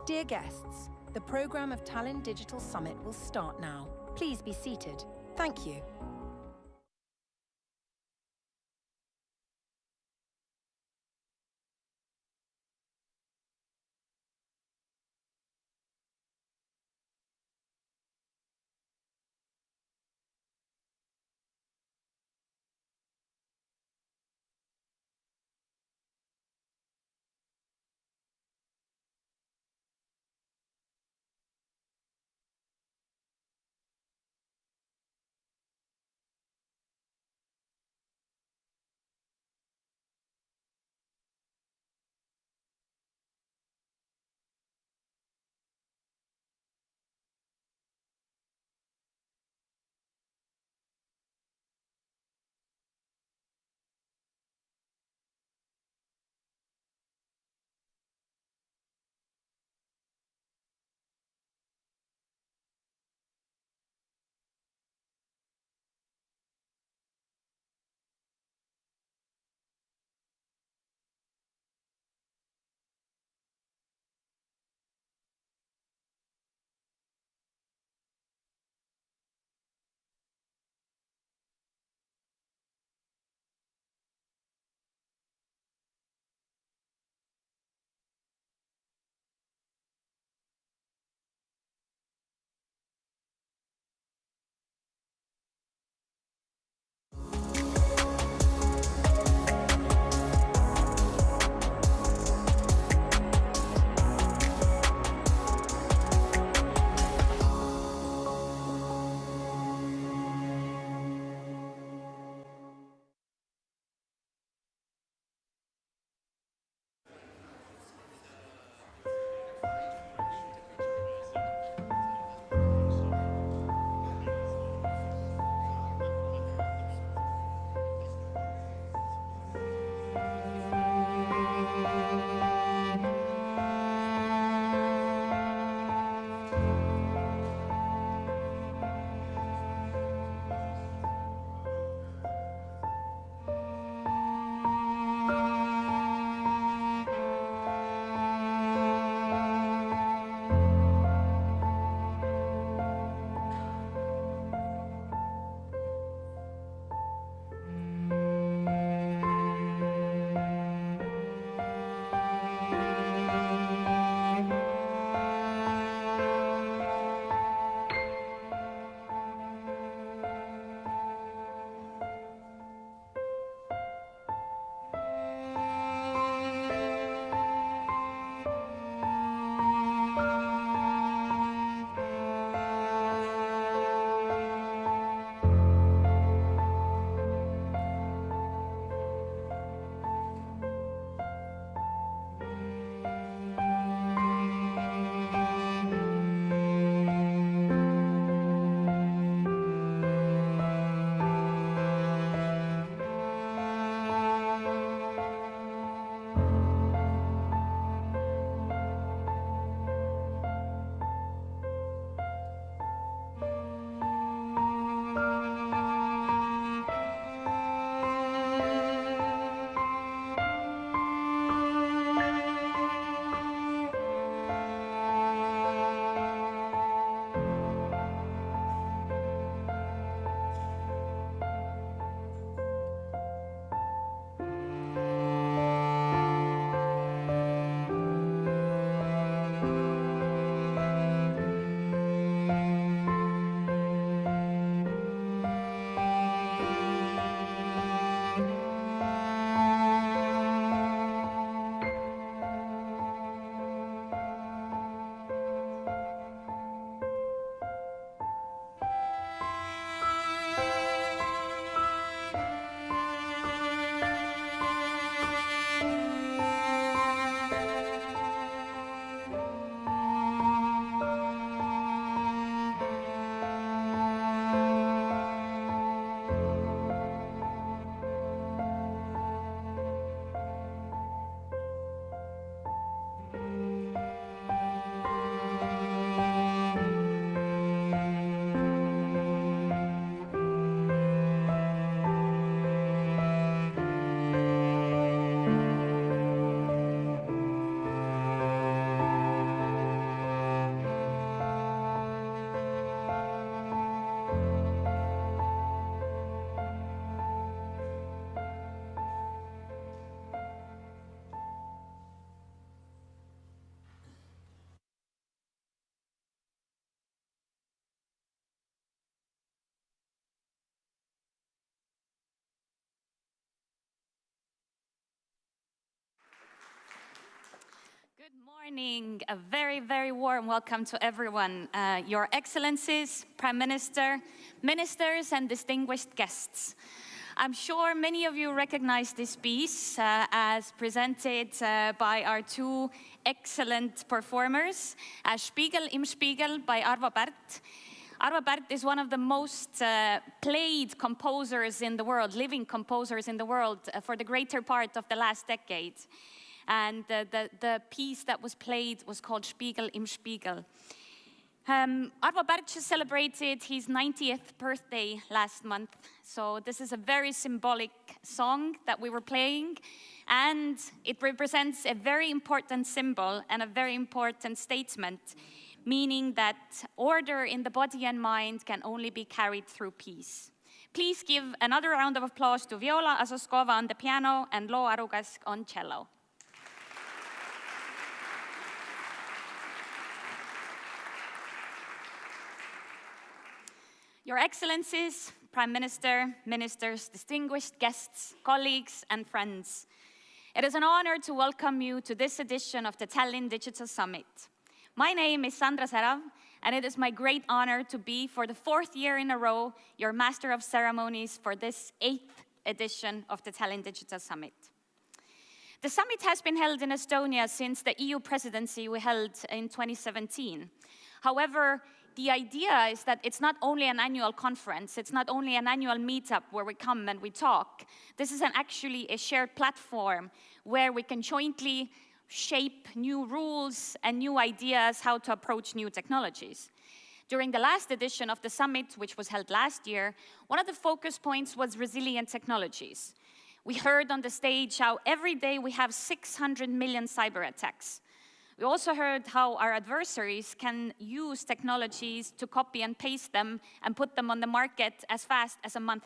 Dear guests, the programme of Tallinn Digital Summit will start now. Please be seated. Thank you. Morning. A very, very warm welcome to everyone. Your Excellencies, Prime Minister, ministers, and distinguished guests. I'm sure many of you recognize this piece as presented by our two excellent performers, Spiegel im Spiegel by Arvo Pärt. Arvo Pärt is one of the most played composers in the world, living composers in the world for the greater part of the last decade. And the piece that was played was called Spiegel im Spiegel. Arvo Pärt just celebrated his 90th birthday last month, so this is a very symbolic song that we were playing, and it represents a very important symbol and a very important statement, meaning that order in the body and mind can only be carried through peace. Please give another round of applause to Viola Asoskova on the piano and Lo Arugas on cello. Your Excellencies, Prime Minister, ministers, distinguished guests, colleagues, and friends, it is an honor to welcome you to this edition of the Tallinn Digital Summit. My name is Sandra Särav, and it is my great honor to be, for the 4th year in a row, your Master of Ceremonies for this 8th edition of the Tallinn Digital Summit. The summit has been held in Estonia since the EU presidency we held in 2017. However, the idea is that it's not only an annual conference, it's not only an annual meetup where we come and we talk. This is actually a shared platform where we can jointly shape new rules and new ideas how to approach new technologies. During the last edition of the summit, which was held last year, one of the focus points was resilient technologies. We heard on the stage how every day we have 600 million cyber attacks. We also heard how our adversaries can use technologies to copy and paste them and put them on the market as fast as a month.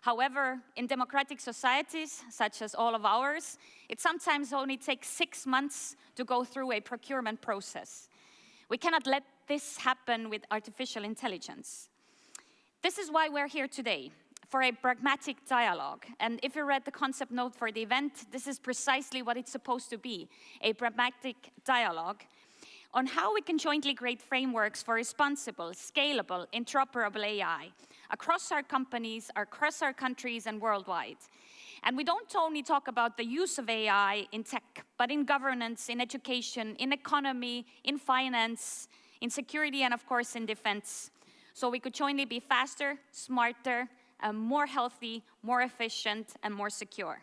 However, in democratic societies, such as all of ours, it sometimes only takes 6 months to go through a procurement process. We cannot let this happen with artificial intelligence. This is why we're here today, for a pragmatic dialogue. And if you read the concept note for the event, this is precisely what it's supposed to be, a pragmatic dialogue on how we can jointly create frameworks for responsible, scalable, interoperable AI across our companies, across our countries, and worldwide. And we don't only talk about the use of AI in tech, but in governance, in education, in economy, in finance, in security, and of course in defense. So we could jointly be faster, smarter, more healthy, more efficient, and more secure.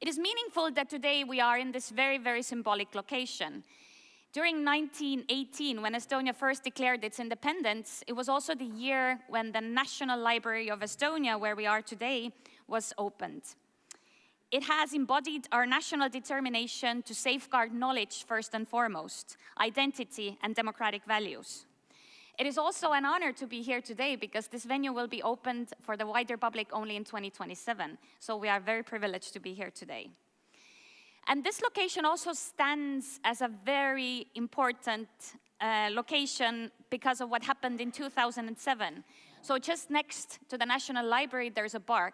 It is meaningful that today we are in this very, very symbolic location. During 1918, when Estonia first declared its independence, it was also the year when the National Library of Estonia, where we are today, was opened. It has embodied our national determination to safeguard knowledge first and foremost, identity, and democratic values. It is also an honor to be here today because this venue will be opened for the wider public only in 2027. So we are very privileged to be here today. And this location also stands as a very important location because of what happened in 2007. So just next to the National Library, there's a park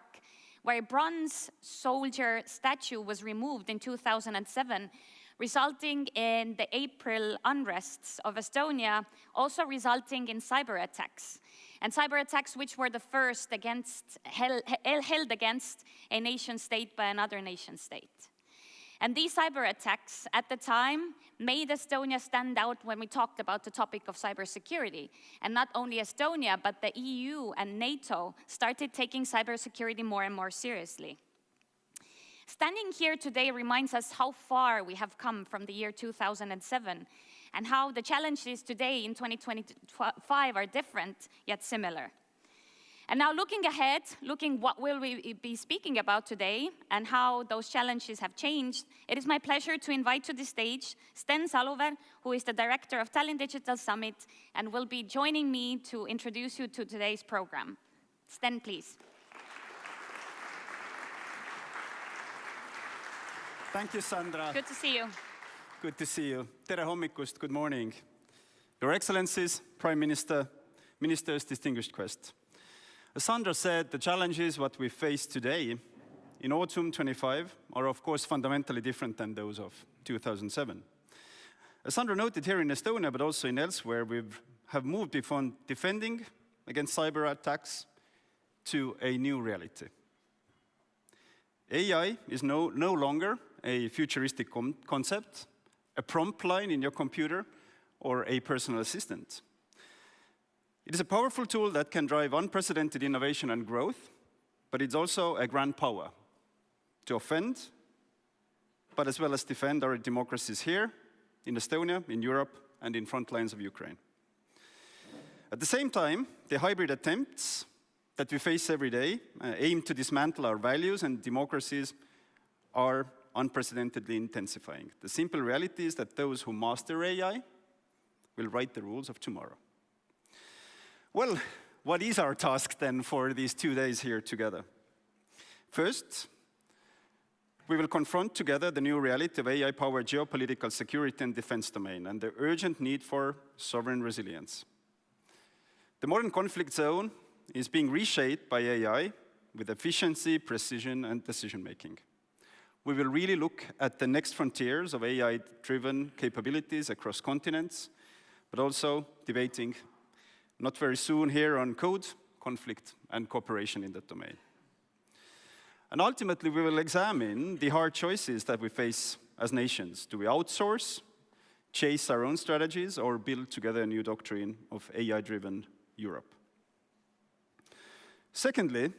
where a bronze soldier statue was removed in 2007, resulting in the April unrests of Estonia, also resulting in cyber attacks. And cyber attacks which were the first held against a nation state by another nation state. And these cyber attacks at the time made Estonia stand out when we talked about the topic of cybersecurity. And not only Estonia, but the EU and NATO started taking cybersecurity more and more seriously. Standing here today reminds us how far we have come from the year 2007 and how the challenges today in 2025 are different yet similar. And now looking ahead, looking what will we be speaking about today and how those challenges have changed, it is my pleasure to invite to the stage Sten Saluver, who is the director of Tallinn Digital Summit and will be joining me to introduce you to today's program. Sten, please. Thank you, Sandra. Good to see you. Good to see you. Tere hommikust, good morning. Your Excellencies, Prime Minister, ministers, distinguished guests. As Sandra said, the challenges what we face today in autumn 25 are of course fundamentally different than those of 2007. As Sandra noted, here in Estonia, but also in elsewhere, we have moved beyond defending against cyber attacks to a new reality. AI is no longer a futuristic concept, a prompt line in your computer, or a personal assistant. It is a powerful tool that can drive unprecedented innovation and growth, but it's also a grand power to offend, but as well as defend our democracies here in Estonia, in Europe, and in front lines of Ukraine. At the same time, the hybrid attempts that we face every day aim to dismantle our values and democracies are unprecedentedly intensifying. The simple reality is that those who master AI will write the rules of tomorrow. Well, what is our task then for these 2 days here together? First, we will confront together the new reality of AI-powered geopolitical security and defense domain and the urgent need for sovereign resilience. The modern conflict zone is being reshaped by AI with efficiency, precision, and decision-making. We will really look at the next frontiers of AI-driven capabilities across continents, but also debating not very soon here on code, conflict, and cooperation in that domain. And ultimately, we will examine the hard choices that we face as nations. Do we outsource, chase our own strategies, or build together a new doctrine of AI-driven Europe? Secondly,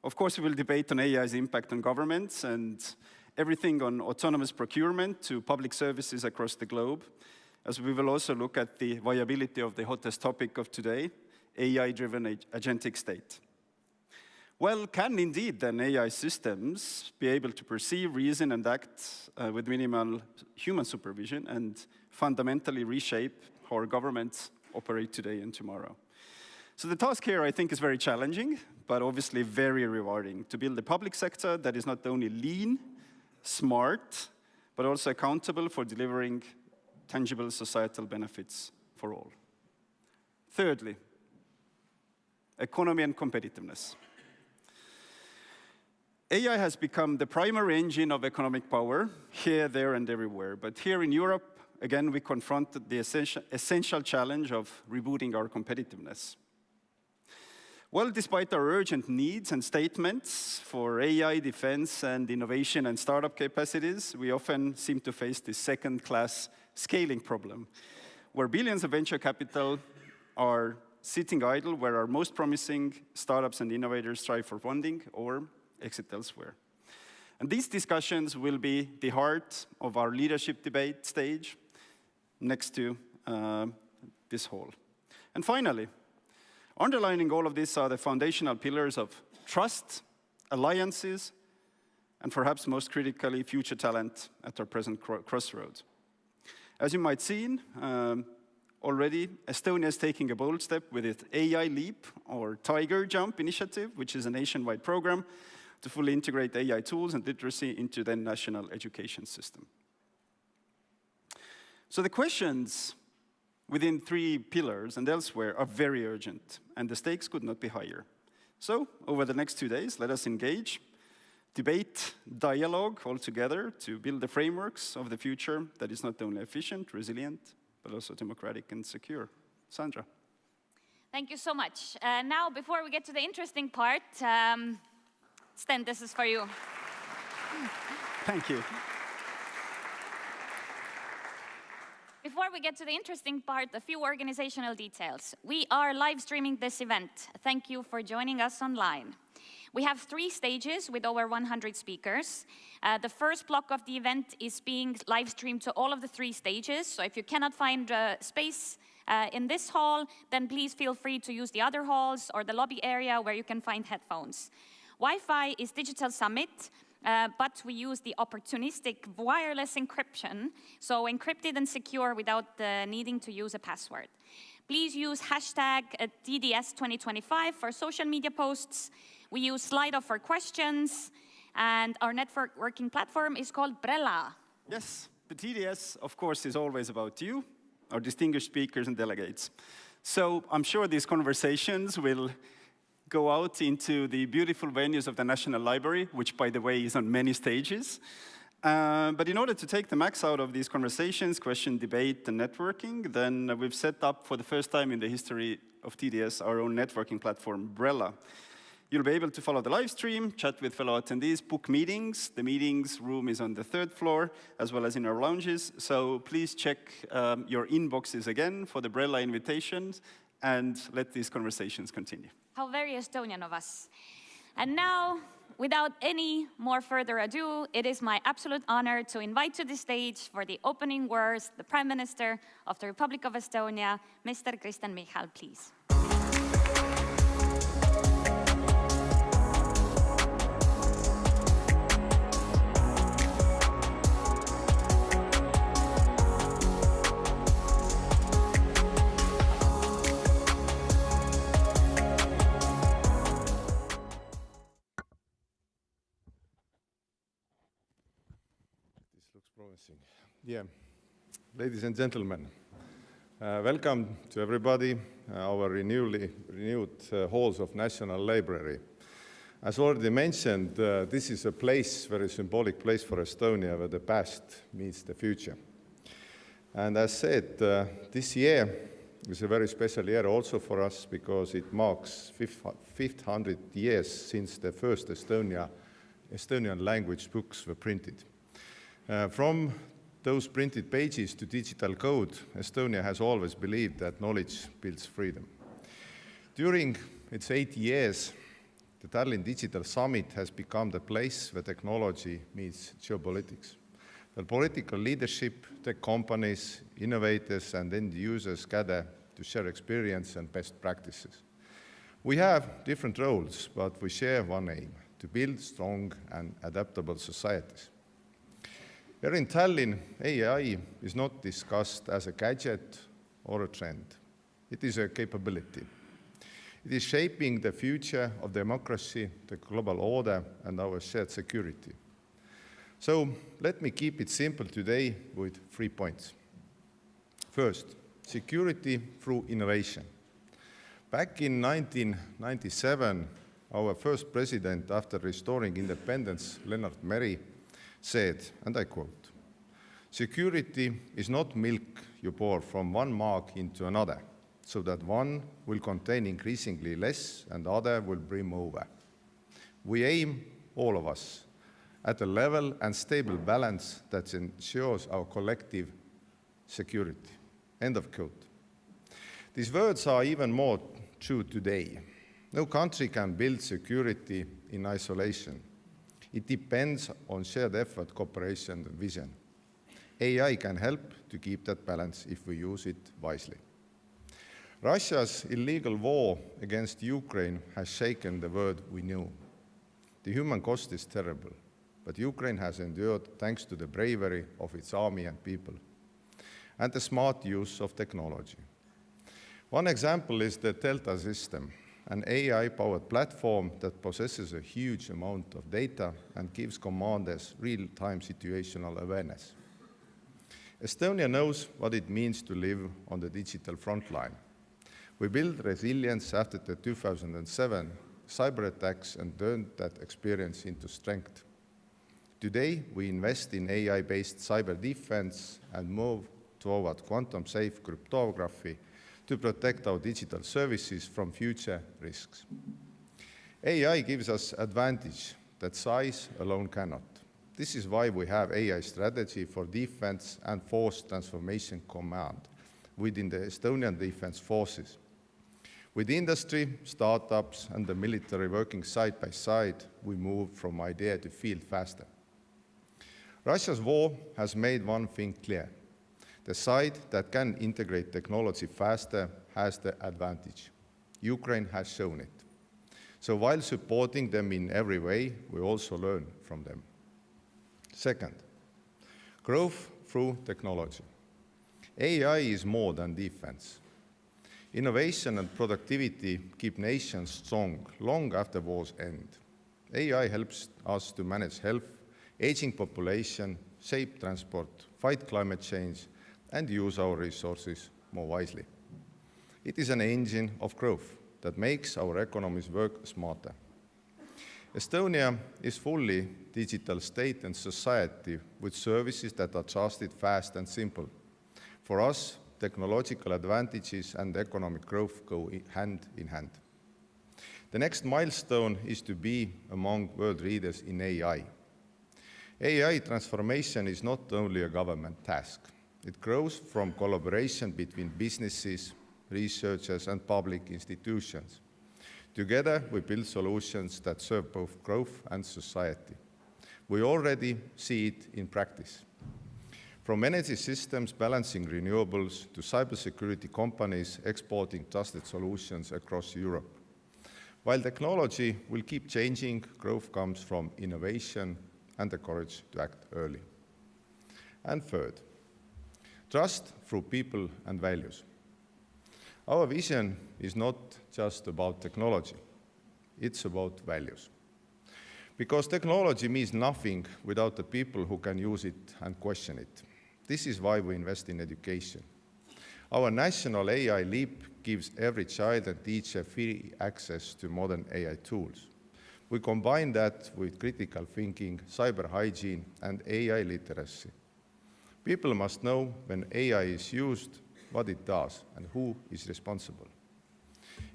of course, we will debate on AI's impact on governments and everything on autonomous procurement to public services across the globe, as we will also look at the viability of the hottest topic of today, AI-driven agentic state. Well, can indeed then AI systems be able to perceive, reason, and act with minimal human supervision and fundamentally reshape how our governments operate today and tomorrow? So the task here, I think, is very challenging, but obviously very rewarding, to build a public sector that is not only lean, smart, but also accountable for delivering tangible societal benefits for all. Thirdly, economy and competitiveness. AI has become the primary engine of economic power here, there, and everywhere. But here in Europe, again, we confront the essential challenge of rebooting our competitiveness. Well, despite our urgent needs and statements for AI, defense, and innovation and startup capacities, we often seem to face this second-class scaling problem, where billions of venture capital are sitting idle, where our most promising startups and innovators strive for funding or exit elsewhere. And these discussions will be the heart of our leadership debate stage next to this hall. And finally, underlining all of this are the foundational pillars of trust, alliances, and perhaps most critically, future talent at our present crossroads. As you might see already, Estonia is taking a bold step with its AI Leap or Tiger Jump initiative, which is a nationwide program to fully integrate AI tools and literacy into the national education system. So the questions within 3 pillars and elsewhere are very urgent, and the stakes could not be higher. So, over the next 2 days, let us engage, debate, dialogue all together to build the frameworks of the future that is not only efficient, resilient, but also democratic and secure. Sandra. Thank you so much. Now, before we get to the interesting part, Sten, this is for you. Thank you. Before we get to the interesting part, a few organizational details. We are live streaming this event. Thank you for joining us online. We have 3 stages with over 100 speakers. The first block of the event is being live streamed to all of the 3 stages. So if you cannot find space in this hall, then please feel free to use the other halls or the lobby area where you can find headphones. Wi-Fi is Digital Summit, but we use the opportunistic wireless encryption, so encrypted and secure without needing to use a password. Please use hashtag TDS2025 for social media posts. We use Slido for questions, and our networking platform is called Brella. Yes, the TDS, of course, is always about you, our distinguished speakers and delegates. So I'm sure these conversations will go out into the beautiful venues of the National Library, which, by the way, is on many stages. But in order to take the max out of these conversations, question, debate, and networking, then we've set up for the first time in the history of TDS our own networking platform, Brella. You'll be able to follow the live stream, chat with fellow attendees, book meetings. The meetings room is on the 3rd floor, as well as in our lounges. So please check your inboxes again for the Brella invitations, and let these conversations continue. How very Estonian of us. And now, without any more further ado, it is my absolute honor to invite to the stage for the opening words the Prime Minister of the Republic of Estonia, Mr. Kristen Michal, please. Promising. Yeah, ladies and gentlemen, welcome to everybody, our renewed halls of National Library. As already mentioned, this is a place, very symbolic place for Estonia, where the past meets the future. And as said, this year is a very special year also for us because it marks 500 years since the first Estonian language books were printed. From those printed pages to digital code, Estonia has always believed that knowledge builds freedom. During its 8 years, the Tallinn Digital Summit has become the place where technology meets geopolitics. The political leadership, tech companies, innovators, and end users gather to share experience and best practices. We have different roles, but we share one aim: to build strong and adaptable societies. Here in Tallinn, AI is not discussed as a gadget or a trend. It is a capability. It is shaping the future of democracy, the global order, and our shared security. So let me keep it simple today with 3 points. First, security through innovation. Back in 1997, our first president, after restoring independence, Lennart Meri, said, and I quote, "Security is not milk you pour from one mug into another, so that one will contain increasingly less and other will brim over. We aim, all of us, at a level and stable balance that ensures our collective security." End of quote. These words are even more true today. No country can build security in isolation. It depends on shared effort, cooperation, and vision. AI can help to keep that balance if we use it wisely. Russia's illegal war against Ukraine has shaken the world we knew. The human cost is terrible, but Ukraine has endured thanks to the bravery of its army and people, and the smart use of technology. One example is the Delta system, an AI-powered platform that possesses a huge amount of data and gives commanders real-time situational awareness. Estonia knows what it means to live on the digital front line. We built resilience after the 2007 cyber attacks and turned that experience into strength. Today, we invest in AI-based cyber defense and move toward quantum-safe cryptography to protect our digital services from future risks. AI gives us advantage that size alone cannot. This is why we have AI strategy for defense and force transformation command within the Estonian Defense Forces. With industry, startups, and the military working side by side, we move from idea to field faster. Russia's war has made one thing clear. The side that can integrate technology faster has the advantage. Ukraine has shown it. So while supporting them in every way, we also learn from them. Second, growth through technology. AI is more than defense. Innovation and productivity keep nations strong long after wars end. AI helps us to manage health, aging population, shape transport, fight climate change, and use our resources more wisely. It is an engine of growth that makes our economies work smarter. Estonia is fully digital state and society with services that are trusted, fast and simple. For us, technological advantages and economic growth go hand in hand. The next milestone is to be among world leaders in AI. AI transformation is not only a government task. It grows from collaboration between businesses, researchers, and public institutions. Together, we build solutions that serve both growth and society. We already see it in practice. From energy systems balancing renewables to cybersecurity companies exporting trusted solutions across Europe. While technology will keep changing, growth comes from innovation and the courage to act early. And third, trust through people and values. Our vision is not just about technology, it's about values. Because technology means nothing without the people who can use it and question it. This is why we invest in education. Our national AI leap gives every child and teacher free access to modern AI tools. We combine that with critical thinking, cyber hygiene, and AI literacy. People must know when AI is used, what it does, and who is responsible.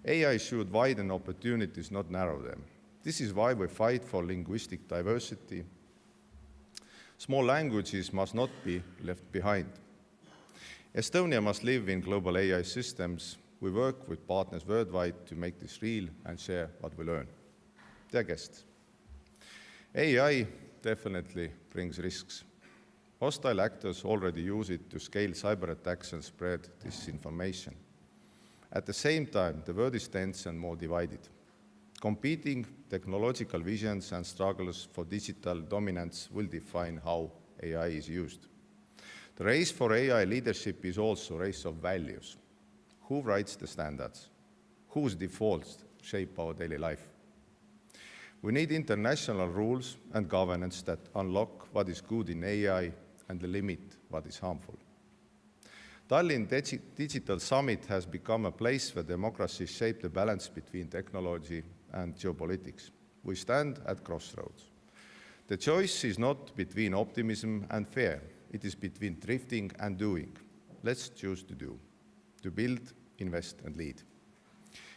AI should widen opportunities, not narrow them. This is why we fight for linguistic diversity. Small languages must not be left behind. Estonia must live in global AI systems. We work with partners worldwide to make this real and share what we learn. Dear guests, AI definitely brings risks. Hostile actors already use it to scale cyber attacks and spread disinformation. At the same time, the world is tense and more divided. Competing technological visions and struggles for digital dominance will define how AI is used. The race for AI leadership is also a race of values. Who writes the standards? Whose defaults shape our daily life? We need international rules and governance that unlock what is good in AI and limit what is harmful. Tallinn Digital Summit has become a place where democracies shape the balance between technology and geopolitics. We stand at crossroads. The choice is not between optimism and fear. It is between drifting and doing. Let's choose to do, to build, invest, and lead.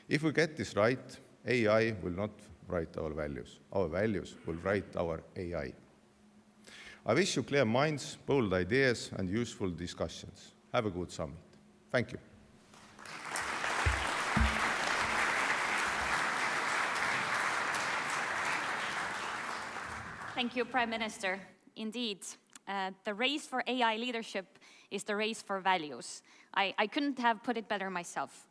If we get this right, AI will not write our values. Our values will write our AI. I wish you clear minds, bold ideas, and useful discussions. Have a good summit. Thank you. Thank you, Prime Minister. Indeed, the race for AI leadership is the race for values. I couldn't have put it better myself.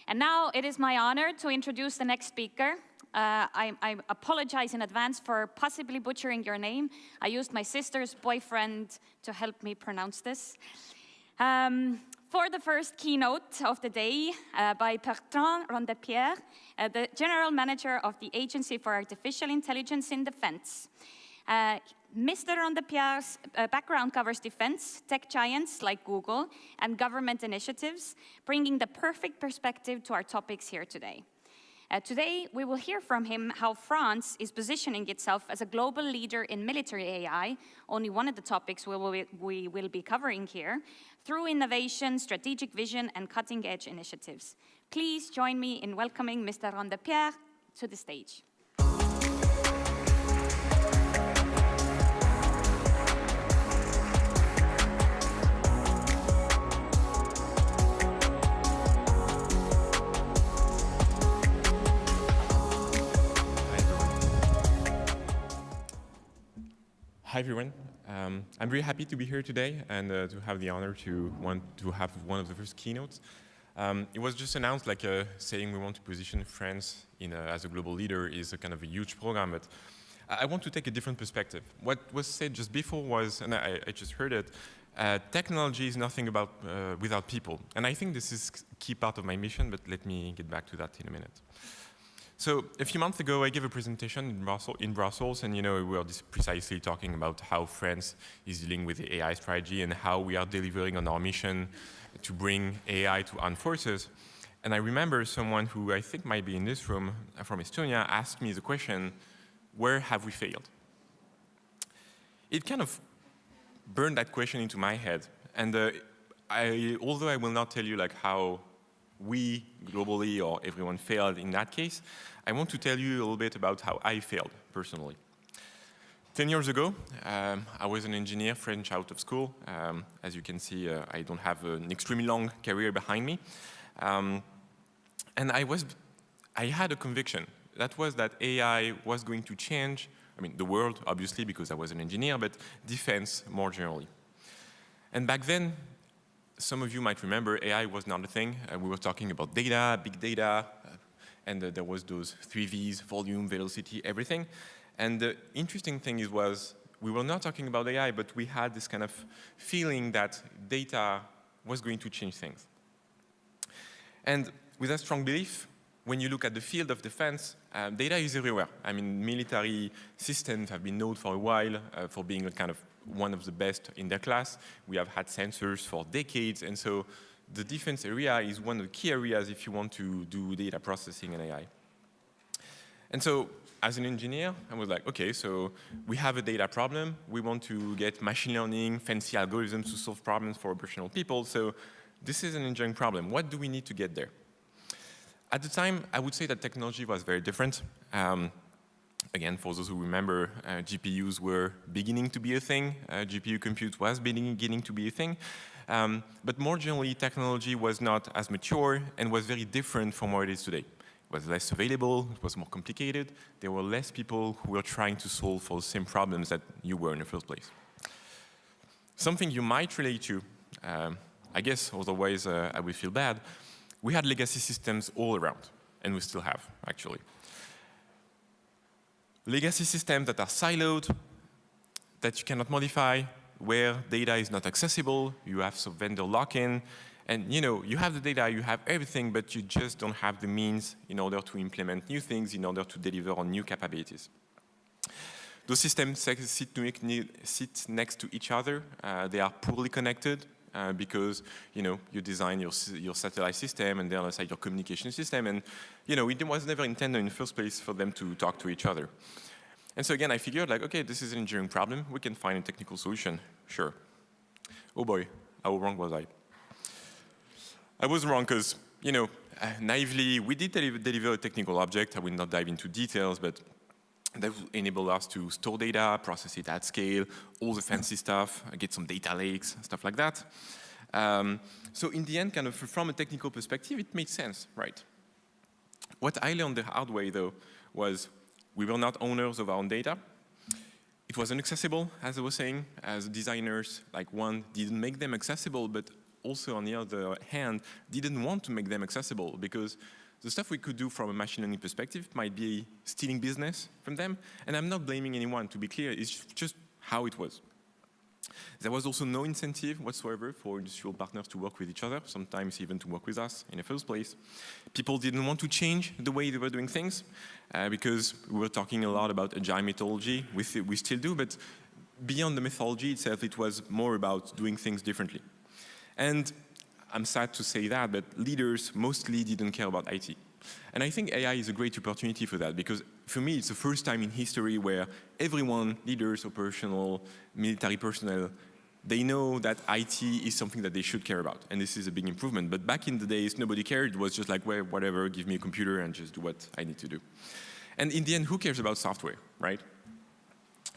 And now it is my honor to introduce the next speaker. I apologize in advance for possibly butchering your name. I used my sister's boyfriend to help me pronounce this. For the first keynote of the day by Bertrand Rondepierre, the General Manager of the Agency for Artificial Intelligence in Defense. Mr. Rondepierre's background covers defense, tech giants like Google, and government initiatives, bringing the perfect perspective to our topics here today. Today, we will hear from him how France is positioning itself as a global leader in military AI, only one of the topics we will be covering here, through innovation, strategic vision, and cutting-edge initiatives. Please join me in welcoming Mr. Rondepierre to the stage. Hi everyone. I'm very happy to be here today and to have the honor to have one of the first keynotes. It was just announced, like saying we want to position France as a global leader is a kind of a huge program, but I want to take a different perspective. What was said just before was, and I just heard it, technology is nothing about without people, and I think this is a key part of my mission. But let me get back to that in a minute. So a few months ago, I gave a presentation in Brussels, and we were precisely talking about how France is dealing with the AI strategy and how we are delivering on our mission to bring AI to armed forces. And I remember someone who I think might be in this room from Estonia asked me the question, where have we failed? It kind of burned that question into my head. And although I will not tell you like how we globally or everyone failed in that case, I want to tell you a little bit about how I failed personally. 10 years ago, I was an engineer, fresh out of school. As you can see, I don't have an extremely long career behind me. And I had a conviction. That was that AI was going to change, I mean, the world, obviously, because I was an engineer, but defense more generally. And back then, some of you might remember AI was not a thing. We were talking about data, big data, and there was those 3 Vs, volume, velocity, everything. And the interesting thing was we were not talking about AI, but we had this kind of feeling that data was going to change things. And with that strong belief, when you look at the field of defense, data is everywhere. I mean, military systems have been known for a while for being a kind of one of the best in their class. We have had sensors for decades, and so the defense area is one of the key areas if you want to do data processing and AI. And so, as an engineer, I was like, okay, so we have a data problem. We want to get machine learning, fancy algorithms to solve problems for operational people. So this is an engineering problem. What do we need to get there? At the time, I would say that technology was very different. Again, for those who remember, GPUs were beginning to be a thing. GPU compute was beginning to be a thing. But more generally, technology was not as mature and was very different from what it is today. It was less available, it was more complicated. There were less people who were trying to solve for the same problems that you were in the first place. Something you might relate to, I guess, otherwise I would feel bad, we had legacy systems all around, and we still have, actually. Legacy systems that are siloed, that you cannot modify, where data is not accessible, you have some vendor lock-in, and you have the data, you have everything, but you just don't have the means in order to implement new things, in order to deliver on new capabilities. Those systems sit next to each other. They are poorly connected because you design your satellite system and the other side your communication system, and it was never intended in the first place for them to talk to each other. And so again, I figured like, okay, this is an engineering problem. We can find a technical solution. Sure. Oh boy, how wrong was I? I was wrong because, naively, we did deliver a technical object. I will not dive into details, but that would enable us to store data, process it at scale, all the fancy stuff, get some data lakes, stuff like that. So in the end, kind of from a technical perspective, it made sense, right? What I learned the hard way, though, was we were not owners of our own data. It was inaccessible, as I was saying, as designers, like one, didn't make them accessible, but also, on the other hand, didn't want to make them accessible because the stuff we could do from a machine learning perspective might be stealing business from them. And I'm not blaming anyone, to be clear. It's just how it was. There was also no incentive whatsoever for industrial partners to work with each other, sometimes even to work with us in the first place. People didn't want to change the way they were doing things because we were talking a lot about agile methodology. We still do, but beyond the methodology itself, it was more about doing things differently. And I'm sad to say that, but leaders mostly didn't care about IT. And I think AI is a great opportunity for that, because for me, it's the first time in history where everyone, leaders, operational, military personnel, they know that IT is something that they should care about. And this is a big improvement. But back in the days, nobody cared. It was just like, well, whatever, give me a computer and just do what I need to do. And in the end, who cares about software, right?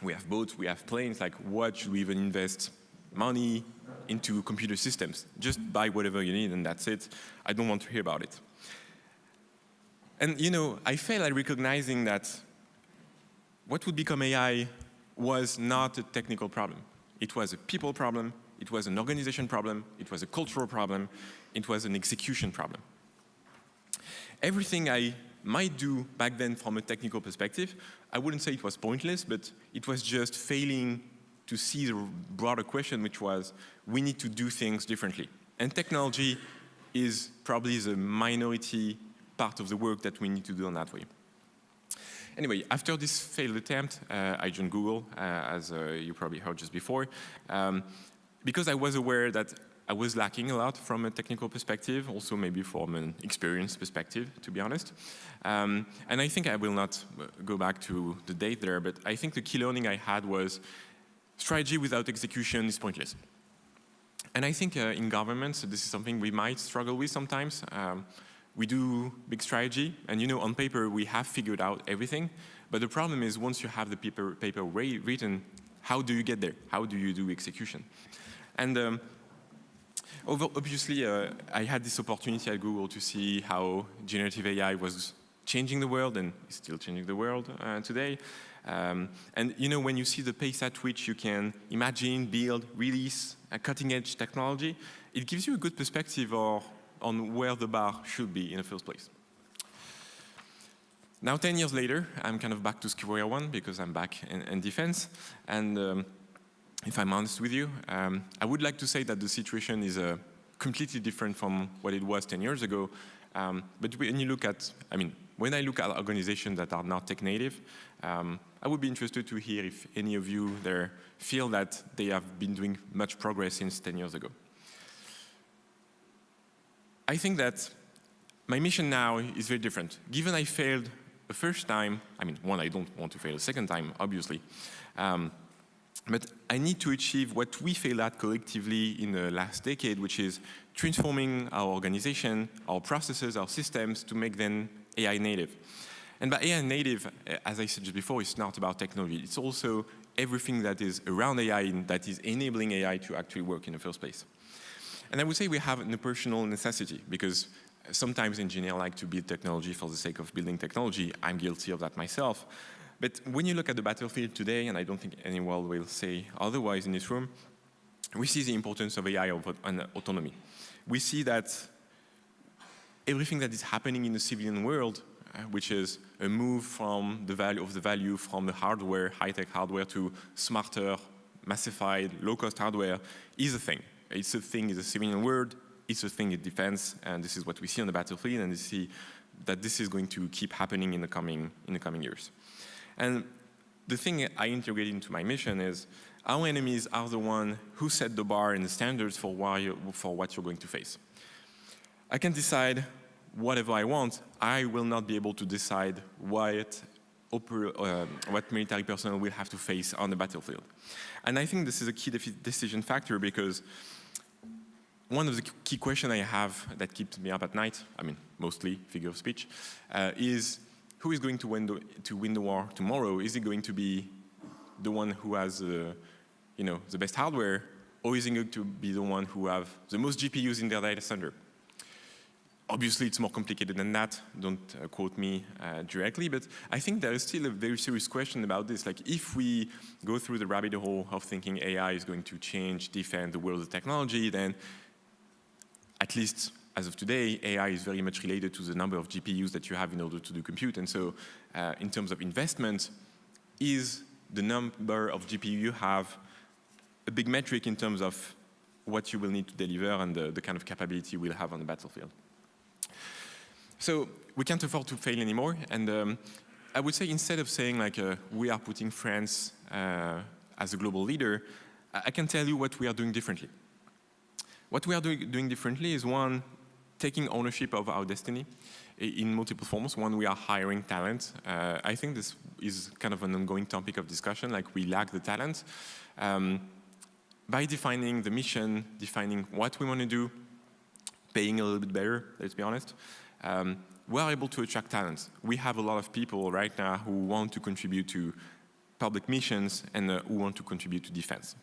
We have boats, we have planes. Like, what should we even invest money into computer systems? Just buy whatever you need and that's it. I don't want to hear about it. And I fail at recognizing that what would become AI was not a technical problem. It was a people problem, it was an organization problem, it was a cultural problem, it was an execution problem. Everything I might do back then from a technical perspective, I wouldn't say it was pointless, but it was just failing to see the broader question, which was, we need to do things differently. And technology is probably the minority part of the work that we need to do in that way. Anyway, after this failed attempt, I joined Google, as you probably heard just before, because I was aware that I was lacking a lot from a technical perspective, also maybe from an experience perspective, to be honest. And I think I will not go back to the date there, but I think the key learning I had was strategy without execution is pointless. And I think in governments, this is something we might struggle with sometimes. We do big strategy, and on paper we have figured out everything, but the problem is once you have the paper written, how do you get there? How do you do execution? And obviously, I had this opportunity at Google to see how generative AI was changing the world and is still changing the world today. And when you see the pace at which you can imagine, build, release a cutting-edge technology, it gives you a good perspective on where the bar should be in the first place. Now, 10 years later, I'm kind of back to square one because I'm back in defense. And if I'm honest with you, I would like to say that the situation is completely different from what it was 10 years ago. But when you look at, when I look at organizations that are not tech native, I would be interested to hear if any of you there feel that they have been doing much progress since 10 years ago. I think that my mission now is very different. Given I failed the first time, one, I don't want to fail a second time, obviously. But I need to achieve what we failed at collectively in the last decade, which is transforming our organization, our processes, our systems to make them AI native. And by AI native, as I said just before, it's not about technology. It's also everything that is around AI and that is enabling AI to actually work in the first place. And I would say we have an operational necessity because sometimes engineers like to build technology for the sake of building technology. I'm guilty of that myself. But when you look at the battlefield today, and I don't think anyone will say otherwise in this room, we see the importance of AI and autonomy. We see that everything that is happening in the civilian world, which is a move from the value from the hardware, high-tech hardware, to smarter, massified, low-cost hardware, is a thing. It's a thing in the civilian world, it's a thing in defense, and this is what we see on the battlefield, and we see that this is going to keep happening in the coming years. And the thing I integrated into my mission is our enemies are the ones who set the bar and the standards for what you're going to face. I can decide whatever I want. I will not be able to decide what military personnel will have to face on the battlefield. And I think this is a key decision factor because one of the key questions I have that keeps me up at night, mostly figure of speech, is who is going to win the war tomorrow? Is it going to be the one who has the best hardware, or is it going to be the one who have the most GPUs in their data center? Obviously, it's more complicated than that. Don't quote me directly, but I think there is still a very serious question about this. Like, if we go through the rabbit hole of thinking AI is going to change, defend the world of technology, then at least as of today, AI is very much related to the number of GPUs that you have in order to do compute. And so in terms of investment, is the number of GPU you have a big metric in terms of what you will need to deliver and the kind of capability we'll have on the battlefield. So we can't afford to fail anymore. And I would say instead of saying we are putting France as a global leader, I can tell you what we are doing differently. What we are doing differently is, one, taking ownership of our destiny in multiple forms. One, we are hiring talent. I think this is kind of an ongoing topic of discussion, like we lack the talent. By defining the mission, defining what we want to do, paying a little bit better, let's be honest, we are able to attract talent. We have a lot of people right now who want to contribute to public missions and who want to contribute to defense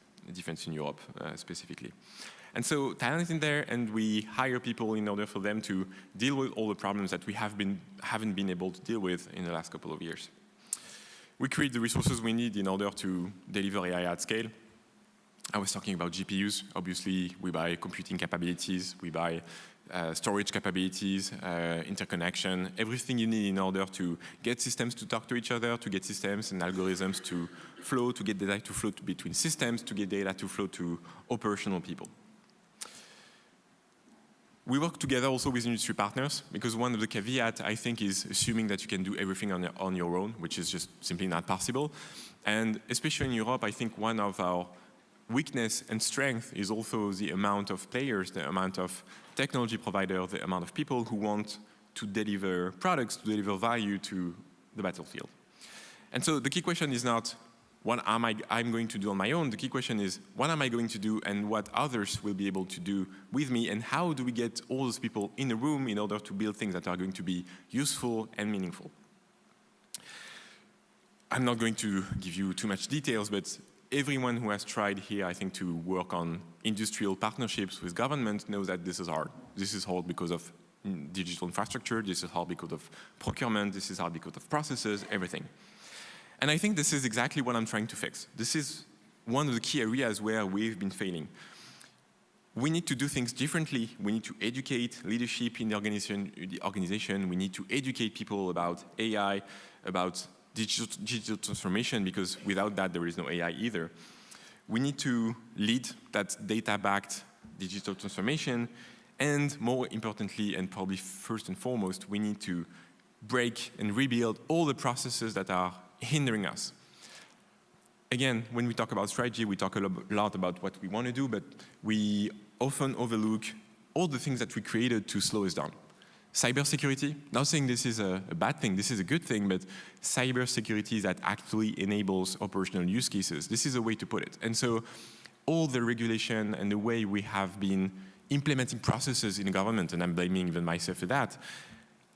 in Europe specifically. And so talent is in there, and we hire people in order for them to deal with all the problems that we haven't been able to deal with in the last couple of years. We create the resources we need in order to deliver AI at scale. I was talking about GPUs. Obviously, we buy computing capabilities, we buy storage capabilities, interconnection, everything you need in order to get systems to talk to each other, to get systems and algorithms to flow, to get data to flow between systems, to get data to flow to operational people. We work together also with industry partners, because one of the caveats, I think, is assuming that you can do everything on your own, which is just simply not possible. And especially in Europe, I think one of our weakness and strength is also the amount of players, the amount of technology providers, the amount of people who want to deliver products, to deliver value to the battlefield. And so the key question is not what I'm going to do on my own. The key question is what am I going to do and what others will be able to do with me, and how do we get all those people in a room in order to build things that are going to be useful and meaningful. I'm not going to give you too much details, but everyone who has tried here, I think, to work on industrial partnerships with government knows that this is hard. This is hard because of digital infrastructure, this is hard because of procurement, this is hard because of processes, everything. And I think this is exactly what I'm trying to fix. This is one of the key areas where we've been failing. We need to do things differently. We need to educate leadership in the organization. We need to educate people about AI, about digital transformation, because without that, there is no AI either. We need to lead that data-backed digital transformation. And more importantly, and probably first and foremost, we need to break and rebuild all the processes that are hindering us. Again, when we talk about strategy, we talk a lot about what we want to do, but we often overlook all the things that we created to slow us down. Cybersecurity, not saying this is a bad thing, this is a good thing, but cybersecurity that actually enables operational use cases. This is a way to put it. And so all the regulation and the way we have been implementing processes in the government, and I'm blaming even myself for that,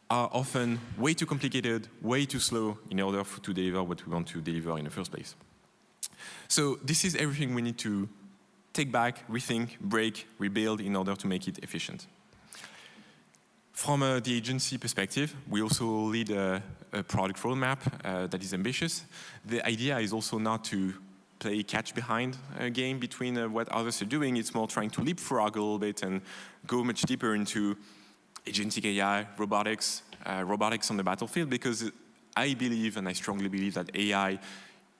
are often way too complicated, way too slow in order to deliver what we want to deliver in the first place. So this is everything we need to take back, rethink, break, rebuild in order to make it efficient. From the agency perspective, we also lead a product roadmap that is ambitious. The idea is also not to play catch behind a game between what others are doing. It's more trying to leapfrog a little bit and go much deeper into agentic AI, robotics on the battlefield, because I believe, and I strongly believe, that AI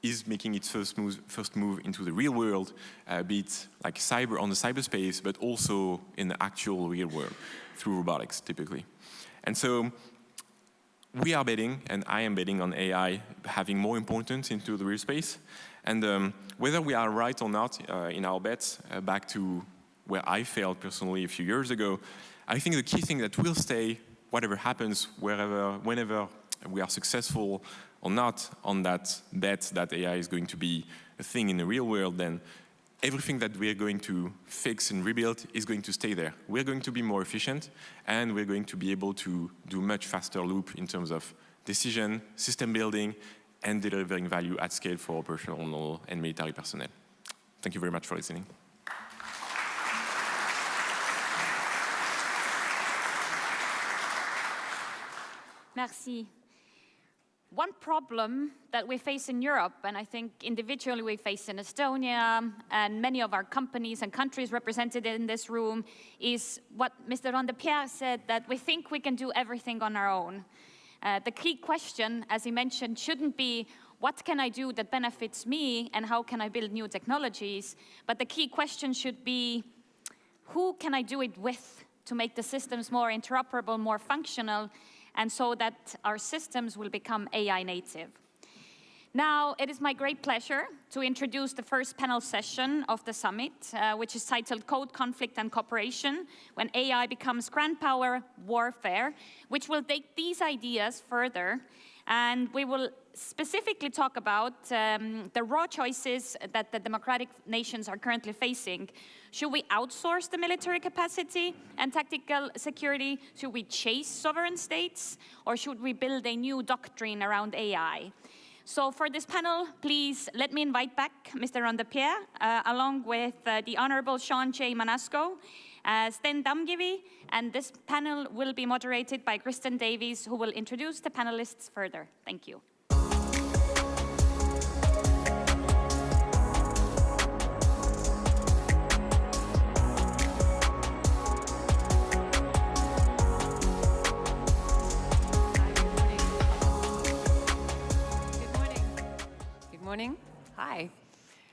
is making its first move into the real world, be it like cyber on the cyberspace, but also in the actual real world through robotics, typically. And so we are betting, and I am betting on AI having more importance into the real space. And whether we are right or not in our bets, back to where I failed personally a few years ago, I think the key thing that will stay, whatever happens, whenever we are successful or not on that bet that AI is going to be a thing in the real world, then everything that we're going to fix and rebuild is going to stay there. We're going to be more efficient, and we're going to be able to do much faster loop in terms of decision, system building, and delivering value at scale for operational and military personnel. Thank you very much for listening. Merci. One problem that we face in Europe, and I think individually we face in Estonia, and many of our companies and countries represented in this room, is what Mr. Randepierre said, that we think we can do everything on our own. The key question, as he mentioned, shouldn't be, what can I do that benefits me, and how can I build new technologies? But the key question should be, who can I do it with to make the systems more interoperable, more functional, and so that our systems will become AI native. Now, it is my great pleasure to introduce the first panel session of the summit, which is titled Code, Conflict and Cooperation, When AI Becomes Grand Power Warfare, which will take these ideas further. And we will specifically talk about the raw choices that the democratic nations are currently facing. Should we outsource the military capacity and tactical security? Should we chase sovereign states? Or should we build a new doctrine around AI? So for this panel, please let me invite back Mr. Randepierre, along with the Honorable Sean J. Manasco, Sten Damgivi, and this panel will be moderated by Kristen Davies, who will introduce the panelists further. Thank you. Morning. Hi.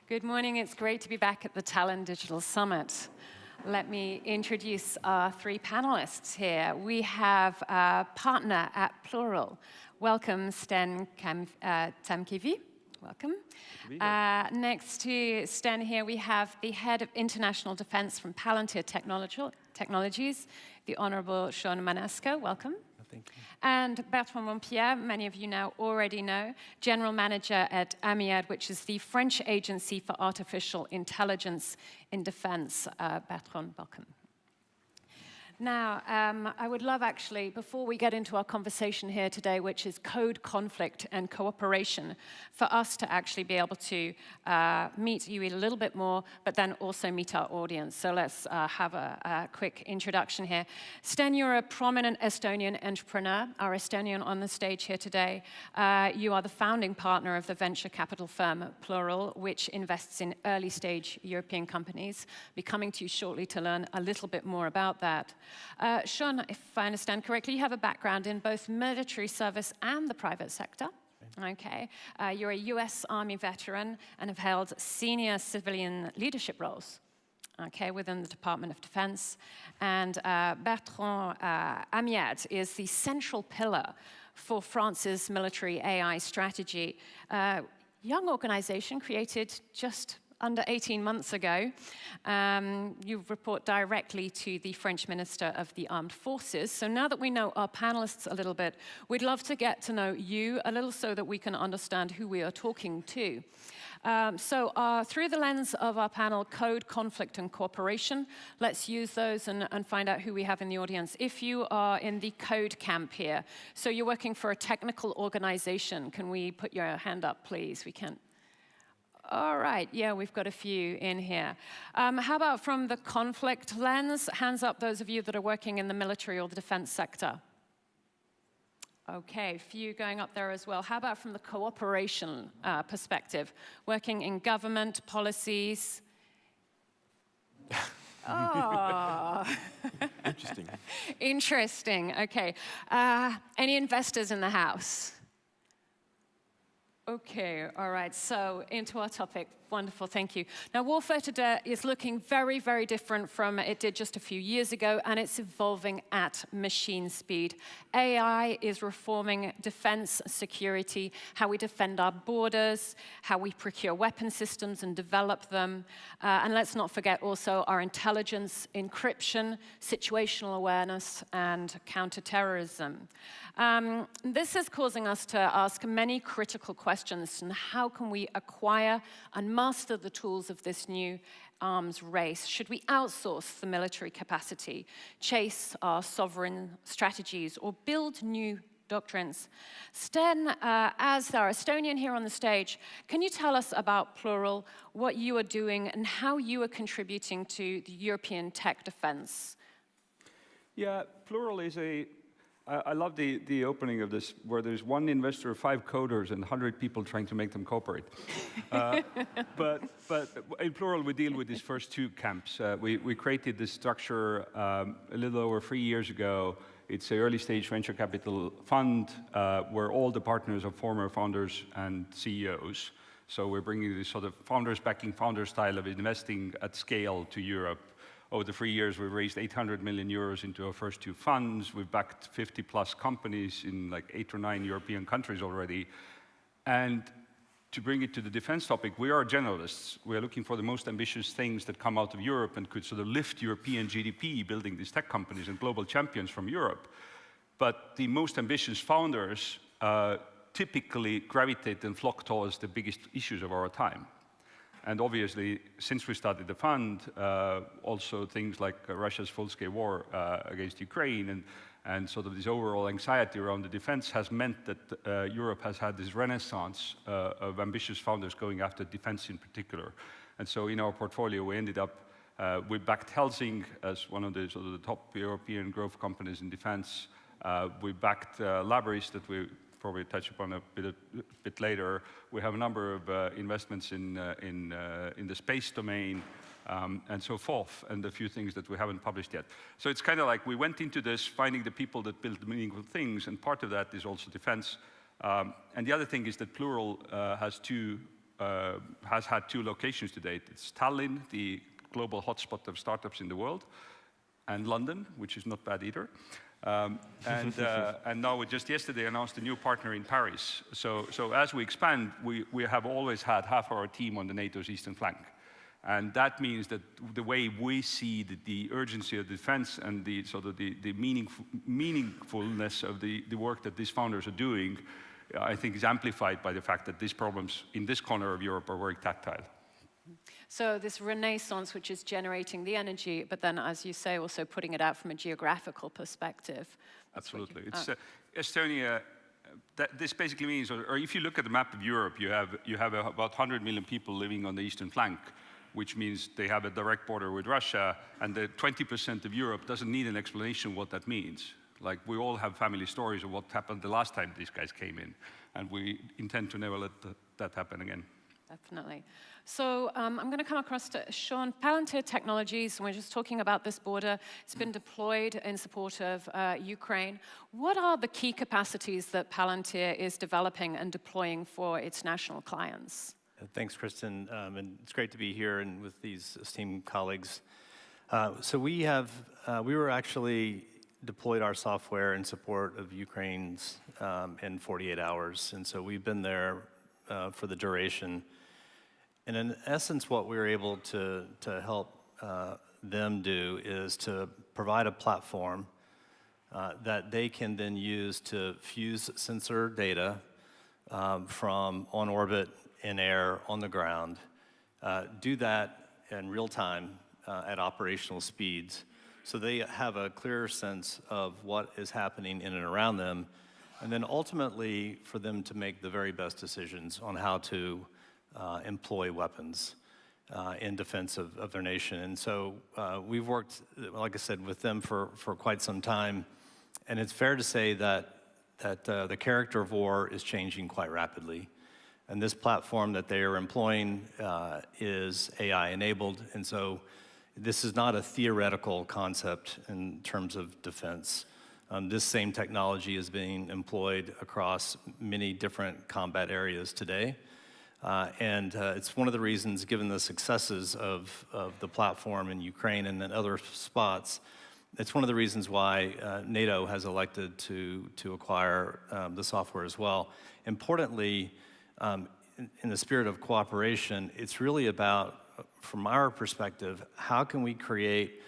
Good morning. It's great to be back at the Tallinn Digital Summit. Let me introduce our three panelists here. We have a partner at Plural. Welcome, Sten Damgivi. Welcome. Next to Sten here, we have the Head of International Defense from Palantir Technologies, the Honorable Sean Manasco. Welcome. Thank you. And Bertrand Montpierre, many of you now already know, General Manager at AMIAD, which is the French Agency for Artificial Intelligence in Defense. Bertrand, welcome. Now, I would love actually, before we get into our conversation here today, which is code conflict and cooperation, for us to actually be able to meet you a little bit more, but then also meet our audience. So let's have a quick introduction here. Sten, you're a prominent Estonian entrepreneur, our Estonian on the stage here today. You are the founding partner of the venture capital firm Plural, which invests in early stage European companies. I'll be coming to you shortly to learn a little bit more about that. Sean, if I understand correctly, you have a background in both military service and the private sector. Okay. You're a US Army veteran and have held senior civilian leadership roles, okay, within the Department of Defense. And Bertrand, AMIAD is the central pillar for France's military AI strategy. Young organization created just under 18 months ago. You report directly to the French Minister of the Armed Forces. So now that we know our panelists a little bit, we'd love to get to know you a little so that we can understand who we are talking to. Through the lens of our panel, code, conflict, and cooperation, let's use those and find out who we have in the audience. If you are in the code camp here, so you're working for a technical organization, can we put your hand up, please? We can't. All right, yeah, we've got a few in here. How about from the conflict lens? Hands up those of you that are working in the military or the defense sector. Okay, a few going up there as well. How about from the cooperation perspective? Working in government, policies? Oh. Interesting. Interesting, okay. Any investors in the house? Okay, all right, so into our topic. Wonderful, thank you. Now, warfare today is looking very, very different from it did just a few years ago, and it's evolving at machine speed. AI is reforming defense, security, how we defend our borders, how we procure weapon systems and develop them. And let's not forget also our intelligence, encryption, situational awareness, and counterterrorism. This is causing us to ask many critical questions, and how can we acquire and master the tools of this new arms race? Should we outsource the military capacity, chase our sovereign strategies, or build new doctrines? Sten, as our Estonian here on the stage, can you tell us about Plural, what you are doing, and how you are contributing to the European tech defense? Yeah, Plural is I love the opening of this, where there's one investor, 5 coders, and 100 people trying to make them cooperate. But in Plural, we deal with these first 2 camps. We created this structure a little over 3 years ago. It's an early stage venture capital fund where all the partners are former founders and CEOs. So we're bringing this sort of founders backing founder style of investing at scale to Europe. Over the 3 years, we've raised 800 million euros into our first 2 funds. We've backed 50+ companies in like 8 or 9 European countries already. And to bring it to the defense topic, we are generalists. We are looking for the most ambitious things that come out of Europe and could sort of lift European GDP, building these tech companies and global champions from Europe. But the most ambitious founders typically gravitate and flock towards the biggest issues of our time. And obviously, since we started the fund, also things like Russia's full-scale war against Ukraine and sort of this overall anxiety around the defense has meant that Europe has had this renaissance of ambitious founders going after defense in particular. And so in our portfolio, we ended up, we backed Helsing as one of the sort of the top European growth companies in defense. We backed Labris, that we probably touch upon a bit later. We have a number of investments in the space domain and so forth, and a few things that we haven't published yet. So it's kind of like we went into this finding the people that build meaningful things, and part of that is also defense. And the other thing is that Plural has had 2 locations to date. It's Tallinn, the global hotspot of startups in the world, and London, which is not bad either. And now we just yesterday announced a new partner in Paris. So as we expand, we have always had half our team on the NATO's eastern flank. And that means that the way we see the urgency of defense and the meaningfulness of the work that these founders are doing, I think is amplified by the fact that these problems in this corner of Europe are very tactile. So this renaissance, which is generating the energy, but then, as you say, also putting it out from a geographical perspective. Absolutely. It's Estonia. This basically means, or if you look at the map of Europe, you have about 100 million people living on the eastern flank, which means they have a direct border with Russia, and the 20% of Europe doesn't need an explanation what that means. Like, we all have family stories of what happened the last time these guys came in, and we intend to never let that happen again. Definitely. So I'm going to come across to Sean. Palantir Technologies, and we're just talking about this border. It's been deployed in support of Ukraine. What are the key capacities that Palantir is developing and deploying for its national clients? Thanks, Kristen. And it's great to be here and with these esteemed colleagues. So we were actually deployed our software in support of Ukraine's in 48 hours. And so we've been there for the duration. And in essence, what we were able to help them do is to provide a platform that they can then use to fuse sensor data from on orbit, in air, on the ground, do that in real time at operational speeds, so they have a clearer sense of what is happening in and around them, and then ultimately for them to make the very best decisions on how to employ weapons in defense of their nation. And so we've worked, like I said, with them for quite some time, and it's fair to say that the character of war is changing quite rapidly. And this platform that they are employing is AI-enabled, and so this is not a theoretical concept in terms of defense. This same technology is being employed across many different combat areas today. And it's one of the reasons, given the successes of the platform in Ukraine and in other spots, it's one of the reasons why NATO has elected to acquire the software as well. Importantly, in the spirit of cooperation, it's really about, from our perspective, how can we create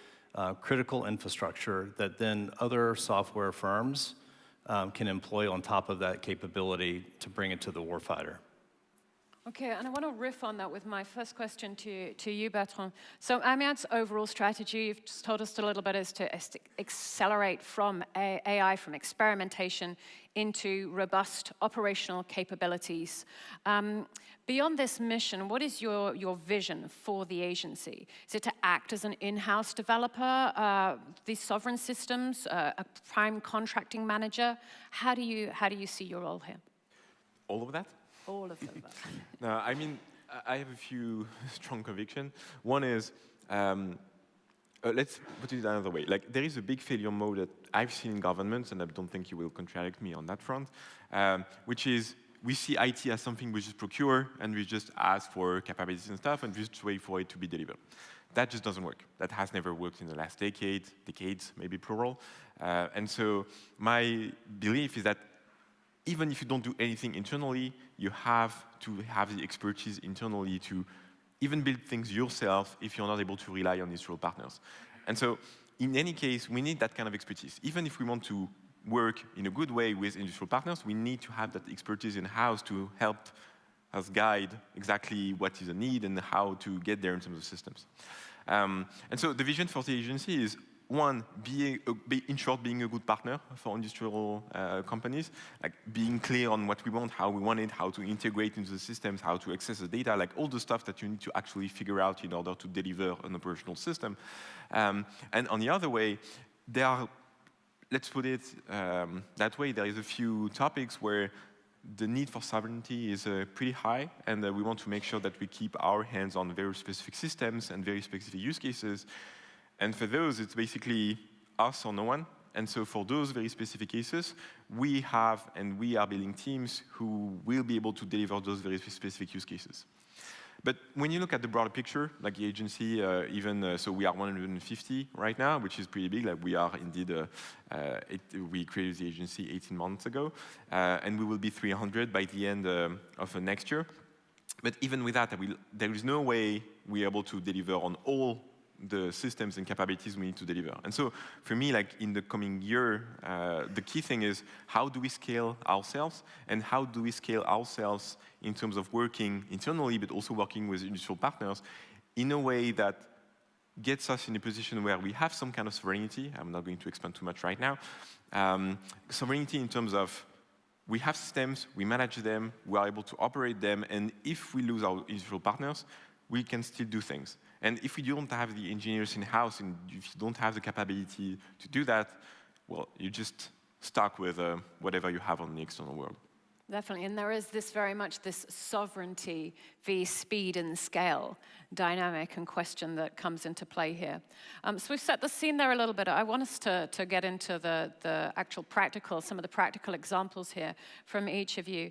critical infrastructure that then other software firms can employ on top of that capability to bring it to the warfighter. Okay, and I want to riff on that with my first question to you, Bertrand. So Amiad's overall strategy, you've just told us a little bit, is to accelerate from AI, from experimentation into robust operational capabilities. Beyond this mission, what is your vision for the agency? Is it to act as an in-house developer, these sovereign systems, a prime contracting manager? How do you see your role here? All of that? All of them. No, I mean, I have a few strong convictions. One is, let's put it another way. Like, there is a big failure mode that I've seen in governments, and I don't think you will contradict me on that front, which is we see IT as something we just procure, and we just ask for capabilities and stuff, and we just wait for it to be delivered. That just doesn't work. That has never worked in the last decades, maybe plural. And so my belief is that even if you don't do anything internally, you have to have the expertise internally to even build things yourself if you're not able to rely on industrial partners. And so, in any case, we need that kind of expertise. Even if we want to work in a good way with industrial partners, we need to have that expertise in-house to help us guide exactly what is a need and how to get there in terms of systems. And so the vision for the agency is, one, in short, being a good partner for industrial companies, like being clear on what we want, how we want it, how to integrate into the systems, how to access the data, like all the stuff that you need to actually figure out in order to deliver an operational system. And on the other way, there are, let's put it that way, there is a few topics where the need for sovereignty is pretty high, and we want to make sure that we keep our hands on very specific systems and very specific use cases. And for those, it's basically us or no one. And so for those very specific cases, we are building teams who will be able to deliver those very specific use cases. But when you look at the broader picture, like the agency, so we are 150 right now, which is pretty big. Like we are indeed, we created the agency 18 months ago, and we will be 300 by the end of next year. But even with that, there is no way we're able to deliver on all the systems and capabilities we need to deliver. And so for me, like in the coming year, the key thing is how do we scale ourselves, and how do we scale ourselves in terms of working internally, but also working with industrial partners in a way that gets us in a position where we have some kind of sovereignty. I'm not going to expand too much right now. Sovereignty in terms of we have systems, we manage them, we are able to operate them, and if we lose our industrial partners, we can still do things. And if we don't have the engineers in-house, and if you don't have the capability to do that, well, you're just stuck with whatever you have on the external world. Definitely, and there is very much this sovereignty v. speed and scale dynamic and question that comes into play here. So we've set the scene there a little bit. I want us to get into the actual some of the practical examples here from each of you.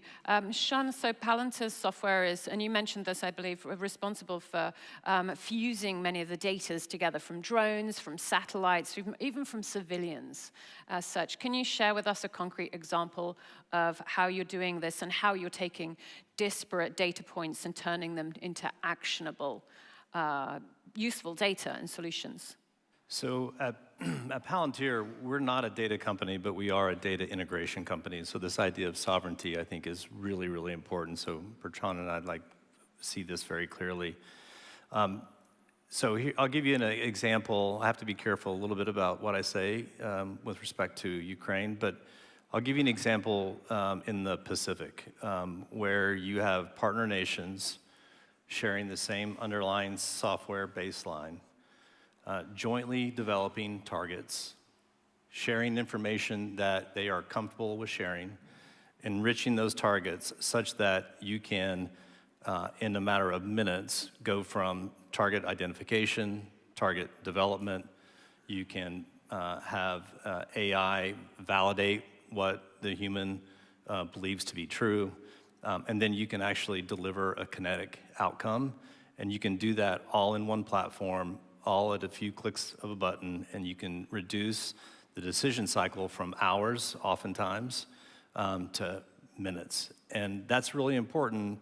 Sean, so Palantir's software is, and you mentioned this, I believe, responsible for fusing many of the data together from drones, from satellites, even from civilians as such. Can you share with us a concrete example of how you're doing this and how you're taking disparate data points and turning them into actionable, useful data and solutions? So at Palantir, we're not a data company, but we are a data integration company. So this idea of sovereignty, I think, is really, really important. So Bertrand and I'd like to see this very clearly. So here, I'll give you an example. I have to be careful a little bit about what I say with respect to Ukraine, but I'll give you an example in the Pacific, where you have partner nations sharing the same underlying software baseline, jointly developing targets, sharing information that they are comfortable with sharing, enriching those targets such that you can, in a matter of minutes, go from target identification, target development. You can have AI validate what the human believes to be true, and then you can actually deliver a kinetic outcome, and you can do that all in one platform, all at a few clicks of a button, and you can reduce the decision cycle from hours, oftentimes, to minutes. And that's really important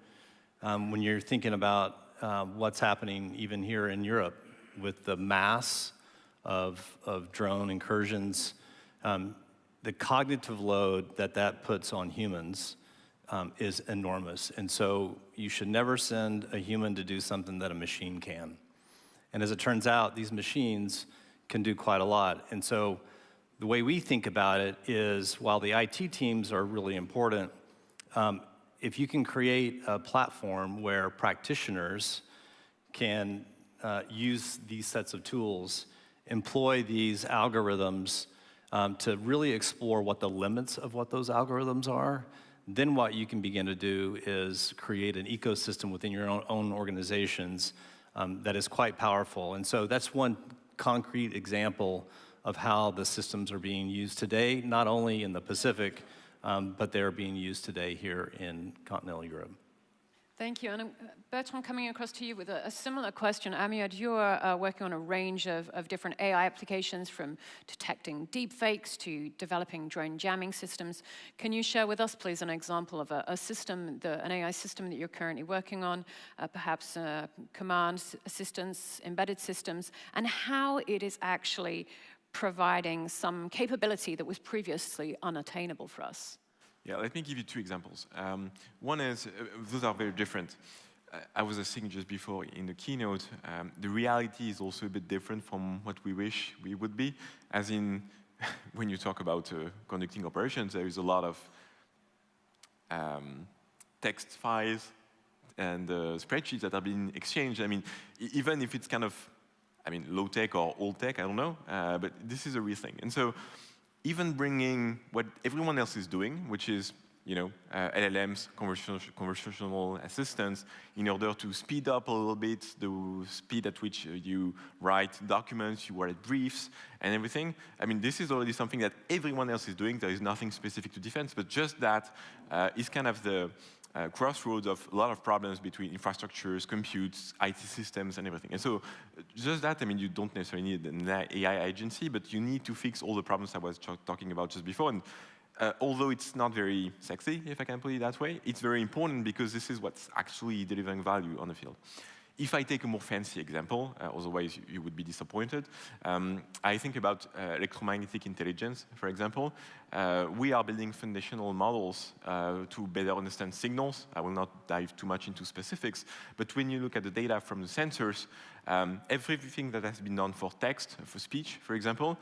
when you're thinking about what's happening even here in Europe with the mass of drone incursions. The cognitive load that puts on humans is enormous. And so you should never send a human to do something that a machine can. And as it turns out, these machines can do quite a lot. And so the way we think about it is, while the IT teams are really important, if you can create a platform where practitioners can use these sets of tools, employ these algorithms, to really explore what the limits of what those algorithms are, then what you can begin to do is create an ecosystem within your own organizations that is quite powerful. And so that's one concrete example of how the systems are being used today, not only in the Pacific, but they're being used today here in continental Europe. Thank you. And Bertrand, coming across to you with a similar question. Amiad, you're working on a range of different AI applications, from detecting deepfakes to developing drone jamming systems. Can you share with us, please, an example of a system, an AI system that you're currently working on, perhaps command assistance, embedded systems, and how it is actually providing some capability that was previously unattainable for us? Yeah, let me give you two examples. One is, those are very different. I was saying just before in the keynote, the reality is also a bit different from what we wish we would be. As in, when you talk about conducting operations, there is a lot of text files and spreadsheets that are being exchanged. I mean, even if it's kind of, low tech or old tech, I don't know, but this is a real thing. And so, even bringing what everyone else is doing, which is, LLMs, conversational assistants, in order to speed up a little bit the speed at which you write documents, you write briefs, and everything. This is already something that everyone else is doing. There is nothing specific to defense, but just that is kind of the crossroads of a lot of problems between infrastructures, computes, IT systems, and everything. And so just that, I mean, you don't necessarily need an AI agency, but you need to fix all the problems I was talking about just before. And although it's not very sexy, if I can put it that way, it's very important because this is what's actually delivering value on the field. If I take a more fancy example, otherwise you would be disappointed, I think about electromagnetic intelligence, for example. We are building foundational models to better understand signals. I will not dive too much into specifics, but when you look at the data from the sensors, everything that has been done for text, for speech, for example,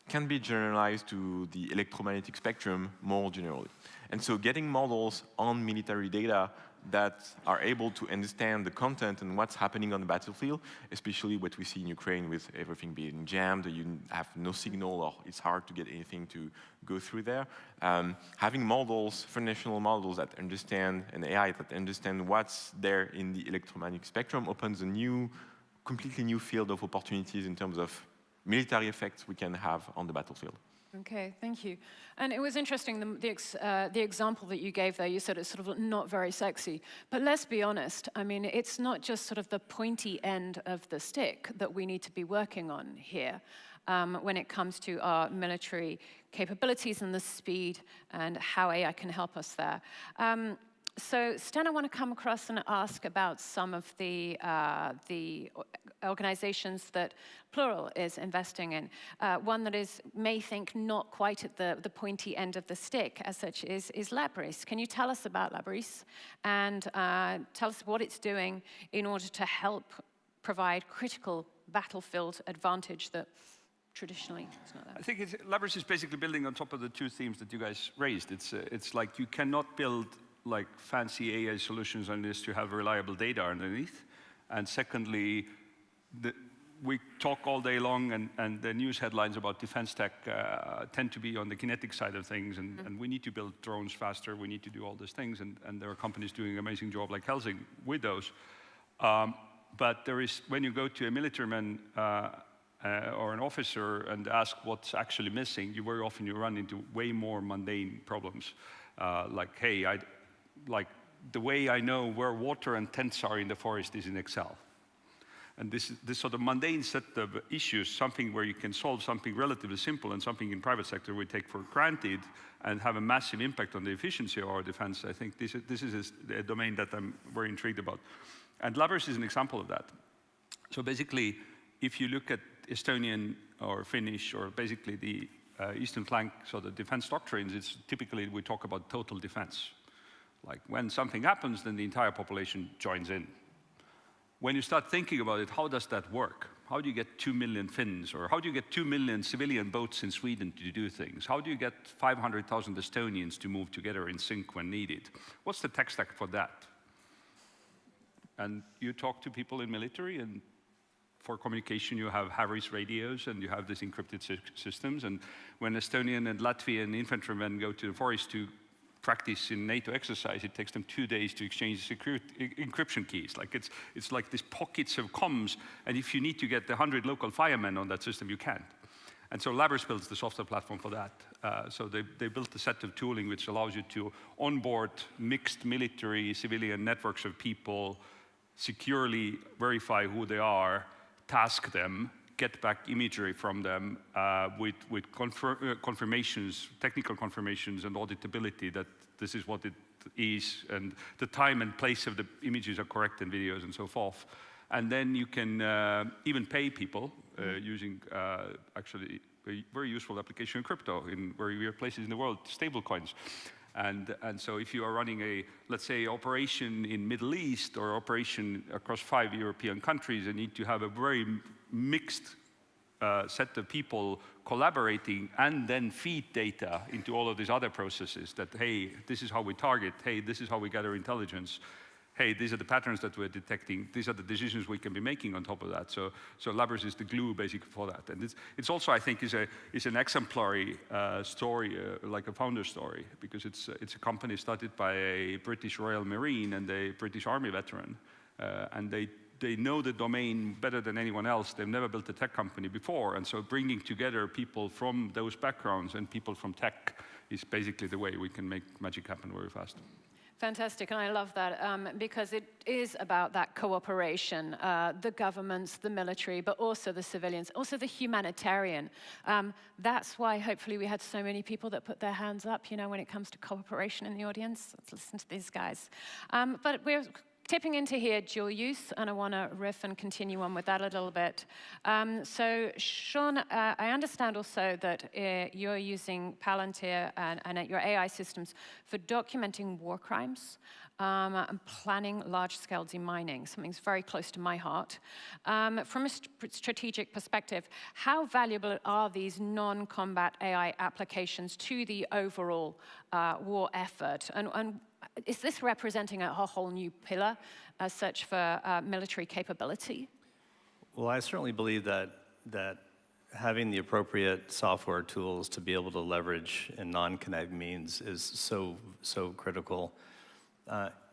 can be generalized to the electromagnetic spectrum more generally. And so getting models on military data that are able to understand the content and what's happening on the battlefield, especially what we see in Ukraine with everything being jammed, you have no signal or it's hard to get anything to go through there. Having models, foundational models that understand, and AI that understand what's there in the electromagnetic spectrum opens a new, completely new field of opportunities in terms of military effects we can have on the battlefield. Okay, thank you. And it was interesting, the example that you gave there, you said it's sort of not very sexy. But let's be honest, I mean, it's not just sort of the pointy end of the stick that we need to be working on here when it comes to our military capabilities and the speed and how AI can help us there. So, Sten, I want to come across and ask about some of the organizations that Plural is investing in. One that may think not quite at the pointy end of the stick as such is Labris. Can you tell us about Labris and tell us what it's doing in order to help provide critical battlefield advantage that traditionally it's not there? I think Labris is basically building on top of the two themes that you guys raised. It's like you cannot build like fancy AI solutions unless you have reliable data underneath. And secondly, we talk all day long and the news headlines about defense tech tend to be on the kinetic side of things, and we need to build drones faster, we need to do all these things, and there are companies doing an amazing job like Helsing with those. But there is, when you go to a military man or an officer and ask what's actually missing, very often you run into way more mundane problems. Like, hey, like the way I know where water and tents are in the forest is in Excel. And this sort of mundane set of issues, something where you can solve something relatively simple and something in private sector we take for granted and have a massive impact on the efficiency of our defense, I think this is a domain that I'm very intrigued about. And Labris is an example of that. So basically, if you look at Estonian or Finnish or basically the eastern flank, so the defense doctrines, it's typically we talk about total defense. Like when something happens, then the entire population joins in. When you start thinking about it, how does that work? How do you get 2 million Finns? Or how do you get 2 million civilian boats in Sweden to do things? How do you get 500,000 Estonians to move together in sync when needed? What's the tech stack for that? And you talk to people in military, and for communication, you have Harris radios, and you have these encrypted systems. And when Estonian and Latvian infantrymen go to the forest to practice in NATO exercise, it takes them 2 days to exchange encryption keys. Like it's like these pockets of comms, and if you need to get 100 local firemen on that system, you can't. And so Labris builds the software platform for that. So they built a set of tooling which allows you to onboard mixed military, civilian networks of people, securely verify who they are, task them, get back imagery from them with confirmations, technical confirmations and auditability that this is what it is, and the time and place of the images are correct and videos and so forth. And then you can even pay people using actually a very useful application in crypto in various places in the world, stable coins. And so if you are running a, let's say, operation in Middle East or operation across 5 European countries, you need to have a very mixed set of people collaborating and then feed data into all of these other processes that, hey, this is how we target, hey, this is how we gather intelligence, hey, these are the patterns that we're detecting, these are the decisions we can be making on top of that. So Labris is the glue basically for that. And it's also, I think, is an exemplary story, like a founder story, because it's a company started by a British Royal Marine and a British Army veteran. And they know the domain better than anyone else. They've never built a tech company before. And so bringing together people from those backgrounds and people from tech is basically the way we can make magic happen very fast. Fantastic, and I love that because it is about that cooperation, the governments, the military, but also the civilians, also the humanitarian. That's why hopefully we had so many people that put their hands up, you know, when it comes to cooperation in the audience. Let's listen to these guys. But we're tipping into here dual use, and I want to riff and continue on with that a little bit. So, Sean, I understand also that you're using Palantir and your AI systems for documenting war crimes and planning large-scale demining, something that's very close to my heart. From a strategic perspective, how valuable are these non-combat AI applications to the overall war effort? And is this representing a whole new pillar as such for military capability? Well, I certainly believe that having the appropriate software tools to be able to leverage in non-kinetic means is so critical.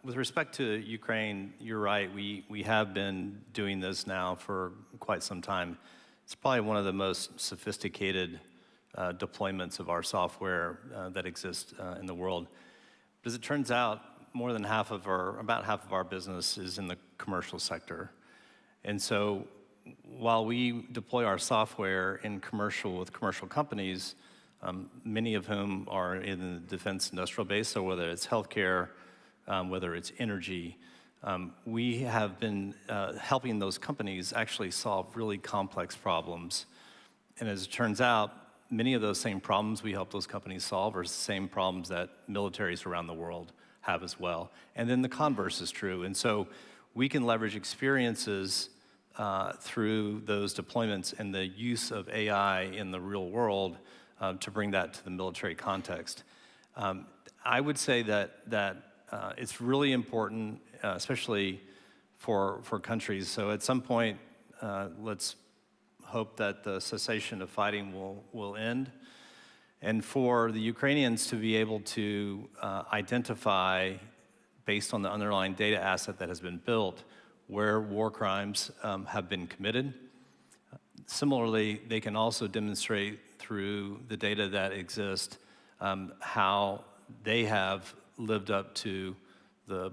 With respect to Ukraine, you're right, we have been doing this now for quite some time. It's probably one of the most sophisticated deployments of our software that exists in the world. As it turns out, about half of our business is in the commercial sector. And so while we deploy our software in with commercial companies, many of whom are in the defense industrial base, so whether it's healthcare, whether it's energy, we have been helping those companies actually solve really complex problems. And as it turns out, many of those same problems we help those companies solve are the same problems that militaries around the world have as well. And then the converse is true. And so we can leverage experiences through those deployments and the use of AI in the real world to bring that to the military context. I would say that it's really important, especially for countries. So at some point, let's hope that the cessation of fighting will end. And for the Ukrainians to be able to identify, based on the underlying data asset that has been built, where war crimes have been committed. Similarly, they can also demonstrate through the data that exists how they have lived up to the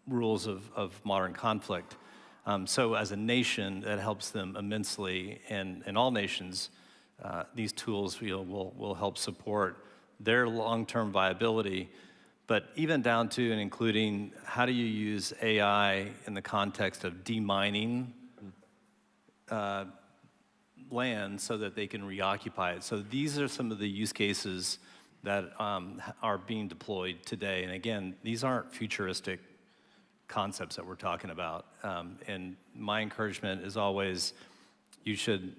rules of modern conflict. So as a nation, that helps them immensely, and all nations, these tools will help support their long-term viability, but even down to and including how do you use AI in the context of demining land so that they can reoccupy it. So these are some of the use cases that are being deployed today. And again, these aren't futuristic concepts that we're talking about. And my encouragement is always, you should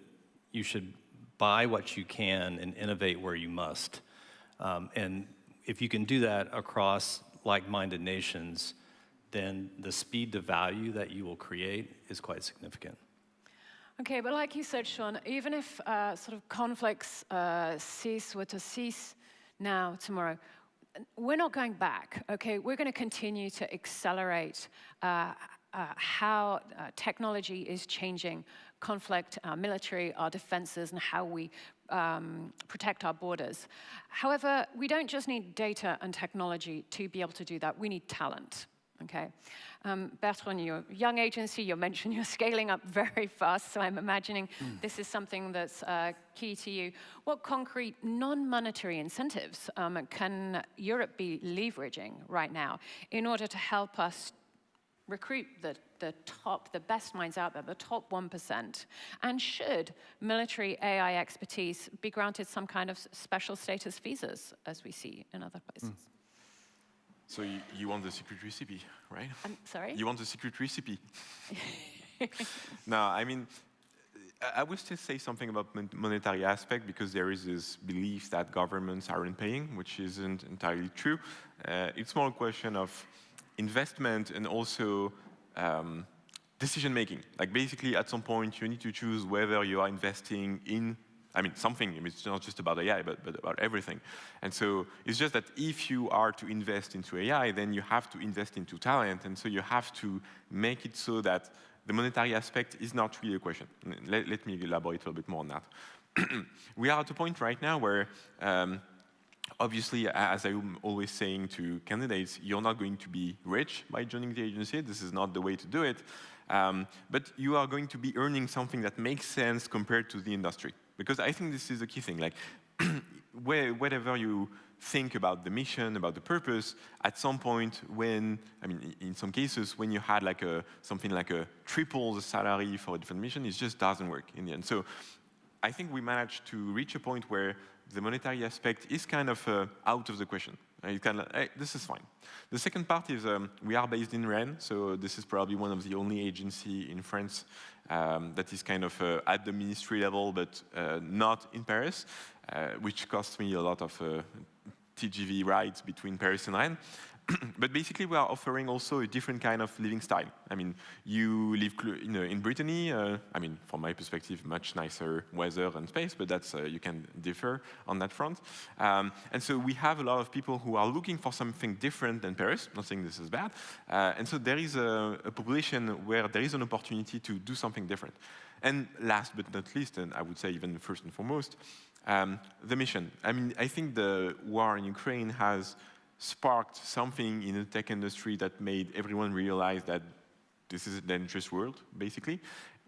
buy what you can and innovate where you must. And if you can do that across like-minded nations, then the speed to value that you will create is quite significant. Okay, but like you said, Sean, even if sort of conflicts were to cease now, tomorrow, we're not going back, okay? We're going to continue to accelerate how technology is changing conflict, our military, our defenses, and how we protect our borders. However, we don't just need data and technology to be able to do that. We need talent, okay? Bertrand, you're a young agency. You mentioned you're scaling up very fast, so I'm imagining this is something that's key to you. What concrete non-monetary incentives can Europe be leveraging right now in order to help us recruit the best minds out there, the top 1%? And should military AI expertise be granted some kind of special status visas, as we see in other places? So you want the secret recipe, right? I'm sorry? You want the secret recipe. No, I mean, I will still say something about monetary aspect, because there is this belief that governments aren't paying, which isn't entirely true. It's more a question of investment and also decision making. Like basically at some point you need to choose whether you are investing in, something. It's not just about AI, but about everything. And so it's just that if you are to invest into AI, then you have to invest into talent. And so you have to make it so that the monetary aspect is not really a question. Let me elaborate a little bit more on that. We are at a point right now where Obviously, as I'm always saying to candidates, you're not going to be rich by joining the agency. This is not the way to do it. But you are going to be earning something that makes sense compared to the industry. Because I think this is a key thing. Like, whatever you think about the mission, about the purpose, at some point when, I mean, in some cases, when you had like something like a triple the salary for a different mission, it just doesn't work in the end. So I think we managed to reach a point where the monetary aspect is kind of out of the question. You can, hey, this is fine. The second part is we are based in Rennes, so this is probably one of the only agency in France that is kind of at the ministry level, but not in Paris, which costs me a lot of TGV rides between Paris and Rennes. But basically, we are offering also a different kind of living style. I mean, you live in Brittany. I mean, from my perspective, much nicer weather and space, but that's you can differ on that front. And so we have a lot of people who are looking for something different than Paris. Not saying this is bad. And so there is a population where there is an opportunity to do something different. And last but not least, and I would say even first and foremost, the mission. I mean, I think the war in Ukraine has sparked something in the tech industry that made everyone realize that this is a dangerous world, basically.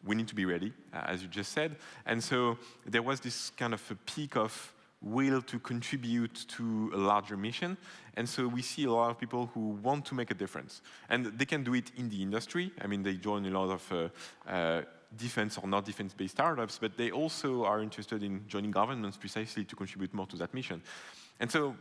We need to be ready, as you just said. And so there was this kind of a peak of will to contribute to a larger mission. And so we see a lot of people who want to make a difference. And they can do it in the industry. I mean, they join a lot of defense or not defense-based startups, but they also are interested in joining governments precisely to contribute more to that mission. And so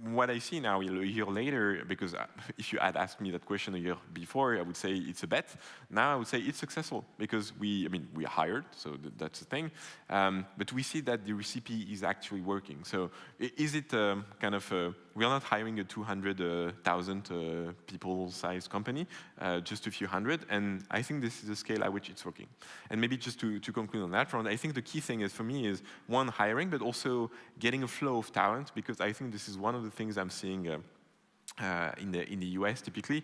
what I see now, a year later, because if you had asked me that question a year before, I would say it's a bet. Now I would say it's successful because we are hired, so that's the thing. But we see that the recipe is actually working. So is it kind of we are not hiring a 200,000 people-sized company, just a few hundred, and I think this is the scale at which it's working. And maybe just to conclude on that front, I think the key thing is for me is one, hiring, but also getting a flow of talent, because I think this is one of the things I'm seeing in the US typically.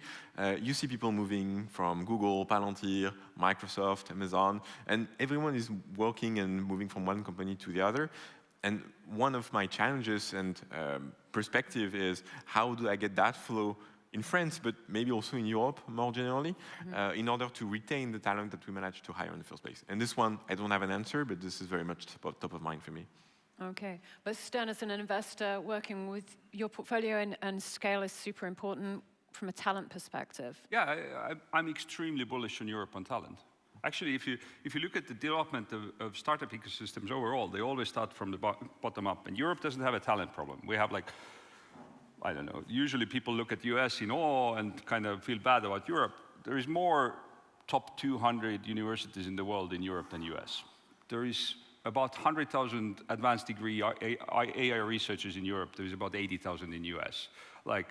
You see people moving from Google, Palantir, Microsoft, Amazon, and everyone is working and moving from one company to the other. And one of my challenges and perspective is how do I get that flow in France, but maybe also in Europe more generally, in order to retain the talent that we managed to hire in the first place. And this one, I don't have an answer, but this is very much top of mind for me. Okay, but Stern, as an investor, working with your portfolio and scale is super important from a talent perspective. Yeah, I'm extremely bullish on Europe on talent. Actually, if you look at the development of startup ecosystems overall, they always start from the bottom up. And Europe doesn't have a talent problem. We have like, I don't know, usually people look at the US in awe and kind of feel bad about Europe. There is more top 200 universities in the world in Europe than US. There is about 100,000 advanced degree AI researchers in Europe. There is about 80,000 in US. Like,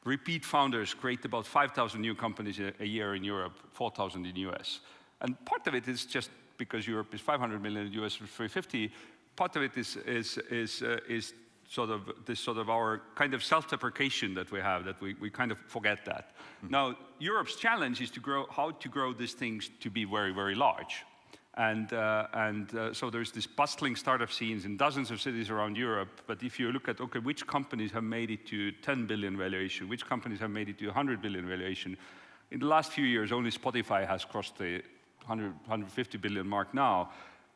repeat founders create about 5,000 new companies a year in Europe, 4,000 in US. And part of it is just because Europe is 500 million, US is 350. Part of it is sort of this sort of our kind of self-deprecation that we have, that we kind of forget that. Now, Europe's challenge is to grow, how to grow these things to be very, very large. And so there's this bustling startup scenes in dozens of cities around Europe. But if you look at, okay, which companies have made it to 10 billion valuation, which companies have made it to 100 billion valuation, in the last few years, only Spotify has crossed the 150 billion mark now.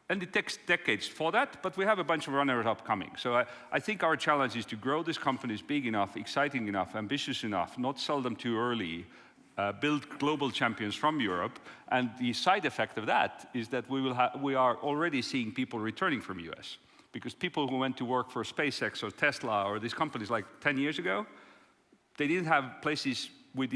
And it takes decades for that, but we have a bunch of runners-up coming. So I think our challenge is to grow these companies big enough, exciting enough, ambitious enough, not sell them too early, build global champions from Europe, and the side effect of that is that we are already seeing people returning from US. Because people who went to work for SpaceX or Tesla or these companies like 10 years ago, they didn't have places with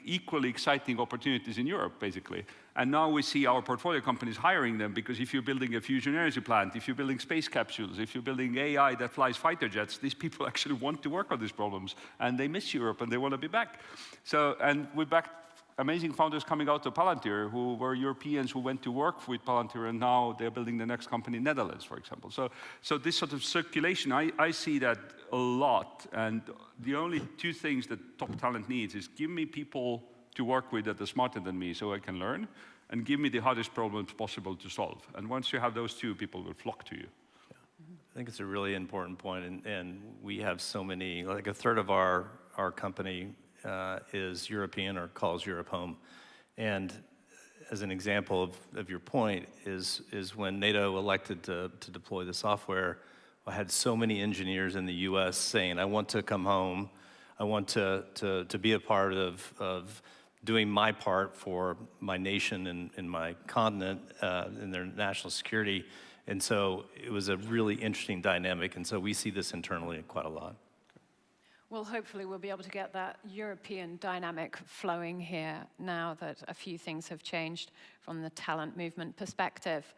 equally exciting opportunities in Europe, basically. And now we see our portfolio companies hiring them, because if you're building a fusion energy plant, if you're building space capsules, if you're building AI that flies fighter jets, these people actually want to work on these problems, and they miss Europe, and they want to be back. So, and we backed amazing founders coming out of Palantir, who were Europeans who went to work with Palantir, and now they're building the next company in Netherlands, for example. So this sort of circulation, I see that a lot, and the only two things that top talent needs is give me people to work with that are smarter than me so I can learn, and give me the hardest problems possible to solve. And once you have those two, people will flock to you. think it's a really important point, and we have so many, like a third of our company is European or calls Europe home. And as an example of your point is when NATO elected to deploy the software, I had so many engineers in the US saying, I want to come home, I want to be a part of doing my part for my nation and my continent and their national security. And so it was a really interesting dynamic, and so we see this internally quite a lot. Well, hopefully we'll be able to get that European dynamic flowing here now that a few things have changed from the talent movement perspective.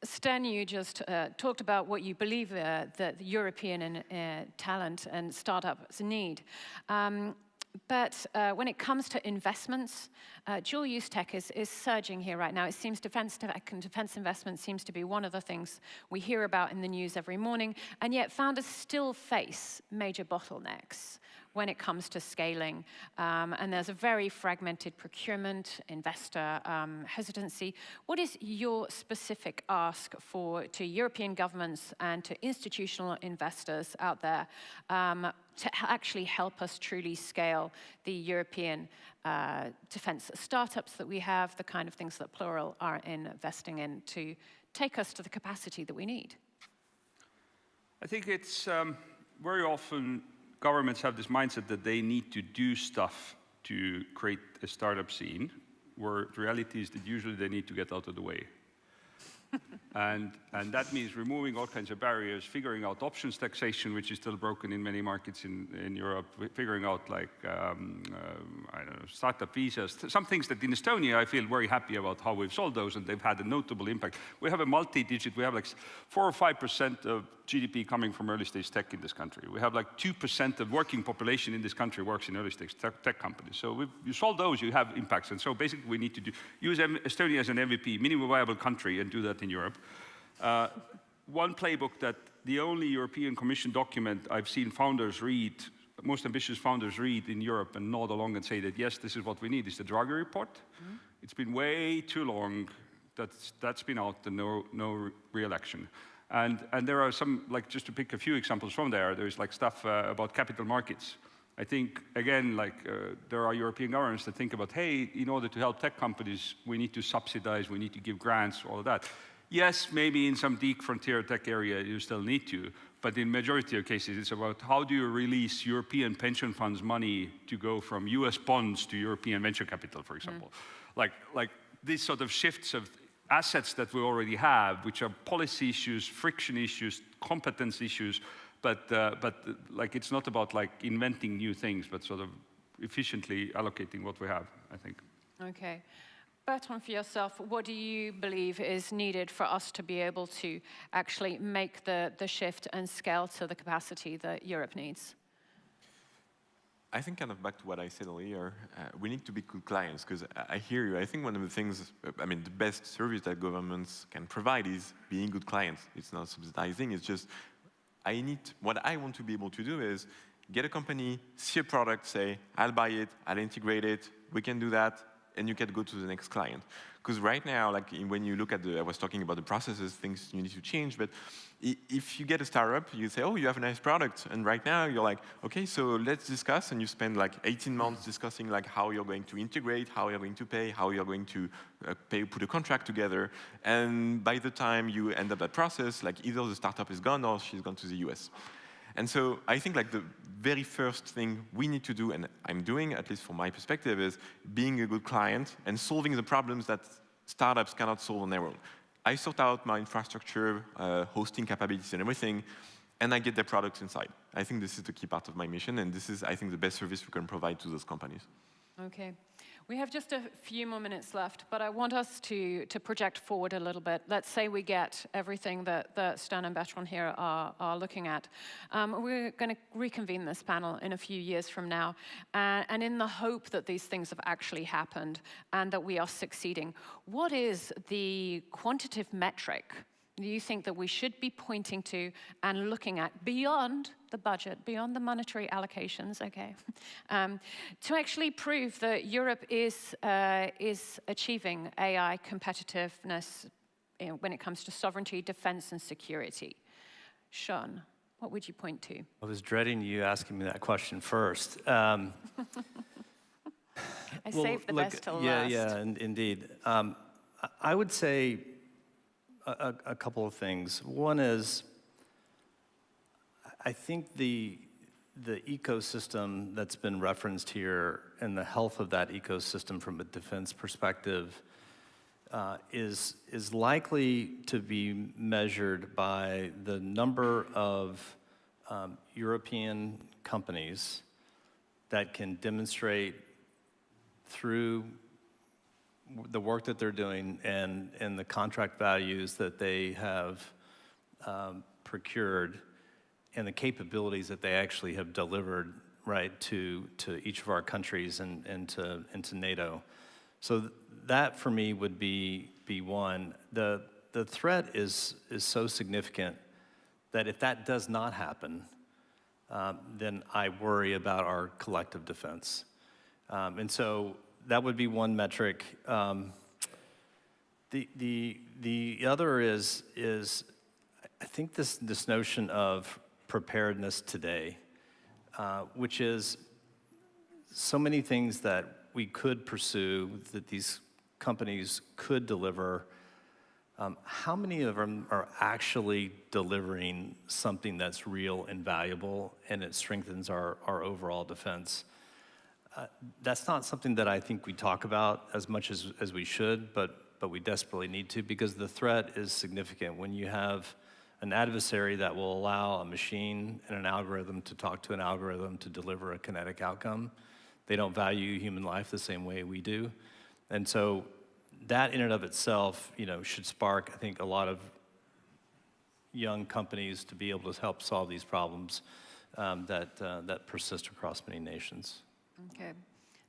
Sten, you just talked about what you believe that European talent and startups need. But when it comes to investments, dual-use tech is surging here right now. It seems defense tech and defense investment seems to be one of the things we hear about in the news every morning, and yet founders still face major bottlenecks when it comes to scaling. And there's a very fragmented procurement, investor hesitancy. What is your specific ask to European governments and to institutional investors out there to actually help us truly scale the European defense startups that we have, the kind of things that Plural are investing in to take us to the capacity that we need? I think it's very often governments have this mindset that they need to do stuff to create a startup scene, where the reality is that usually they need to get out of the way. And that means removing all kinds of barriers, figuring out options taxation, which is still broken in many markets in Europe, figuring out like, I don't know, startup visas, some things that in Estonia I feel very happy about how we've solved those, and they've had a notable impact. We have a multi-digit, we have like 4 or 5% of GDP coming from early stage tech in this country. We have like 2% of working population in this country works in early stage tech companies. So you solve those, you have impacts. And so basically we need to use Estonia as an MVP, minimum viable country, and do that in Europe. One playbook that the only European Commission document I've seen founders read, most ambitious founders read in Europe and nod along and say that, yes, this is what we need, is the Draghi report. Mm-hmm. It's been way too long that's been out and no real action. And there are some, like just to pick a few examples from there's like stuff about capital markets. I think, again, like there are European governments that think about, hey, in order to help tech companies, we need to subsidize, we need to give grants, all of that. Yes, maybe in some deep frontier tech area you still need to, but in majority of cases it's about how do you release European pension funds money to go from US bonds to European venture capital, for example. Like these sort of shifts of assets that we already have, which are policy issues, friction issues, competence issues, but like it's not about like inventing new things, but sort of efficiently allocating what we have, I think. Okay. Bertrand, for yourself, what do you believe is needed for us to be able to actually make the shift and scale to the capacity that Europe needs? I think kind of back to what I said earlier, we need to be good clients, because I hear you. I think one of the things, I mean, the best service that governments can provide is being good clients. It's not subsidizing, it's just, what I want to be able to do is get a company, see a product, say, I'll buy it, I'll integrate it, we can do that, and you can go to the next client. Because right now, like when you look at I was talking about the processes, things you need to change, but if you get a startup, you say, oh, you have a nice product, and right now you're like, okay, so let's discuss, and you spend like 18 months discussing like how you're going to integrate, how you're going to pay, how you're going to put a contract together, and by the time you end up that process, like either the startup is gone or she's gone to the US. And so I think like the very first thing we need to do, and I'm doing, at least from my perspective, is being a good client and solving the problems that startups cannot solve on their own. I sort out my infrastructure, hosting capabilities and everything, and I get their products inside. I think this is the key part of my mission, and this is, I think, the best service we can provide to those companies. Okay. We have just a few more minutes left, but I want us to project forward a little bit. Let's say we get everything that Stan and Bertrand here are looking at. We're going to reconvene this panel in a few years from now, and in the hope that these things have actually happened and that we are succeeding. What is the quantitative metric do you think that we should be pointing to and looking at beyond the budget, beyond the monetary allocations, okay, to actually prove that Europe is achieving AI competitiveness when it comes to sovereignty, defense, and security? Sean, what would you point to? I was dreading you asking me that question first. I saved the best till last. Yeah, indeed. I would say a couple of things. One is, I think the ecosystem that's been referenced here and the health of that ecosystem from a defense perspective is likely to be measured by the number of European companies that can demonstrate through the work that they're doing and the contract values that they have procured and the capabilities that they actually have delivered, right, to each of our countries and to NATO. So that for me would be one. The threat is so significant that if that does not happen, then I worry about our collective defense. And so that would be one metric. The other is I think this notion of preparedness today, which is so many things that we could pursue, that these companies could deliver. How many of them are actually delivering something that's real and valuable and it strengthens our overall defense? That's not something that I think we talk about as much as we should, but we desperately need to, because the threat is significant. When you have an adversary that will allow a machine and an algorithm to talk to an algorithm to deliver a kinetic outcome, they don't value human life the same way we do. And so that in and of itself, should spark, I think, a lot of young companies to be able to help solve these problems that persist across many nations. Okay,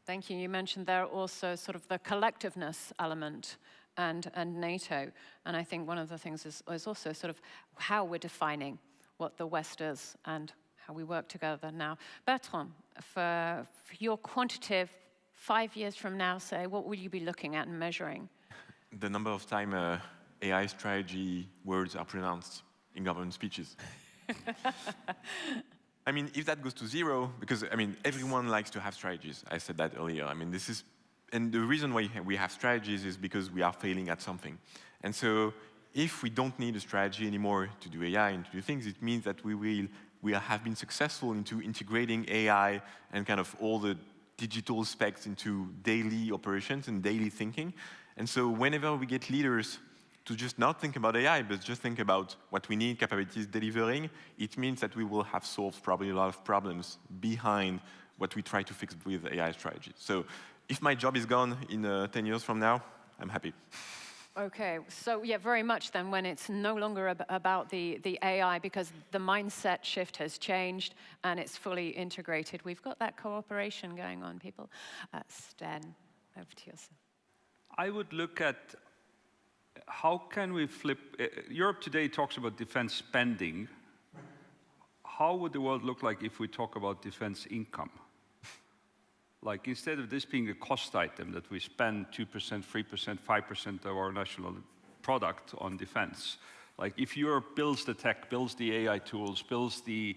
thank you. You mentioned there also sort of the collectiveness element and NATO. And I think one of the things is also sort of how we're defining what the West is and how we work together now. Bertrand, for your quantitative 5 years from now, say, what will you be looking at and measuring? The number of times AI strategy words are pronounced in government speeches. I mean, if that goes to zero, because, everyone likes to have strategies. I said that earlier. And the reason why we have strategies is because we are failing at something. And so if we don't need a strategy anymore to do AI and to do things, it means that we have been successful into integrating AI and kind of all the digital specs into daily operations and daily thinking. And so whenever we get leaders to just not think about AI, but just think about what we need, capabilities delivering, it means that we will have solved probably a lot of problems behind what we try to fix with AI strategy. So if my job is gone in 10 years from now, I'm happy. Okay, so yeah, very much then when it's no longer about the AI, because the mindset shift has changed and it's fully integrated. We've got that cooperation going on, people. Stan, over to you. I would look at how can we flip. Europe today talks about defense spending. How would the world look like if we talk about defense income? Like, instead of this being a cost item that we spend 2%, 3%, 5% of our national product on defense, like if Europe builds the tech, builds the AI tools, builds the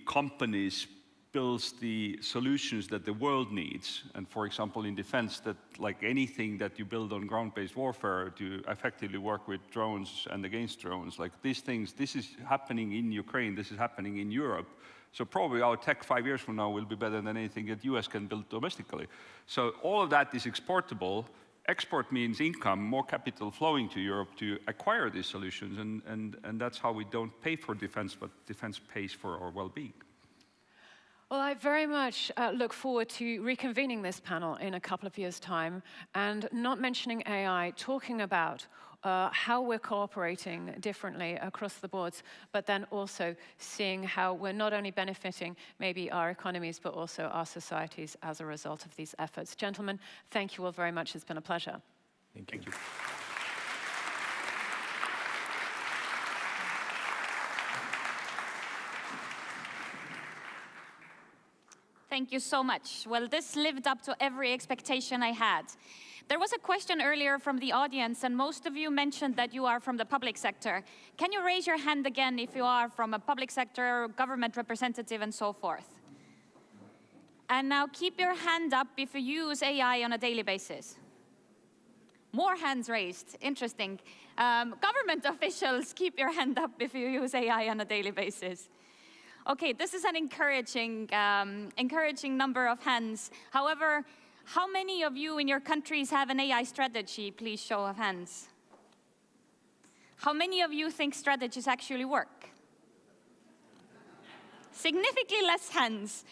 companies, builds the solutions that the world needs, and for example in defense, that like anything that you build on ground-based warfare to effectively work with drones and against drones, like these things, this is happening in Ukraine, this is happening in Europe. So probably our tech 5 years from now will be better than anything that US can build domestically. So all of that is exportable. Export means income, more capital flowing to Europe to acquire these solutions, and that's how we don't pay for defense, but defense pays for our well-being. Well, I very much look forward to reconvening this panel in a couple of years' time and not mentioning AI, talking about how we're cooperating differently across the boards, but then also seeing how we're not only benefiting maybe our economies, but also our societies as a result of these efforts. Gentlemen, thank you all very much. It's been a pleasure. Thank you. Thank you so much. Well, this lived up to every expectation I had. There was a question earlier from the audience, and most of you mentioned that you are from the public sector. Can you raise your hand again if you are from a public sector, government representative, and so forth? And now keep your hand up if you use AI on a daily basis. More hands raised. Interesting. Government officials, keep your hand up if you use AI on a daily basis. Okay, this is an encouraging number of hands. However, how many of you in your countries have an AI strategy? Please, show of hands. How many of you think strategies actually work? Significantly less hands.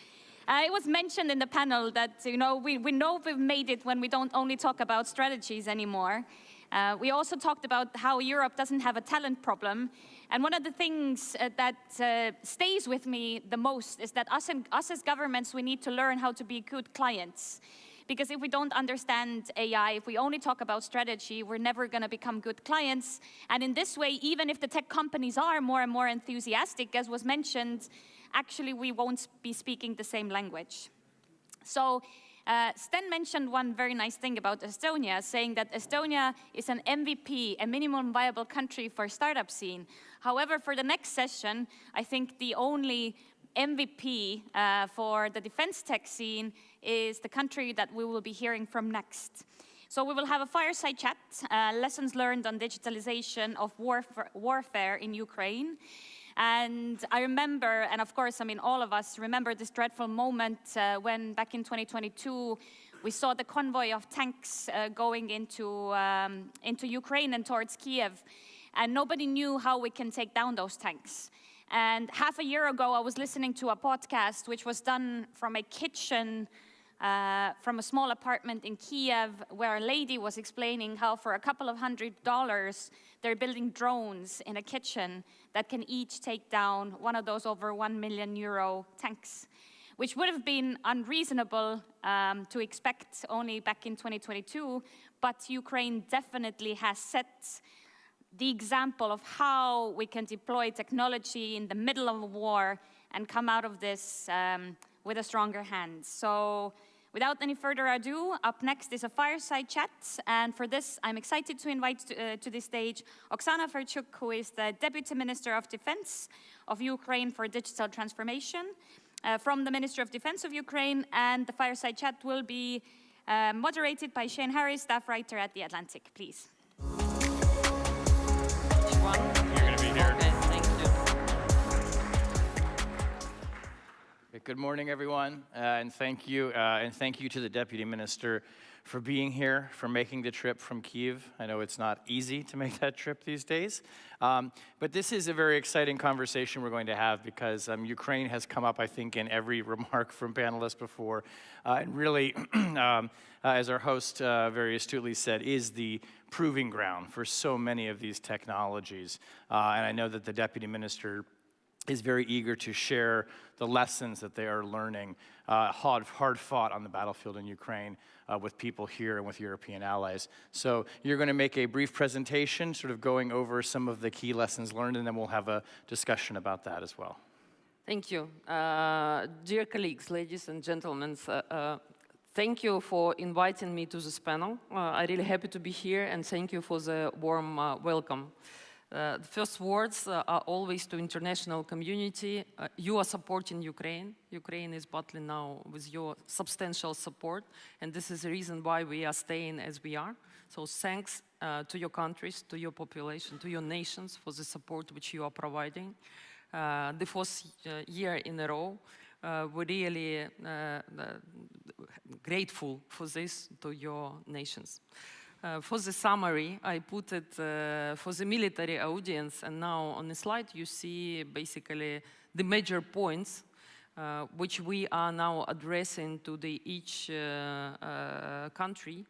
It was mentioned in the panel that we know we've made it when we don't only talk about strategies anymore. We also talked about how Europe doesn't have a talent problem. And one of the things that stays with me the most is that us as governments, we need to learn how to be good clients. Because if we don't understand AI, if we only talk about strategy, we're never going to become good clients. And in this way, even if the tech companies are more and more enthusiastic, as was mentioned, actually we won't be speaking the same language. So Sten mentioned one very nice thing about Estonia, saying that Estonia is an MVP, a minimum viable country for startup scene. However, for the next session, I think the only MVP for the defense tech scene is the country that we will be hearing from next. So we will have a fireside chat, lessons learned on digitalization of warfare in Ukraine. And I remember, and of course, I mean, all of us remember this dreadful moment when back in 2022, we saw the convoy of tanks going into Ukraine and towards Kiev. And nobody knew how we can take down those tanks. And half a year ago, I was listening to a podcast which was done from a kitchen from a small apartment in Kiev, where a lady was explaining how for a couple of $100, they're building drones in a kitchen that can each take down one of those over €1 million tanks, which would have been unreasonable to expect only back in 2022. But Ukraine definitely has set the example of how we can deploy technology in the middle of a war and come out of this with a stronger hand. So without any further ado, up next is a fireside chat. And for this, I'm excited to invite to the stage Oksana Ferchuk, who is the Deputy Minister of Defense of Ukraine for Digital Transformation from the Ministry of Defense of Ukraine. And the fireside chat will be moderated by Shane Harris, staff writer at The Atlantic. Please. You're going to be here. Okay, thank you. Good morning, everyone, and thank you to the Deputy Minister for being here, for making the trip from Kyiv. I know it's not easy to make that trip these days, but this is a very exciting conversation we're going to have because Ukraine has come up, I think, in every remark from panelists before, and really, as our host very astutely said, is the proving ground for so many of these technologies. And I know that the Deputy Minister is very eager to share the lessons that they are learning, hard fought on the battlefield in Ukraine with people here and with European allies. So you're going to make a brief presentation, sort of going over some of the key lessons learned, and then we'll have a discussion about that as well. Thank you. Dear colleagues, ladies and gentlemen, thank you for inviting me to this panel. I'm really happy to be here, and thank you for the warm welcome. The first words are always to international community. You are supporting Ukraine. Ukraine is battling now with your substantial support, and this is the reason why we are staying as we are. So thanks to your countries, to your population, to your nations for the support which you are providing. The fourth year in a row, we're really grateful for this to your nations. For the summary, I put it for the military audience, and now on the slide you see basically the major points which we are now addressing to each country,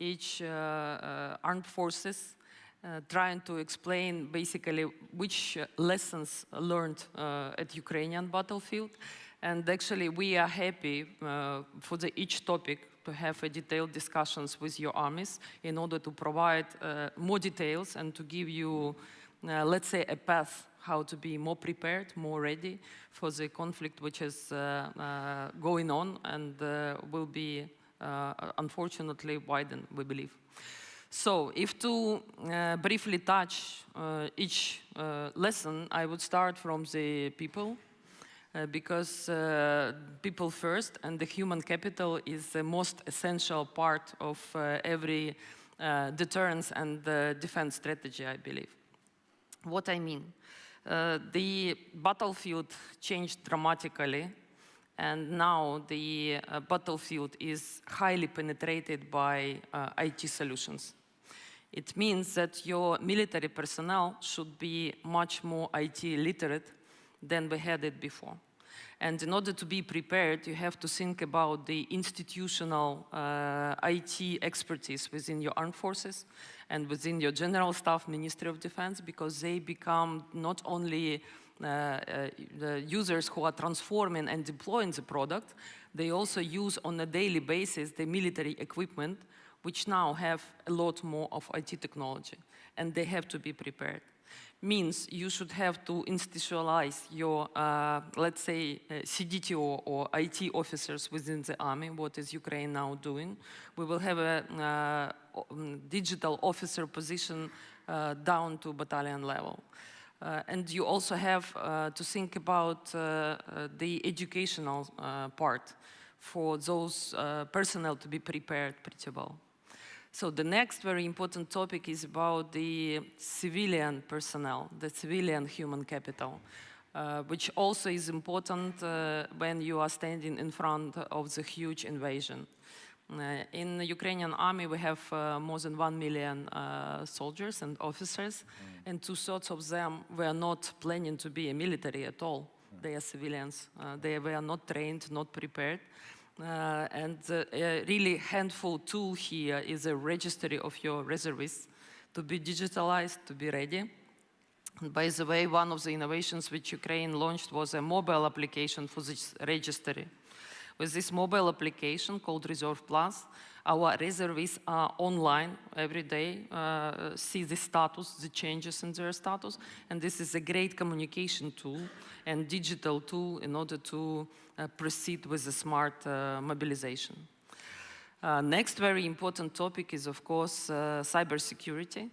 each armed forces, trying to explain basically which lessons learned at Ukrainian battlefield. And actually we are happy for each topic to have detailed discussions with your armies in order to provide more details and to give you, let's say, a path how to be more prepared, more ready for the conflict which is going on and will be unfortunately widen, we believe. So if to briefly touch each lesson, I would start from the people, because people first and the human capital is the most essential part of every deterrence and defense strategy, I believe. What I mean? The battlefield changed dramatically, and now the battlefield is highly penetrated by IT solutions. It means that your military personnel should be much more IT literate than we had it before. And in order to be prepared, you have to think about the institutional IT expertise within your armed forces and within your general staff, Ministry of Defense, because they become not only the users who are transforming and deploying the product, they also use on a daily basis the military equipment, which now have a lot more of IT technology, and they have to be prepared. Means you should have to institutionalize your, let's say, CDTO or IT officers within the army, what is Ukraine now doing. We will have a digital officer position down to battalion level. And you also have to think about the educational part for those personnel to be prepared pretty well. So the next very important topic is about the civilian personnel, the civilian human capital, which also is important when you are standing in front of the huge invasion. In the Ukrainian army, we have more than 1 million soldiers and officers, and 2/3 of them were not planning to be a military at all. They are civilians. They were not trained, not prepared. And a really handful tool here is a registry of your reservists to be digitalized, to be ready. And by the way, one of the innovations which Ukraine launched was a mobile application for this registry. With this mobile application called Reserve Plus, our reservists are online every day, see the status, the changes in their status, and this is a great communication tool and digital tool in order to proceed with the smart mobilization. Next very important topic is, of course, cybersecurity.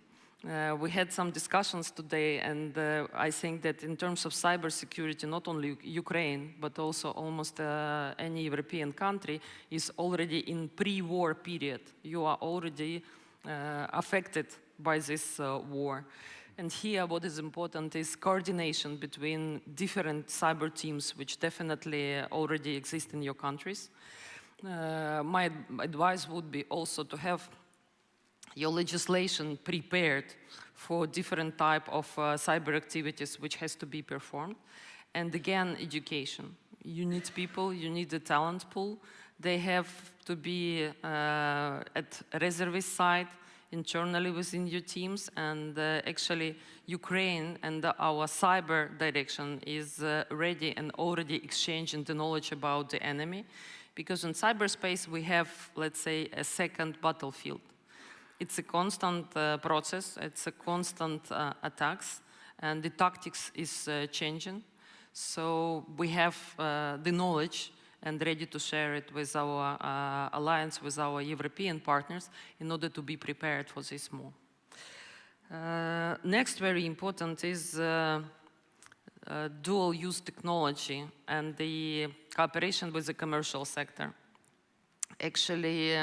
We had some discussions today, and I think that in terms of cybersecurity, not only Ukraine, but also almost any European country is already in pre-war period. You are already affected by this war. And here what is important is coordination between different cyber teams, which definitely already exist in your countries. My advice would be also to have your legislation prepared for different type of cyber activities which has to be performed. And again, education. You need people, you need the talent pool. They have to be at reservist side, internally within your teams, and actually Ukraine and our cyber direction is ready and already exchanging the knowledge about the enemy, because in cyberspace we have, let's say, a second battlefield. It's a constant process, it's a constant attacks, and the tactics is changing. So we have the knowledge and ready to share it with our alliance, with our European partners, in order to be prepared for this more. Next very important is dual-use technology and the cooperation with the commercial sector. Actually,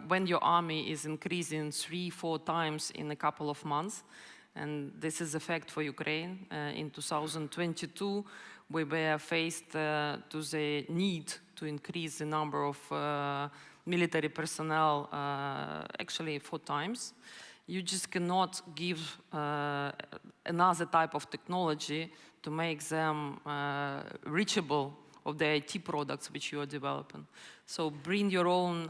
when your army is increasing 3-4 times in a couple of months, and this is a fact for Ukraine, in 2022, we were faced to the need to increase the number of military personnel actually 4 times. You just cannot give another type of technology to make them reachable of the IT products which you are developing. So bring your own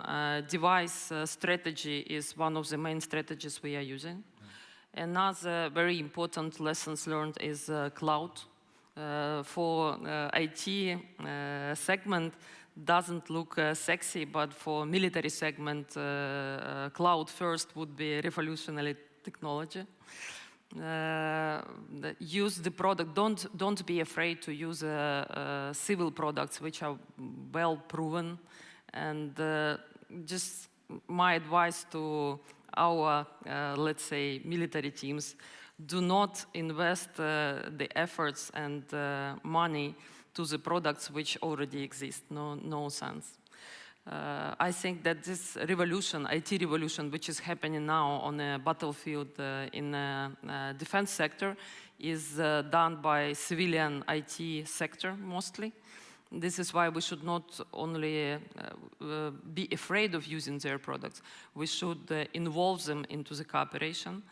device strategy is one of the main strategies we are using. Another very important lessons learned is cloud. For IT segment doesn't look sexy, but for military segment, cloud first would be revolutionary technology. Use the product, don't be afraid to use civil products which are well proven, and just my advice to our, let's say, military teams, do not invest the efforts and money to the products which already exist. No sense. I think that this revolution, IT revolution, which is happening now on the battlefield in the defense sector, is done by civilian IT sector mostly. This is why we should not only be afraid of using their products, we should involve them into the cooperation,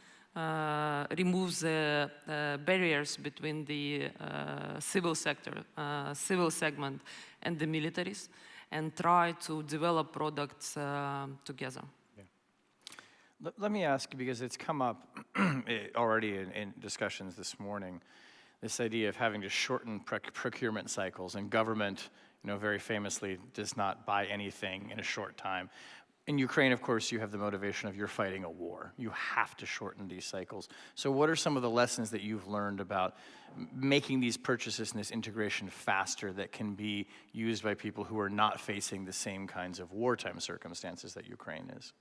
remove the barriers between the civil sector, civil segment and the militaries, and try to develop products together. Yeah. Let me ask, because it's come up already in discussions this morning, this idea of having to shorten procurement cycles, and government, very famously does not buy anything in a short time. In Ukraine, of course, you have the motivation of you're fighting a war. You have to shorten these cycles. So what are some of the lessons that you've learned about making these purchases and this integration faster that can be used by people who are not facing the same kinds of wartime circumstances that Ukraine is?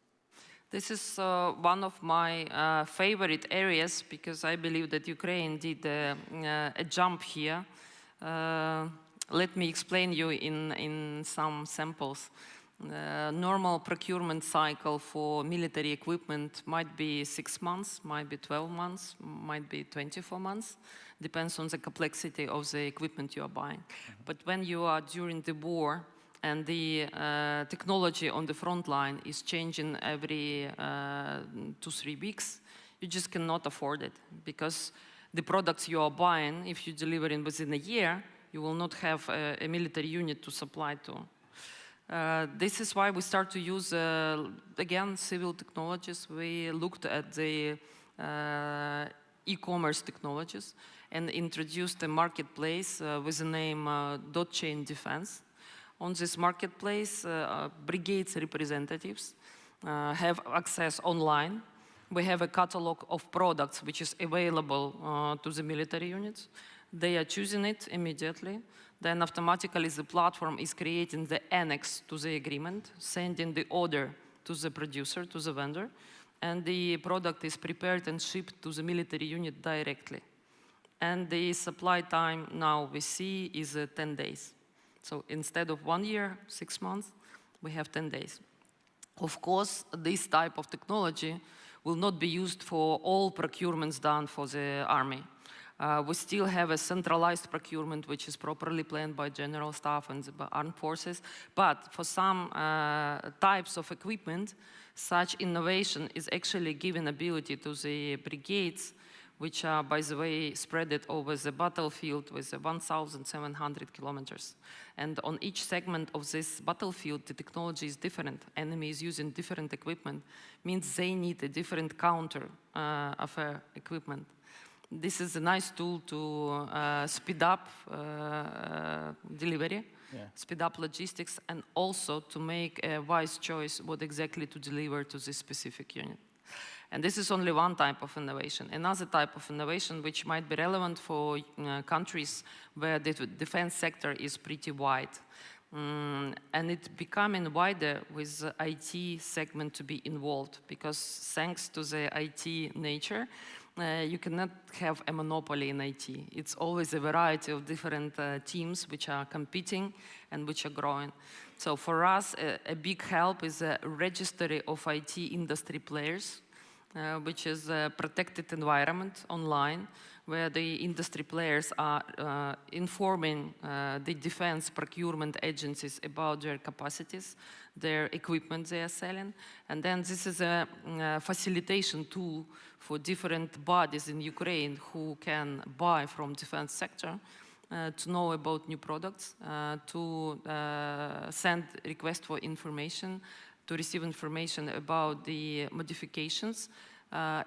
This is one of my favorite areas, because I believe that Ukraine did a jump here. Let me explain you in some samples. Normal procurement cycle for military equipment might be 6 months, might be 12 months, might be 24 months. Depends on the complexity of the equipment you are buying. But when you are during the war and the technology on the front line is changing every 2-3 weeks, you just cannot afford it, because the products you are buying, if you deliver in within a year, you will not have a military unit to supply to. This is why we start to use, again, civil technologies. We looked at the e-commerce technologies and introduced a marketplace with the name .chain Defense. On this marketplace, brigades representatives have access online. We have a catalog of products which is available to the military units. They are choosing it immediately. Then automatically the platform is creating the annex to the agreement, sending the order to the producer, to the vendor, and the product is prepared and shipped to the military unit directly. And the supply time now we see is 10 days. So instead of 1 year, 6 months, we have 10 days. Of course, this type of technology will not be used for all procurements done for the army. We still have a centralized procurement, which is properly planned by General Staff and the armed forces. But for some types of equipment, such innovation is actually giving ability to the brigades, which are, by the way, spread over the battlefield with 1,700 kilometers. And on each segment of this battlefield, the technology is different. Enemy is using different equipment, means they need a different counter of equipment. This is a nice tool to speed up delivery, speed up logistics, and also to make a wise choice what exactly to deliver to this specific unit. And this is only one type of innovation. Another type of innovation which might be relevant for countries where the defense sector is pretty wide. And it's becoming wider with the IT segment to be involved, because thanks to the IT nature, you cannot have a monopoly in IT. It's always a variety of different teams which are competing and which are growing. So for us, a big help is a registry of IT industry players, which is a protected environment online, where the industry players are informing the defense procurement agencies about their capacities, their equipment they are selling. And then this is a facilitation tool for different bodies in Ukraine who can buy from defense sector to know about new products, to send requests for information, to receive information about the modifications,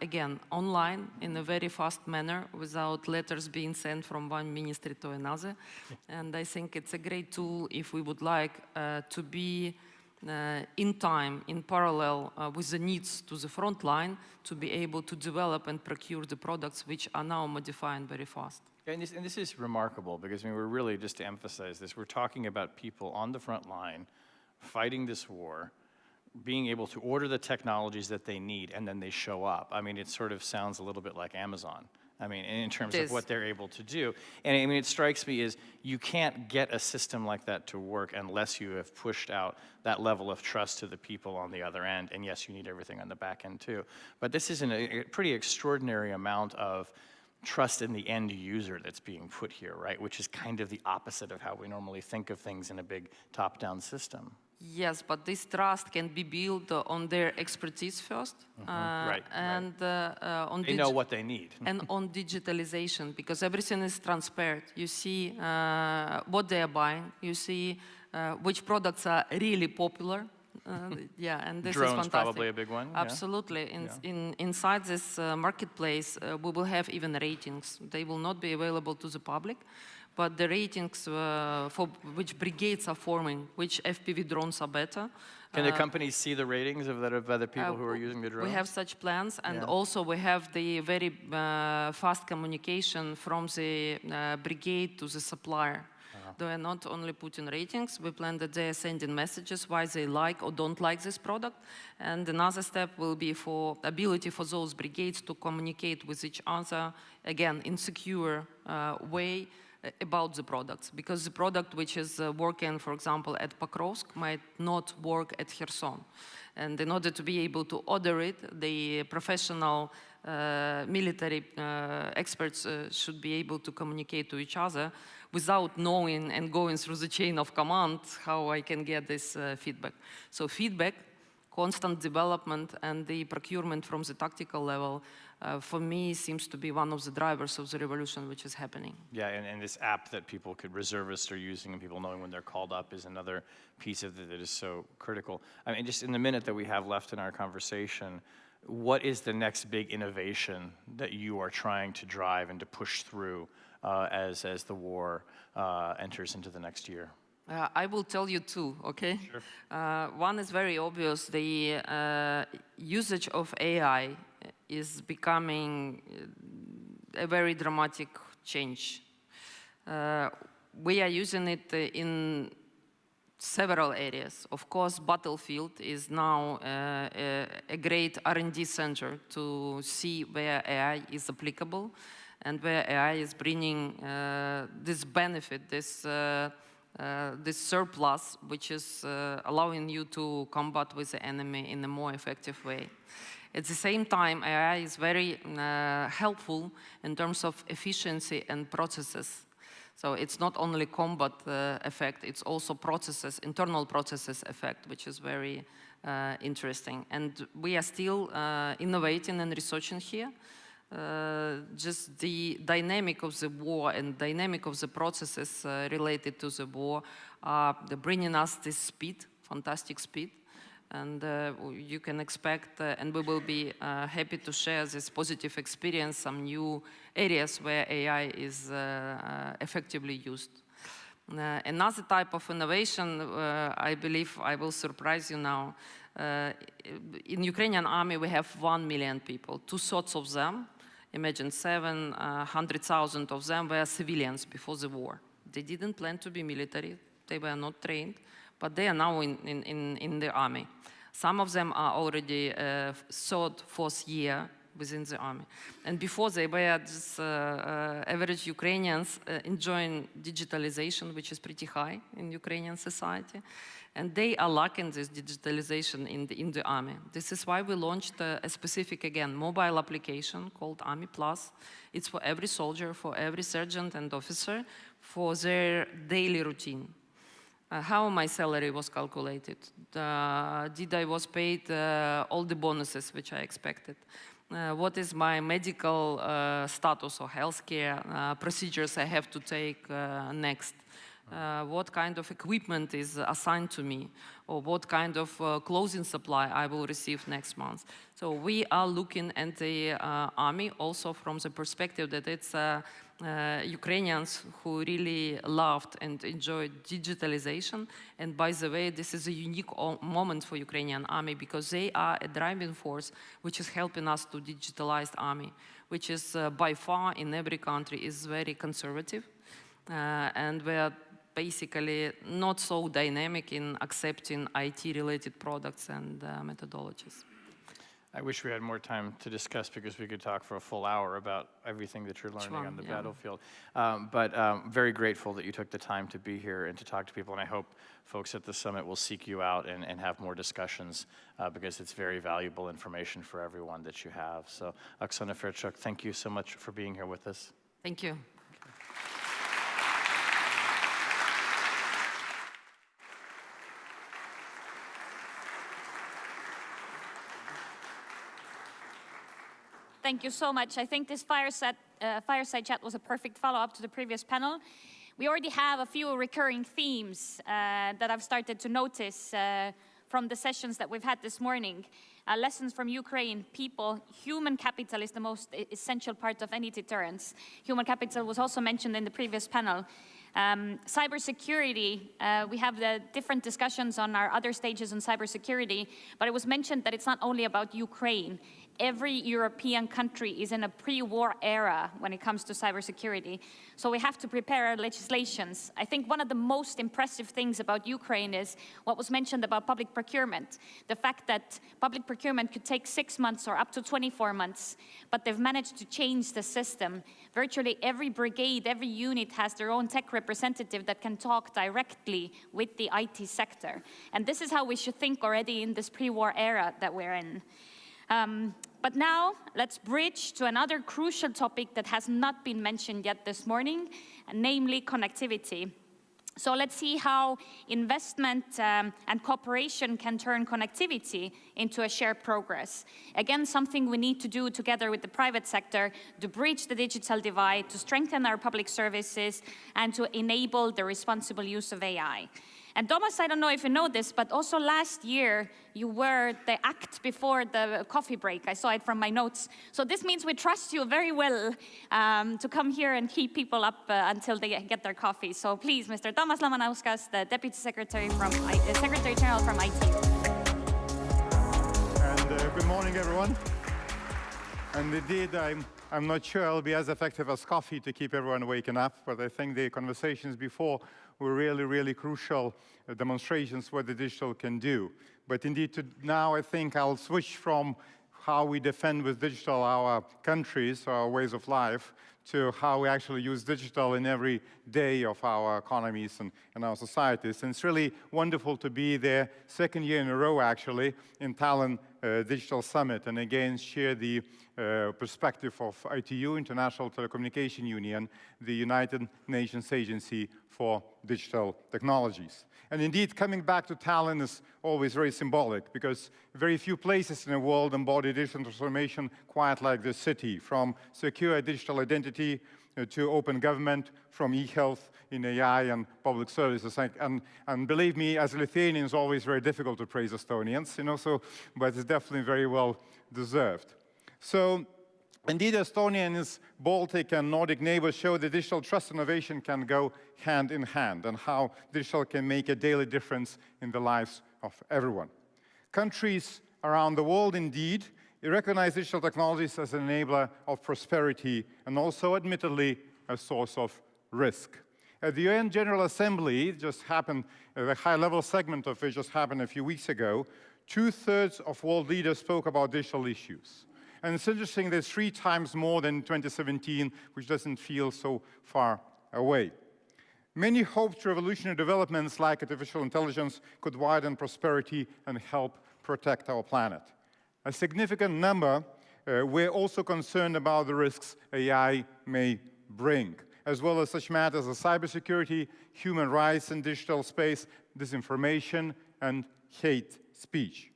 again, online in a very fast manner without letters being sent from one ministry to another. And I think it's a great tool if we would like to be in time, in parallel with the needs to the front line, to be able to develop and procure the products which are now modifying very fast. And this is remarkable, because we're really, just to emphasize this, we're talking about people on the front line fighting this war, being able to order the technologies that they need and then they show up. I mean, it sort of sounds a little bit like Amazon. I mean, in terms of what they're able to do. And I mean, it strikes me as you can't get a system like that to work unless you have pushed out that level of trust to the people on the other end. And yes, you need everything on the back end too. But this is a pretty extraordinary amount of trust in the end user that's being put here, right? Which is kind of the opposite of how we normally think of things in a big top-down system. Yes, but this trust can be built on their expertise first. Right. On they know what they need. And on digitalization, because everything is transparent. You see what they are buying. You see which products are really popular. Yeah, and this Drones is fantastic. Probably a big one. Absolutely. Inside this marketplace, we will have even ratings. They will not be available to the public, but the ratings for which brigades are forming, which FPV drones are better. Can the companies see the ratings of other people who are using the drones? We have such plans, and also we have the very fast communication from the brigade to the supplier. They are not only putting ratings, we plan that they are sending messages why they like or don't like this product. And another step will be for ability for those brigades to communicate with each other, again, in secure way about the products. Because the product which is working, for example, at Pokrovsk might not work at Kherson. And in order to be able to order it, the professional military experts should be able to communicate to each other without knowing and going through the chain of command how I can get this feedback. So feedback, constant development, and the procurement from the tactical level, for me, seems to be one of the drivers of the revolution which is happening. Yeah, and this app that people could, reservists are using, and people knowing when they're called up is another piece of it that is so critical. I mean, just in the minute that we have left in our conversation, what is the next big innovation that you are trying to drive and to push through as the war enters into the next year? I will tell you two, okay? Sure. One is very obvious. The usage of AI is becoming a very dramatic change. We are using it in several areas. Of course, Battlefield is now a great R&D center to see where AI is applicable and where AI is bringing this benefit, this surplus, which is allowing you to combat with the enemy in a more effective way. At the same time, AI is very helpful in terms of efficiency and processes. So it's not only combat effect, it's also processes, internal processes effect, which is very interesting. And we are still innovating and researching here. Just the dynamic of the war and dynamic of the processes related to the war are bringing us this speed, fantastic speed. And you can expect, and we will be happy to share this positive experience, some new areas where AI is effectively used. Another type of innovation, I believe I will surprise you now. In Ukrainian army, we have 1 million people. 2/3 of them, imagine 700,000 of them were civilians before the war. They didn't plan to be military, they were not trained, but they are now in the army. Some of them are already 3rd, 4th year within the army. And before they were just average Ukrainians enjoying digitalization, which is pretty high in Ukrainian society. And they are lacking this digitalization in the army. This is why we launched a specific, again, mobile application called Army Plus. It's for every soldier, for every sergeant and officer, for their daily routine. How my salary was calculated? Did I was paid all the bonuses which I expected? What is my medical status or healthcare procedures I have to take next? What kind of equipment is assigned to me? Or what kind of clothing supply I will receive next month? So we are looking at the army also from the perspective that it's Ukrainians who really loved and enjoyed digitalization. And by the way, this is a unique moment for Ukrainian army because they are a driving force which is helping us to digitalize army, which is by far in every country is very conservative. And where basically not so dynamic in accepting IT-related products and methodologies. I wish we had more time to discuss because we could talk for a full hour about everything that you're learning on the battlefield. But very grateful that you took the time to be here and to talk to people, and I hope folks at the summit will seek you out and have more discussions because it's very valuable information for everyone that you have. So Oksana Ferchuk, thank you so much for being here with us. Thank you. Thank you so much. I think this fireside chat was a perfect follow-up to the previous panel. We already have a few recurring themes that I've started to notice from the sessions that we've had this morning. Lessons from Ukraine, people, human capital is the most essential part of any deterrence. Human capital was also mentioned in the previous panel. Cybersecurity, we have the different discussions on our other stages on cybersecurity, but it was mentioned that it's not only about Ukraine. Every European country is in a pre-war era when it comes to cybersecurity. So we have to prepare our legislations. I think one of the most impressive things about Ukraine is what was mentioned about public procurement. The fact that public procurement could take 6 months or up to 24 months, but they've managed to change the system. Virtually every brigade, every unit has their own tech representative that can talk directly with the IT sector. And this is how we should think already in this pre-war era that we're in. But now, let's bridge to another crucial topic that has not been mentioned yet this morning, namely connectivity. So let's see how investment and cooperation can turn connectivity into a shared progress. Again, something we need to do together with the private sector to bridge the digital divide, to strengthen our public services, and to enable the responsible use of AI. And Thomas, I don't know if you know this, but also last year, you were the act before the coffee break. I saw it from my notes. So this means we trust you very well to come here and keep people up until they get their coffee. So please, Mr. Thomas Lamanauskas, the Deputy Secretary General from IT. And good morning, everyone. And indeed, I'm not sure I'll be as effective as coffee to keep everyone waking up, but I think the conversations before were really, really crucial demonstrations what the digital can do. But indeed, now I think I'll switch from how we defend with digital our countries, our ways of life, to how we actually use digital in every day of our economies and our societies. And it's really wonderful to be there, second year in a row, actually, in Tallinn Digital Summit, and again share the perspective of ITU, International Telecommunication Union, the United Nations Agency for Digital Technologies. And indeed, coming back to Tallinn is always very symbolic, because very few places in the world embody digital transformation quite like this city, from secure digital identity to open government, from e-health in AI and public services. And believe me, as a Lithuanian, it's always very difficult to praise Estonians, but it's definitely very well deserved. So indeed, Estonia and its Baltic and Nordic neighbors show that digital trust innovation can go hand in hand, and how digital can make a daily difference in the lives of everyone. Countries around the world, indeed, recognize digital technologies as an enabler of prosperity and also, admittedly, a source of risk. At the UN General Assembly, it just happened, the high-level segment of it just happened a few weeks ago, 2/3 of world leaders spoke about digital issues. And it's interesting, there's 3 times more than 2017, which doesn't feel so far away. Many hoped revolutionary developments like artificial intelligence could widen prosperity and help protect our planet. A significant number were also concerned about the risks AI may bring, as well as such matters as cybersecurity, human rights in digital space, disinformation, and hate speech.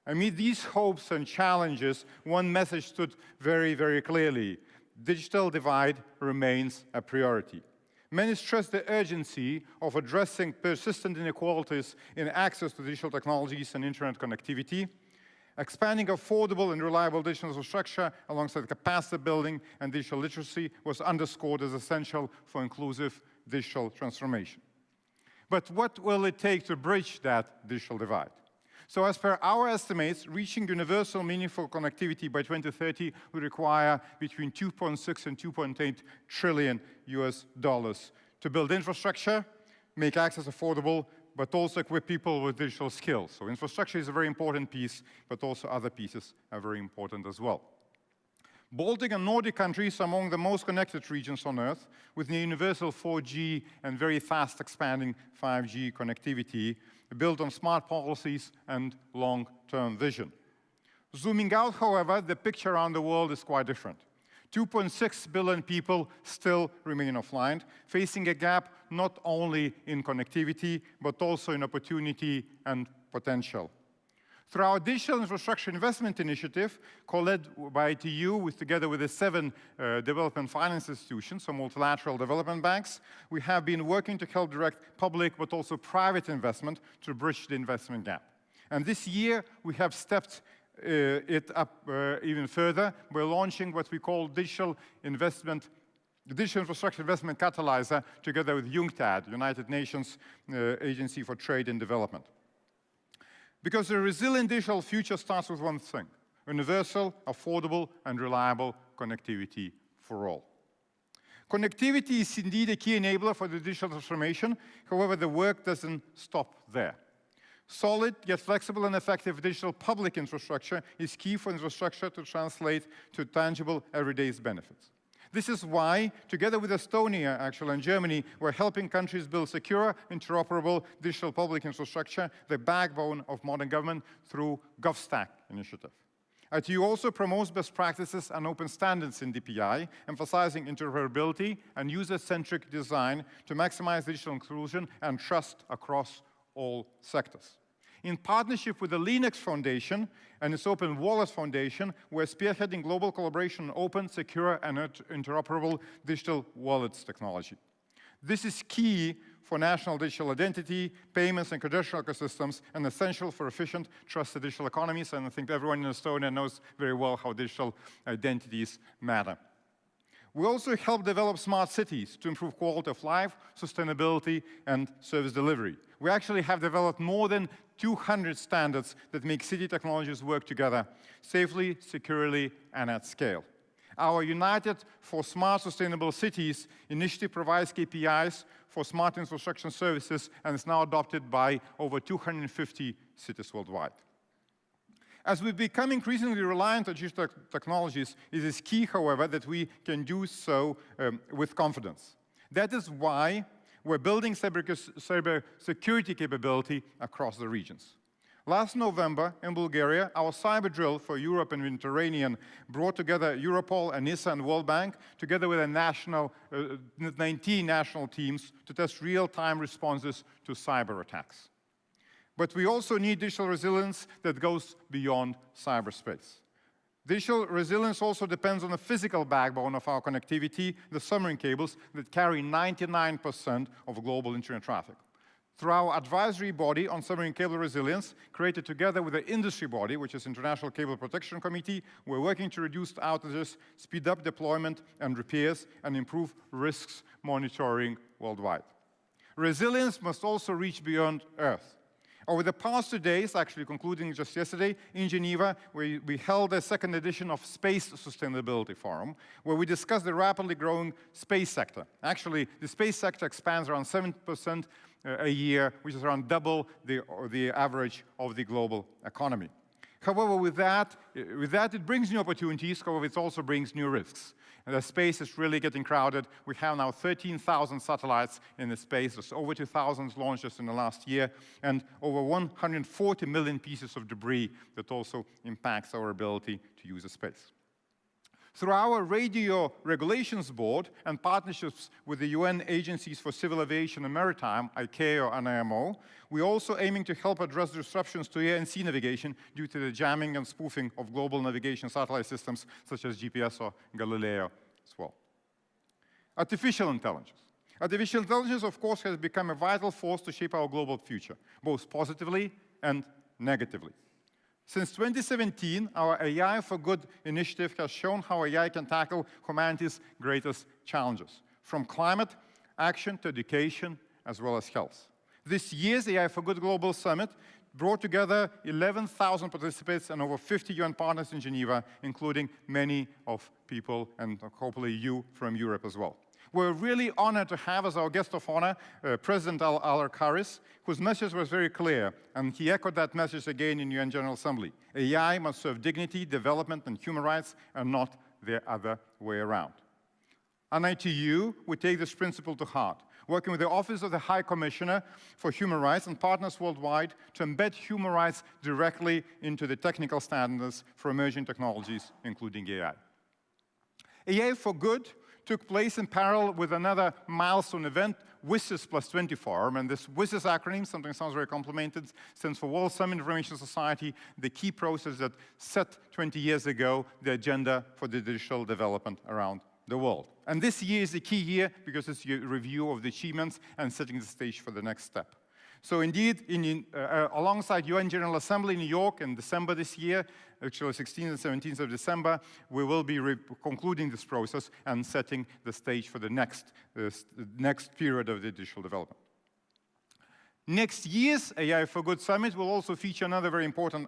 Amid these hopes and challenges, one message stood very, very clearly. Digital divide remains a priority. Many stress the urgency of addressing persistent inequalities in access to digital technologies and internet connectivity. Expanding affordable and reliable digital infrastructure alongside capacity building and digital literacy was underscored as essential for inclusive digital transformation. But what will it take to bridge that digital divide? So as per our estimates, reaching universal meaningful connectivity by 2030 will require between 2.6 and 2.8 trillion US dollars to build infrastructure, make access affordable, but also equip people with digital skills. So infrastructure is a very important piece, but also other pieces are very important as well. Baltic and Nordic countries are among the most connected regions on Earth, with near universal 4G and very fast expanding 5G connectivity, built on smart policies and long-term vision. Zooming out, however, the picture around the world is quite different. 2.6 billion people still remain offline, facing a gap not only in connectivity, but also in opportunity and potential. Through our Digital Infrastructure Investment Initiative, co-led by ITU together with the 7 development finance institutions, so multilateral development banks, we have been working to help direct public but also private investment to bridge the investment gap. And this year, we have stepped it up even further by launching what we call Digital Infrastructure Investment Catalyzer together with UNCTAD, United Nations Agency for Trade and Development. Because a resilient digital future starts with one thing: universal, affordable, and reliable connectivity for all. Connectivity is indeed a key enabler for the digital transformation. However, the work doesn't stop there. Solid, yet flexible and effective digital public infrastructure is key for infrastructure to translate to tangible everyday benefits. This is why, together with Estonia, actually, and Germany, we're helping countries build secure, interoperable digital public infrastructure, the backbone of modern government, through GovStack initiative. ITU also promotes best practices and open standards in DPI, emphasizing interoperability and user-centric design to maximize digital inclusion and trust across all sectors. In partnership with the Linux Foundation and its Open Wallet Foundation, we're spearheading global collaboration on open, secure, and interoperable digital wallets technology. This is key for national digital identity, payments, and credential ecosystems, and essential for efficient, trusted digital economies. And I think everyone in Estonia knows very well how digital identities matter. We also help develop smart cities to improve quality of life, sustainability, and service delivery. We actually have developed more than 200 standards that make city technologies work together safely, securely, and at scale. Our United for Smart Sustainable Cities initiative provides KPIs for smart infrastructure services and is now adopted by over 250 cities worldwide. As we become increasingly reliant on digital technologies, it is key, however, that we can do so with confidence. That is why we're building cybersecurity capability across the regions. Last November in Bulgaria, our cyber drill for Europe and Mediterranean brought together Europol, ENISA, and World Bank, together with 19 national teams to test real-time responses to cyber attacks. But we also need digital resilience that goes beyond cyberspace. Digital resilience also depends on the physical backbone of our connectivity, the submarine cables that carry 99% of global internet traffic. Through our advisory body on submarine cable resilience, created together with the industry body, which is International Cable Protection Committee, we're working to reduce outages, speed up deployment and repairs, and improve risks monitoring worldwide. Resilience must also reach beyond Earth. Over the past 2 days, actually concluding just yesterday, in Geneva, we held a second edition of Space Sustainability Forum, where we discussed the rapidly growing space sector. Actually, the space sector expands around 7% a year, which is around double the average of the global economy. However, with that, it brings new opportunities. However, it also brings new risks. And the space is really getting crowded. We have now 13,000 satellites in the space. There's over 2,000 launches in the last year, and over 140 million pieces of debris that also impacts our ability to use the space. Through our Radio Regulations Board and partnerships with the UN agencies for civil aviation and maritime, ICAO and IMO, we're also aiming to help address disruptions to air and sea navigation due to the jamming and spoofing of global navigation satellite systems such as GPS or Galileo as well. Artificial intelligence. Artificial intelligence, of course, has become a vital force to shape our global future, both positively and negatively. Since 2017, our AI for Good initiative has shown how AI can tackle humanity's greatest challenges, from climate action to education, as well as health. This year's AI for Good Global Summit brought together 11,000 participants and over 50 UN partners in Geneva, including many of people, and hopefully you, from Europe as well. We're really honored to have as our guest of honor President Al-Karis, whose message was very clear, and he echoed that message again in UN General Assembly. AI must serve dignity, development, and human rights, and not the other way around. And ITU, we take this principle to heart, working with the Office of the High Commissioner for Human Rights and partners worldwide to embed human rights directly into the technical standards for emerging technologies, including AI. AI for Good took place in parallel with another milestone event, WISIS plus 24. And this WISIS acronym, something sounds very complicated, stands for World Summit Information Society, the key process that set 20 years ago the agenda for the digital development around the world. And this year is the key year because it's a review of the achievements and setting the stage for the next step. So indeed, alongside UN General Assembly in New York in December this year, actually 16th and 17th of December, we will be concluding this process and setting the stage for the next period of the digital development. Next year's AI for Good Summit will also feature another very important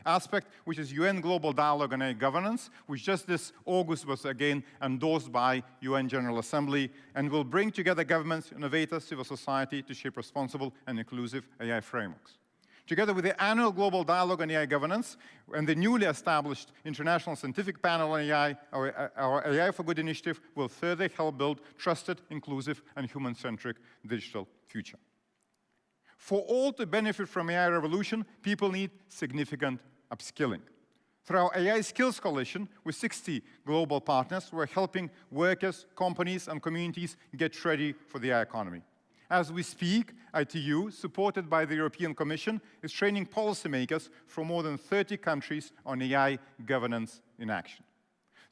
aspect, which is UN Global Dialogue on AI Governance, which just this August was again endorsed by UN General Assembly, and will bring together governments, innovators, civil society to shape responsible and inclusive AI frameworks. Together with the annual Global Dialogue on AI Governance and the newly established International Scientific Panel on AI, our AI for Good initiative will further help build trusted, inclusive, and human-centric digital future. For all to benefit from AI revolution, people need significant upskilling. Through our AI Skills Coalition, with 60 global partners, we're helping workers, companies, and communities get ready for the AI economy. As we speak, ITU, supported by the European Commission, is training policymakers from more than 30 countries on AI governance in action.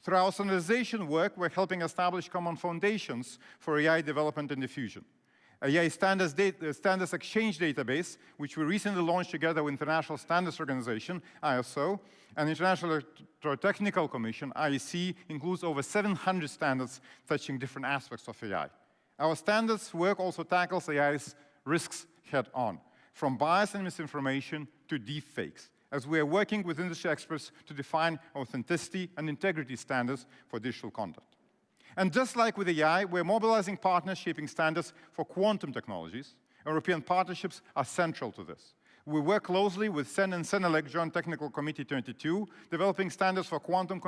Through our standardization work, we're helping establish common foundations for AI development and diffusion. AI standards exchange database, which we recently launched together with International Standards Organization, ISO, and International Technical Commission, IEC, includes over 700 standards touching different aspects of AI. Our standards work also tackles AI's risks head-on, from bias and misinformation to deepfakes, as we are working with industry experts to define authenticity and integrity standards for digital content. And just like with AI, we're mobilizing partners shaping standards for quantum technologies. European partnerships are central to this. We work closely with CEN and CENELEC Joint Technical Committee 22, developing standards for quantum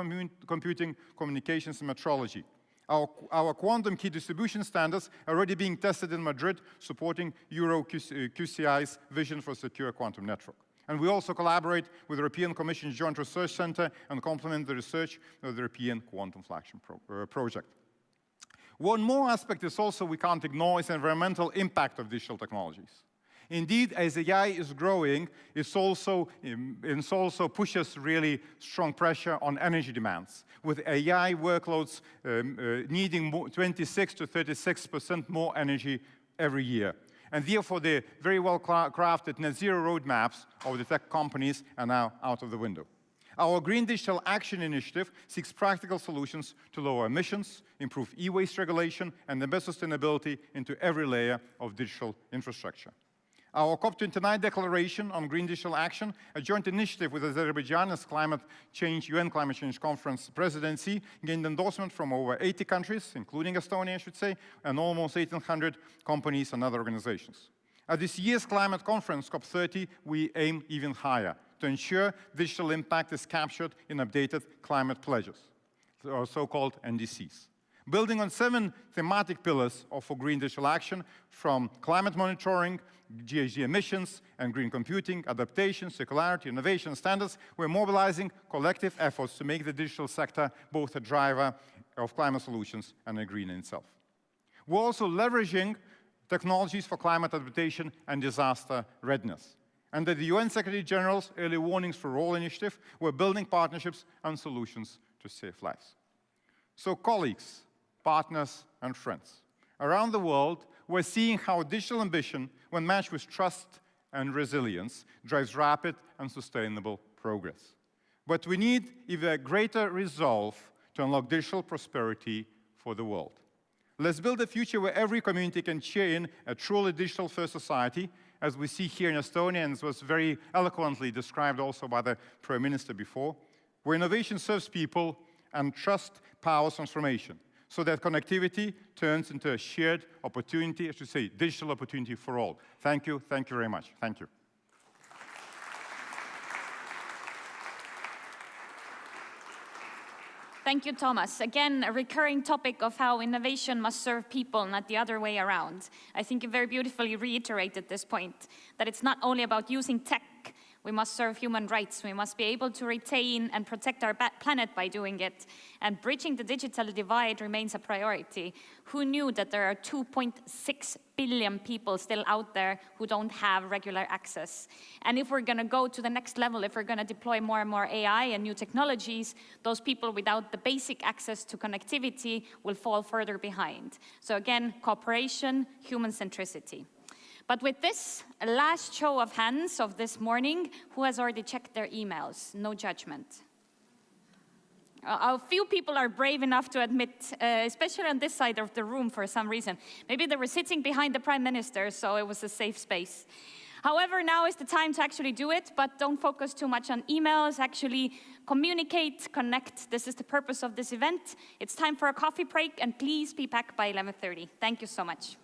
computing, communications, and metrology. Our quantum key distribution standards are already being tested in Madrid, supporting EuroQCI's vision for a secure quantum network. And we also collaborate with the European Commission's Joint Research Center and complement the research of the European Quantum Flagship Project. One more aspect is also we can't ignore is the environmental impact of digital technologies. Indeed, as AI is growing, it also pushes really strong pressure on energy demands, with AI workloads needing 26 to 36% more energy every year. And therefore, the very well-crafted net zero roadmaps of the tech companies are now out of the window. Our Green Digital Action Initiative seeks practical solutions to lower emissions, improve e-waste regulation, and embed sustainability into every layer of digital infrastructure. Our COP29 declaration on green digital action, a joint initiative with Azerbaijan's UN Climate Change Conference presidency, gained endorsement from over 80 countries, including Estonia, I should say, and almost 1,800 companies and other organizations. At this year's climate conference, COP30, we aim even higher to ensure digital impact is captured in updated climate pledges, or so-called NDCs. Building on 7 thematic pillars for green digital action, from climate monitoring, GHG emissions, and green computing, adaptation, circularity, innovation, standards, we're mobilizing collective efforts to make the digital sector both a driver of climate solutions and a green in itself. We're also leveraging technologies for climate adaptation and disaster readiness. Under the UN Secretary General's Early Warnings for All initiative, we're building partnerships and solutions to save lives. So colleagues, partners, and friends, around the world, we're seeing how digital ambition, when matched with trust and resilience, drives rapid and sustainable progress. But we need even greater resolve to unlock digital prosperity for the world. Let's build a future where every community can share in a truly digital-first society, as we see here in Estonia, and it was very eloquently described also by the Prime Minister before, where innovation serves people and trust powers transformation. so that connectivity turns into a shared opportunity, I should say, digital opportunity for all. Thank you very much. Thank you. Thank you, Thomas. Again, a recurring topic of how innovation must serve people, not the other way around. I think you very beautifully reiterated this point, that it's not only about using tech. We must serve human rights. We must be able to retain and protect our planet by doing it. And bridging the digital divide remains a priority. Who knew that there are 2.6 billion people still out there who don't have regular access? And if we're going to go to the next level, if we're going to deploy more and more AI and new technologies, those people without the basic access to connectivity will fall further behind. So again, cooperation, human centricity. But with this, a last show of hands of this morning, who has already checked their emails? No judgment. A few people are brave enough to admit, especially on this side of the room for some reason. Maybe they were sitting behind the Prime Minister, so it was a safe space. However, now is the time to actually do it, but don't focus too much on emails. Actually communicate, connect. This is the purpose of this event. It's time for a coffee break, and please be back by 11:30. Thank you so much.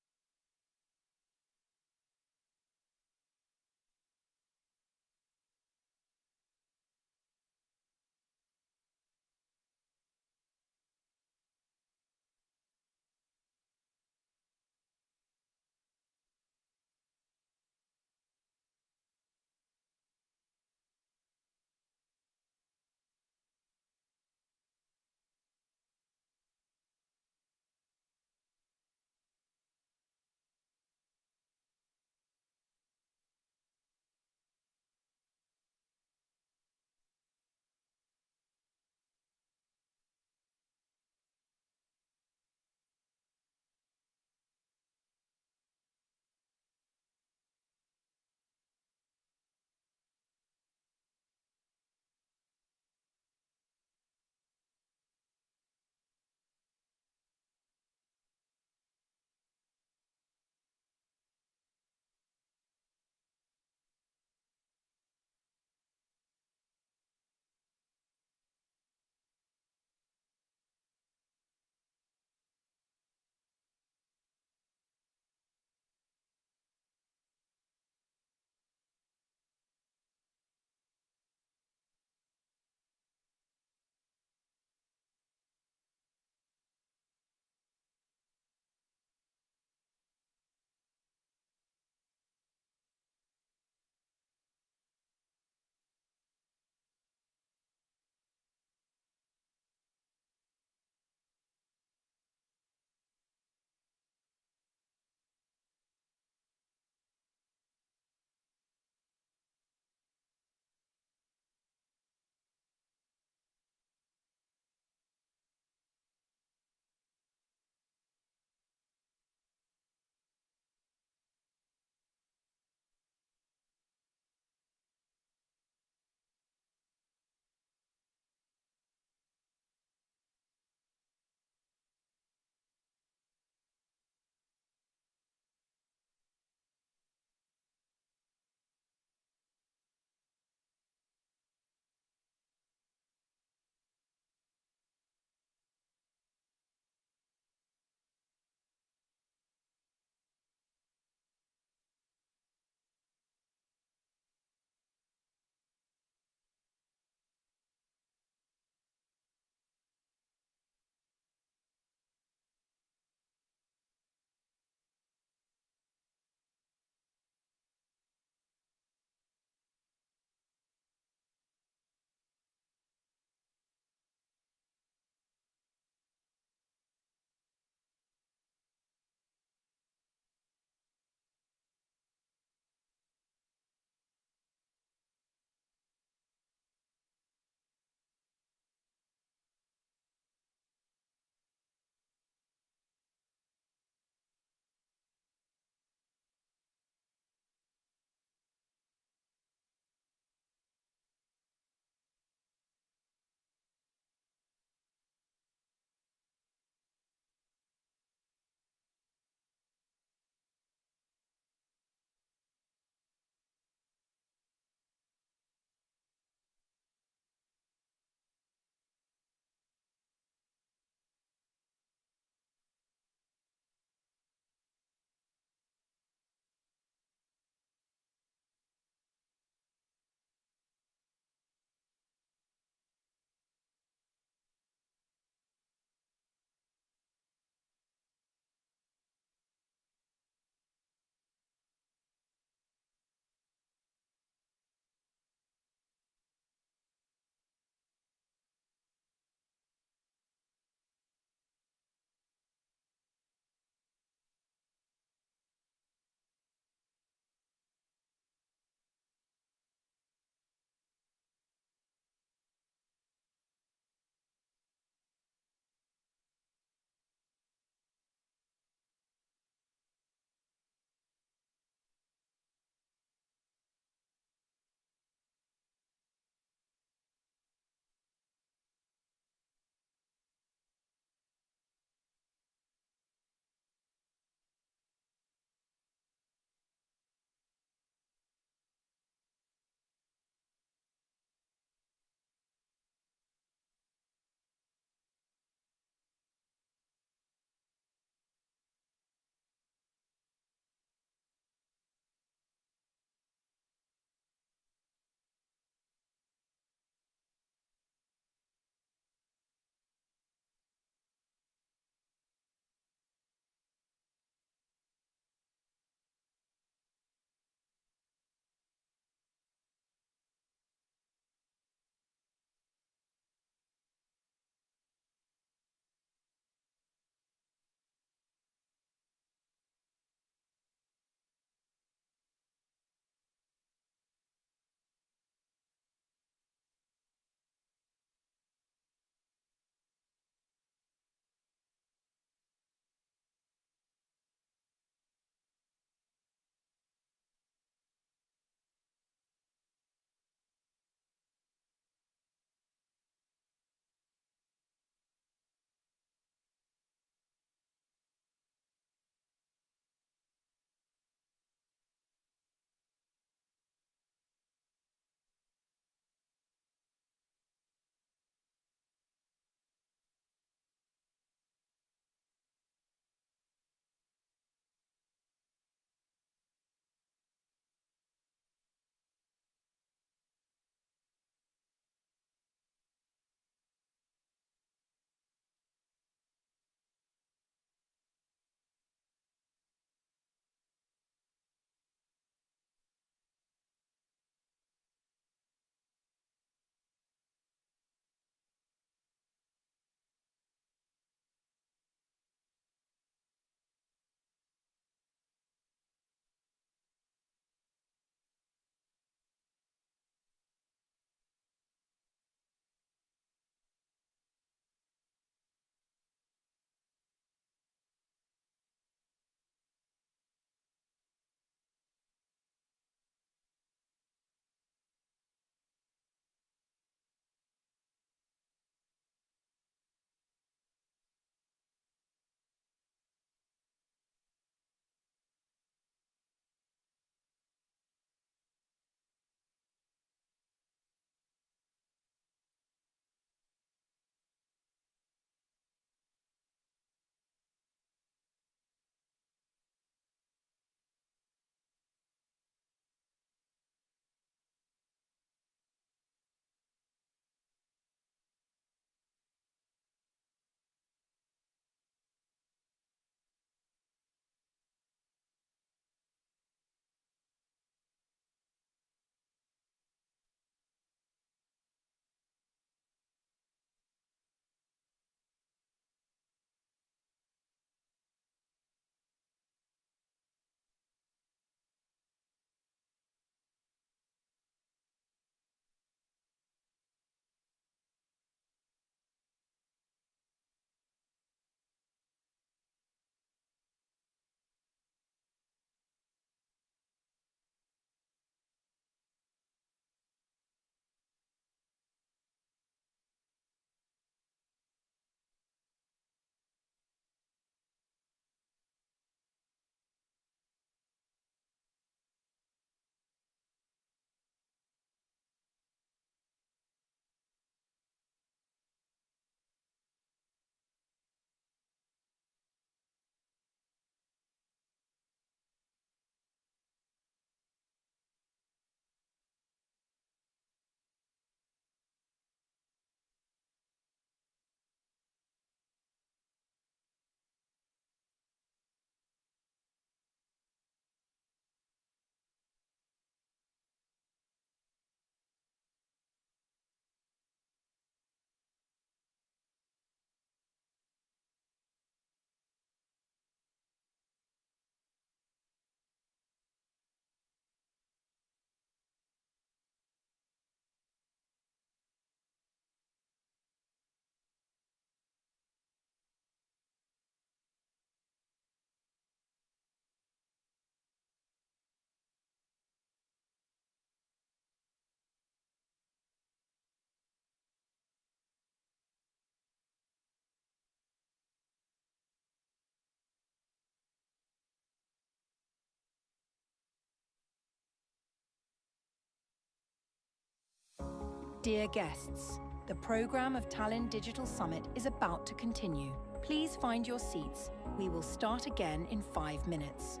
Dear guests, the program of Tallinn Digital Summit is about to continue. Please find your seats. We will start again in 5 minutes.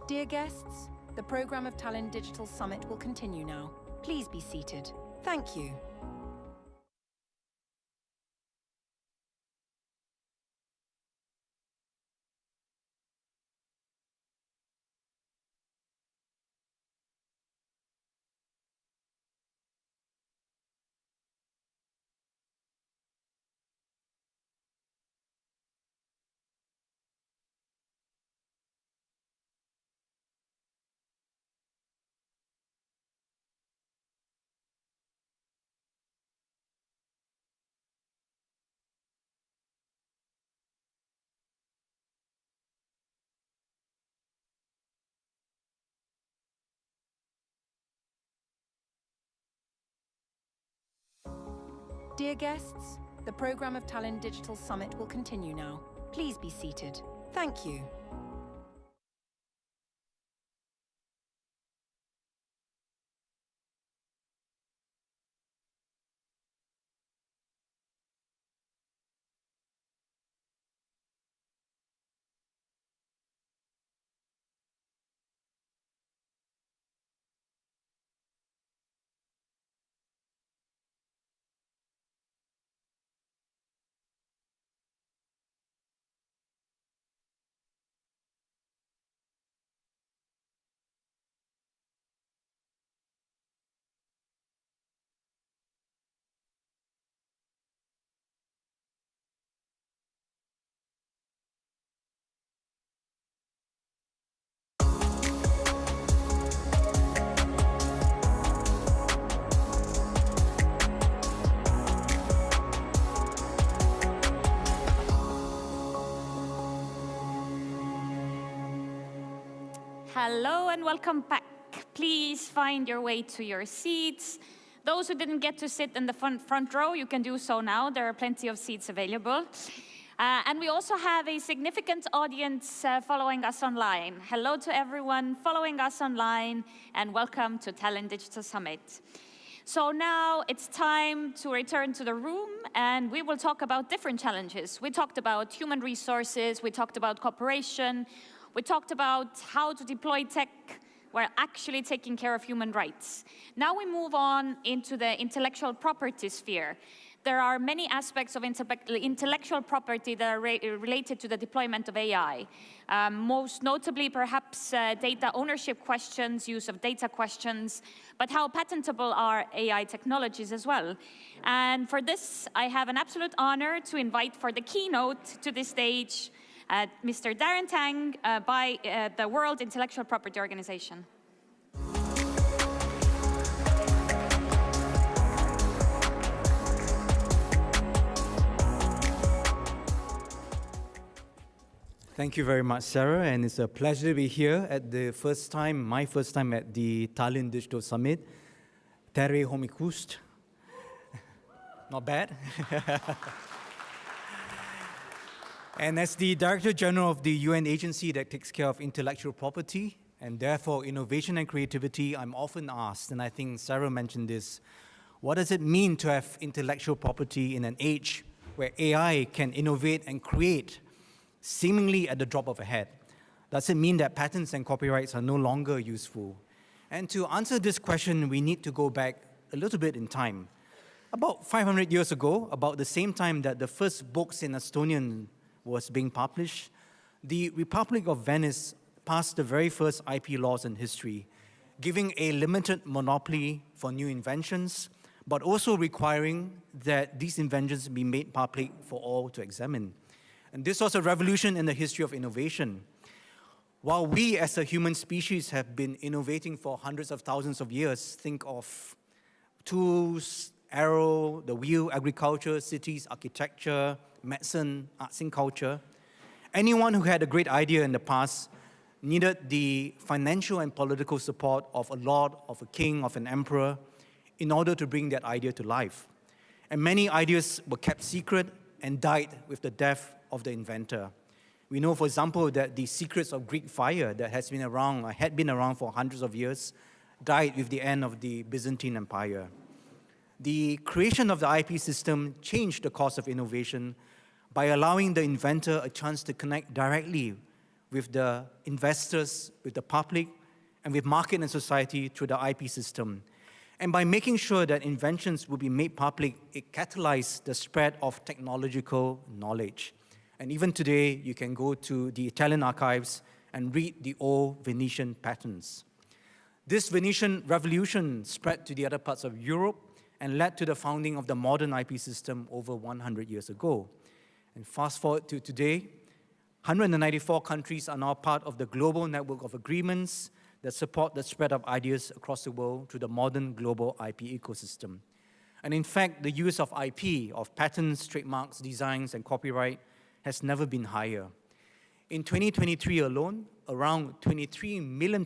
Dear guests, the program of Tallinn Digital Summit will continue now. Please be seated. Thank you. Dear guests, the program of Tallinn Digital Summit will continue now. Please be seated. Thank you. Hello and welcome back. Please find your way to your seats. Those who didn't get to sit in the front row, you can do so now. There are plenty of seats available. And we also have a significant audience following us online. Hello to everyone following us online, and welcome to Tallinn Digital Summit. So now it's time to return to the room, and we will talk about different challenges. We talked about human resources, we talked about cooperation, we talked about how to deploy tech while actually taking care of human rights. Now we move on into the intellectual property sphere. There are many aspects of intellectual property that are related to the deployment of AI. Most notably, perhaps, data ownership questions, use of data questions, but how patentable are AI technologies as well. And for this, I have an absolute honor to invite for the keynote to the stage Mr. Darren Tang by the World Intellectual Property Organization. Thank you very much, Sarah, and it's a pleasure to be here at the my first time at the Tallinn Digital Summit. Tere hommikust. Not bad. And as the Director General of the UN agency that takes care of intellectual property, and therefore innovation and creativity, I'm often asked, and I think Sarah mentioned this, What does it mean to have intellectual property in an age where AI can innovate and create seemingly at the drop of a hat? Does it mean that patents and copyrights are no longer useful? And to answer this question, we need to go back a little bit in time. About 500 years ago, about the same time that the first books in Estonian was being published, the Republic of Venice passed the very first IP laws in history, giving a limited monopoly for new inventions, but also requiring that these inventions be made public for all to examine. And this was a revolution in the history of innovation. While we as a human species have been innovating for hundreds of thousands of years, think of tools, arrow, the wheel, agriculture, cities, architecture, medicine, arts and culture, anyone who had a great idea in the past needed the financial and political support of a lord, of a king, of an emperor, in order to bring that idea to life. And many ideas were kept secret and died with the death of the inventor. We know, for example, that the secrets of Greek fire that has been around, or had been around for hundreds of years, died with the end of the Byzantine Empire. The creation of the IP system changed the course of innovation by allowing the inventor a chance to connect directly with the investors, with the public, and with market and society through the IP system. And by making sure that inventions will be made public, it catalyzed the spread of technological knowledge. And even today, you can go to the Italian archives and read the old Venetian patents. This Venetian revolution spread to the other parts of Europe and led to the founding of the modern IP system over 100 years ago. And fast forward to today, 194 countries are now part of the global network of agreements that support the spread of ideas across the world through the modern global IP ecosystem. And in fact, the use of IP, of patents, trademarks, designs, and copyright has never been higher. In 2023 alone, around 23 million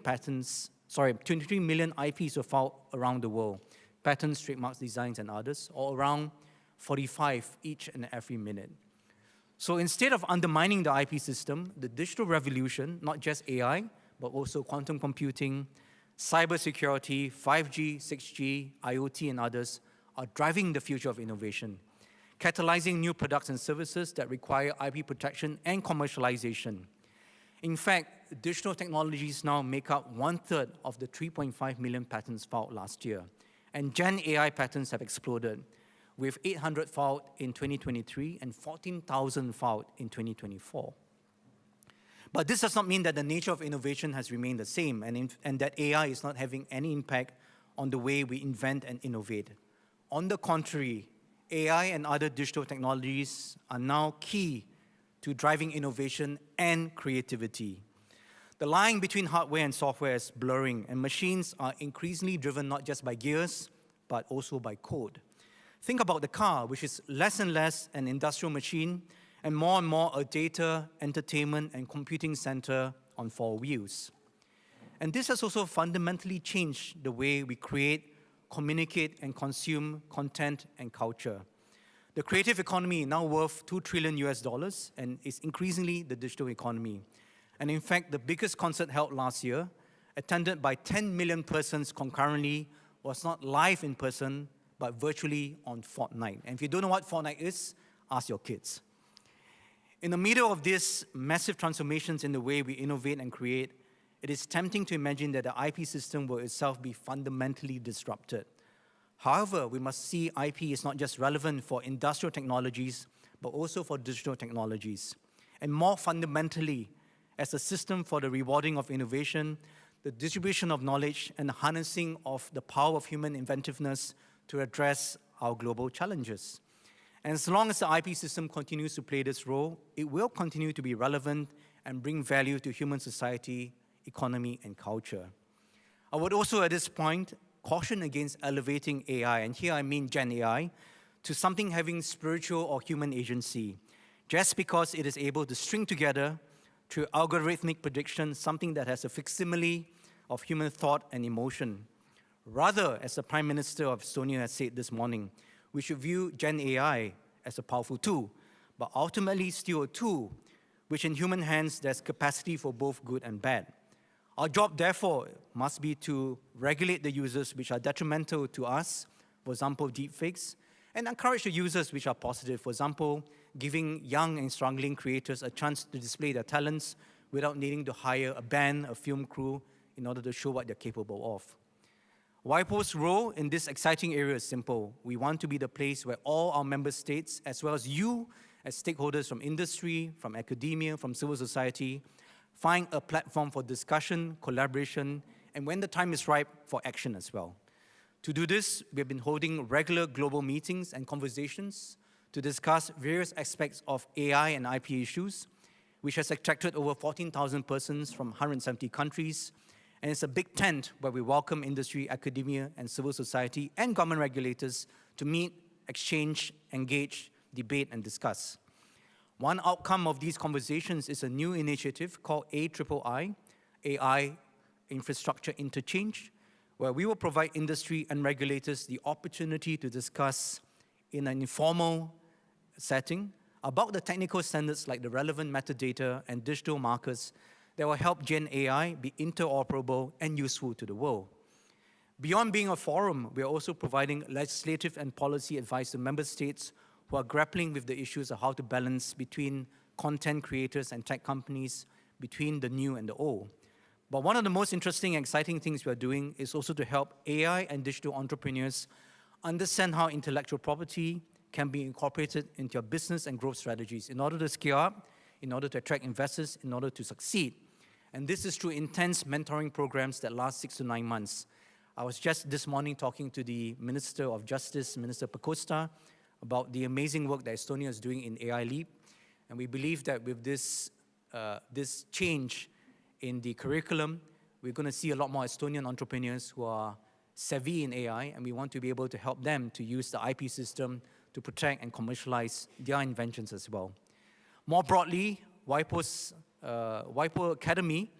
IPs were filed around the world, patents, trademarks, designs, and others, or around 45 each and every minute. So instead of undermining the IP system, the digital revolution, not just AI, but also quantum computing, cybersecurity, 5G, 6G, IoT, and others, are driving the future of innovation, catalyzing new products and services that require IP protection and commercialization. In fact, digital technologies now make up 1/3 of the 3.5 million patents filed last year. And Gen AI patents have exploded, with 800 filed in 2023 and 14,000 filed in 2024. But this does not mean that the nature of innovation has remained the same and that AI is not having any impact on the way we invent and innovate. On the contrary, AI and other digital technologies are now key to driving innovation and creativity. The line between hardware and software is blurring, and machines are increasingly driven not just by gears, but also by code. Think about the car, which is less and less an industrial machine, and more a data, entertainment, and computing center on 4 wheels. And this has also fundamentally changed the way we create, communicate, and consume content and culture. The creative economy, now worth $2 trillion US, and is increasingly the digital economy. And in fact, the biggest concert held last year, attended by 10 million persons concurrently, was not live in person, but virtually on Fortnite. And if you don't know what Fortnite is, ask your kids. In the middle of these massive transformations in the way we innovate and create, it is tempting to imagine that the IP system will itself be fundamentally disrupted. However, we must see IP is not just relevant for industrial technologies, but also for digital technologies. And more fundamentally, as a system for the rewarding of innovation, the distribution of knowledge, and the harnessing of the power of human inventiveness to address our global challenges. And as long as the IP system continues to play this role, it will continue to be relevant and bring value to human society, economy, and culture. I would also, at this point, caution against elevating AI, and here I mean Gen AI, to something having spiritual or human agency, just because it is able to string together, through algorithmic prediction, something that has a facsimile of human thought and emotion. Rather, as the Prime Minister of Estonia has said this morning, we should view Gen AI as a powerful tool, but ultimately still a tool, which in human hands there's capacity for both good and bad. Our job, therefore, must be to regulate the uses which are detrimental to us, for example, deepfakes, and encourage the users which are positive, for example, giving young and struggling creators a chance to display their talents without needing to hire a band, a film crew, in order to show what they're capable of. WIPO's role in this exciting area is simple. We want to be the place where all our member states, as well as you as stakeholders from industry, from academia, from civil society, find a platform for discussion, collaboration, and when the time is ripe, for action as well. To do this, we have been holding regular global meetings and conversations to discuss various aspects of AI and IP issues, which has attracted over 14,000 persons from 170 countries. And it's a big tent where we welcome industry, academia, and civil society and government regulators to meet, exchange, engage, debate, and discuss. One outcome of these conversations is a new initiative called AIII, AI Infrastructure Interchange, where we will provide industry and regulators the opportunity to discuss in an informal setting about the technical standards like the relevant metadata and digital markers that will help Gen AI be interoperable and useful to the world. Beyond being a forum, we are also providing legislative and policy advice to member states who are grappling with the issues of how to balance between content creators and tech companies, between the new and the old. But one of the most interesting and exciting things we are doing is also to help AI and digital entrepreneurs understand how intellectual property can be incorporated into your business and growth strategies in order to scale up, in order to attract investors, in order to succeed. And this is through intense mentoring programs that last 6 to 9 months. I was just this morning talking to the Minister of Justice, Minister Pakosta, about the amazing work that Estonia is doing in AI Leap. And we believe that with this change in the curriculum, we're going to see a lot more Estonian entrepreneurs who are savvy in AI, and we want to be able to help them to use the IP system to protect and commercialize their inventions as well. More broadly, WIPO Academy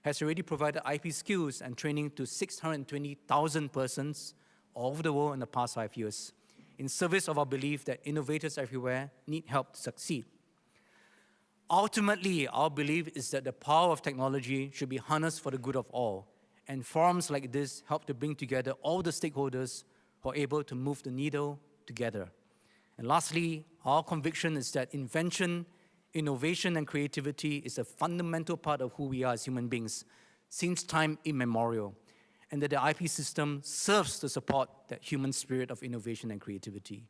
has already provided IP skills and training to 620,000 persons all over the world in the past 5 years, in service of our belief that innovators everywhere need help to succeed. Ultimately, our belief is that the power of technology should be harnessed for the good of all, and forums like this help to bring together all the stakeholders who are able to move the needle together. And lastly, our conviction is that invention, innovation, and creativity is a fundamental part of who we are as human beings since time immemorial, and that the IP system serves to support that human spirit of innovation and creativity.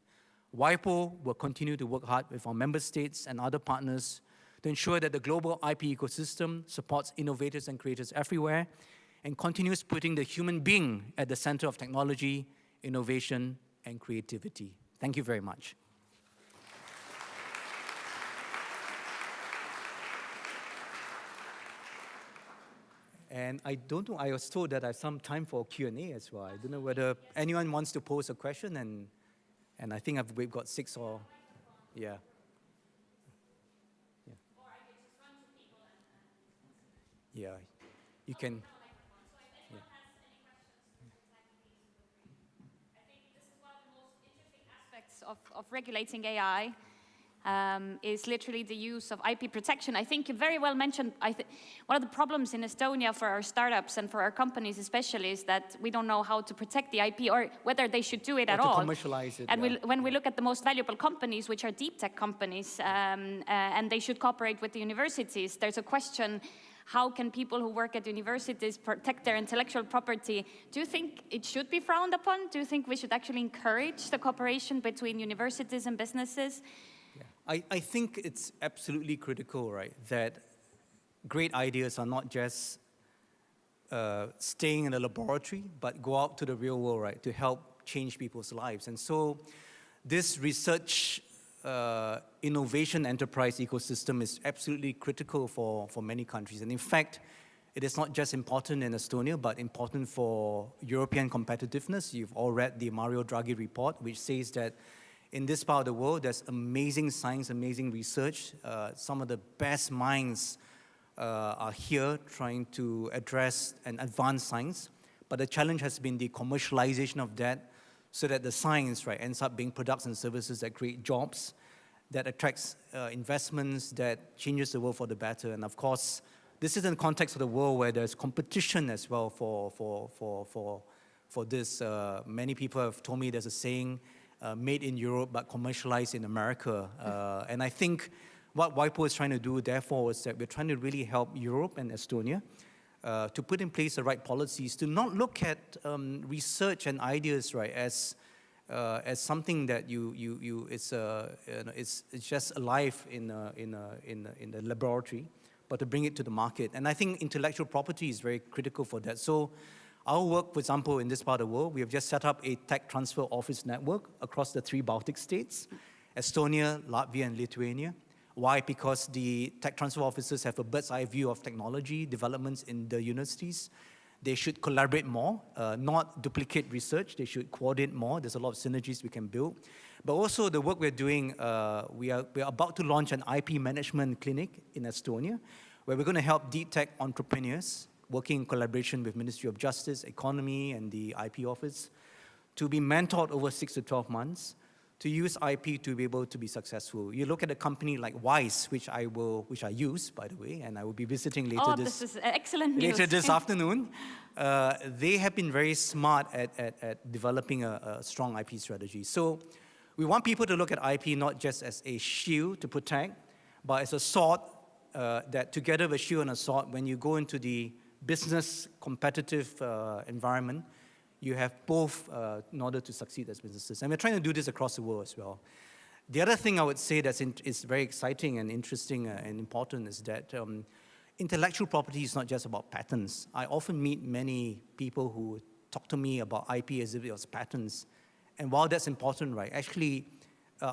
WIPO will continue to work hard with our member states and other partners to ensure that the global IP ecosystem supports innovators and creators everywhere and continues putting the human being at the center of technology, innovation, and creativity. Thank you very much. And I don't know, I was told that I have some time for Q&A as well. I don't know whether anyone wants to pose a question, and I think we've got 6 or, yeah. Yeah, you can. Yeah. Aspects of regulating AI is literally the use of IP protection. I think you very well mentioned, one of the problems in Estonia for our startups and for our companies especially is that we don't know how to protect the IP or whether they should do it at all. Commercialize it. And when we look at the most valuable companies, which are deep tech companies, and they should cooperate with the universities, there's a question, how can people who work at universities protect their intellectual property? Do you think it should be frowned upon? Do you think we should actually encourage the cooperation between universities and businesses? Yeah. I think it's absolutely critical, right, that great ideas are not just staying in a laboratory, but go out to the real world, right, to help change people's lives. And so this research innovation enterprise ecosystem is absolutely critical for many countries. And in fact, it is not just important in Estonia, but important for European competitiveness. You've all read the Mario Draghi report, which says that in this part of the world, there's amazing science, amazing research. Some of the best minds are here trying to address and advance science. But the challenge has been the commercialization of that, so that the science, right, ends up being products and services that create jobs, that attracts investments, that changes the world for the better. And of course, this is in the context of the world where there's competition as well for for this. Many people have told me there's a saying, made in Europe but commercialized in America. And I think what WIPO is trying to do, therefore, is that we're trying to really help Europe and Estonia to put in place the right policies, to not look at research and ideas, right, as something that it's just alive in the laboratory, but to bring it to the market. And I think intellectual property is very critical for that. So our work, for example, in this part of the world, we have just set up a tech transfer office network across the 3 Baltic states, Estonia, Latvia, and Lithuania. Why? Because the tech transfer officers have a bird's eye view of technology developments in the universities. They should collaborate more, not duplicate research. They should coordinate more. There's a lot of synergies we can build. But also the work we're doing, we are about to launch an IP management clinic in Estonia, where we're going to help deep tech entrepreneurs working in collaboration with Ministry of Justice, Economy, and the IP office to be mentored over 6 to 12 months to use IP to be able to be successful. You look at a company like Wise, which I use, by the way, and I will be visiting later this is excellent news. Later this afternoon. They have been very smart at developing a strong IP strategy. So we want people to look at IP not just as a shield to protect, but as a sword that together with shield and a sword, when you go into the business competitive environment, you have both in order to succeed as businesses. And we're trying to do this across the world as well. The other thing I would say is very exciting and interesting and important is that intellectual property is not just about patents. I often meet many people who talk to me about IP as if it was patents. And while that's important, right, actually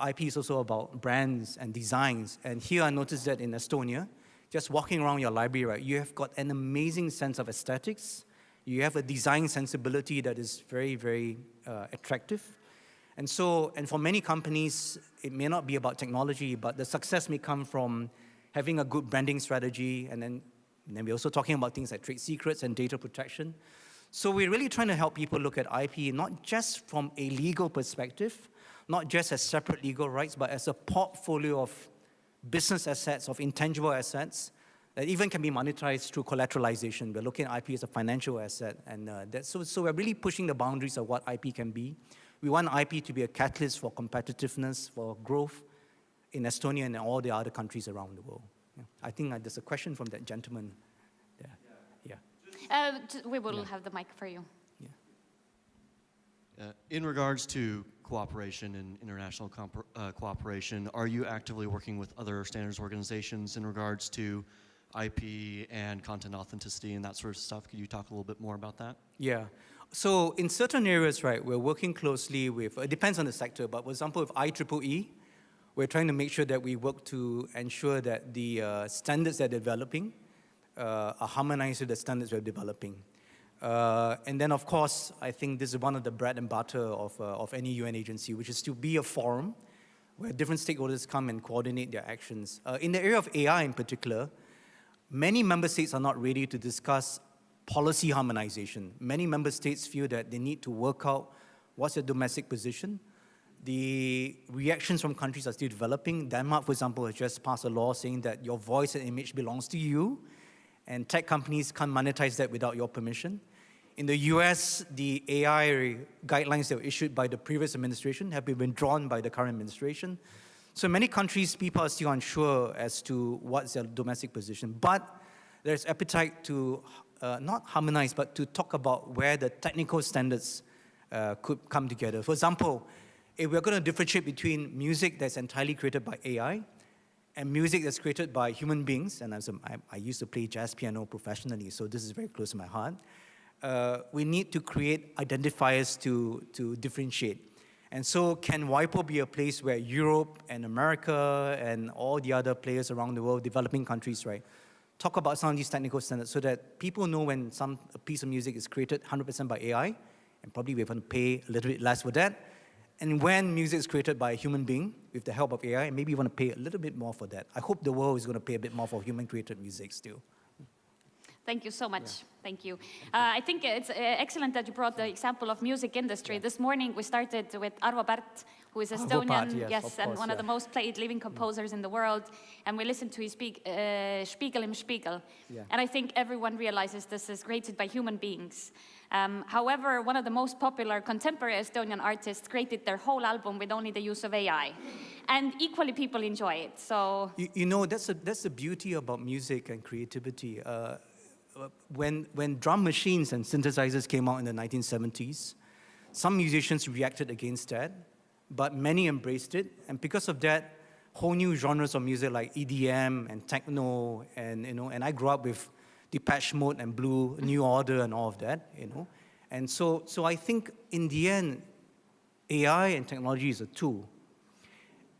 IP is also about brands and designs. And here I noticed that in Estonia, just walking around your library, right, you have got an amazing sense of aesthetics. You have a design sensibility that is very, very attractive. And for many companies, it may not be about technology, but the success may come from having a good branding strategy. And then we're also talking about things like trade secrets and data protection. So we're really trying to help people look at IP, not just from a legal perspective, not just as separate legal rights, but as a portfolio of business assets, of intangible assets, that even can be monetized through collateralization. We're looking at IP as a financial asset. And so we're really pushing the boundaries of what IP can be. We want IP to be a catalyst for competitiveness, for growth in Estonia and all the other countries around the world. Yeah. I think there's a question from that gentleman there. Yeah. We will have the mic for you. Yeah. In regards to cooperation and international cooperation, are you actively working with other standards organizations in regards to IP and content authenticity and that sort of stuff? Could you talk a little bit more about that? Yeah. So in certain areas, right, we're working closely with, it depends on the sector, but for example, with IEEE, we're trying to make sure that we work to ensure that the standards that they're developing are harmonized with the standards we're developing. And then, of course, I think this is one of the bread and butter of any UN agency, which is to be a forum where different stakeholders come and coordinate their actions. In the area of AI in particular, many member states are not ready to discuss policy harmonization. Many member states feel that they need to work out what's their domestic position. The reactions from countries are still developing. Denmark, for example, has just passed a law saying that your voice and image belongs to you, and tech companies can't monetize that without your permission. In the US, the AI guidelines that were issued by the previous administration have been withdrawn by the current administration. So in many countries, people are still unsure as to what's their domestic position. But there's appetite to not harmonize, but to talk about where the technical standards could come together. For example, if we're going to differentiate between music that's entirely created by AI and music that's created by human beings, and I used to play jazz piano professionally, so this is very close to my heart, we need to create identifiers to differentiate. And so can WIPO be a place where Europe and America and all the other players around the world, developing countries, right, talk about some of these technical standards so that people know when a piece of music is created 100% by AI, and probably we're going to pay a little bit less for that, and when music is created by a human being with the help of AI, maybe you want to pay a little bit more for that. I hope the world is going to pay a bit more for human-created music still. Thank you so much. Yeah. Thank you. I think it's excellent that you brought the example of music industry. Yeah. This morning we started with Arvo Pärt, who is Estonian, yes, and one of the most played living composers in the world. And we listened to his Spiegel im Spiegel. Yeah. And I think everyone realizes this is created by human beings. However, one of the most popular contemporary Estonian artists created their whole album with only the use of AI. And equally people enjoy it, so... You know, that's the beauty about music and creativity. When drum machines and synthesizers came out in the 1970s, some musicians reacted against that, but many embraced it. And because of that, whole new genres of music like EDM and techno, and I grew up with Depeche Mode and Blue, New Order and all of that, And so I think in the end, AI and technology is a tool.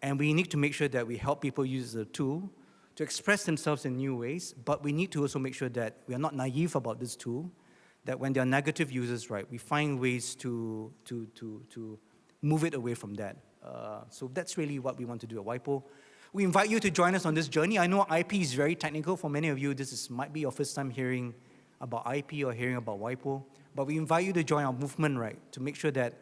And we need to make sure that we help people use the tool to express themselves in new ways, but we need to also make sure that we are not naive about this tool, that when there are negative users, right, we find ways to move it away from that. So that's really what we want to do at WIPO. We invite you to join us on this journey. I know IP is very technical. For many of you, might be your first time hearing about IP or hearing about WIPO. But we invite you to join our movement, right, to make sure that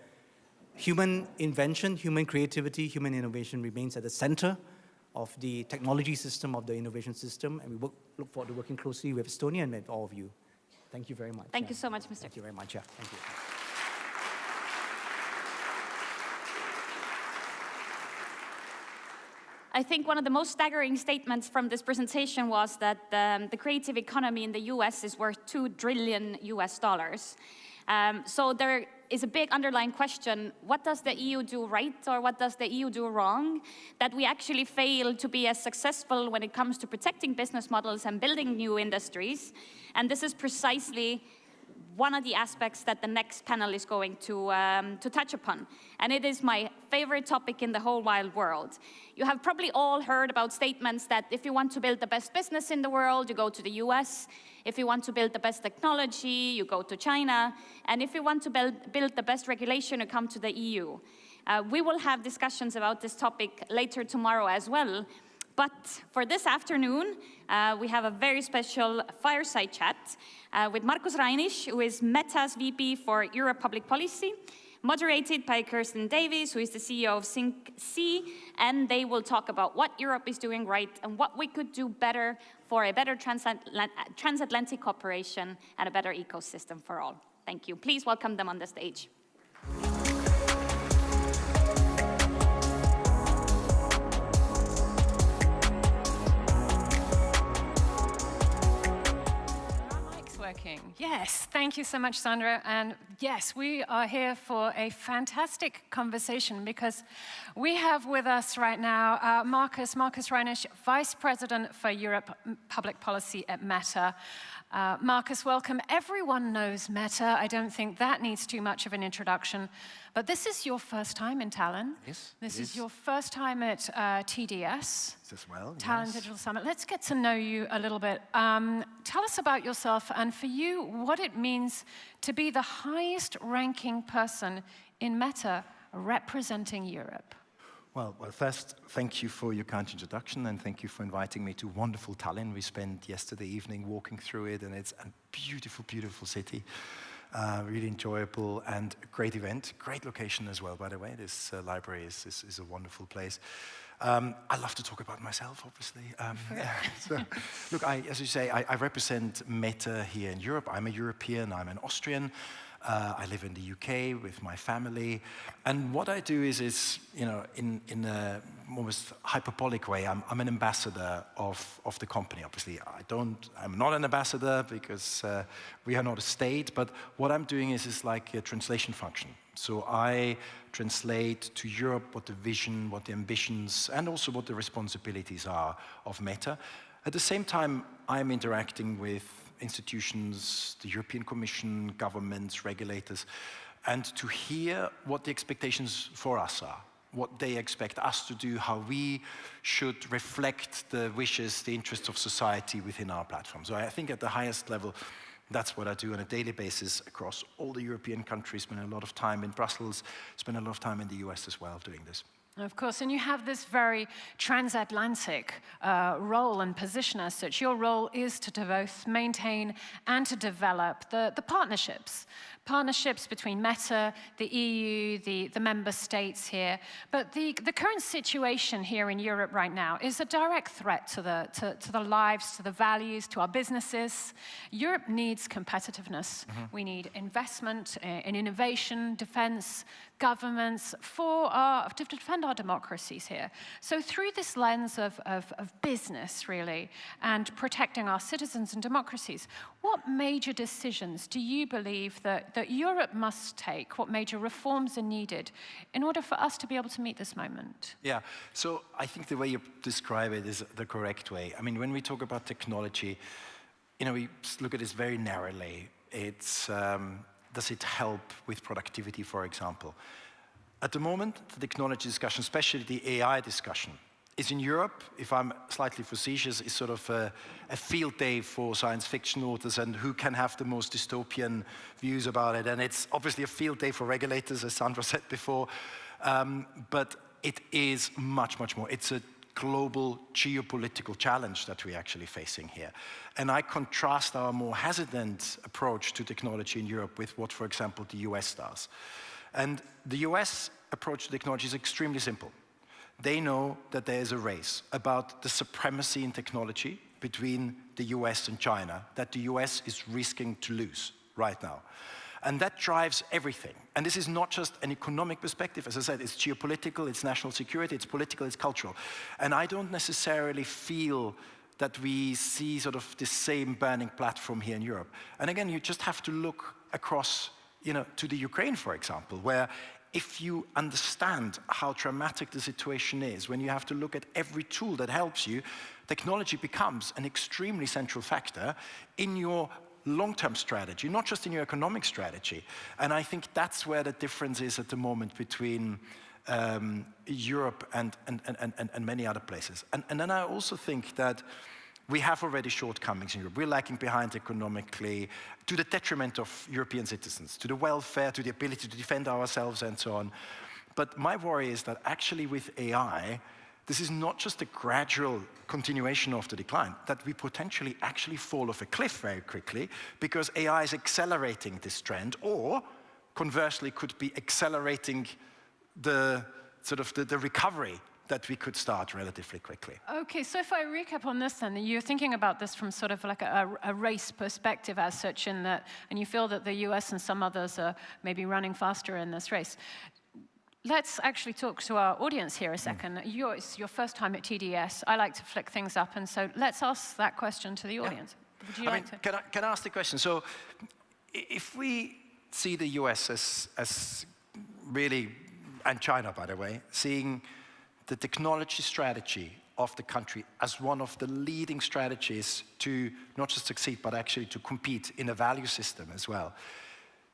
human invention, human creativity, human innovation remains at the center of the technology system, of the innovation system. And we look forward to working closely with Estonia and with all of you. Thank you very much. Thank you so much, Mr. Thank you very much. Yeah. Thank you. I think one of the most staggering statements from this presentation was that the creative economy in the US is worth $2 trillion. So there is a big underlying question, what does the EU do right or what does the EU do wrong? That we actually fail to be as successful when it comes to protecting business models and building new industries. And this is precisely one of the aspects that the next panel is going to touch upon. And it is my favorite topic in the whole wide world. You have probably all heard about statements that if you want to build the best business in the world, you go to the US. If you want to build the best technology, you go to China. And if you want to build the best regulation, you come to the EU. We will have discussions about this topic later tomorrow as well. But for this afternoon, we have a very special fireside chat with Markus Reinisch, who is Meta's VP for Europe Public Policy, moderated by Kirsten Davies, who is the CEO of SyncC, and they will talk about what Europe is doing right and what we could do better for a better transatlantic cooperation and a better ecosystem for all. Thank you. Please welcome them on the stage. Yes, thank you so much, Sandra. And yes, we are here for a fantastic conversation because we have with us right now Markus Reinisch, Vice President for Europe Public Policy at Meta. Markus, welcome. Everyone knows Meta. I don't think that needs too much of an introduction. But this is your first time in Tallinn. Yes, this is your first time at TDS. As well, Tallinn Digital Summit. Let's get to know you a little bit. Tell us about yourself and for you, what it means to be the highest ranking person in Meta representing Europe. Well, first, thank you for your kind introduction and thank you for inviting me to wonderful Tallinn. We spent yesterday evening walking through it and it's a beautiful, beautiful city. Really enjoyable and a great event. Great location as well, by the way. This library is a wonderful place. I love to talk about myself, obviously. So, look, as you say, I represent Meta here in Europe. I'm a European, I'm an Austrian. I live in the UK with my family. And what I do is you know, in a almost hyperbolic way, I'm an ambassador of the company, obviously. I'm not an ambassador because we are not a state, but what I'm doing is like a translation function. So I translate to Europe what the vision, what the ambitions, and also what the responsibilities are of Meta. At the same time, I'm interacting with institutions, the European Commission, governments, regulators, and to hear what the expectations for us are, what they expect us to do, how we should reflect the wishes, the interests of society within our platform. So I think at the highest level, that's what I do on a daily basis across all the European countries, spend a lot of time in Brussels, spend a lot of time in the US as well doing this. Of course, and you have this very transatlantic role and position as such. Your role is to both maintain and to develop the partnerships. Partnerships between Meta, the EU, the member states here. But the current situation here in Europe right now is a direct threat to the lives, to the values, to our businesses. Europe needs competitiveness. We need investment in innovation, defense, governments to defend our democracies here. So through this lens of business, really, and protecting our citizens and democracies, what major decisions do you believe that Europe must take? What major reforms are needed in order for us to be able to meet this moment? Yeah, so I think the way you describe it is the correct way. I mean, when we talk about technology, we look at this very narrowly. It's, does it help with productivity, for example? At the moment, the technology discussion, especially the AI discussion, is in Europe, if I'm slightly facetious, is sort of a field day for science fiction authors and who can have the most dystopian views about it. And it's obviously a field day for regulators, as Sandra said before, but it is much, much more. It's a global geopolitical challenge that we're actually facing here. And I contrast our more hesitant approach to technology in Europe with what, for example, the US does. And the US approach to technology is extremely simple. They know that there is a race about the supremacy in technology between the US and China that the US is risking to lose right now. And that drives everything. And this is not just an economic perspective. As I said, it's geopolitical, it's national security, it's political, it's cultural. And I don't necessarily feel that we see sort of the same burning platform here in Europe. And again, you just have to look across, to the Ukraine, for example, where if you understand how dramatic the situation is, when you have to look at every tool that helps you, technology becomes an extremely central factor in your long-term strategy, not just in your economic strategy. And I think that's where the difference is at the moment between Europe and many other places. And then I also think that we have already shortcomings in Europe. We're lagging behind economically to the detriment of European citizens, to the welfare, to the ability to defend ourselves and so on. But my worry is that actually with AI, this is not just a gradual continuation of the decline, that we potentially actually fall off a cliff very quickly because AI is accelerating this trend, or conversely could be accelerating the recovery that we could start relatively quickly. Okay, so if I recap on this then, you're thinking about this from sort of like a race perspective as such, and you feel that the US and some others are maybe running faster in this race. Let's actually talk to our audience here a second. It's your first time at TDS. I like to flick things up, and so let's ask that question to the audience. Would you like to? Can I ask the question? So if we see the US as really, and China, by the way, seeing the technology strategy of the country as one of the leading strategies to not just succeed, but actually to compete in a value system as well,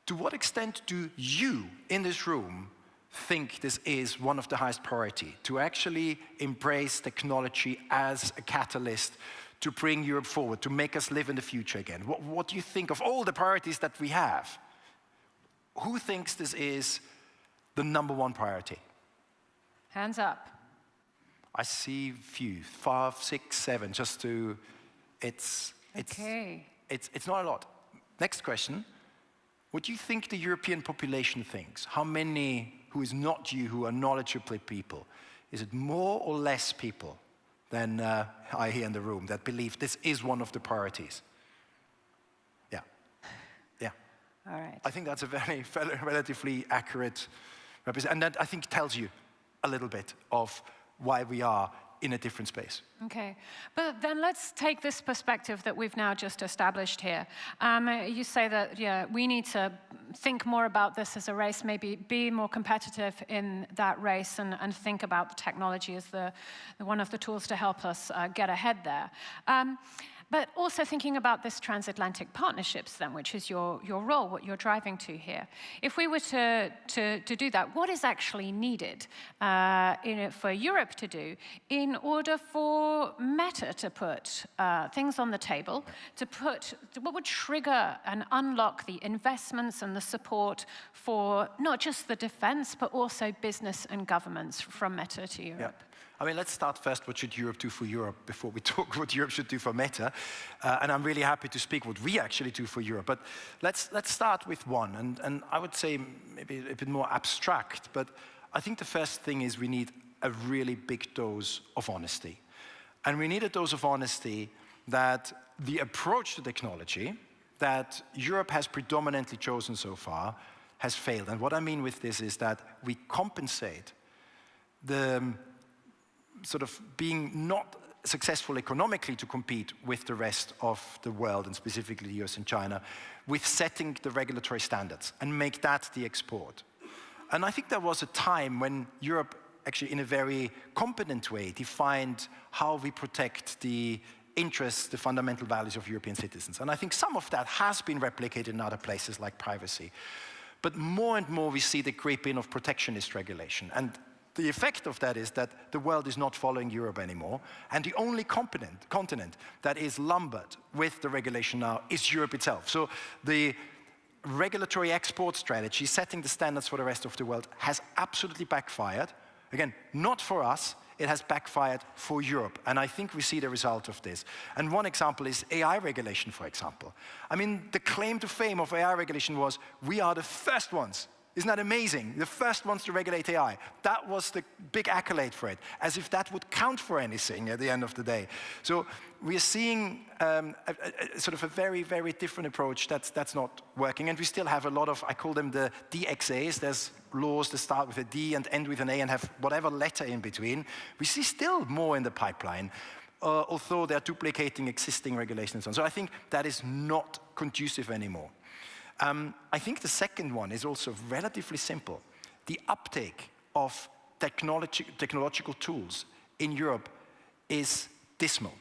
to what extent do you in this room think this is one of the highest priority, to actually embrace technology as a catalyst to bring Europe forward, to make us live in the future again? What do you think of all the priorities that we have? Who thinks this is the #1 priority? Hands up. I see few, 5, 6, 7, just to, it's not a lot. Next question, what do you think the European population thinks? How many, who is not you, who are knowledgeable people? Is it more or less people than I hear in the room that believe this is one of the priorities? Yeah, yeah. All right. I think that's a very relatively accurate representation, and that I think tells you a little bit of why we are in a different space. Okay, but then let's take this perspective that we've now just established here. You say that we need to think more about this as a race, maybe be more competitive in that race, and think about the technology as one of the tools to help us get ahead there. But also thinking about this transatlantic partnerships then, which is your role, what you're driving to here. If we were to do that, what is actually needed for Europe to do in order for Meta to put things on the table, what would trigger and unlock the investments and the support for not just the defense, but also business and governments from Meta to Europe? Yeah. I mean, let's start first, what should Europe do for Europe before we talk what Europe should do for Meta. And I'm really happy to speak what we actually do for Europe. But let's start with one, and I would say maybe a bit more abstract, but I think the first thing is we need a really big dose of honesty. And we need a dose of honesty that the approach to technology that Europe has predominantly chosen so far has failed. And what I mean with this is that we compensate the sort of being not successful economically to compete with the rest of the world, and specifically the US and China, with setting the regulatory standards and make that the export. And I think there was a time when Europe actually in a very competent way defined how we protect the interests, the fundamental values of European citizens. And I think some of that has been replicated in other places like privacy. But more and more we see the creep in of protectionist regulation. And the effect of that is that the world is not following Europe anymore, and the only continent that is lumbered with the regulation now is Europe itself. So the regulatory export strategy, setting the standards for the rest of the world, has absolutely backfired. Again, not for us, it has backfired for Europe, and I think we see the result of this. And one example is AI regulation, for example. I mean, the claim to fame of AI regulation was, we are the first ones. Isn't that amazing? The first ones to regulate AI. That was the big accolade for it, as if that would count for anything at the end of the day. So we are seeing sort of a very, very different approach that's not working. And we still have a lot of, I call them the DXAs. There's laws that start with a D and end with an A and have whatever letter in between. We see still more in the pipeline, although they're duplicating existing regulations and so on. So I think that is not conducive anymore. I think the second one is also relatively simple. The uptake of technological tools in Europe is dismal.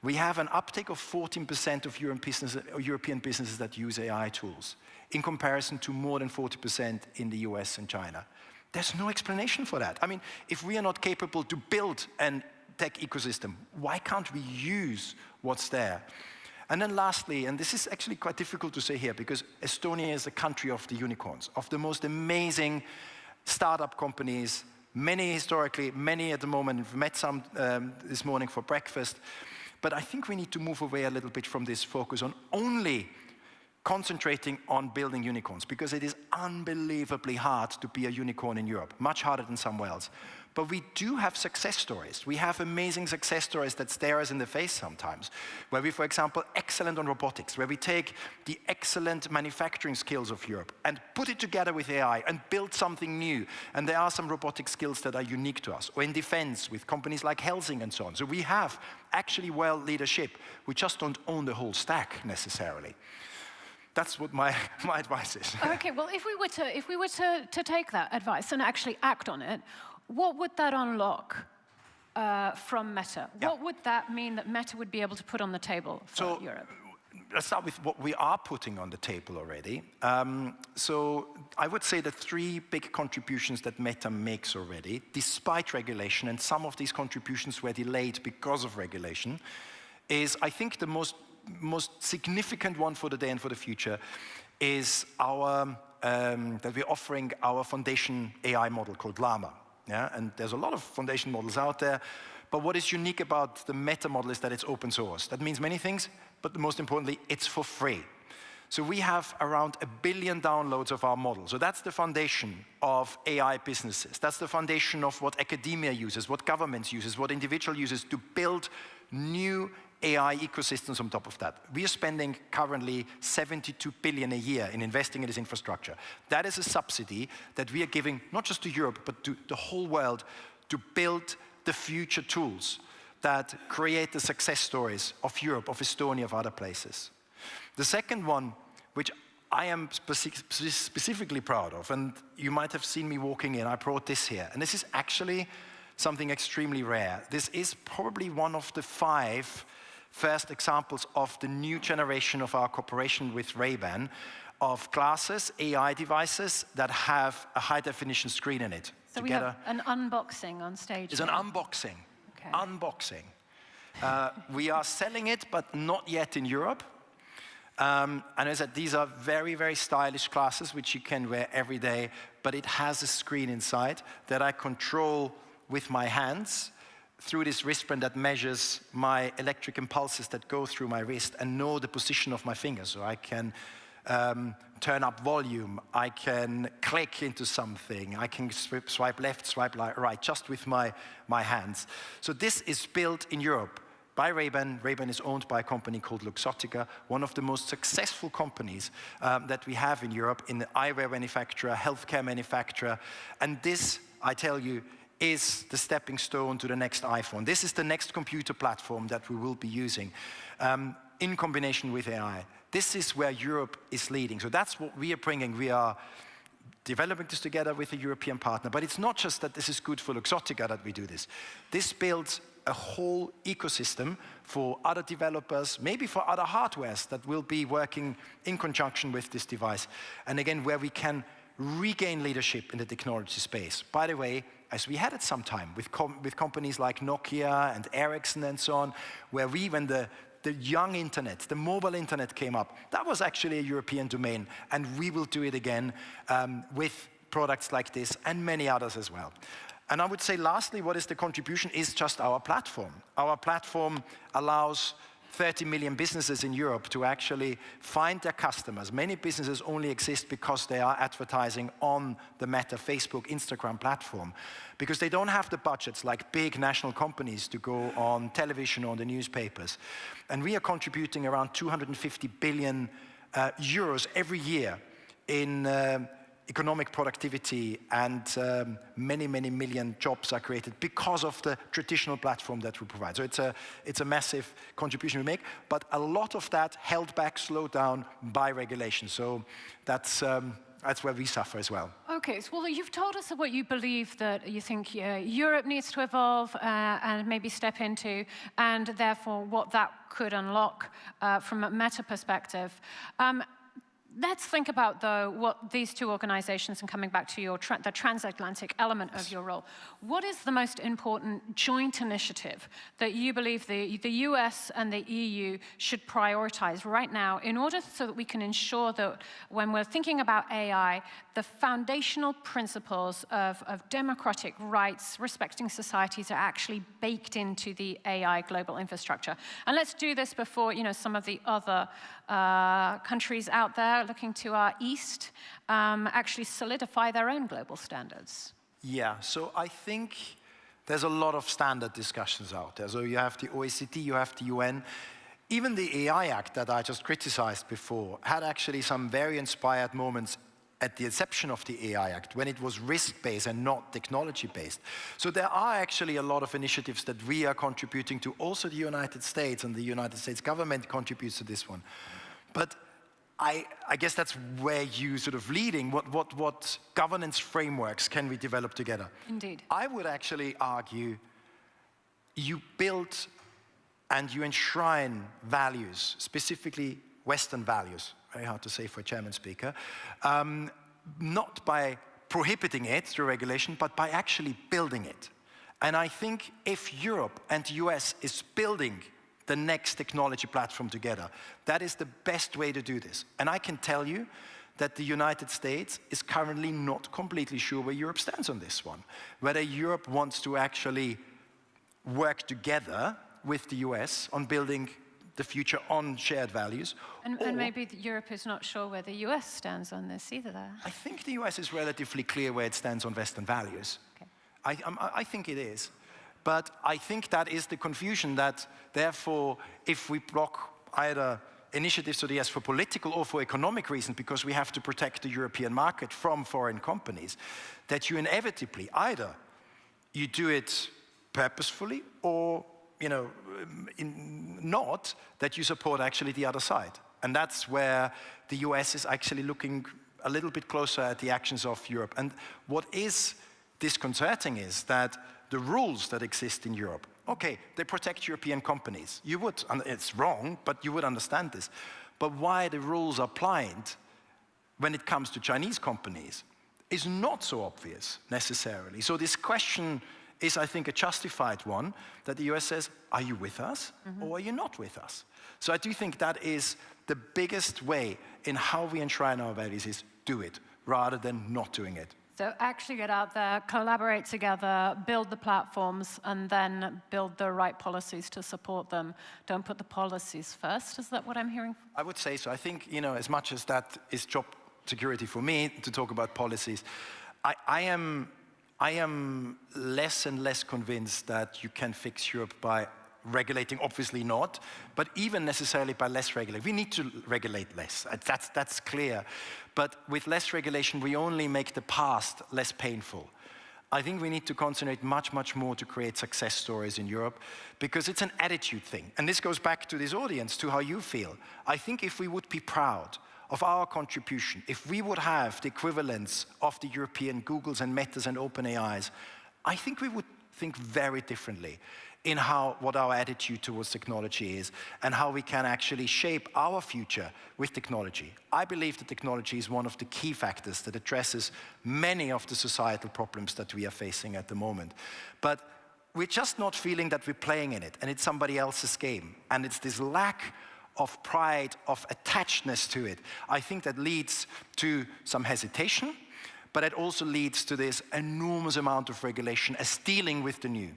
We have an uptake of 14% of European businesses that use AI tools, in comparison to more than 40% in the US and China. There's no explanation for that. I mean, if we are not capable to build a tech ecosystem, why can't we use what's there? And then lastly, and this is actually quite difficult to say here, because Estonia is a country of the unicorns, of the most amazing startup companies, many historically, many at the moment. We've met some this morning for breakfast. But I think we need to move away a little bit from this focus on only concentrating on building unicorns, because it is unbelievably hard to be a unicorn in Europe, much harder than somewhere else. But we do have success stories. We have amazing success stories that stare us in the face sometimes, where we, for example, excellent on robotics, where we take the excellent manufacturing skills of Europe and put it together with AI and build something new. And there are some robotic skills that are unique to us, or in defense with companies like Helsing and so on. So we have actually world leadership. We just don't own the whole stack necessarily. That's what my advice is. Okay, well, if we were to take that advice and actually act on it, what would that unlock from Meta? Yeah. What would that mean that Meta would be able to put on the table for Europe? Let's start with what we are putting on the table already. So I would say the three big contributions that Meta makes already, despite regulation, and some of these contributions were delayed because of regulation, is, I think, the most significant one for the day and for the future is our that we're offering our foundation AI model called Llama. Yeah? And there's a lot of foundation models out there, but what is unique about the Meta model is that it's open source. That means many things, but most importantly, it's for free. So we have around 1 billion downloads of our model. So that's the foundation of AI businesses. That's the foundation of what academia uses, what governments uses, what individual uses to build new AI ecosystems on top of that. We are spending currently 72 billion a year in investing in this infrastructure. That is a subsidy that we are giving not just to Europe, but to the whole world to build the future tools that create the success stories of Europe, of Estonia, of other places. The second one, which I am specifically proud of, and you might have seen me walking in, I brought this here, and this is actually something extremely rare. This is probably one of the 5 first examples of the new generation of our cooperation with Ray-Ban of glasses, AI devices that have a high-definition screen in it. So together. We have an unboxing on stage. It's an unboxing. Okay. Unboxing. We are selling it, but not yet in Europe. And as I said, these are very, very stylish glasses, which you can wear every day, but it has a screen inside that I control with my hands through this wristband that measures my electric impulses that go through my wrist and know the position of my fingers. So I can turn up volume, I can click into something, I can swipe left, swipe right, just with my hands. So this is built in Europe by Ray-Ban. Ray-Ban is owned by a company called Luxottica, one of the most successful companies that we have in Europe, in the eyewear manufacturer, healthcare manufacturer. And this, I tell you, is the stepping stone to the next iPhone. This is the next computer platform that we will be using in combination with AI. This is where Europe is leading. So that's what we are bringing. We are developing this together with a European partner. But it's not just that this is good for Luxottica that we do this. This builds a whole ecosystem for other developers, maybe for other hardwares that will be working in conjunction with this device. And again, where we can regain leadership in the technology space. By the way, as we had it some time with companies like Nokia and Ericsson and so on, where when the young internet, the mobile internet came up, that was actually a European domain, and we will do it again with products like this and many others as well. And I would say lastly, what is the contribution is just our platform. Our platform allows 30 million businesses in Europe to actually find their customers. Many businesses only exist because they are advertising on the Meta, Facebook, Instagram platform, because they don't have the budgets like big national companies to go on television or on the newspapers. And we are contributing around 250 billion euros every year in economic productivity, and many, many million jobs are created because of the traditional platform that we provide. So it's a massive contribution we make, but a lot of that held back, slowed down by regulation. So that's where we suffer as well. Okay, so well, you've told us what you believe that you think Europe needs to evolve and maybe step into, and therefore what that could unlock from a meta perspective. Let's think about, though, what these two organizations, and coming back to the transatlantic element of your role, what is the most important joint initiative that you believe the US and the EU should prioritize right now in order so that we can ensure that when we're thinking about AI, the foundational principles of democratic rights, respecting societies are actually baked into the AI global infrastructure? And let's do this before, some of the other countries out there looking to our east actually solidify their own global standards. Yeah, so I think there's a lot of standard discussions out there. So you have the OECD, you have the UN. Even the AI Act that I just criticized before had actually some very inspired moments at the inception of the AI Act, when it was risk-based and not technology-based. So there are actually a lot of initiatives that we are contributing to. Also the United States, and the United States government contributes to this one. But I guess that's where you sort of leading. What governance frameworks can we develop together? Indeed. I would actually argue you build and you enshrine values, specifically Western values, very hard to say for a German speaker, not by prohibiting it through regulation, but by actually building it. And I think if Europe and the US is building the next technology platform together, that is the best way to do this. And I can tell you that the United States is currently not completely sure where Europe stands on this one. Whether Europe wants to actually work together with the US on building the future on shared values. And maybe Europe is not sure where the US stands on this either there. I think the US is relatively clear where it stands on Western values. Okay. I think it is. But I think that is the confusion, that therefore, if we block either initiatives to the US for political or for economic reasons, because we have to protect the European market from foreign companies, that you inevitably either you do it purposefully or not, that you support actually the other side. And that's where the US is actually looking a little bit closer at the actions of Europe. And what is disconcerting is that the rules that exist in Europe Okay, they protect European companies. You would, and it's wrong, but you would understand this. But why the rules are applied when it comes to Chinese companies is not so obvious necessarily. So this question is, I think, a justified one, that the US says, are you with us or are you not with us? So I do think that is the biggest way in how we enshrine our values is do it, rather than not doing it. So actually get out there, collaborate together, build the platforms, and then build the right policies to support them. Don't put the policies first. Is that what I'm hearing? I would say so. I think, as much as that is job security for me to talk about policies, I am less and less convinced that you can fix Europe by regulating, obviously not, but even necessarily by less regulation. We need to regulate less, that's clear. But with less regulation, we only make the past less painful. I think we need to concentrate much, much more to create success stories in Europe, because it's an attitude thing. And this goes back to this audience, to how you feel. I think if we would be proud of our contribution, if we would have the equivalents of the European Googles and Metas and OpenAIs, I think we would think very differently in what our attitude towards technology is and how we can actually shape our future with technology. I believe that technology is one of the key factors that addresses many of the societal problems that we are facing at the moment. But we're just not feeling that we're playing in it and it's somebody else's game. And it's this lack of pride, of attachedness to it, I think that leads to some hesitation, but it also leads to this enormous amount of regulation as dealing with the new.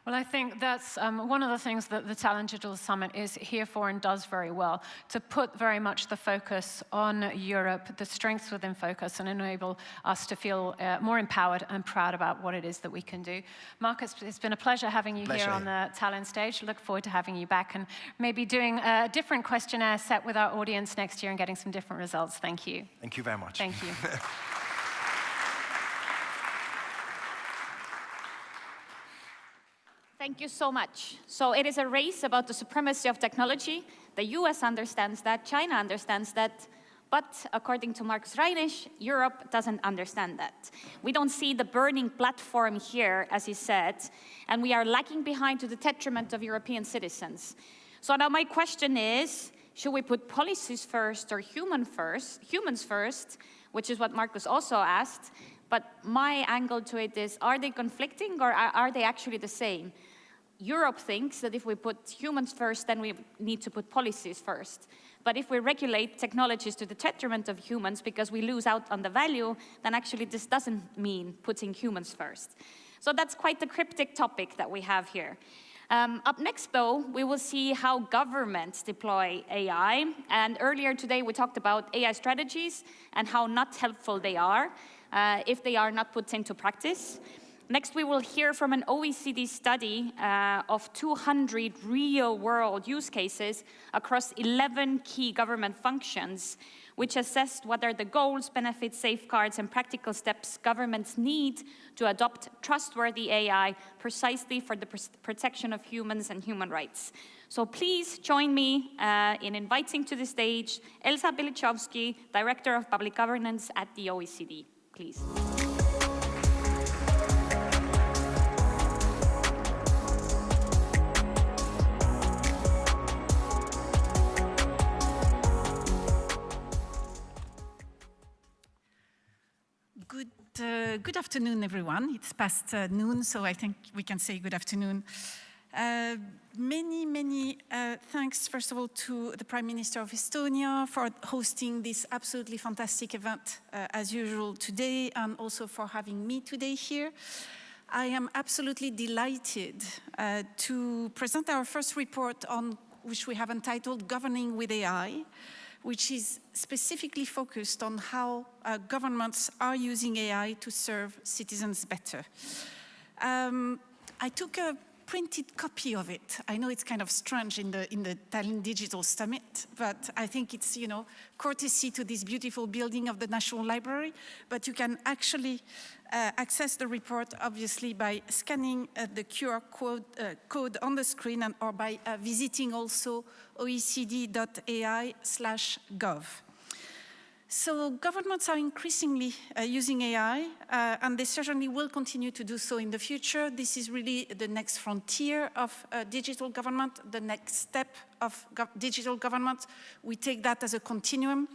Well, I think that's one of the things that the Tallinn Digital Summit is here for and does very well, to put very much the focus on Europe, the strengths within focus, and enable us to feel more empowered and proud about what it is that we can do. Marcus, it's been a pleasure having you here on the Tallinn stage. Look forward to having you back and maybe doing a different questionnaire set with our audience next year and getting some different results. Thank you. Thank you very much. Thank you. Thank you so much. So it is a race about the supremacy of technology. The US understands that, China understands that, but according to Marcus Reinisch, Europe doesn't understand that. We don't see the burning platform here, as he said, and we are lagging behind to the detriment of European citizens. So now my question is, should we put policies first or humans first, which is what Marcus also asked. But my angle to it is, are they conflicting or are they actually the same? Europe thinks that if we put humans first, then we need to put policies first. But if we regulate technologies to the detriment of humans because we lose out on the value, then actually this doesn't mean putting humans first. So that's quite the cryptic topic that we have here. Up next, though, we will see how governments deploy AI. And earlier today, we talked about AI strategies and how not helpful they are if they are not put into practice. Next, we will hear from an OECD study of 200 real-world use cases across 11 key government functions, which assessed what are the goals, benefits, safeguards, and practical steps governments need to adopt trustworthy AI precisely for the protection of humans and human rights. So please join me in inviting to the stage Elsa Bilichowski, Director of Public Governance at the OECD. Please. Good afternoon, everyone. It's past noon, so I think we can say good afternoon. Many thanks, first of all, to the Prime Minister of Estonia for hosting this absolutely fantastic event, as usual, today, and also for having me today here. I am absolutely delighted to present our first report on which we have entitled Governing with AI, which is specifically focused on how governments are using AI to serve citizens better. I took a printed copy of it. I know it's kind of strange in the Tallinn Digital Summit, but I think it's, courtesy to this beautiful building of the National Library. But you can actually access the report, obviously, by scanning the QR code on the screen or by visiting also oecd.ai/gov. So governments are increasingly using AI, and they certainly will continue to do so in the future. This is really the next frontier of digital government, the next step of digital government. We take that as a continuum.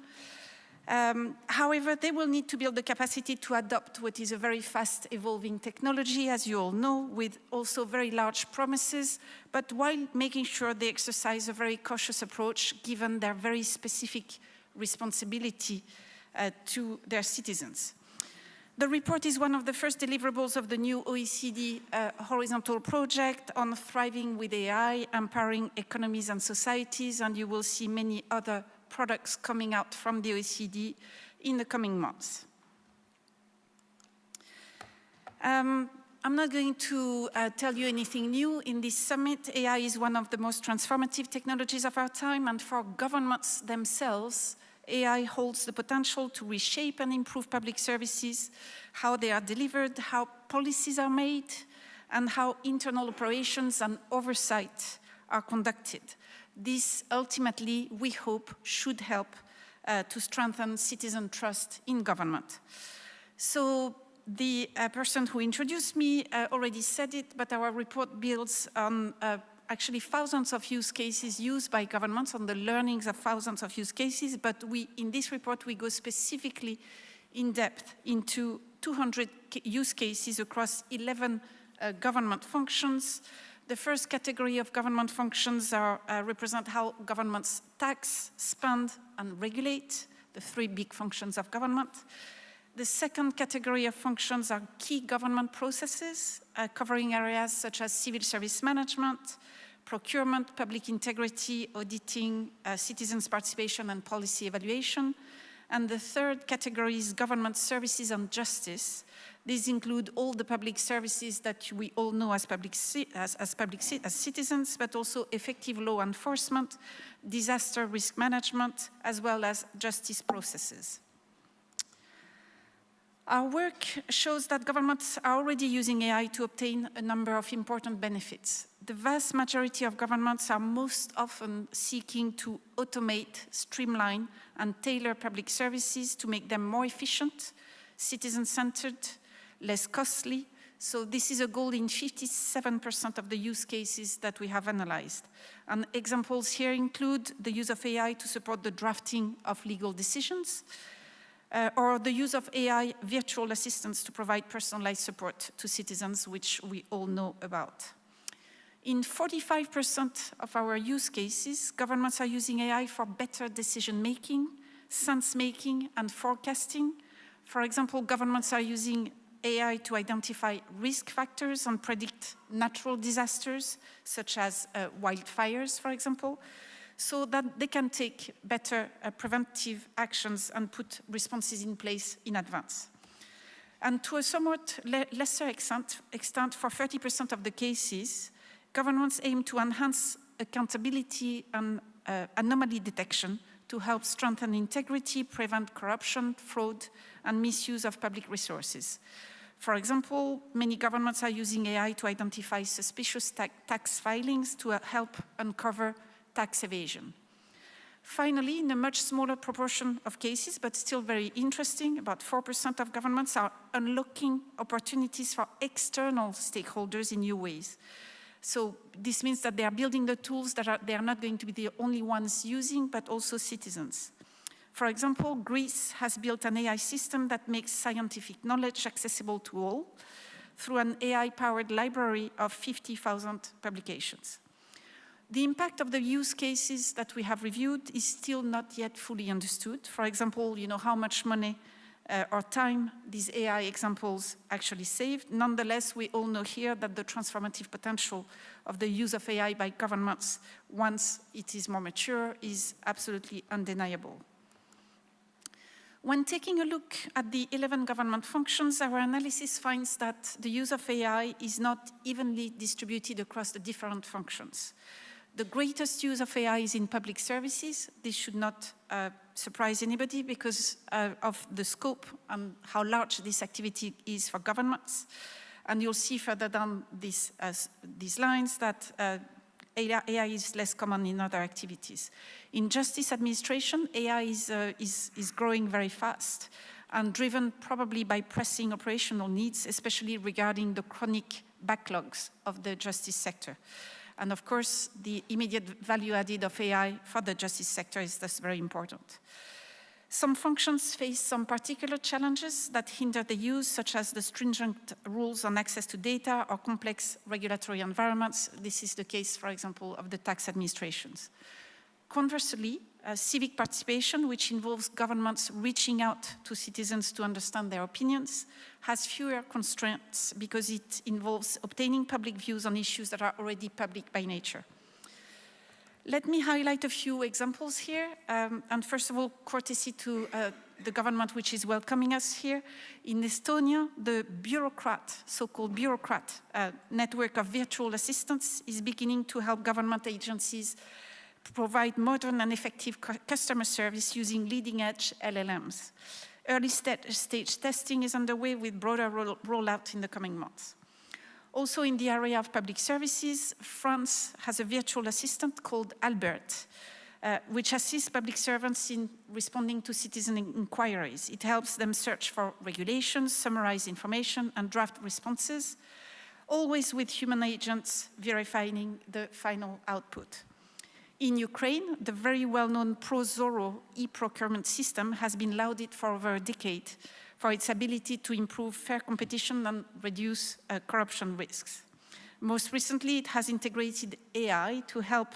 However, they will need to build the capacity to adopt what is a very fast evolving technology, as you all know, with also very large promises, but while making sure they exercise a very cautious approach given their very specific responsibility to their citizens. The report is one of the first deliverables of the new OECD horizontal project on thriving with AI, empowering economies and societies, and you will see many other products coming out from the OECD in the coming months. I'm not going to tell you anything new in this summit. AI is one of the most transformative technologies of our time, and for governments themselves, AI holds the potential to reshape and improve public services, how they are delivered, how policies are made, and how internal operations and oversight are conducted. This ultimately, we hope, should help to strengthen citizen trust in government. So the person who introduced me already said it, but our report builds on actually thousands of use cases used by governments, on the learnings of thousands of use cases, but in this report we go specifically in depth into 200 use cases across 11 government functions. The first category of government functions represent how governments tax, spend, and regulate, the three big functions of government. The second category of functions are key government processes, covering areas such as civil service management, procurement, public integrity, auditing, citizens' participation, and policy evaluation. And the third category is government services and justice. These include all the public services that we all know as citizens, but also effective law enforcement, disaster risk management, as well as justice processes. Our work shows that governments are already using AI to obtain a number of important benefits. The vast majority of governments are most often seeking to automate, streamline, and tailor public services to make them more efficient, citizen-centered, less costly. So this is a goal in 57% of the use cases that we have analyzed. And examples here include the use of AI to support the drafting of legal decisions, or the use of AI virtual assistants to provide personalized support to citizens, which we all know about. In 45% of our use cases, governments are using AI for better decision-making, sense-making, and forecasting. For example, governments are using AI to identify risk factors and predict natural disasters, such as wildfires, for example, so that they can take better preventive actions and put responses in place in advance. And to a somewhat lesser extent, for 30% of the cases, governments aim to enhance accountability and anomaly detection to help strengthen integrity, prevent corruption, fraud, and misuse of public resources. For example, many governments are using AI to identify suspicious tax filings to help uncover tax evasion. Finally, in a much smaller proportion of cases, but still very interesting, about 4% of governments are unlocking opportunities for external stakeholders in new ways. So this means that they are building the tools that they are not going to be the only ones using, but also citizens. For example, Greece has built an AI system that makes scientific knowledge accessible to all through an AI-powered library of 50,000 publications. The impact of the use cases that we have reviewed is still not yet fully understood. For example, how much money or time these AI examples actually saved. Nonetheless, we all know here that the transformative potential of the use of AI by governments, once it is more mature, is absolutely undeniable. When taking a look at the 11 government functions, our analysis finds that the use of AI is not evenly distributed across the different functions. The greatest use of AI is in public services. This should not surprise anybody because of the scope and how large this activity is for governments. And you'll see further down these lines that AI is less common in other activities. In justice administration, AI is growing very fast and driven probably by pressing operational needs, especially regarding the chronic backlogs of the justice sector. And of course, the immediate value added of AI for the justice sector is thus very important. Some functions face some particular challenges that hinder the use, such as the stringent rules on access to data or complex regulatory environments. This is the case, for example, of the tax administrations. Conversely, civic participation, which involves governments reaching out to citizens to understand their opinions, has fewer constraints because it involves obtaining public views on issues that are already public by nature. Let me highlight a few examples here. And first of all, courtesy to the government which is welcoming us here. In Estonia, the bureaucrat, so-called bureaucrat network of virtual assistants is beginning to help government agencies provide modern and effective customer service using leading-edge LLMs. Early stage testing is underway with broader rollout in the coming months. Also in the area of public services, France has a virtual assistant called Albert, which assists public servants in responding to citizen inquiries. It helps them search for regulations, summarize information, and draft responses, always with human agents verifying the final output. In Ukraine, the very well-known ProZorro e-procurement system has been lauded for over a decade for its ability to improve fair competition and reduce corruption risks. Most recently, it has integrated AI to help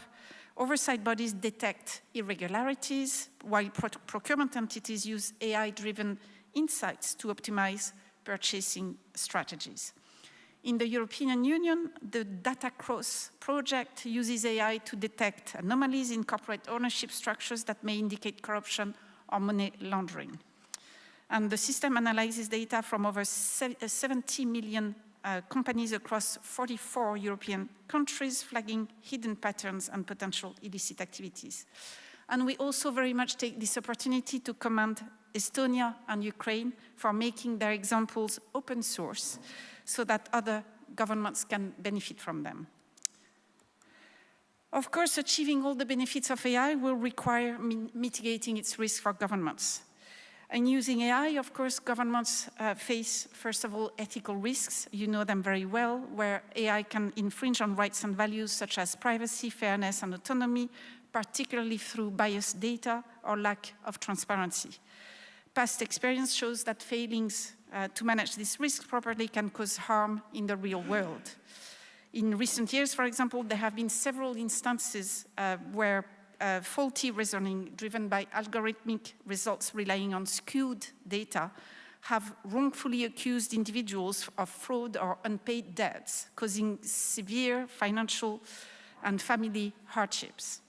oversight bodies detect irregularities, while procurement entities use AI-driven insights to optimize purchasing strategies. In the European Union, the Data Cross project uses AI to detect anomalies in corporate ownership structures that may indicate corruption or money laundering. And the system analyzes data from over 70 million companies across 44 European countries, flagging hidden patterns and potential illicit activities. And we also very much take this opportunity to commend Estonia and Ukraine for making their examples open source so that other governments can benefit from them. Of course, achieving all the benefits of AI will require mitigating its risk for governments. And using AI, of course, governments face, first of all, ethical risks. You know them very well, where AI can infringe on rights and values such as privacy, fairness, and autonomy, particularly through biased data or lack of transparency. Past experience shows that failings to manage this risk properly can cause harm in the real world. In recent years, for example, there have been several instances where faulty reasoning driven by algorithmic results relying on skewed data have wrongfully accused individuals of fraud or unpaid debts, causing severe financial and family hardships.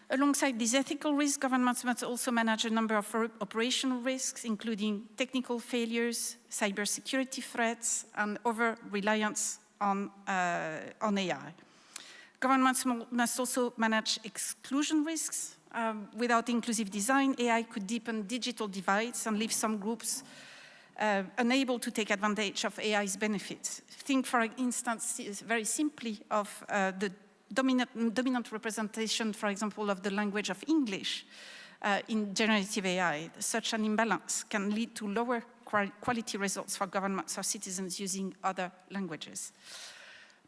Alongside these ethical risks, governments must also manage a number of operational risks, including technical failures, cybersecurity threats, and over-reliance on AI. Governments must also manage exclusion risks. Without inclusive design, AI could deepen digital divides and leave some groups unable to take advantage of AI's benefits. Think, for instance, very simply of the dominant representation, for example, of the language of English in generative AI. Such an imbalance can lead to lower quality results for governments or citizens using other languages.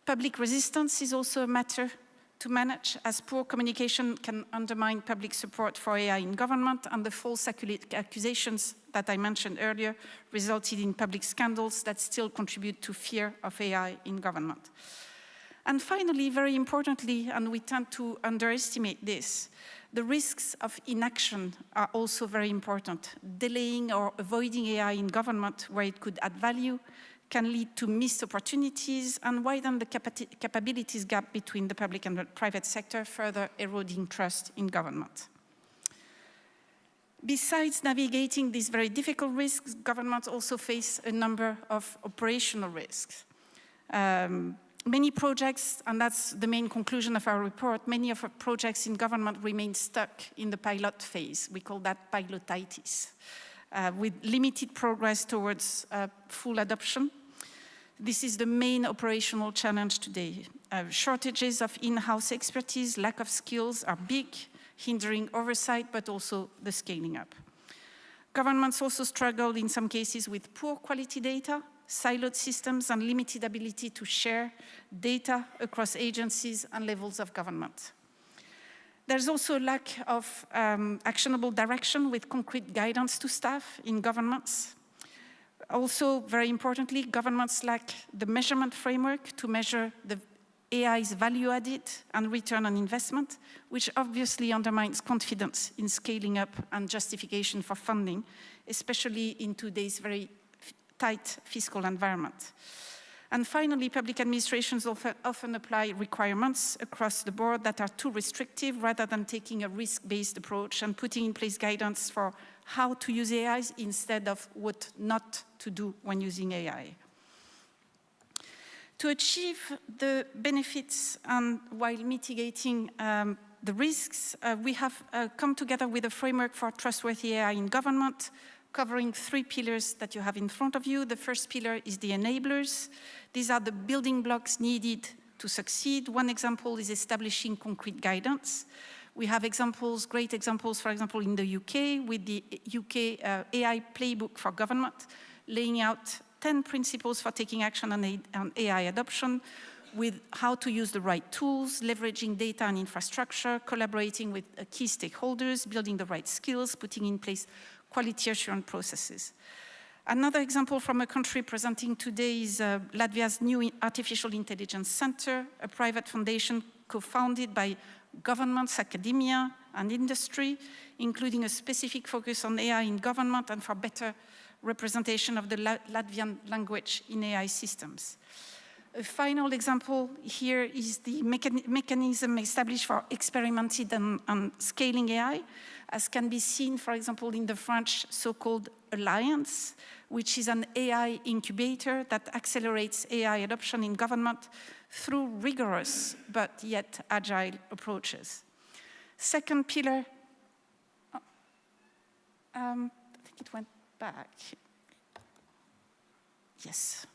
Public resistance is also a matter to manage, as poor communication can undermine public support for AI in government, and the false accusations that I mentioned earlier resulted in public scandals that still contribute to fear of AI in government. And finally, very importantly, and we tend to underestimate this, the risks of inaction are also very important. Delaying or avoiding AI in government where it could add value can lead to missed opportunities and widen the capabilities gap between the public and the private sector, further eroding trust in government. Besides navigating these very difficult risks, governments also face a number of operational risks. Many projects, and that's the main conclusion of our report, many of our projects in government remain stuck in the pilot phase. We call that pilotitis, with limited progress towards full adoption. This is the main operational challenge today. shortages of in-house expertise, lack of skills are big, hindering oversight, but also the scaling up. Governments also struggle in some cases with poor quality data, siloed systems, and limited ability to share data across agencies and levels of government. There's also a lack of actionable direction with concrete guidance to staff in governments. Also, very importantly, governments lack the measurement framework to measure the AI's value added and return on investment, which obviously undermines confidence in scaling up and justification for funding, especially in today's very tight fiscal environment. And finally, public administrations often apply requirements across the board that are too restrictive rather than taking a risk-based approach and putting in place guidance for how to use AIs instead of what not to do when using AI. To achieve the benefits and while mitigating the risks, we have come together with a framework for trustworthy AI in government, covering 3 pillars that you have in front of you. The first pillar is the enablers. These are the building blocks needed to succeed. One example is establishing concrete guidance. We have examples, great examples, for example, in the UK, with the UK AI playbook for government, laying out 10 principles for taking action on AI adoption, with how to use the right tools, leveraging data and infrastructure, collaborating with key stakeholders, building the right skills, putting in place quality assurance processes. Another example from a country presenting today is Latvia's new Artificial Intelligence Center, a private foundation co-founded by governments, academia, and industry, including a specific focus on AI in government and for better representation of the Latvian language in AI systems. A final example here is the mechanism established for experimented and scaling AI, as can be seen, for example, in the French so-called Alliance, which is an AI incubator that accelerates AI adoption in government through rigorous but yet agile approaches. Second pillar, I think it went back. Yes.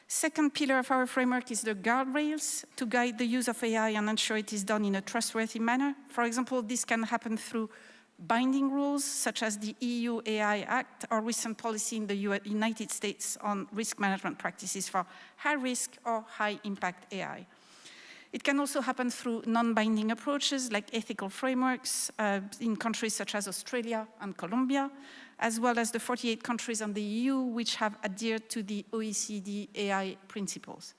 Second pillar of our framework is the guardrails to guide the use of AI and ensure it is done in a trustworthy manner. For example, this can happen through binding rules, such as the EU AI Act or recent policy in the United States on risk management practices for high-risk or high-impact AI. It can also happen through non-binding approaches like ethical frameworks in countries such as Australia and Colombia, as well as the 48 countries in the EU which have adhered to the OECD AI principles.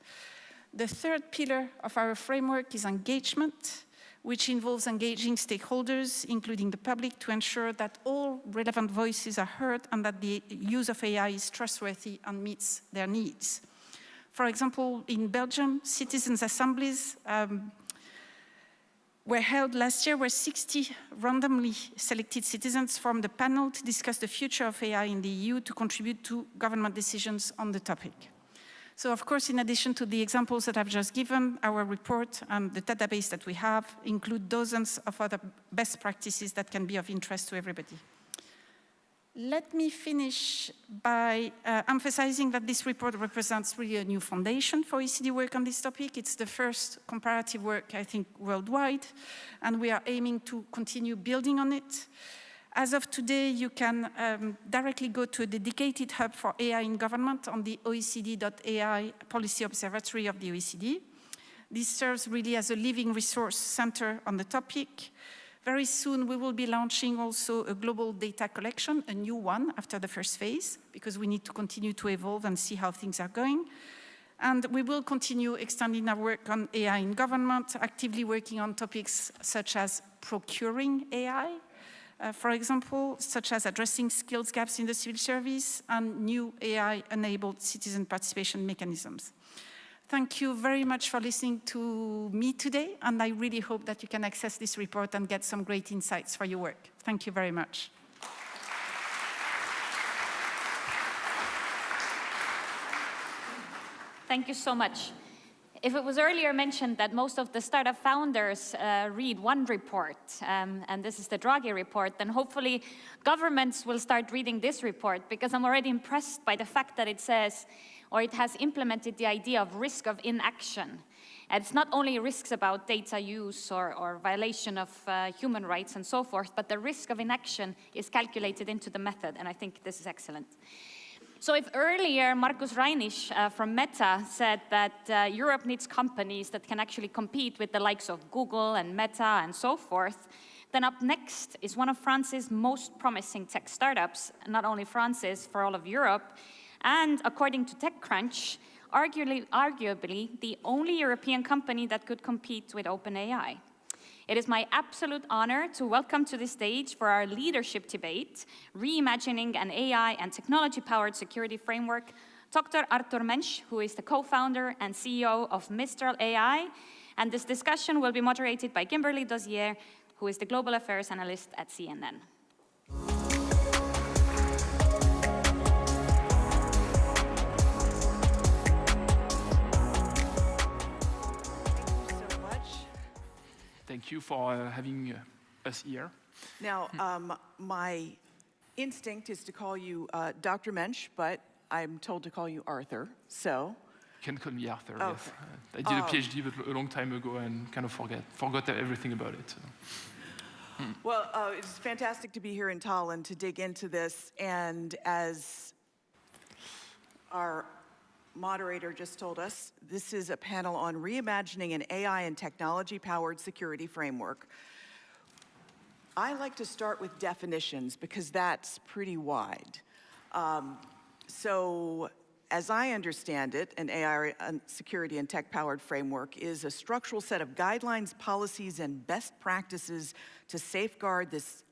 The third pillar of our framework is engagement, which involves engaging stakeholders, including the public, to ensure that all relevant voices are heard and that the use of AI is trustworthy and meets their needs. For example, in Belgium, citizens' assemblies were held last year where 60 randomly selected citizens formed a panel to discuss the future of AI in the EU to contribute to government decisions on the topic. So, of course, in addition to the examples that I've just given, our report and the database that we have include dozens of other best practices that can be of interest to everybody. Let me finish by emphasizing that this report represents really a new foundation for OECD work on this topic. It's the first comparative work, I think, worldwide, and we are aiming to continue building on it. As of today, you can directly go to a dedicated hub for AI in government on the OECD.ai policy observatory of the OECD. This serves really as a living resource center on the topic. Very soon, we will be launching also a global data collection, a new one after the first phase, because we need to continue to evolve and see how things are going. And we will continue extending our work on AI in government, actively working on topics such as procuring AI, for example, such as addressing skills gaps in the civil service and new AI-enabled citizen participation mechanisms. Thank you very much for listening to me today, and I really hope that you can access this report and get some great insights for your work. Thank you very much. Thank you so much. If it was earlier mentioned that most of the startup founders read one report, and this is the Draghi report, then hopefully governments will start reading this report, because I'm already impressed by the fact that it says, or it has implemented the idea of risk of inaction, And it's not only risks about data use or violation of human rights and so forth, but the risk of inaction is calculated into the method, and I think this is excellent. So if earlier Markus Reinisch from Meta said that Europe needs companies that can actually compete with the likes of Google and Meta and so forth, then up next is one of France's most promising tech startups, not only France's, for all of Europe, and according to TechCrunch, arguably the only European company that could compete with OpenAI. It is my absolute honor to welcome to the stage for our leadership debate, Reimagining an AI and Technology-Powered Security Framework, Dr. Artur Mensch, who is the co-founder and CEO of Mistral AI, and this discussion will be moderated by Kimberly Dozier, who is the Global Affairs Analyst at CNN. Thank you for having us here. Now, my instinct is to call you Dr. Mensch, but I'm told to call you Arthur, so. You can call me Arthur, okay. Yes. I did a PhD but a long time ago and kind of forgot everything about it. So. Well, it's fantastic to be here in Tallinn to dig into this, and as our moderator just told us, this is a panel on reimagining an AI and technology-powered security framework. I like to start with definitions because that's pretty wide. So, as I understand it, an AI security and tech-powered framework is a structural set of guidelines, policies, and best practices to safeguard this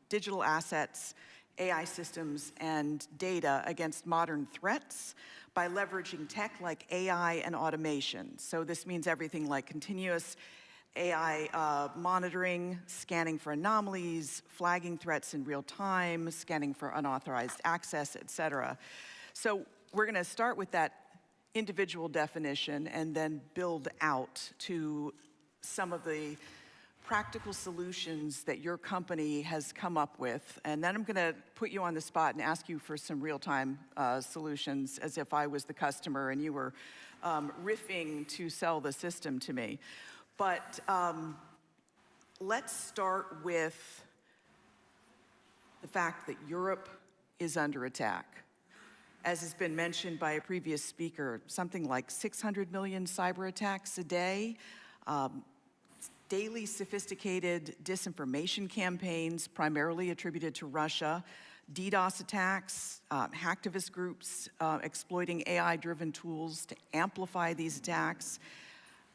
digital assets, AI systems, and data against modern threats by leveraging tech like AI and automation. So this means everything like continuous AI monitoring, scanning for anomalies, flagging threats in real time, scanning for unauthorized access, et cetera. So we're going to start with that individual definition and then build out to some of the practical solutions that your company has come up with. And then I'm going to put you on the spot and ask you for some real-time solutions as if I was the customer and you were riffing to sell the system to me. But let's start with the fact that Europe is under attack. As has been mentioned by a previous speaker, something like 600 million cyber attacks a day, daily sophisticated disinformation campaigns, primarily attributed to Russia, DDoS attacks, hacktivist groups exploiting AI-driven tools to amplify these attacks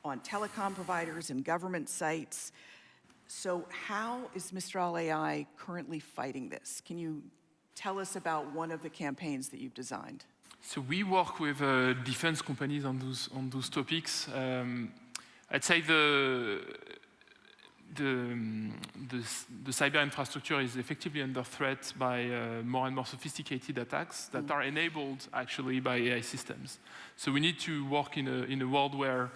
on telecom providers and government sites. So how is Mistral AI currently fighting this? Can you tell us about one of the campaigns that you've designed? So we work with defense companies on those topics. I'd say the cyber infrastructure is effectively under threat by more and more sophisticated attacks that are enabled actually by AI systems. So we need to work in a world where,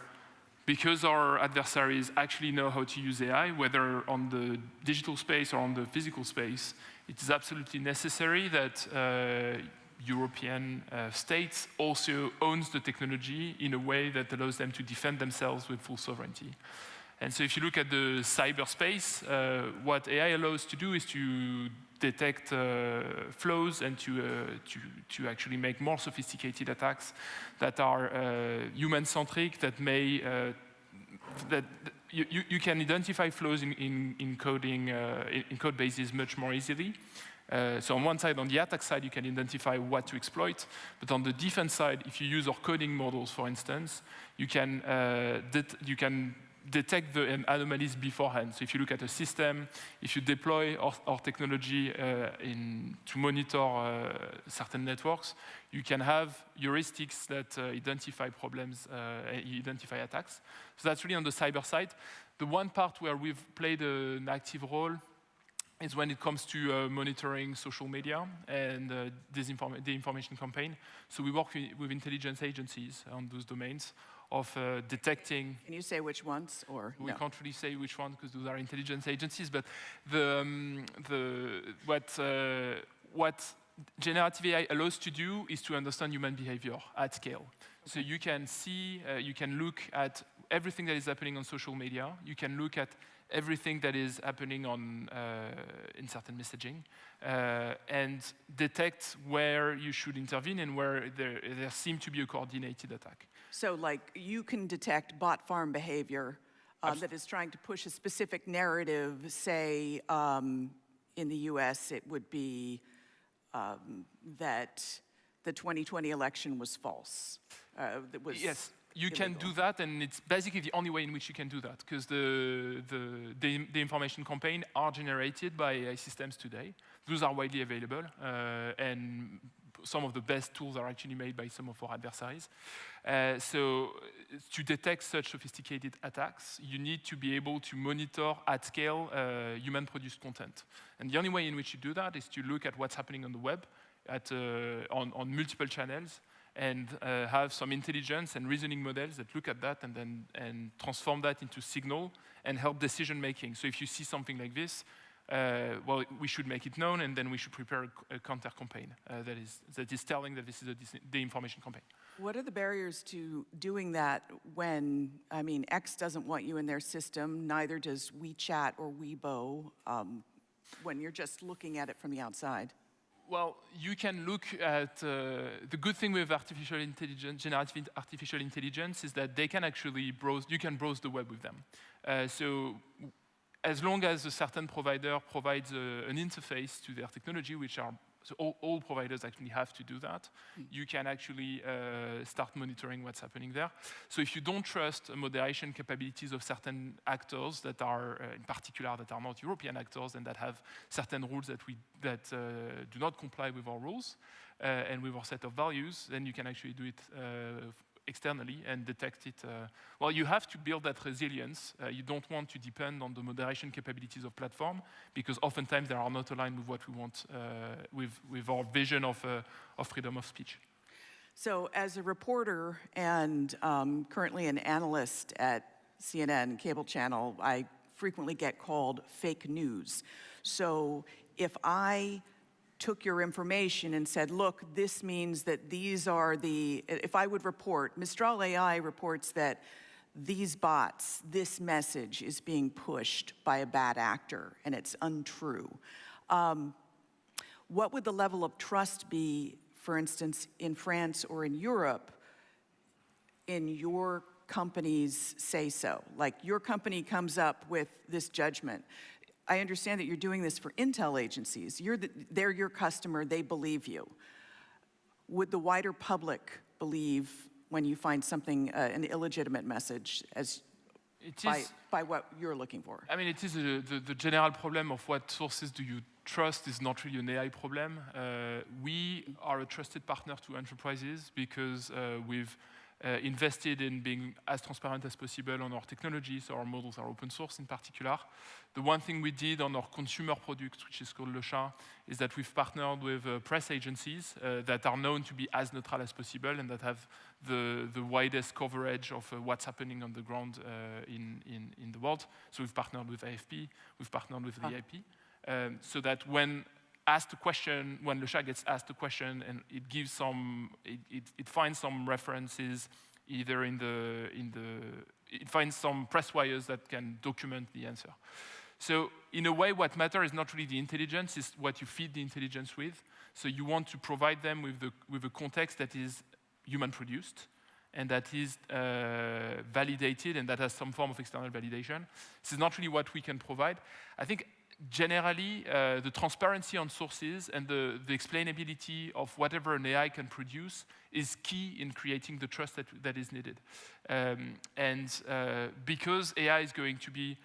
because our adversaries actually know how to use AI, whether on the digital space or on the physical space, it is absolutely necessary that European states also owns the technology in a way that allows them to defend themselves with full sovereignty. And so if you look at the cyberspace, what AI allows to do is to detect flows and to actually make more sophisticated attacks that are human-centric, that may, you can identify flows in code bases much more easily. So on one side, on the attack side, you can identify what to exploit. But on the defense side, if you use our coding models, for instance, you can detect the anomalies beforehand. So if you look at a system, if you deploy our technology to monitor certain networks, you can have heuristics that identify problems, identify attacks. So that's really on the cyber side. The one part where we've played an active role is when it comes to monitoring social media and the information campaign. So we work with intelligence agencies on those domains of detecting. Can you say which ones, or we no? can't really say which one because those are intelligence agencies. But what generative AI allows to do is to understand human behavior at scale. So you can see, you can look at everything that is happening on social media. You can look at everything that is happening on in certain messaging and detect where you should intervene and where there seems to be a coordinated attack. So like you can detect bot farm behavior that is trying to push a specific narrative, say in the US it would be that the 2020 election was false. Yes, you can do that, and it's basically the only way in which you can do that, because the information campaign are generated by AI systems today. Those are widely available, and some of the best tools are actually made by some of our adversaries. So to detect such sophisticated attacks, you need to be able to monitor at scale human-produced content. And the only way in which you do that is to look at what's happening on the web, on multiple channels, and have some intelligence and reasoning models that look at that and transform that into signal and help decision making. So if you see something like this, well, we should make it known, and then we should prepare a counter campaign that is telling that this is the information campaign. What are the barriers to doing that when, I mean, X doesn't want you in their system, neither does WeChat or Weibo, when you're just looking at it from the outside? Well, you can look at, the good thing with artificial intelligence, generative artificial intelligence, is that they can actually browse, you can browse the web with them. So as long as a certain provider provides an interface to their technology, which are, so all providers actually have to do that, you can actually start monitoring what's happening there. So if you don't trust moderation capabilities of certain actors that are, in particular, that are not European actors and that have certain rules that do not comply with our rules and with our set of values, then you can actually do it externally and detect it. Well, you have to build that resilience. You don't want to depend on the moderation capabilities of platform, because oftentimes they are not aligned with what we want, with our vision of freedom of speech. So as a reporter and currently an analyst at CNN cable channel, I frequently get called fake news. So if I took your information and said, look, this means that these are if I would report, Mistral AI reports that these bots, this message is being pushed by a bad actor and it's untrue. What would the level of trust be, for instance, in France or in Europe, in your company's say-so? Like your company comes up with this judgment. I understand that you're doing this for intel agencies. They're your customer, they believe you. Would the wider public believe when you find something, an illegitimate message, by what you're looking for? I mean, it is the general problem of what sources do you trust is not really an AI problem. We are a trusted partner to enterprises because we've invested in being as transparent as possible on our technology, so our models are open source in particular. The one thing we did on our consumer product, which is called Le Chat, is that we've partnered with press agencies that are known to be as neutral as possible and that have the widest coverage of what's happening on the ground in the world. So we've partnered with AFP, we've partnered with VIP, so that when asked a question, when Le Chat gets asked a question, and it gives some, it finds some references either it finds some press wires that can document the answer. So in a way, what matters is not really the intelligence, it's what you feed the intelligence with. So you want to provide them with a context that is human-produced and that is validated and that has some form of external validation. This is not really what we can provide. I think generally, the transparency on sources and the explainability of whatever an AI can produce is key in creating the trust that is needed. Because AI is going to be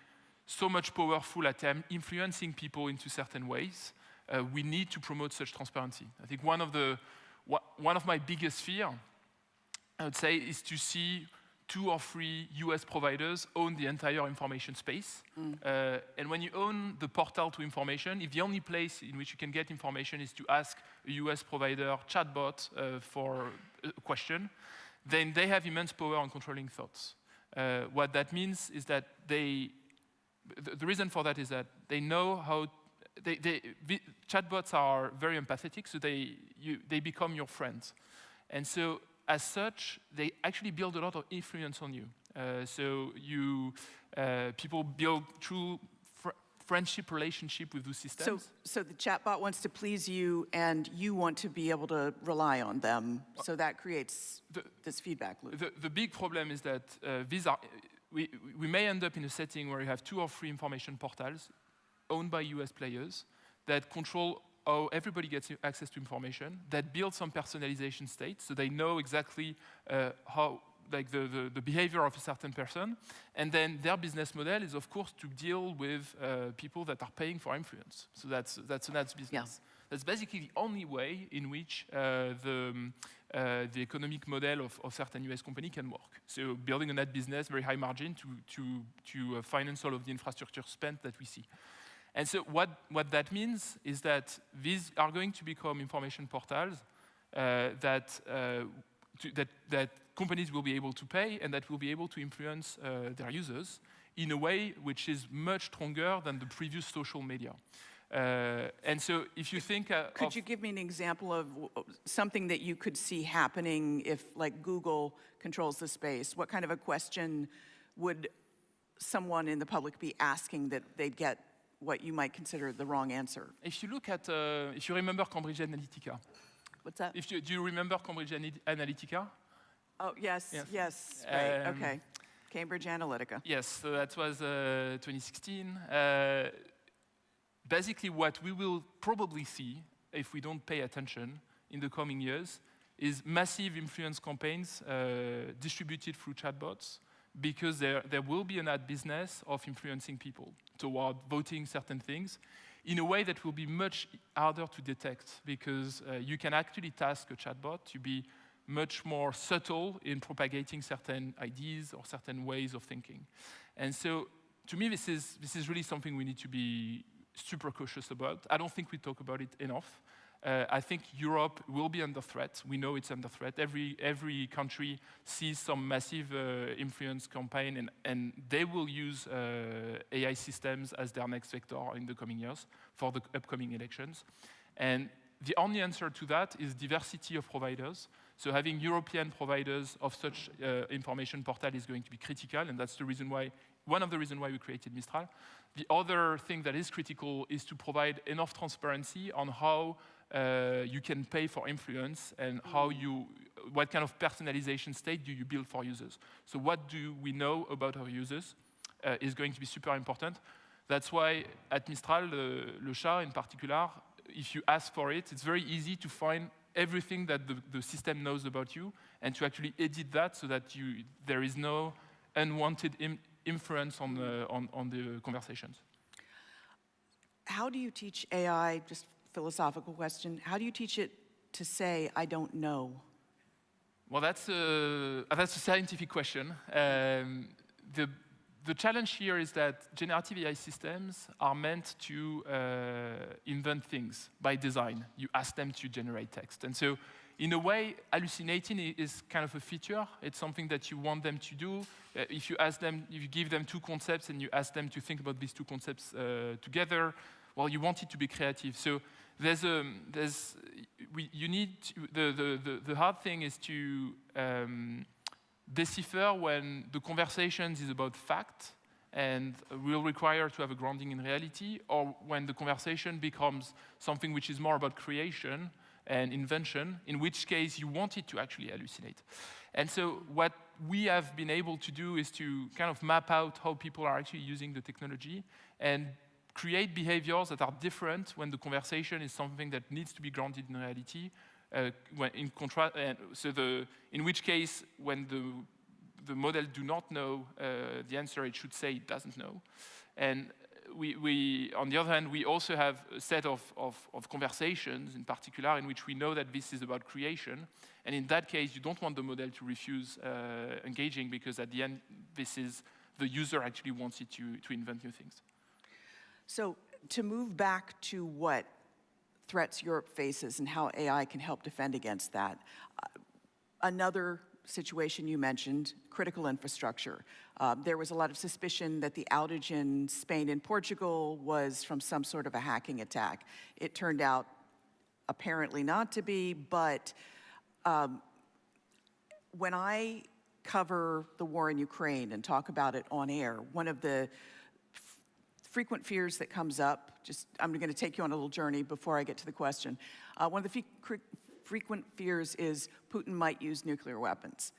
so much powerful at influencing people into certain ways, we need to promote such transparency. I think one of my biggest fears, I would say, is to see 2 or 3 US providers own the entire information space. And when you own the portal to information, if the only place in which you can get information is to ask a US provider chatbot for a question, then they have immense power on controlling thoughts. What that means is that the reason for that is that they know how, chatbots are very empathetic, so they become your friends. And so as such, they actually build a lot of influence on you. So people build true friendship relationship with those systems. So the chatbot wants to please you, and you want to be able to rely on them. So that creates this feedback loop. The big problem is that we may end up in a setting where you have 2 or 3 information portals owned by US players that control how everybody gets access to information, that build some personalization state, so they know exactly how, like the behavior of a certain person, and then their business model is, of course, to deal with people that are paying for influence. So that's an ads business. Yeah. That's basically the only way in which the economic model of certain US company can work. So building an ad business, very high margin, to finance all of the infrastructure spent that we see. And so what that means is that these are going to become information portals that companies will be able to pay and that will be able to influence their users in a way which is much stronger than the previous social media. And so if you think Could you give me an example of something that you could see happening if, like, Google controls the space? What kind of a question would someone in the public be asking that they'd get what you might consider the wrong answer? If you look at, if you remember Cambridge Analytica. What's that? Do you remember Cambridge Analytica? Oh, yes, right, okay. Cambridge Analytica. Yes, so that was 2016. Basically, what we will probably see, if we don't pay attention in the coming years, is massive influence campaigns distributed through chatbots, because there will be an ad business of influencing people toward voting certain things in a way that will be much harder to detect, because you can actually task a chatbot to be much more subtle in propagating certain ideas or certain ways of thinking. And so, to me, this is really something we need to be super cautious about. I don't think we talk about it enough. I think Europe will be under threat. We know it's under threat. Every country sees some massive influence campaign, and they will use AI systems as their next vector in the coming years for the upcoming elections. And the only answer to that is diversity of providers. So having European providers of such information portal is going to be critical, and that's the reason why, one of the reasons why we created Mistral. The other thing that is critical is to provide enough transparency on how you can pay for influence and what kind of personalization state do you build for users. So what do we know about our users is going to be super important. That's why at Mistral, Le Chat in particular, if you ask for it, it's very easy to find everything that the system knows about you and to actually edit that so that there is no unwanted influence on the conversations. How do you teach AI, just philosophical question, how do you teach it to say, I don't know? Well, that's a scientific question. The challenge here is that generative AI systems are meant to invent things by design. You ask them to generate text. And so, in a way, hallucinating is kind of a feature. It's something that you want them to do. If you give them 2 concepts and you ask them to think about these 2 concepts together, well, you want it to be creative. So the hard thing is to decipher when the conversation is about fact and will require to have a grounding in reality, or when the conversation becomes something which is more about creation and invention, in which case you want it to actually hallucinate. And so what we have been able to do is to kind of map out how people are actually using the technology and create behaviors that are different when the conversation is something that needs to be grounded in reality. In which case, when the model do not know the answer, it should say it doesn't know. And we on the other hand, we also have a set of conversations, in particular, in which we know that this is about creation. And in that case, you don't want the model to refuse engaging, because at the end, this is the user actually wants it to invent new things. So to move back to what threats Europe faces and how AI can help defend against that, another situation you mentioned, critical infrastructure. There was a lot of suspicion that the outage in Spain and Portugal was from some sort of a hacking attack. It turned out apparently not to be, but when I cover the war in Ukraine and talk about it on air, one of the frequent fears that comes up, I'm going to take you on a little journey before I get to the question. One of the frequent fears is Putin might use nuclear weapons.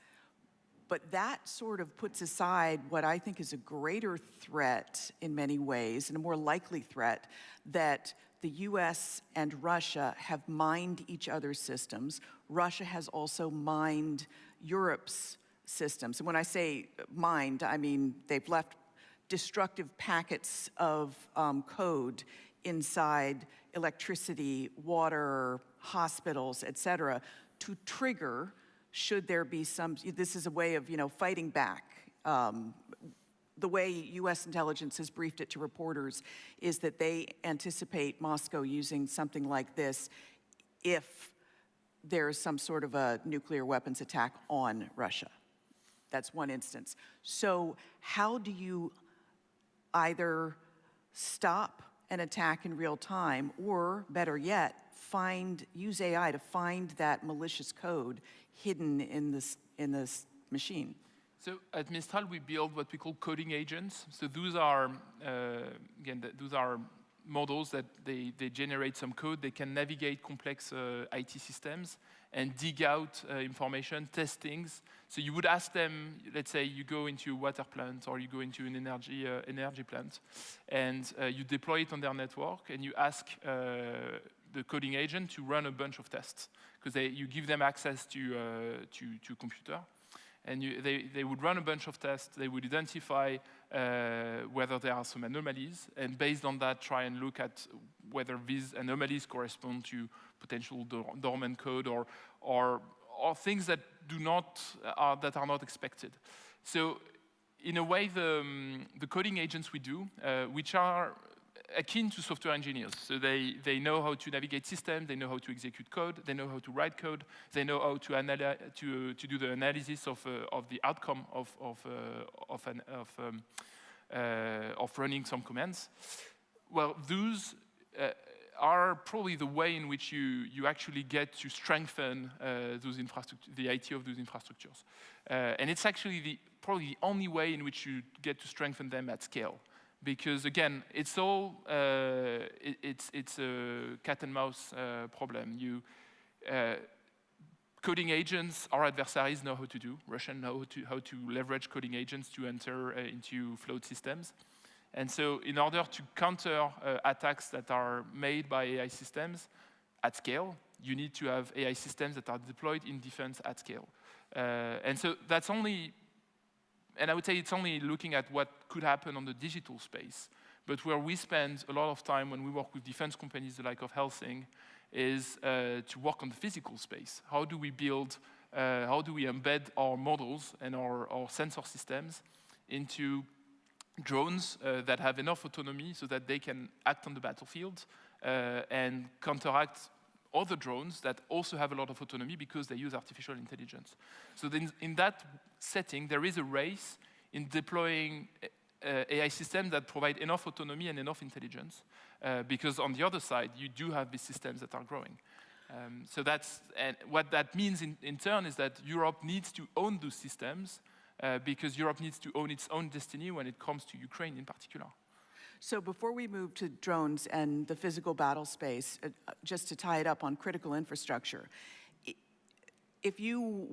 But that sort of puts aside what I think is a greater threat in many ways, and a more likely threat, that the US and Russia have mined each other's systems. Russia has also mined Europe's systems. And when I say mined, I mean they've left destructive packets of code inside electricity, water, hospitals, et cetera, to trigger, should there be some, this is a way of, fighting back. The way US intelligence has briefed it to reporters is that they anticipate Moscow using something like this if there's some sort of a nuclear weapons attack on Russia. That's one instance. So how do you either stop an attack in real time, or better yet, use AI to find that malicious code hidden in this machine? So at Mistral, we build what we call coding agents. So those are, those are models that they generate some code. They can navigate complex IT systems and dig out information, test things. So you would ask them, let's say you go into a water plant or you go into an energy plant, and you deploy it on their network, and you ask the coding agent to run a bunch of tests, because you give them access to computer. And they would run a bunch of tests. They would identify whether there are some anomalies, and based on that, try and look at whether these anomalies correspond to potential dormant code or things that are not expected. So, in a way, the coding agents we do, which are akin to software engineers. So they know how to navigate systems, they know how to execute code, they know how to write code, they know how to do the analysis of the outcome of running some commands. Well, those are probably the way in which you actually get to strengthen the IT of those infrastructures. And it's actually probably the only way in which you get to strengthen them at scale. Because again, it's all it's a cat and mouse problem. Coding agents, our adversaries know how to do. Russians know how to leverage coding agents to enter into flawed systems. And so, in order to counter attacks that are made by AI systems at scale, you need to have AI systems that are deployed in defense at scale. And so that's only. And I would say it's only looking at what could happen on the digital space. But where we spend a lot of time when we work with defense companies, the like of Helsing, is to work on the physical space. How do we build, how do we embed our models and our sensor systems into drones that have enough autonomy so that they can act on the battlefield and counteract other drones that also have a lot of autonomy because they use artificial intelligence. So then in that setting, there is a race in deploying AI systems that provide enough autonomy and enough intelligence, because on the other side, you do have these systems that are growing. So and what that means in turn is that Europe needs to own those systems, because Europe needs to own its own destiny when it comes to Ukraine in particular. So before we move to drones and the physical battle space, just to tie it up on critical infrastructure, if you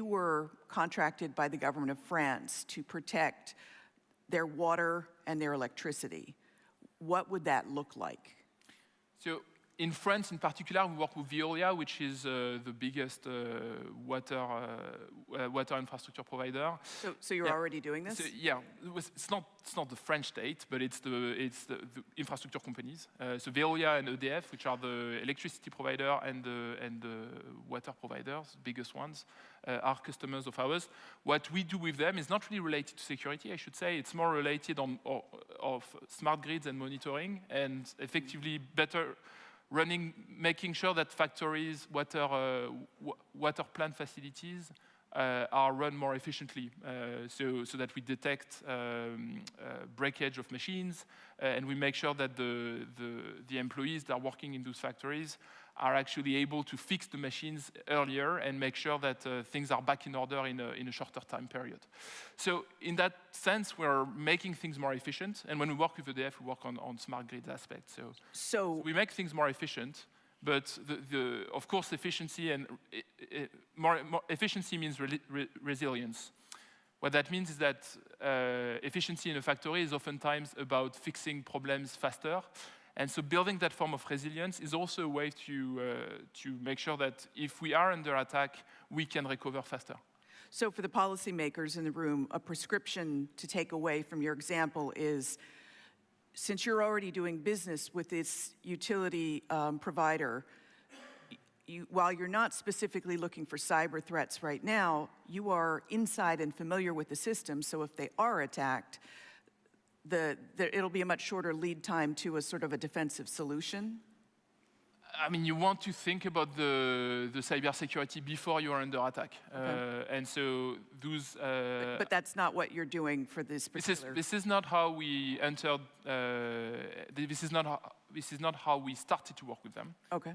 were contracted by the government of France to protect their water and their electricity, what would that look like? So in France, in particular, we work with Veolia, which is the biggest water infrastructure provider. So you're already doing this? So, yeah, it's not the French state, but it's the infrastructure companies. So Veolia and EDF, which are the electricity provider and the water providers, biggest ones, are customers of ours. What we do with them is not really related to security, I should say. It's more related of smart grids and monitoring, and effectively better making sure that factories, water plant facilities are run more efficiently, so that we detect breakage of machines, and we make sure that the employees that are working in those factories are actually able to fix the machines earlier and make sure that things are back in order in a shorter time period. So in that sense, we're making things more efficient. And when we work with EDF, we work on smart grid aspects. So we make things more efficient, but of course, efficiency and more efficiency means resilience. What that means is that efficiency in a factory is oftentimes about fixing problems faster. And so building that form of resilience is also a way to make sure that if we are under attack, we can recover faster. So for the policymakers in the room, a prescription to take away from your example is, since you're already doing business with this utility provider, while you're not specifically looking for cyber threats right now, you are inside and familiar with the system, so if they are attacked, it'll be a much shorter lead time to a sort of a defensive solution? I mean, you want to think about the cybersecurity before you are under attack. Okay. And so those... but that's not what you're doing for this particular... This is not how we entered... This is not how we started to work with them. Okay.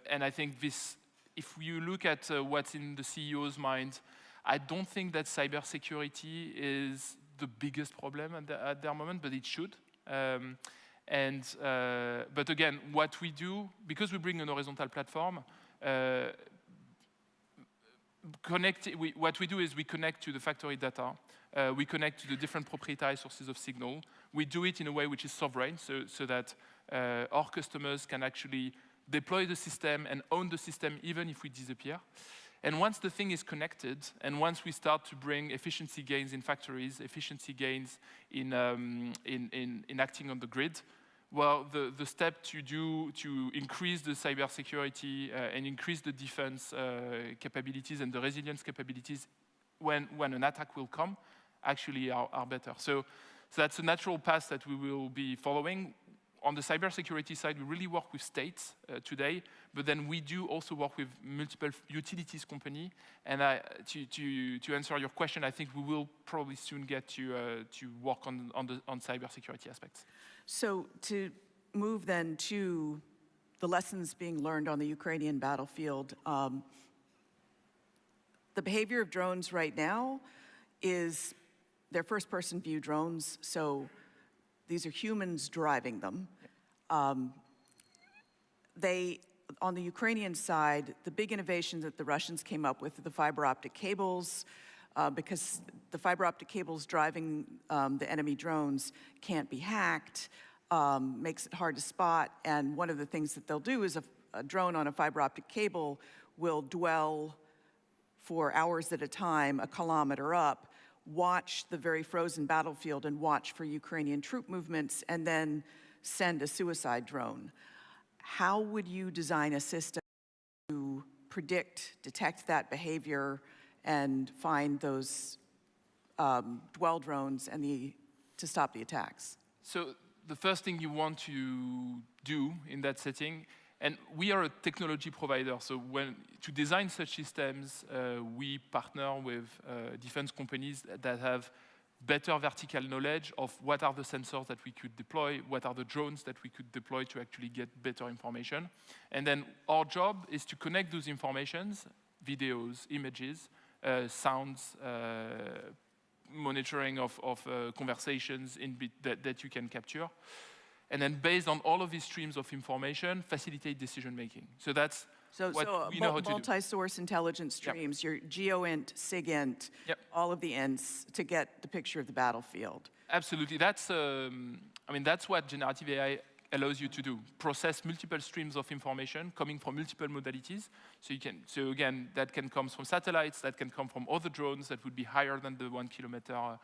And I think this, if you look at what's in the CEO's mind, I don't think that cybersecurity is the biggest problem at their moment, but it should. But again, what we do, because we bring an horizontal platform, what we do is we connect to the factory data, we connect to the different proprietary sources of signal. We do it in a way which is sovereign, so that our customers can actually deploy the system and own the system even if we disappear. And once the thing is connected, and once we start to bring efficiency gains in factories, efficiency gains in acting on the grid, well, the step to increase the cybersecurity and increase the defense capabilities and the resilience capabilities when an attack will come, actually are better. So that's a natural path that we will be following. On the cybersecurity side, we really work with states today, but then we do also work with multiple utilities company. And to answer your question, I think we will probably soon get to work on cybersecurity aspects. So to move then to the lessons being learned on the Ukrainian battlefield, the behavior of drones right now is they're first-person view drones, so these are humans driving them. On the Ukrainian side, the big innovation that the Russians came up with are the fiber optic cables, because the fiber optic cables driving the enemy drones can't be hacked, makes it hard to spot, and one of the things that they'll do is a drone on a fiber optic cable will dwell for hours at a time, a kilometer up, watch the very frozen battlefield and watch for Ukrainian troop movements, and then send a suicide drone. How would you design a system to predict, detect that behavior, and find those dwell drones and to stop the attacks? So the first thing you want to do in that setting, and we are a technology provider, so to design such systems, we partner with defense companies that have better vertical knowledge of what are the sensors that we could deploy, what are the drones that we could deploy to actually get better information. And then our job is to connect those informations, videos, images, sounds, monitoring of conversations that you can capture. And then based on all of these streams of information, facilitate decision-making. So that's what we know how to do. Multi-source intelligence streams, your GeoInt, SIGINT, all of the ints to get the picture of the battlefield. Absolutely. That's what generative AI allows you to do. Process multiple streams of information coming from multiple modalities. So again, that can come from satellites, that can come from other drones that would be higher than the 1 kilometer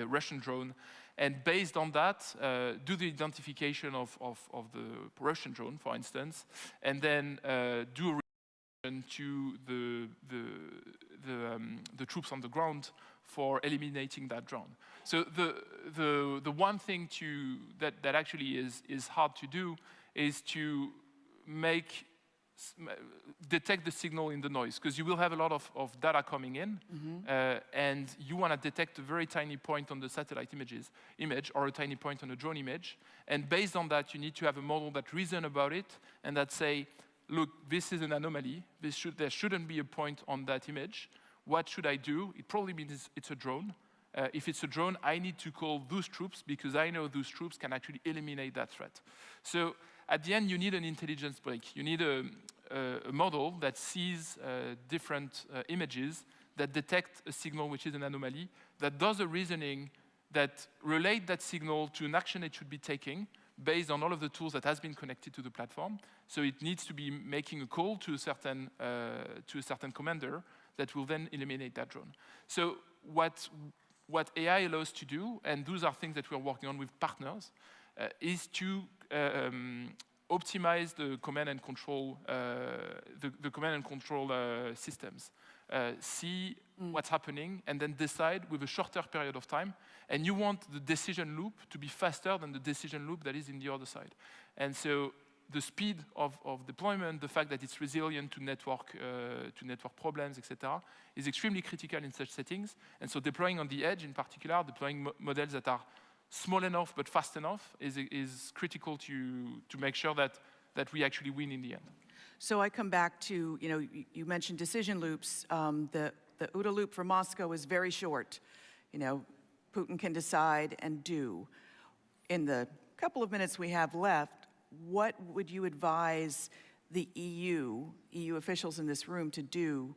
Russian drone. And based on that, do the identification of the Russian drone, for instance, and then do a reaction to the troops on the ground for eliminating that drone. So the one thing that actually is hard to do is to detect the signal in the noise, because you will have a lot of data coming in, and you want to detect a very tiny point on the satellite image or a tiny point on a drone image, and based on that, you need to have a model that reasons about it and that say, look, this is an anomaly. There shouldn't be a point on that image. What should I do? It probably means it's a drone. If it's a drone, I need to call those troops because I know those troops can actually eliminate that threat. So at the end, you need an intelligence break. You need a model that sees different images, that detect a signal which is an anomaly, that does a reasoning that relate that signal to an action it should be taking based on all of the tools that has been connected to the platform. So it needs to be making a call to a certain commander that will then eliminate that drone. So what AI allows to do, and those are things that we're working on with partners, is to optimize the command and control, systems. See what's happening, and then decide with a shorter period of time. And you want the decision loop to be faster than the decision loop that is in the other side. And so the speed of deployment, the fact that it's resilient to network problems, etc., is extremely critical in such settings. And so deploying on the edge, in particular, deploying models that are small enough but fast enough is critical to make sure that we actually win in the end. So I come back to, you mentioned decision loops. The OODA loop for Moscow is very short. Putin can decide and do. In the couple of minutes we have left, what would you advise the EU officials in this room to do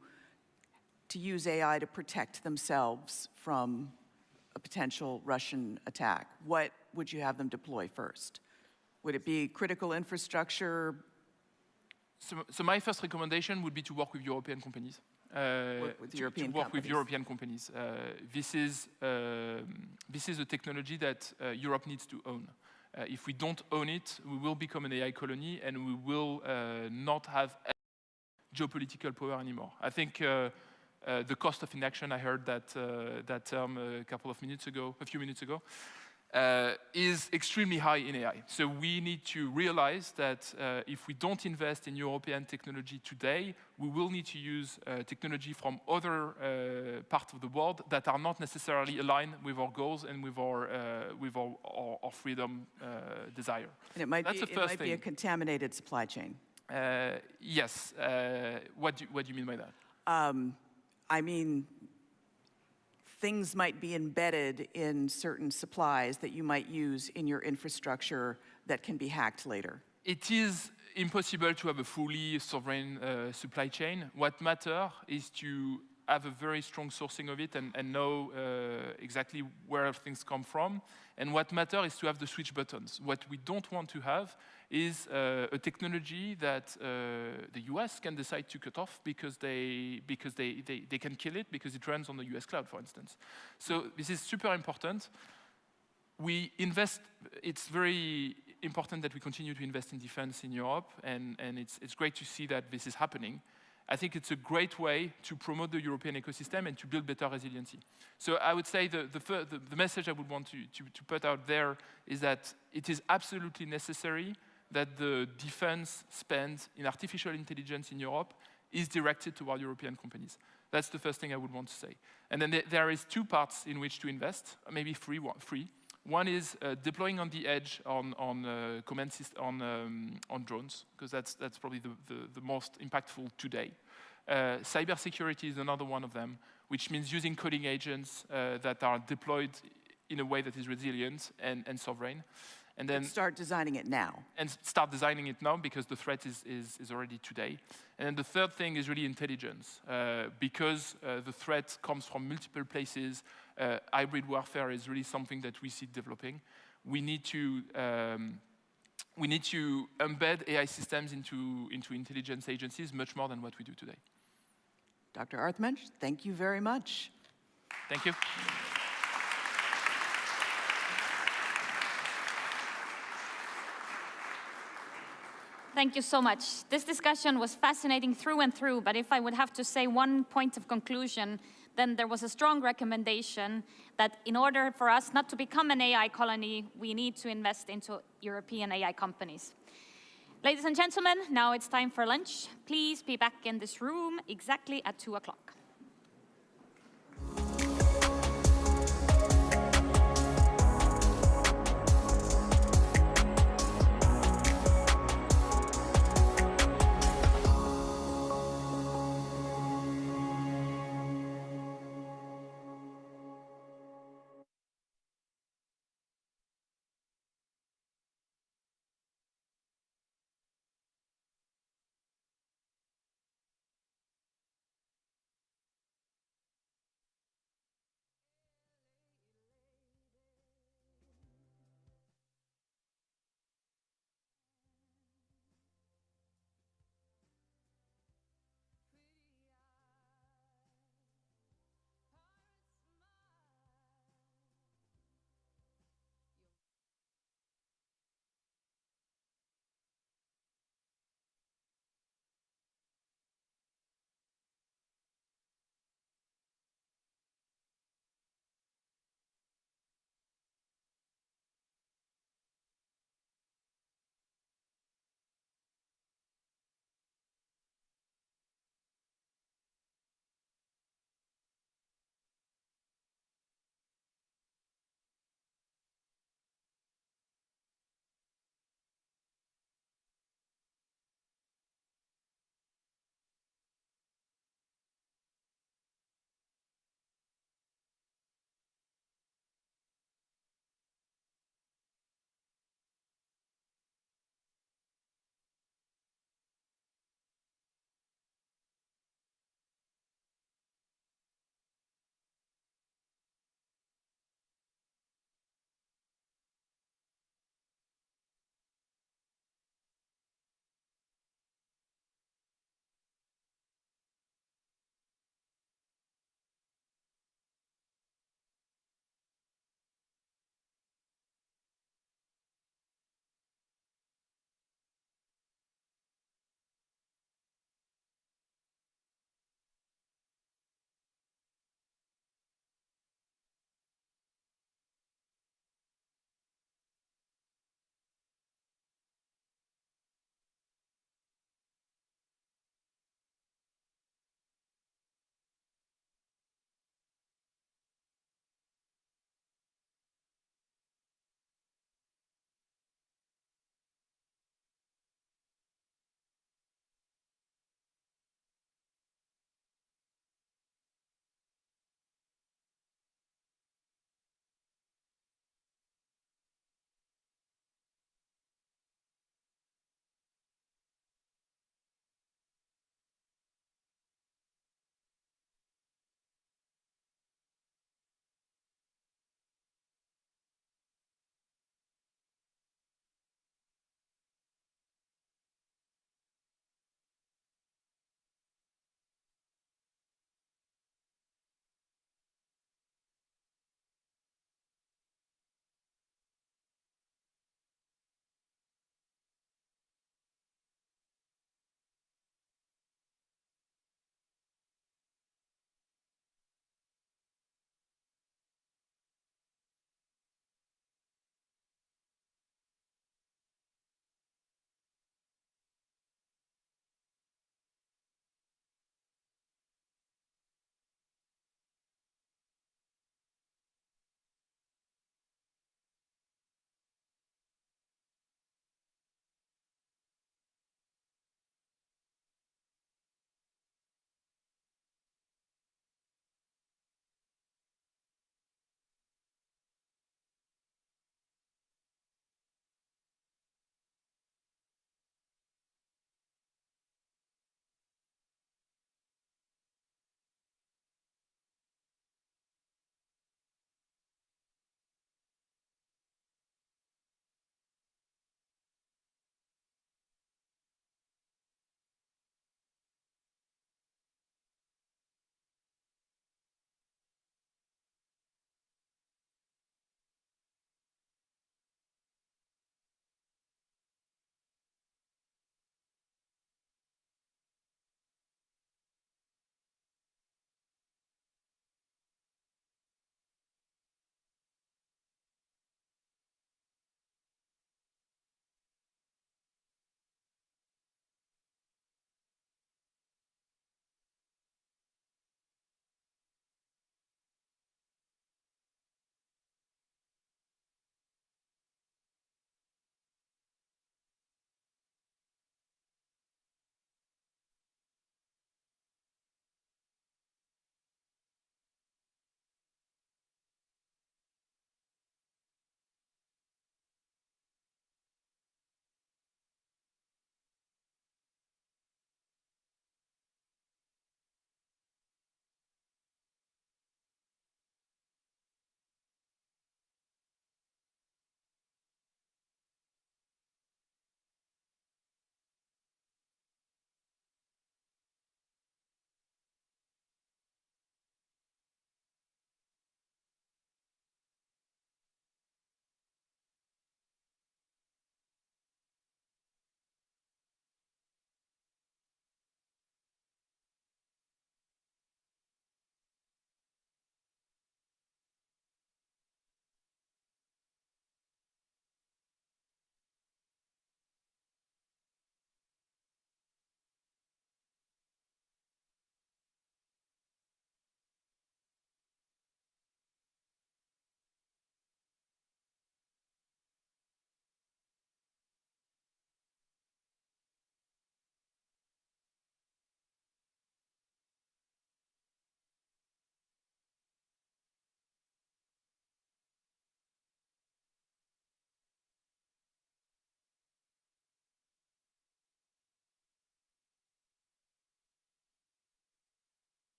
to use AI to protect themselves from a potential Russian attack? What would you have them deploy first? Would it be critical infrastructure? So my first recommendation would be to work with European companies. With European companies. This is a technology that Europe needs to own. If we don't own it, we will become an AI colony, and we will not have geopolitical power anymore. I think the cost of inaction, I heard that term a few minutes ago, is extremely high in AI. So we need to realize that if we don't invest in European technology today, we will need to use technology from other parts of the world that are not necessarily aligned with our goals and with our freedom desire. And it might be a contaminated supply chain. Yes. What do you mean by that? I mean, things might be embedded in certain supplies that you might use in your infrastructure that can be hacked later. It is impossible to have a fully sovereign supply chain. What matters is to have a very strong sourcing of it and know exactly where things come from. And what matters is to have the switch buttons. What we don't want to have is a technology that the US can decide to cut off because they can kill it because it runs on the US cloud, for instance. So this is super important. We invest, it's very important that we continue to invest in defense in Europe, and it's great to see that this is happening. I think it's a great way to promote the European ecosystem and to build better resiliency. So I would say the message I would want to put out there is that it is absolutely necessary that the defense spend in artificial intelligence in Europe is directed toward European companies. That's the first thing I would want to say. And then there is two parts in which to invest, maybe three. One is deploying on the edge on drones, because that's probably the most impactful today. Cybersecurity is another one of them, which means using coding agents that are deployed in a way that is resilient and sovereign. And then start designing it now. And start designing it now, because the threat is already today. And then the third thing is really intelligence. Because the threat comes from multiple places, hybrid warfare is really something that we see developing. We need to embed AI systems into intelligence agencies much more than what we do today. Dr. Arthmensch, thank you very much. Thank you. Thank you so much. This discussion was fascinating through and through, but if I would have to say one point of conclusion, then there was a strong recommendation that in order for us not to become an AI colony, we need to invest into European AI companies. Ladies and gentlemen, now it's time for lunch. Please be back in this room exactly at 2 o'clock.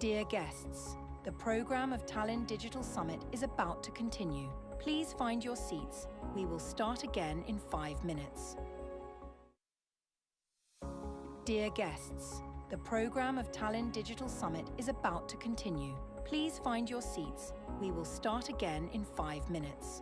Dear guests, the program of Tallinn Digital Summit is about to continue. Please find your seats. We will start again in 5 minutes. Dear guests, the program of Tallinn Digital Summit is about to continue. Please find your seats. We will start again in 5 minutes.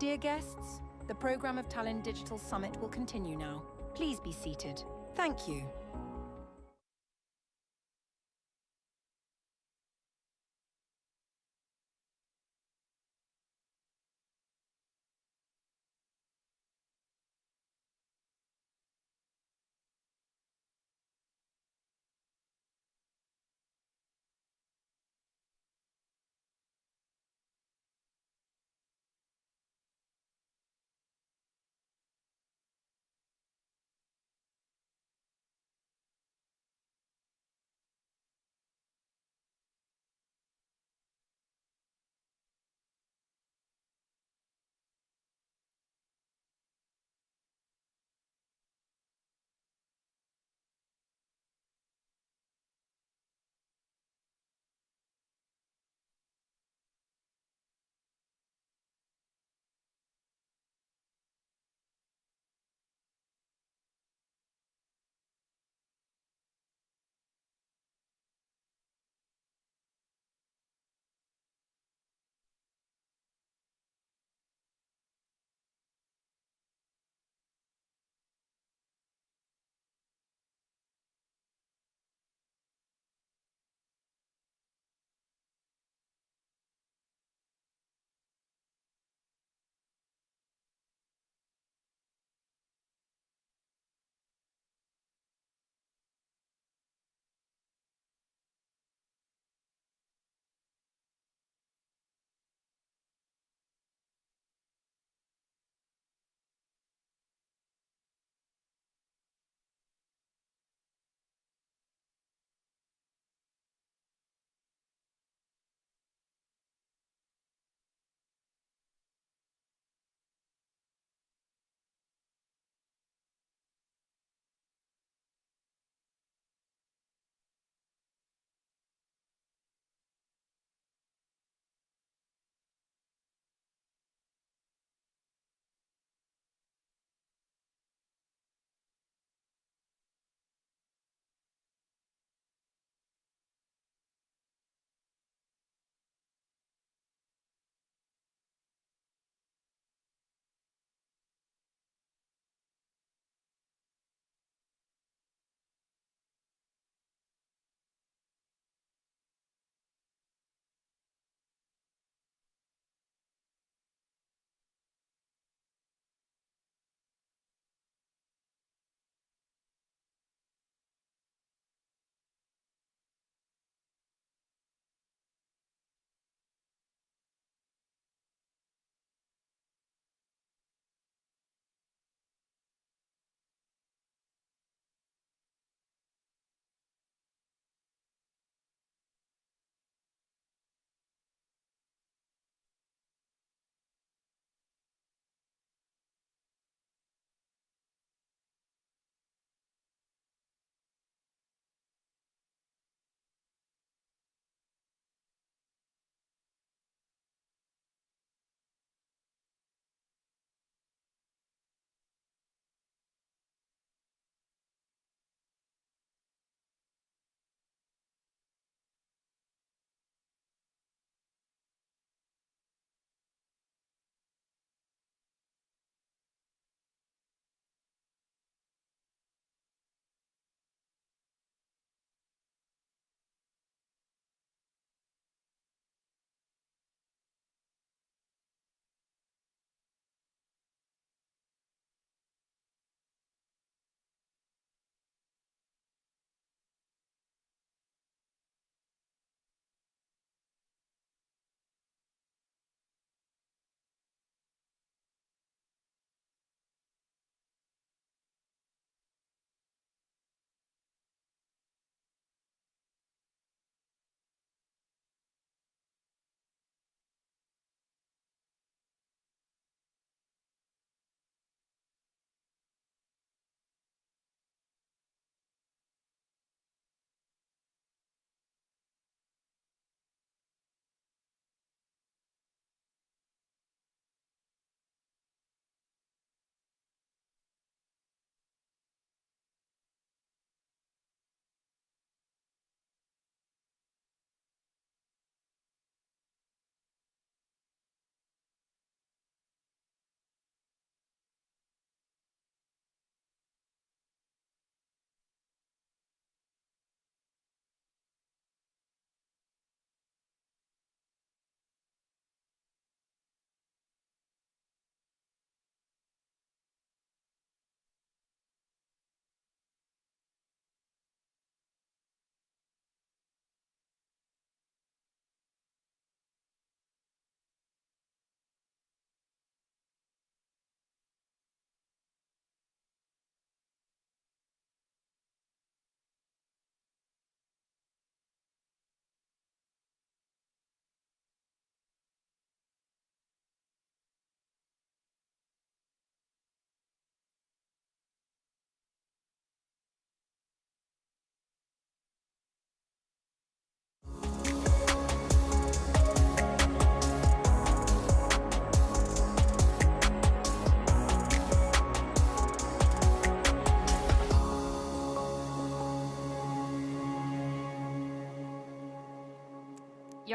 Dear guests, the program of Tallinn Digital Summit will continue now. Please be seated. Thank you.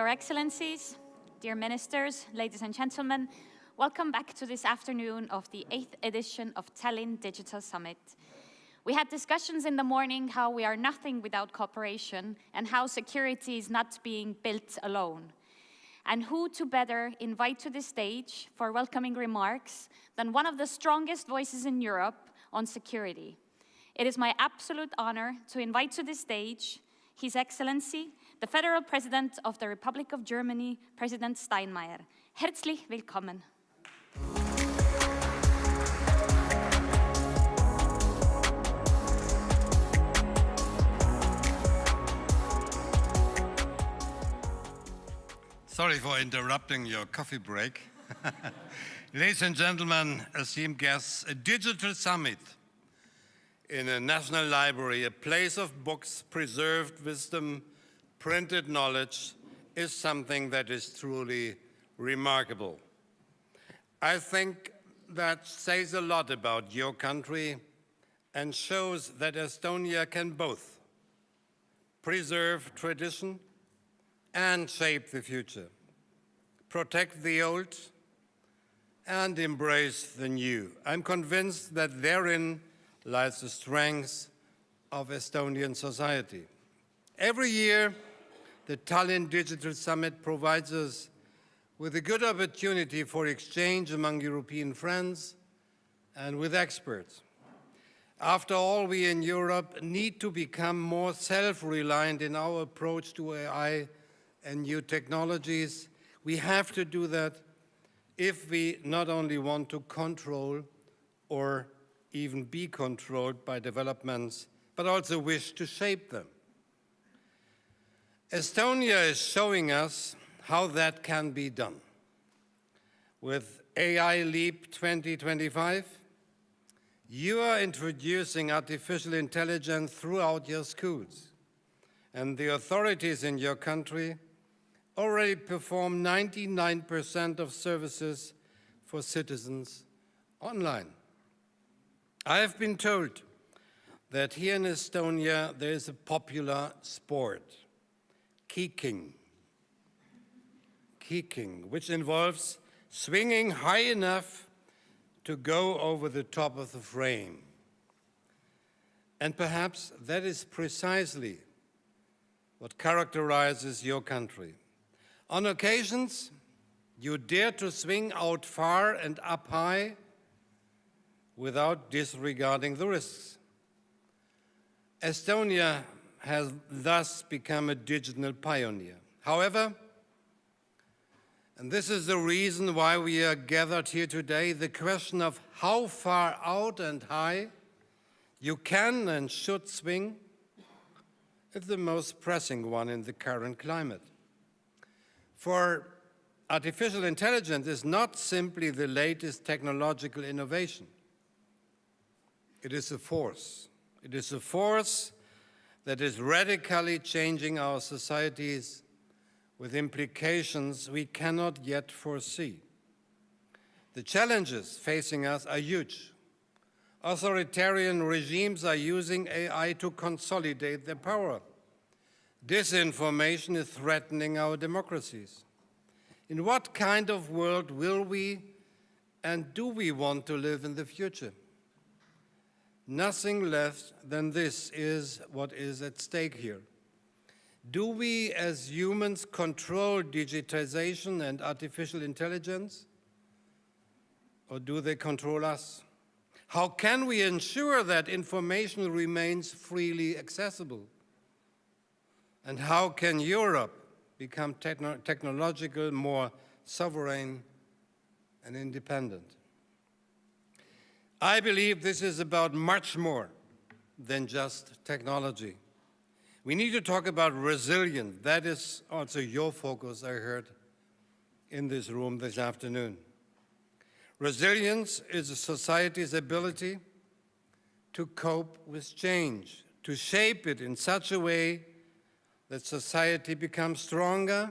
Your Excellencies, dear ministers, ladies and gentlemen, welcome back to this afternoon of the 8th edition of Tallinn Digital Summit. We had discussions in the morning how we are nothing without cooperation and how security is not being built alone. And who to better invite to the stage for welcoming remarks than one of the strongest voices in Europe on security. It is my absolute honor to invite to the stage His Excellency, the Federal President of the Republic of Germany, President Steinmeier. Herzlich willkommen. Sorry for interrupting your coffee break. Ladies and gentlemen, esteemed guests, a digital summit in a national library, a place of books, preserved wisdom, printed knowledge, is something that is truly remarkable. I think that says a lot about your country and shows that Estonia can both preserve tradition and shape the future, protect the old and embrace the new. I'm convinced that therein lies the strength of Estonian society. Every year, the Tallinn Digital Summit provides us with a good opportunity for exchange among European friends and with experts. After all, we in Europe need to become more self-reliant in our approach to AI and new technologies. We have to do that if we not only want to control or even be controlled by developments, but also wish to shape them. Estonia is showing us how that can be done. With AI Leap 2025, you are introducing artificial intelligence throughout your schools, and the authorities in your country already perform 99% of services for citizens online. I have been told that here in Estonia there is a popular sport, keyking, which involves swinging high enough to go over the top of the frame. And perhaps that is precisely what characterizes your country. On occasions, you dare to swing out far and up high without disregarding the risks. Estonia has thus become a digital pioneer. However, and this is the reason why we are gathered here today, the question of how far out and high you can and should swing is the most pressing one in the current climate. For artificial intelligence is not simply the latest technological innovation. It is a force. It is a force that is radically changing our societies with implications we cannot yet foresee. The challenges facing us are huge. Authoritarian regimes are using AI to consolidate their power. Disinformation is threatening our democracies. In what kind of world will we and do we want to live in the future? Nothing less than this is what is at stake here. Do we as humans control digitization and artificial intelligence, or do they control us? How can we ensure that information remains freely accessible? And how can Europe become technologically more sovereign and independent? I believe this is about much more than just technology. We need to talk about resilience. That is also your focus, I heard, in this room this afternoon. Resilience is a society's ability to cope with change, to shape it in such a way that society becomes stronger,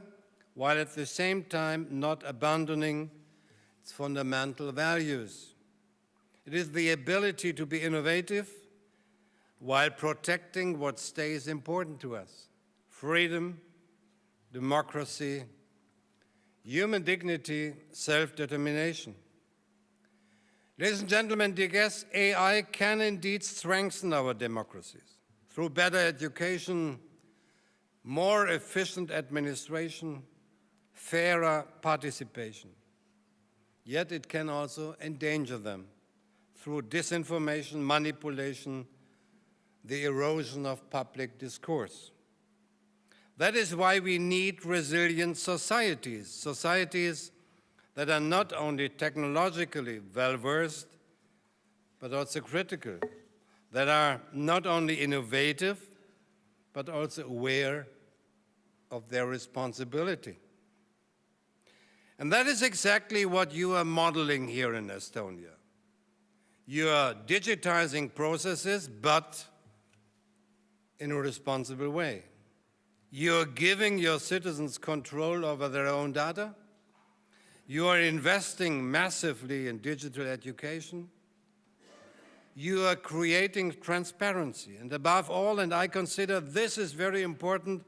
while at the same time not abandoning its fundamental values. It is the ability to be innovative while protecting what stays important to us: freedom, democracy, human dignity, self-determination. Ladies and gentlemen, dear guests, AI can indeed strengthen our democracies through better education, more efficient administration, fairer participation. Yet it can also endanger them through disinformation, manipulation, the erosion of public discourse. That is why we need resilient societies, societies that are not only technologically well-versed, but also critical, that are not only innovative, but also aware of their responsibility. And that is exactly what you are modeling here in Estonia. You are digitizing processes, but in a responsible way. You're giving your citizens control over their own data. You are investing massively in digital education. You are creating transparency. And above all, and I consider this is very important,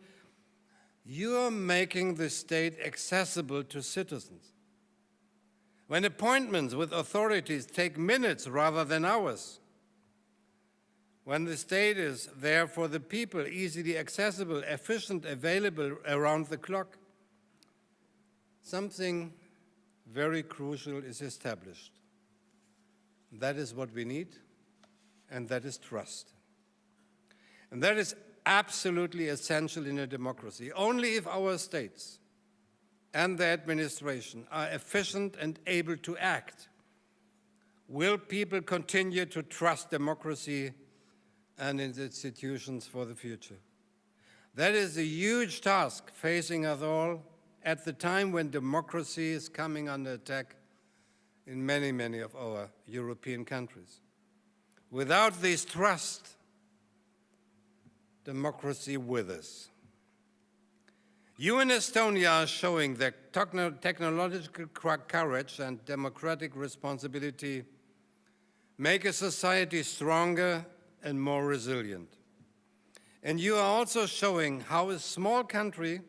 you are making the state accessible to citizens. When appointments with authorities take minutes rather than hours, when the state is there for the people, easily accessible, efficient, available around the clock, something very crucial is established. That is what we need, and that is trust. And that is absolutely essential in a democracy. Only if our states and the administration are efficient and able to act will people continue to trust democracy and its institutions for the future. That is a huge task facing us all at the time when democracy is coming under attack in many, many of our European countries. Without this trust, democracy withers. You in Estonia are showing that technological courage and democratic responsibility make a society stronger and more resilient. And you are also showing how a small country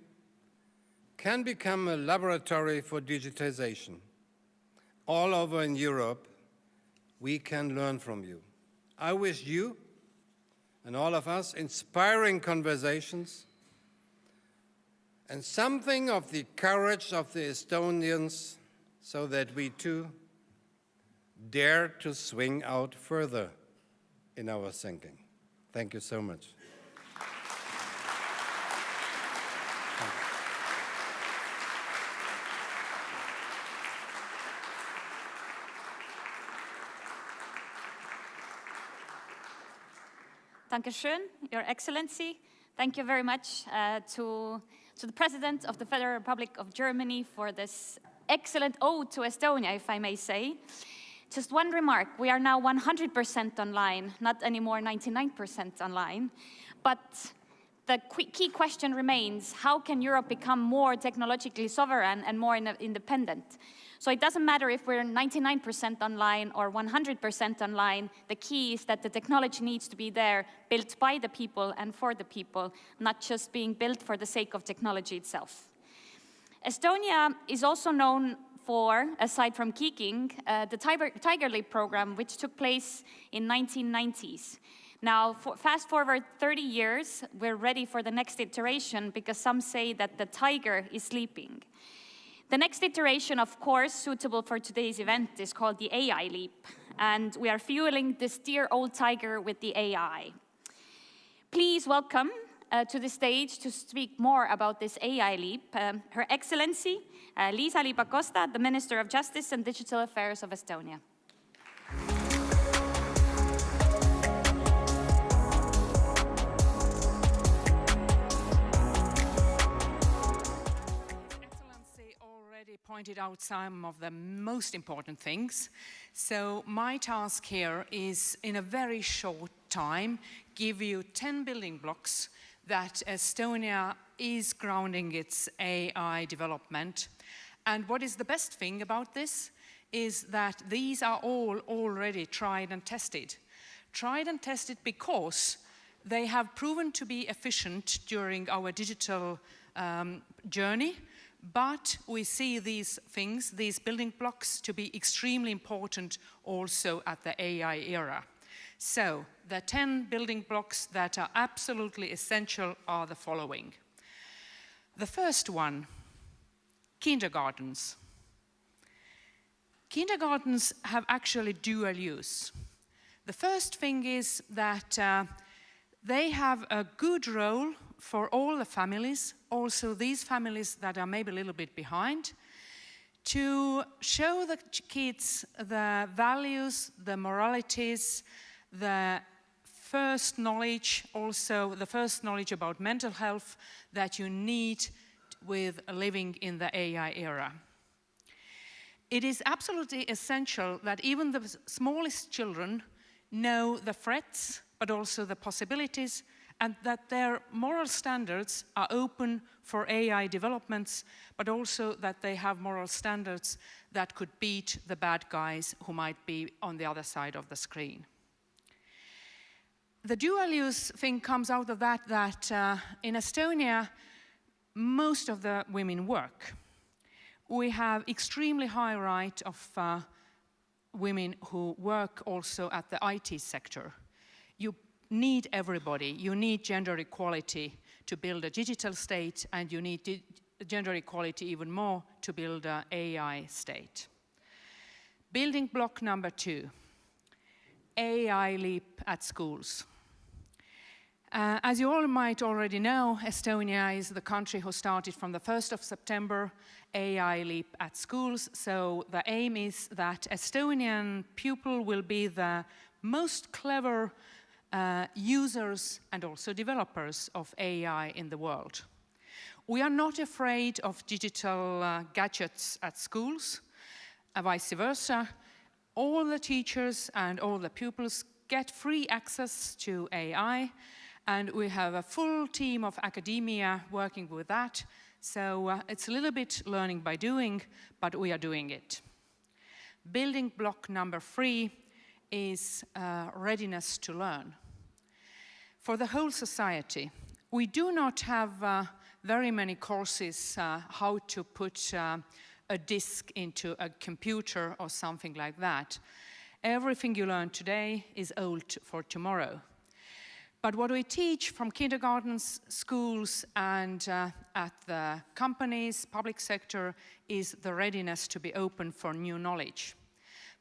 can become a laboratory for digitization. All over in Europe, we can learn from you. I wish you and all of us inspiring conversations and something of the courage of the Estonians so that we too dare to swing out further in our thinking. Thank you so much. Dankeschön, Your Excellency. Thank you very much to the President of the Federal Republic of Germany for this excellent ode to Estonia, if I may say. Just one remark, we are now 100% online, not anymore 99% online, but the key question remains, how can Europe become more technologically sovereign and more independent? So it doesn't matter if we're 99% online or 100% online, the key is that the technology needs to be there, built by the people and for the people, not just being built for the sake of technology itself. Estonia is also known for, aside from Kiking, the Tiger Leap program, which took place in 1990s. Now, fast forward 30 years, we're ready for the next iteration because some say that the tiger is sleeping. The next iteration, of course, suitable for today's event is called the AI Leap, and we are fueling this dear old tiger with the AI. Please welcome to the stage to speak more about this AI Leap, Her Excellency, Liisa-Ly Pakosta, the Minister of Justice and Digital Affairs of Estonia. Excellency already pointed out some of the most important things. So my task here is, in a very short time, give you 10 building blocks that Estonia is grounding its AI development. And what is the best thing about this is that these are all already tried and tested. Tried and tested because they have proven to be efficient during our digital journey, but we see these things, these building blocks, to be extremely important also at the AI era. So the 10 building blocks that are absolutely essential are the following. The first one, kindergartens. Kindergartens have actually dual use. The first thing is that they have a good role for all the families, also these families that are maybe a little bit behind, to show the kids the values, the moralities, the first knowledge, also the first knowledge about mental health that you need with living in the AI era. It is absolutely essential that even the smallest children know the threats, but also the possibilities, and that their moral standards are open for AI developments, but also that they have moral standards that could beat the bad guys who might be on the other side of the screen. The dual-use thing comes out of that in Estonia, most of the women work. We have extremely high rate of women who work also at the IT sector. You need everybody. You need gender equality to build a digital state, and you need gender equality even more to build an AI state. Building block number 2, AI leap at schools. As you all might already know, Estonia is the country who started from the 1st of September AI leap at schools. So the aim is that Estonian pupil will be the most clever users and also developers of AI in the world. We are not afraid of digital gadgets at schools, vice versa. All the teachers and all the pupils get free access to AI, and we have a full team of academia working with that. So it's a little bit learning by doing, but we are doing it. Building block number 3 is readiness to learn. For the whole society, we do not have very many courses how to put a disk into a computer or something like that. Everything you learn today is old for tomorrow. But what we teach from kindergartens, schools, and at the companies, public sector, is the readiness to be open for new knowledge.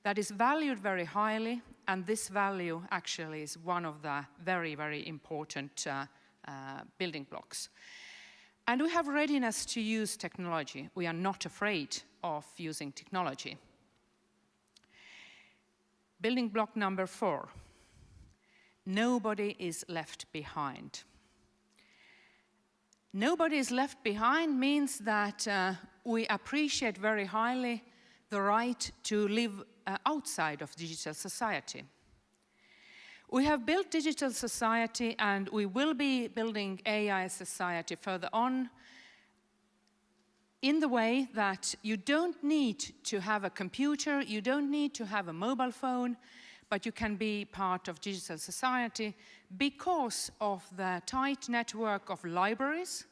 That is valued very highly, and this value actually is one of the very, very important building blocks. And we have readiness to use technology. We are not afraid of using technology. Building block number 4. Nobody is left behind. Nobody is left behind means that we appreciate very highly the right to live outside of digital society. We have built digital society, and we will be building AI society further on in the way that you don't need to have a computer, you don't need to have a mobile phone, but you can be part of digital society because of the tight network of libraries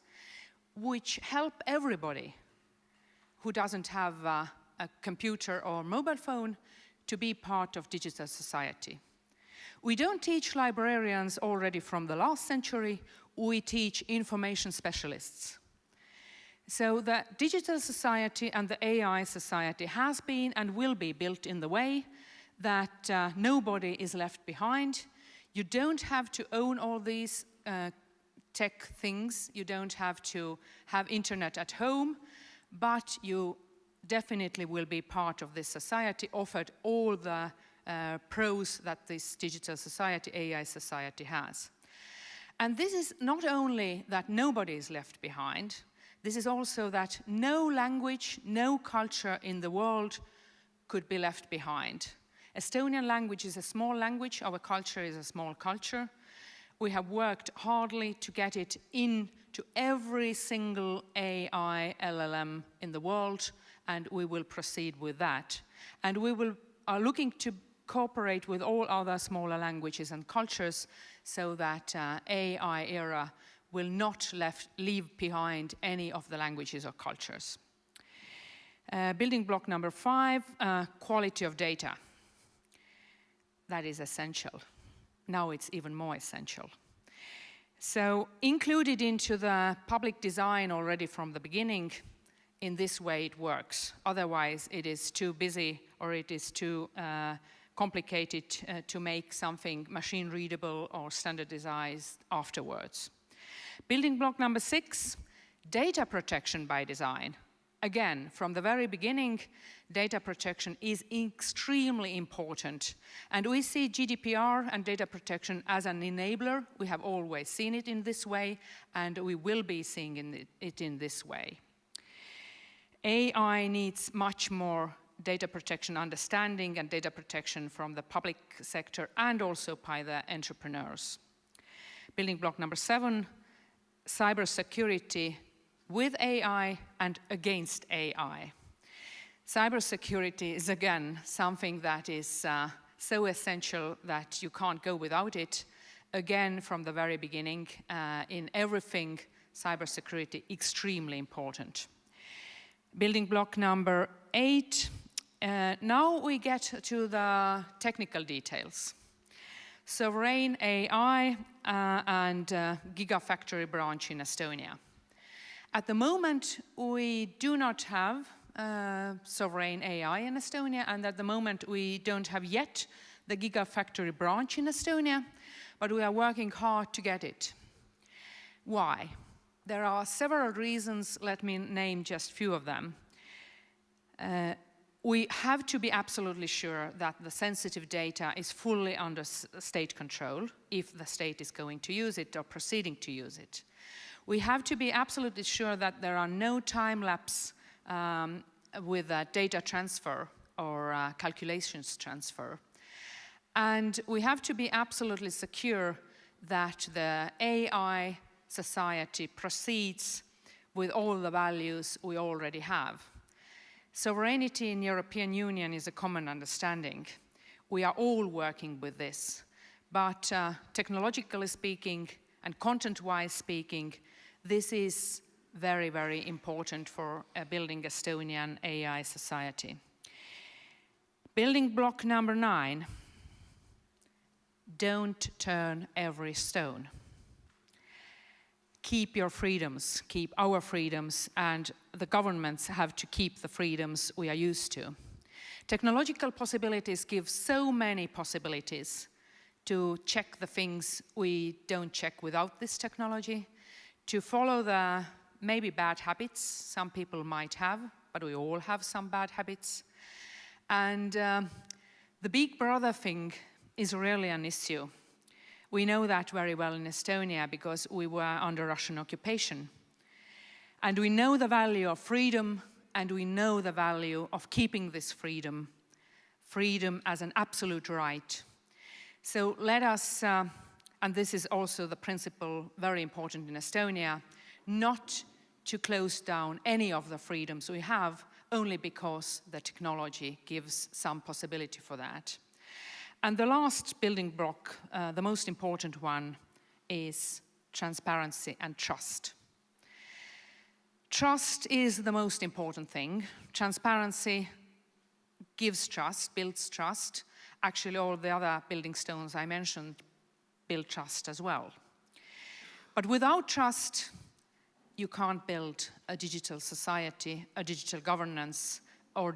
which help everybody who doesn't have a computer or mobile phone to be part of digital society. We don't teach librarians already from the last century, we teach information specialists. So the digital society and the AI society has been and will be built in the way that nobody is left behind. You don't have to own all these tech things. You don't have to have internet at home, but you definitely will be part of this society, offered all the pros that this digital society, AI society has. And this is not only that nobody is left behind, this is also that no language, no culture in the world could be left behind. Estonian language is a small language, our culture is a small culture. We have worked hardly to get it into every single AI LLM in the world, and we will proceed with that. And we are looking to cooperate with all other smaller languages and cultures so that AI era will not leave behind any of the languages or cultures. Building block number 5, quality of data. That is essential. Now it's even more essential. So included into the public design already from the beginning, in this way it works. Otherwise it is too busy or it is too complicated to make something machine readable or standardized afterwards. Building block number 6, data protection by design. Again, from the very beginning, data protection is extremely important. And we see GDPR and data protection as an enabler. We have always seen it in this way, and we will be seeing it in this way. AI needs much more data protection understanding and data protection from the public sector and also by the entrepreneurs. Building block number 7, cybersecurity with AI and against AI. Cybersecurity is again something that is so essential that you can't go without it. Again, from the very beginning, in everything, cybersecurity extremely important. Building block number 8, now we get to the technical details. Sovereign AI and Gigafactory branch in Estonia. At the moment, we do not have sovereign AI in Estonia, and at the moment, we don't have yet the Gigafactory branch in Estonia, but we are working hard to get it. Why? There are several reasons. Let me name just a few of them. We have to be absolutely sure that the sensitive data is fully under state control if the state is going to use it or proceeding to use it. We have to be absolutely sure that there are no time lapse with data transfer or calculations transfer. And we have to be absolutely secure that the AI society proceeds with all the values we already have. Sovereignty in European Union is a common understanding. We are all working with this, but technologically speaking and content-wise speaking, this is very, very important for building Estonian AI society. Building block number 9, don't turn every stone. Keep your freedoms, keep our freedoms, and the governments have to keep the freedoms we are used to. Technological possibilities give so many possibilities to check the things we don't check without this technology, to follow the maybe bad habits some people might have, but we all have some bad habits. And the Big Brother thing is really an issue. We know that very well in Estonia because we were under Russian occupation. And we know the value of freedom, and we know the value of keeping this freedom, freedom as an absolute right. So let us, and this is also the principle very important in Estonia, not to close down any of the freedoms we have only because the technology gives some possibility for that. And the last building block, the most important one, is transparency and trust. Trust is the most important thing. Transparency gives trust, builds trust. Actually, all the other building stones I mentioned build trust as well. But without trust, you can't build a digital society, a digital governance, or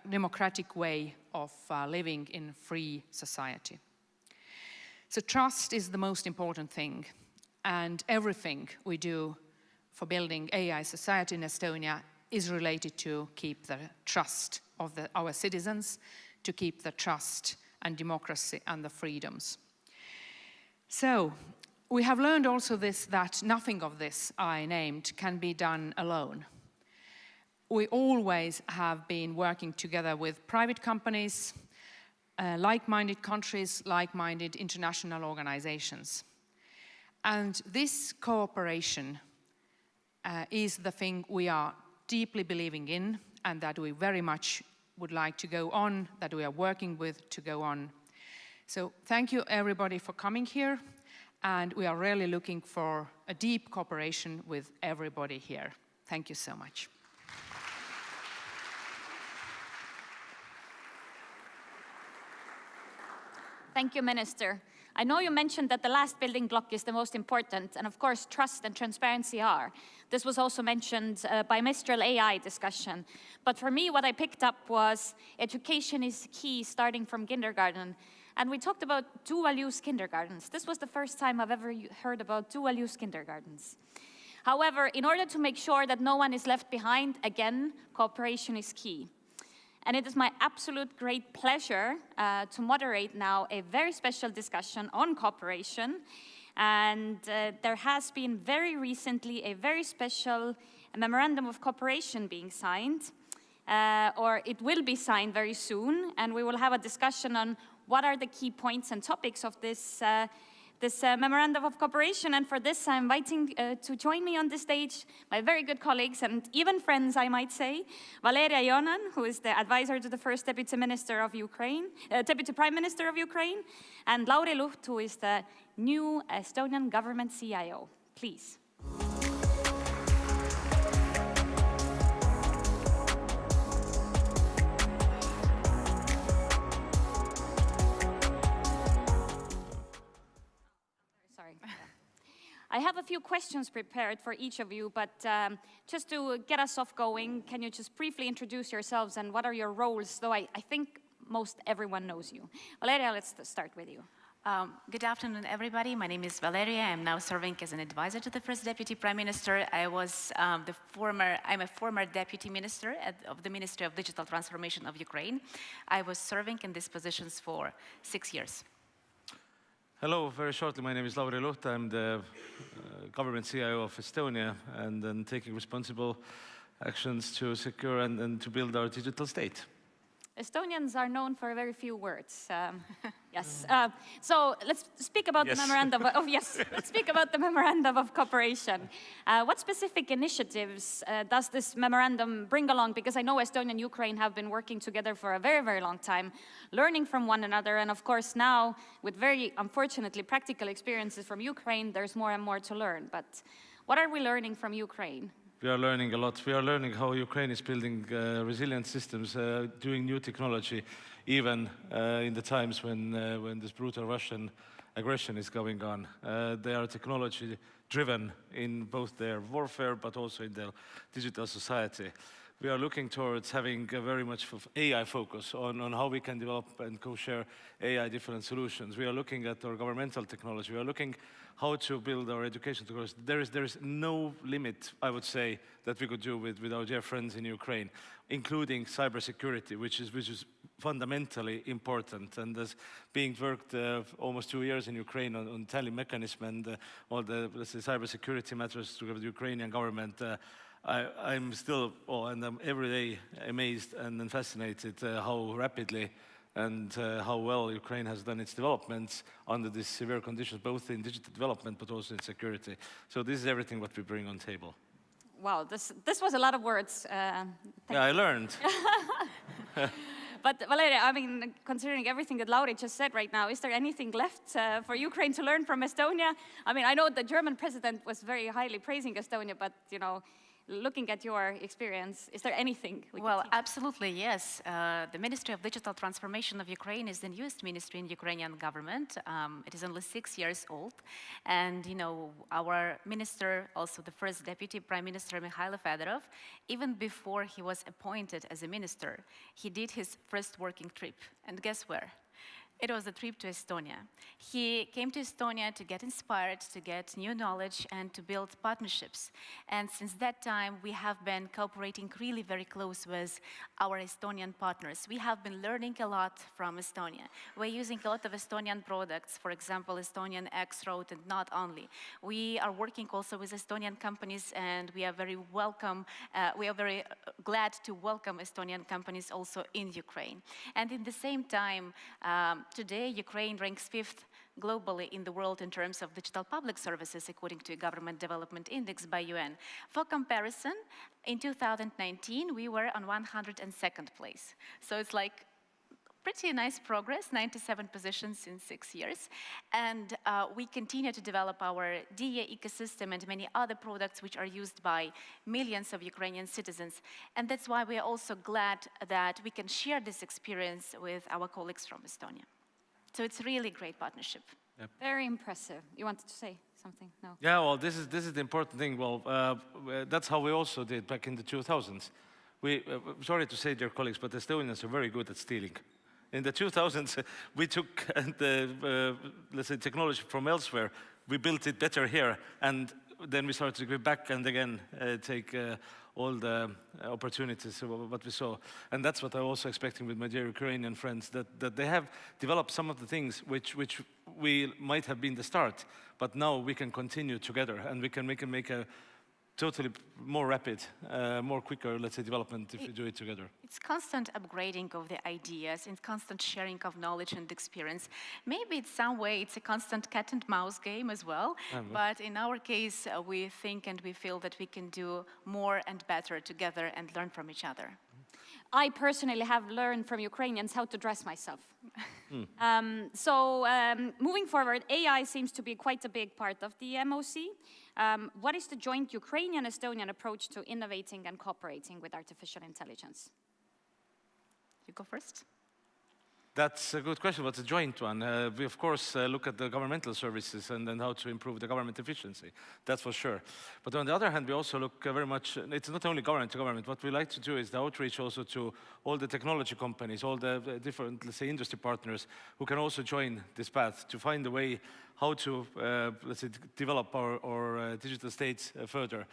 democratic way of living in free society. So trust is the most important thing, and everything we do for building AI society in Estonia is related to keep the trust of our citizens, to keep the trust and democracy and the freedoms. So we have learned also this, that nothing of this I named can be done alone. We always have been working together with private companies, like-minded countries, like-minded international organizations. And this cooperation is the thing we are deeply believing in and that we very much would like to go on, that we are working with to go on. So thank you everybody for coming here. and we are really looking for a deep cooperation with everybody here. Thank you so much. Thank you, Minister. I know you mentioned that the last building block is the most important, and of course, trust and transparency are. This was also mentioned by Mistral AI discussion. But for me, what I picked up was education is key, starting from kindergarten. And we talked about dual-use kindergartens. This was the first time I've ever heard about dual-use kindergartens. However, in order to make sure that no one is left behind, again, cooperation is key. And it is my absolute great pleasure to moderate now a very special discussion on cooperation. And there has been very recently a very special memorandum of cooperation being signed, or it will be signed very soon. And we will have a discussion on what are the key points and topics of this memorandum of cooperation. And for this, I'm inviting to join me on the stage my very good colleagues and even friends, I might say, Valeria Jonan, who is the advisor to the first Deputy Minister of Ukraine, Deputy Prime Minister of Ukraine, and Lauri Luht, who is the new Estonian government CIO. Please. I have a few questions prepared for each of you, but just to get us off going, can you just briefly introduce yourselves and what are your roles? Though I think most everyone knows you. Valeria, let's start with you. Good afternoon, everybody. My name is Valeria. I'm now serving as an advisor to the First Deputy Prime Minister. I'm a former Deputy Minister of the Ministry of Digital Transformation of Ukraine. I was serving in these positions for 6 years. Hello, very shortly, my name is Lauri Luht. I'm the government CIO of Estonia and then taking responsible actions to secure and to build our digital state. Estonians are known for very few words. Yes. So let's speak about the memorandum of let's speak about the memorandum of cooperation. What specific initiatives does this memorandum bring along? Because I know Estonia and Ukraine have been working together for a very, very long time, learning from one another. And of course, now with very unfortunately practical experiences from Ukraine, there's more and more to learn. But what are we learning from Ukraine? We are learning a lot. We are learning how Ukraine is building resilient systems, doing new technology, even in the times when this brutal Russian aggression is going on. They are technology-driven in both their warfare, but also in their digital society. We are looking towards having very much of AI focus on how we can develop and co-share AI different solutions. We are looking at our governmental technology. We are looking how to build our education technology. There is no limit, I would say, that we could do with our dear friends in Ukraine, including cybersecurity, which is fundamentally important. And as being worked almost 2 years in Ukraine on Tallinn mechanism and all the, let's say, cybersecurity matters together with the Ukrainian government, I'm still, and I'm every day amazed and fascinated how rapidly and how well Ukraine has done its developments under these severe conditions, both in digital development but also in security. So this is everything what we bring on table. Wow, this was a lot of words. Yeah, I learned. But Valeria, I mean, considering everything that Lauri just said right now, is there anything left for Ukraine to learn from Estonia? I mean, I know the German president was very highly praising Estonia, but, you know, looking at your experience, is there anything we Well, absolutely, yes. The Ministry of Digital Transformation of Ukraine is the newest ministry in Ukrainian government. It is only 6 years old. And, you know, our minister, also the first Deputy Prime Minister, Mikhail Fedorov, even before he was appointed as a minister, he did his first working trip. And guess where? It was a trip to Estonia. He came to Estonia to get inspired, to get new knowledge, and to build partnerships. And since that time, we have been cooperating really very close with our Estonian partners. We have been learning a lot from Estonia. We're using a lot of Estonian products, for example, Estonian X-Road, and not only. We are working also with Estonian companies, and we are very glad to welcome Estonian companies also in Ukraine. And in the same time, today, Ukraine ranks 5th globally in the world in terms of digital public services, according to a Government Development Index by UN. For comparison, in 2019, we were on 102nd place. So it's like pretty nice progress, 97 positions in 6 years. And we continue to develop our DIA ecosystem and many other products which are used by millions of Ukrainian citizens. And that's why we are also glad that we can share this experience with our colleagues from Estonia. So it's really a great partnership. Yep. Very impressive. You wanted to say something? No. Yeah, well, this is the important thing. Well, that's how we also did back in the 2000s. Sorry to say, dear colleagues, but Estonians are very good at stealing. In the 2000s, we took let's say, technology from elsewhere. We built it better here, and then we started to go back and again take all the opportunities of what we saw. And that's what I'm also expecting with my dear Ukrainian friends, that they have developed some of the things which we might have been the start, but now we can continue together, and we can make a totally more rapid, more quicker, let's say, development if we do it together. It's constant upgrading of the ideas and constant sharing of knowledge and experience. Maybe in some way it's a constant cat and mouse game as well, but in our case, we think and we feel that we can do more and better together and learn from each other. I personally have learned from Ukrainians how to dress myself. Moving forward, AI seems to be quite a big part of the MOC. What is the joint Ukrainian-Estonian approach to innovating and cooperating with artificial intelligence? You go first. That's a good question. What's a joint one? We, of course, look at the governmental services and then how to improve the government efficiency. That's for sure. But on the other hand, we also look very much, it's not only government to government. What we like to do is the outreach also to all the technology companies, all the different, let's say, industry partners who can also join this path to find a way how to, let's say, develop our digital states further.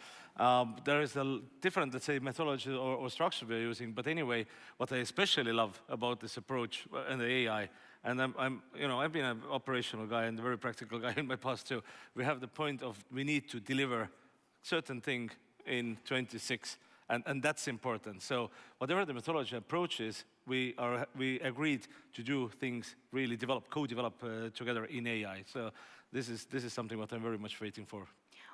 There is a different, let's say, methodology or structure we're using. But anyway, what I especially love about this approach and the AI, and I've been an operational guy and a very practical guy in my past too. We have the point of we need to deliver certain thing in 26, and that's important. So whatever the methodology approach is, we agreed to do things really co-develop together in AI. So this is something what I'm very much waiting for.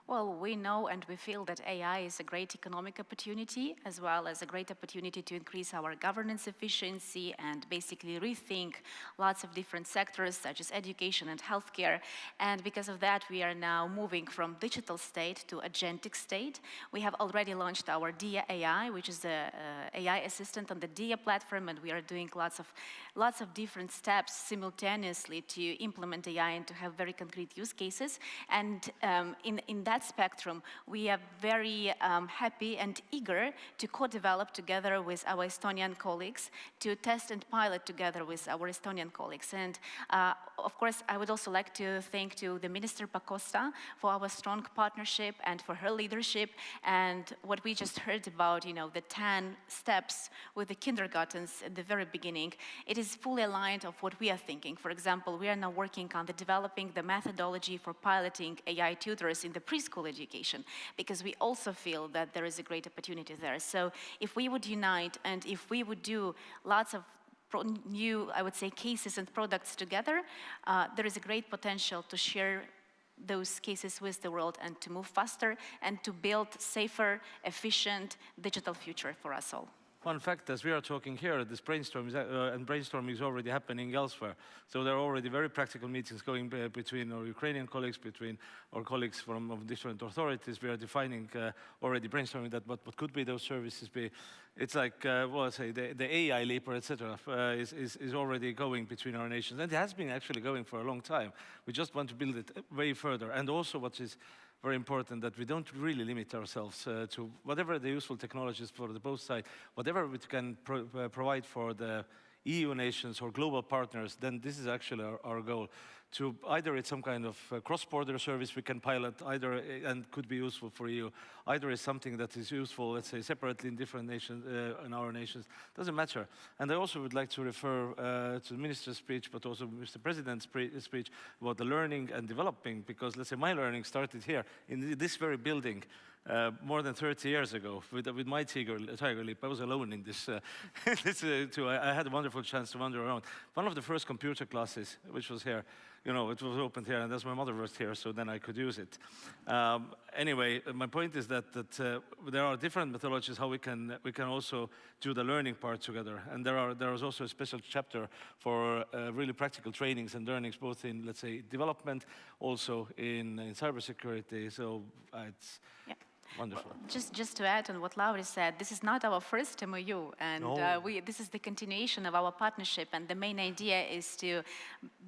Well, we know and we feel that AI is a great economic opportunity, as well as a great opportunity to increase our governance efficiency and basically rethink lots of different sectors, such as education and healthcare. And because of that, we are now moving from digital state to agentic state. We have already launched our DIA AI, which is the AI assistant on the DIA platform, and we are doing lots of different steps simultaneously to implement AI and to have very concrete use cases. And in that spectrum, we are very happy and eager to co-develop together with our Estonian colleagues, to test and pilot together with our Estonian colleagues. And of course, I would also like to thank to the Minister Pakosta for our strong partnership and for her leadership. And what we just heard about, the 10 steps with the kindergartens at the very beginning, it is fully aligned of what we are thinking. For example, we are now working on developing the methodology for piloting AI tutors in the preschool education, because we also feel that there is a great opportunity there. So if we would unite and if we would do lots of new, I would say, cases and products together, there is a great potential to share those cases with the world and to move faster and to build safer, efficient digital future for us all. Fun fact, as we are talking here, this brainstorming is already happening elsewhere. So there are already very practical meetings going between our Ukrainian colleagues, between our colleagues from different authorities. We are defining already brainstorming that what could be those services be. It's like, well, say the AI leaper, etc., is already going between our nations. And it has been actually going for a long time. We just want to build it way further. And also what is very important, that we don't really limit ourselves to whatever the useful technologies for the both sides, whatever we can provide for the EU nations or global partners, then this is actually our goal. To either it's some kind of cross-border service we can pilot, either and could be useful for EU, either is something that is useful, let's say, separately in different nations, in our nations, doesn't matter. And I also would like to refer to the minister's speech, but also Mr. President's speech about the learning and developing, because let's say my learning started here in this very building. More than 30 years ago, with my tiger leap, I was alone in this. I had a wonderful chance to wander around. One of the first computer classes, which was here, you know, it was opened here, and as my mother worked here, so then I could use it. Anyway, my point is that there are different methodologies how we can also do the learning part together, and there is also a special chapter for really practical trainings and learnings, both in, let's say, development, also in cybersecurity. So it's wonderful. Just to add on what Lauri said, this is not our first MOU, and this is the continuation of our partnership, and the main idea is to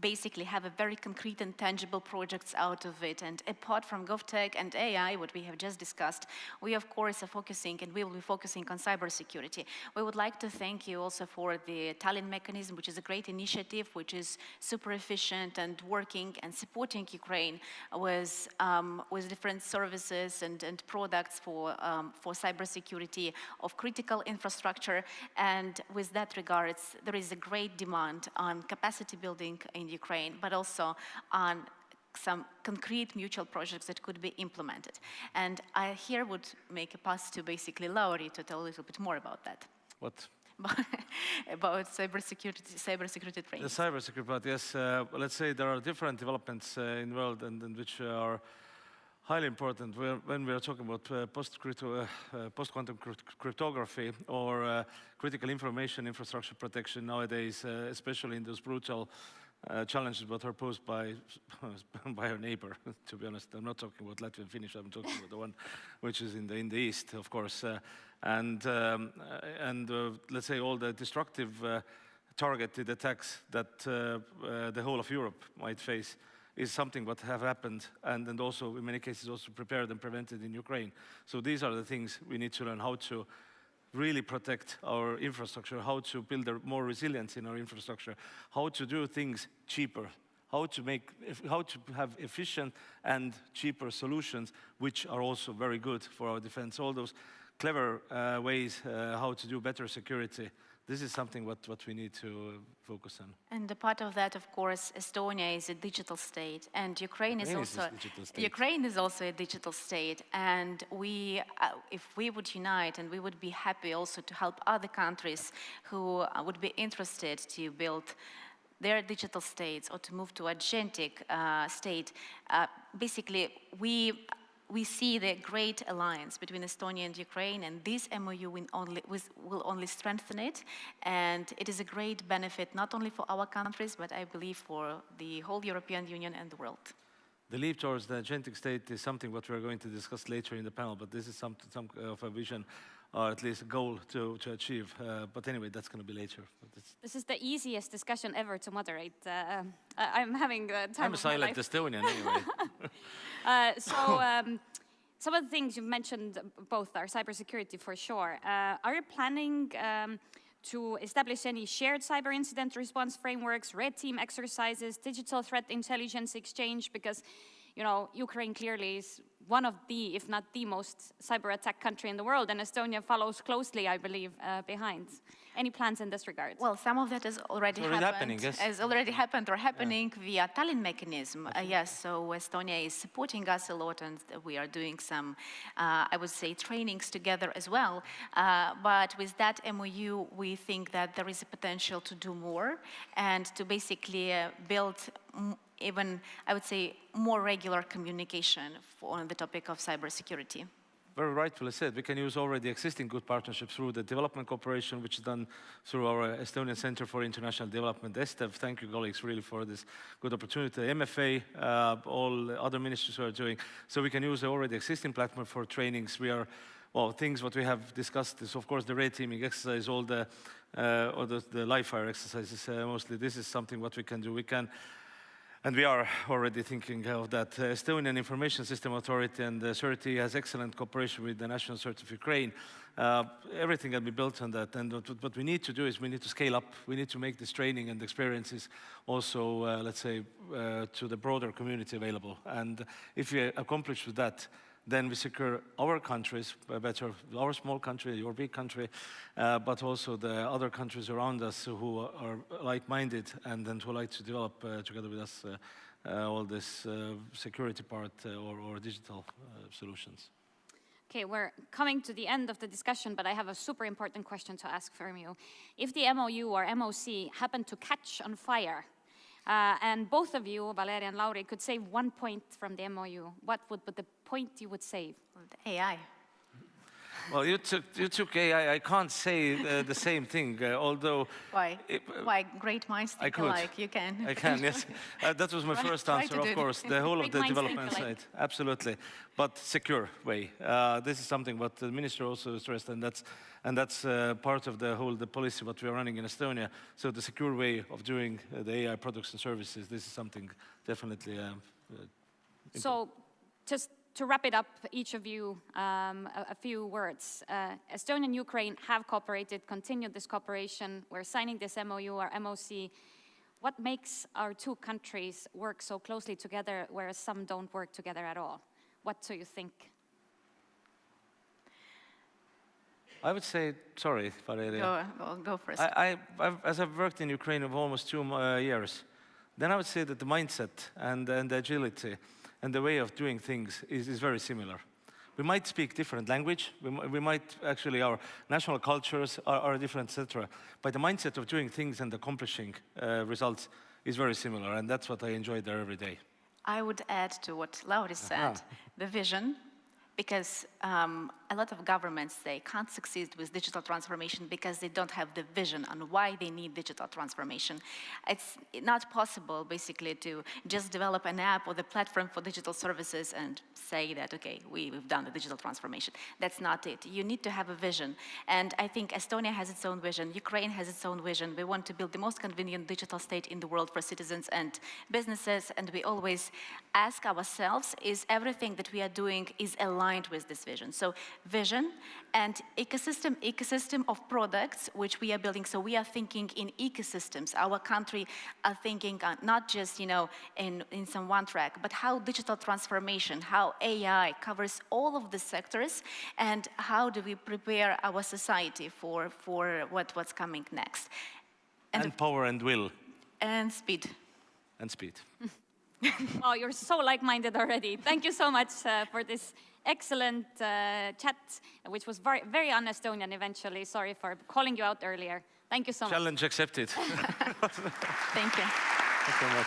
basically have a very concrete and tangible projects out of it. And apart from GovTech and AI, what we have just discussed, we of course are focusing, and we will be focusing on cybersecurity. We would like to thank you also for the Tallinn mechanism, which is a great initiative, which is super efficient and working and supporting Ukraine with different services and products for cybersecurity of critical infrastructure. And with that regards, there is a great demand on capacity building in Ukraine, but also on some concrete mutual projects that could be implemented. And I here would make a pass to basically Lauri to tell a little bit more about that. What? About cybersecurity training. The cybersecurity part, yes. Let's say there are different developments in the world and which are highly important when we are talking about post-quantum cryptography or critical information infrastructure protection nowadays, especially in those brutal challenges that are posed by our neighbor. To be honest, I'm not talking about Latvia and Finnish. I'm talking about the one which is in the east, of course, and let's say all the destructive targeted attacks that the whole of Europe might face is something that have happened, and also in many cases also prepared and prevented in Ukraine. So these are the things we need to learn, how to really protect our infrastructure, how to build more resilience in our infrastructure, how to do things cheaper, how to have efficient and cheaper solutions, which are also very good for our defense. All those clever ways how to do better security. This is something what we need to focus on. And a part of that, of course, Estonia is a digital state, and Ukraine is also a digital state. And we, if we would unite, and we would be happy also to help other countries who would be interested to build their digital states or to move to Agentic state. Basically, we see the great alliance between Estonia and Ukraine, and this MOU will only strengthen it. And it is a great benefit not only for our countries, but I believe for the whole European Union and the world. The leap towards the agentic state is something what we're going to discuss later in the panel, but this is some of a vision, or at least a goal to achieve. But anyway, that's going to be later. This is the easiest discussion ever to moderate. I'm having time I'm a silent Estonian anyway. Some of the things you've mentioned both are cybersecurity for sure. Are you planning to establish any shared cyber incident response frameworks, red team exercises, digital threat intelligence exchange? Because, you know, Ukraine clearly is one of the, if not the most cyber attack country in the world, and Estonia follows closely, I believe, behind. Any plans in this regard? Well, some of that has already happened. Yes. Has already happened or happening via Tallinn mechanism. Yes, so Estonia is supporting us a lot, and we are doing some, I would say, trainings together as well. But with that MOU, we think that there is a potential to do more and to basically build even, I would say, more regular communication on the topic of cybersecurity. Very rightfully said. We can use already existing good partnerships through the development cooperation, which is done through our Estonian Center for International Development, ESTEV. Thank you, colleagues, really for this good opportunity. MFA, all other ministries who are doing. So we can use the already existing platform for trainings. We are, well, things what we have discussed is, of course, the red teaming exercise, all the live fire exercises mostly. This is something what we can do. We can. And we are already thinking of that. Estonian Information System Authority and the CERT has excellent cooperation with the National CERT of Ukraine. Everything can be built on that. And what we need to do is we need to scale up. We need to make this training and experiences also, let's say, to the broader community available. And if we accomplish with that, then we secure our countries better, our small country, your big country, but also the other countries around us who are like-minded and who like to develop together with us all this security part or digital solutions. Okay, we're coming to the end of the discussion, but I have a super important question to ask from you. If the MOU or MOC happened to catch on fire, And both of you, Valeria and Lauri, could save 1 point from the MOU. What would be the point you would save? The AI. Well, you took AI. I can't say the same thing, although... Why? Why? Great minds think alike. You can. I can, yes. That was my first answer, of course. The whole of the development side. Absolutely. But secure way. This is something what the minister also stressed, and that's part of the policy what we are running in Estonia. So the secure way of doing the AI products and services, this is something definitely So just to wrap it up, each of you, a few words. Estonia and Ukraine have cooperated, continued this cooperation. We're signing this MOU or MOC. What makes our two countries work so closely together, whereas some don't work together at all? What do you think? I would say, sorry, Valeria. Go first. As I've worked in Ukraine for almost 2 years, then I would say that the mindset and the agility and the way of doing things is very similar. We might speak different language, we might actually, our national cultures are different, etc. But the mindset of doing things and accomplishing results is very similar, and that's what I enjoy there every day. I would add to what Lauri said, the vision, because a lot of governments, they can't succeed with digital transformation because they don't have the vision on why they need digital transformation. It's not possible, basically, to just develop an app or the platform for digital services and say that, okay, we've done the digital transformation. That's not it. You need to have a vision. And I think Estonia has its own vision. Ukraine has its own vision. We want to build the most convenient digital state in the world for citizens and businesses. And we always ask ourselves, is everything that we are doing is aligned with this vision? So vision and ecosystem of products which we are building. So we are thinking in ecosystems. Our country are thinking not just, in some one track, but how digital transformation, how AI covers all of the sectors, and how do we prepare our society for what's coming next. And power and will. And speed. And speed. Oh, you're so like-minded already. Thank you so much for this excellent chat, which was very, very un-Estonian eventually. Sorry for calling you out earlier. Thank you so much. Challenge accepted. Thank you. Thank you so much.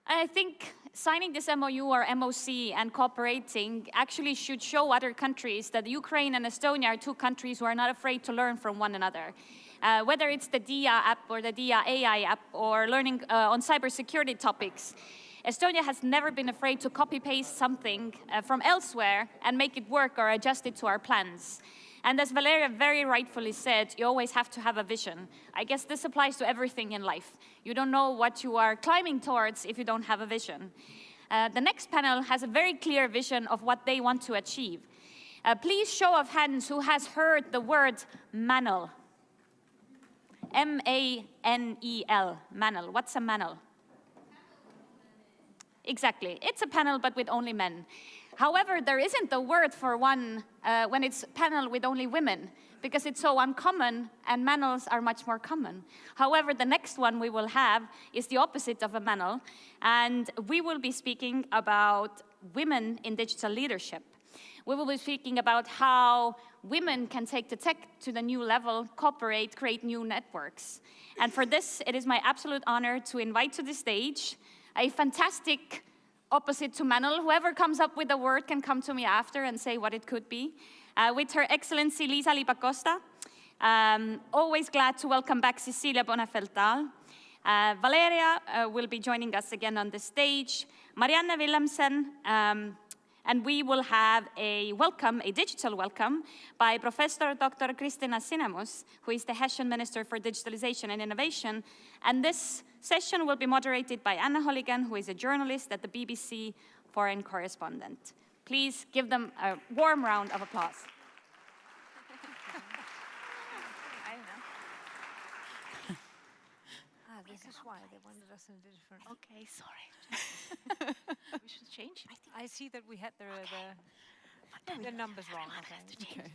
I think signing this MOU or MOC and cooperating actually should show other countries that Ukraine and Estonia are two countries who are not afraid to learn from one another. Whether it's the DIA app or the DIA AI app or learning on cybersecurity topics, Estonia has never been afraid to copy-paste something from elsewhere and make it work or adjust it to our plans. And as Valeria very rightfully said, you always have to have a vision. I guess this applies to everything in life. You don't know what you are climbing towards if you don't have a vision. The next panel has a very clear vision of what they want to achieve. Please show of hands who has heard the word manel. M-A-N-E-L, manel. What's a manel? Exactly. It's a panel, but with only men. However, there isn't a word for one when it's panel with only women, because it's so uncommon, and manels are much more common. However, the next one we will have is the opposite of a manel, and we will be speaking about women in digital leadership. We will be speaking about how women can take the tech to the new level, cooperate, create new networks. And for this, it is my absolute honor to invite to the stage a fantastic opposite to manel. Whoever comes up with a word can come to me after and say what it could be. With Her Excellency Liisa Lipakosta. Always glad to welcome back Cecilia Bonafeld-Dahl. Valeria will be joining us again on the stage. Marianne Willemsen. And we will have a welcome, a digital welcome, by Professor Dr. Kristina Sinemus, who is the Hessian Minister for Digitalization and Innovation. And this session will be moderated by Anna Holligan, who is a journalist at the BBC foreign correspondent. Please give them a warm round of applause. This is why they wanted us in a different... Okay, sorry. We should change? I see that we had the numbers wrong. Okay.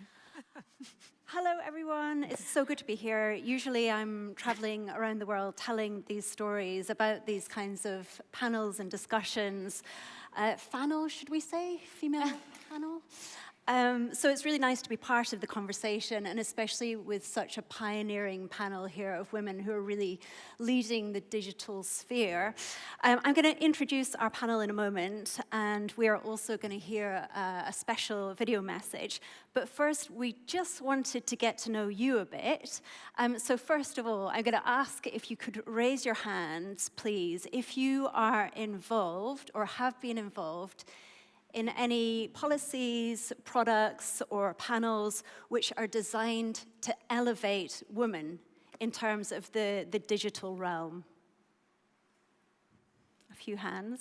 Hello, everyone. It's so good to be here. Usually I'm traveling around the world telling these stories about these kinds of panels and discussions. Panel, should we say? Female panel? So it's really nice to be part of the conversation, and especially with such a pioneering panel here of women who are really leading the digital sphere. I'm going to introduce our panel in a moment, and we are also going to hear a special video message. But first, we just wanted to get to know you a bit. So first of all, I'm going to ask if you could raise your hands, please, if you are involved or have been involved in any policies, products, or panels which are designed to elevate women in terms of the digital realm. A few hands.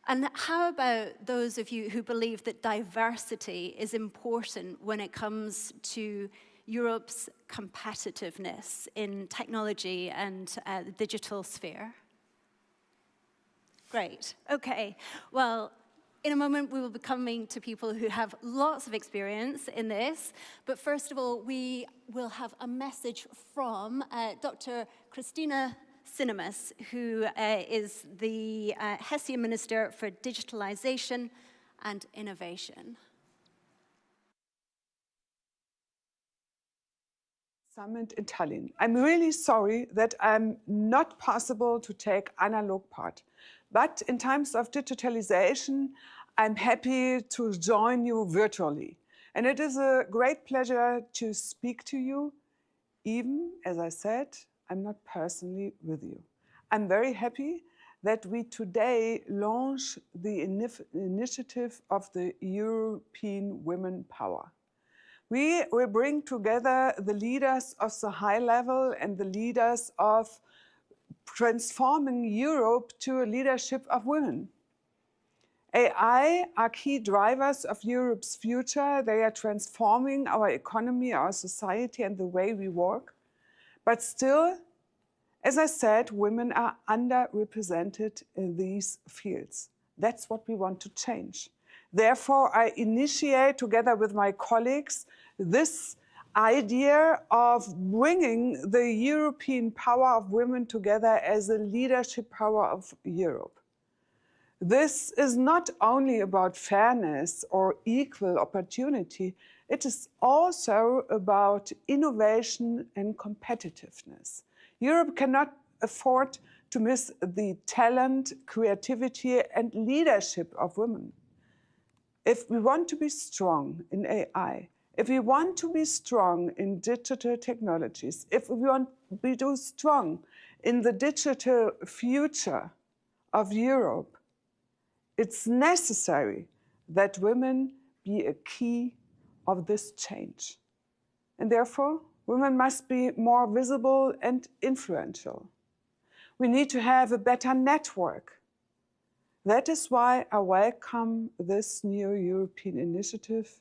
And how about those of you who believe that diversity is important when it comes to Europe's competitiveness in technology and the digital sphere? Great, okay. Well, in a moment, we will be coming to people who have lots of experience in this. But first of all, we will have a message from Dr. Christina Cinemas, who is the Hessian Minister for Digitalization and Innovation. Summit in Tallinn. I'm really sorry that I'm not possible to take analog part. But in times of digitalization, I'm happy to join you virtually. And it is a great pleasure to speak to you, even, as I said, I'm not personally with you. I'm very happy that we today launch the initiative of the European Women Power. We will bring together the leaders of the high level and the leaders of transforming Europe to a leadership of women. AI are key drivers of Europe's future. They are transforming our economy, our society, and the way we work. But still, as I said, women are underrepresented in these fields. That's what we want to change. Therefore, I initiate, together with my colleagues, this idea of bringing the European power of women together as a leadership power of Europe. This is not only about fairness or equal opportunity, it is also about innovation and competitiveness. Europe cannot afford to miss the talent, creativity, and leadership of women. If we want to be strong in AI, if we want to be strong in digital technologies, if we want to be strong in the digital future of Europe, it's necessary that women be a key of this change. And therefore, women must be more visible and influential. We need to have a better network. That is why I welcome this new European initiative,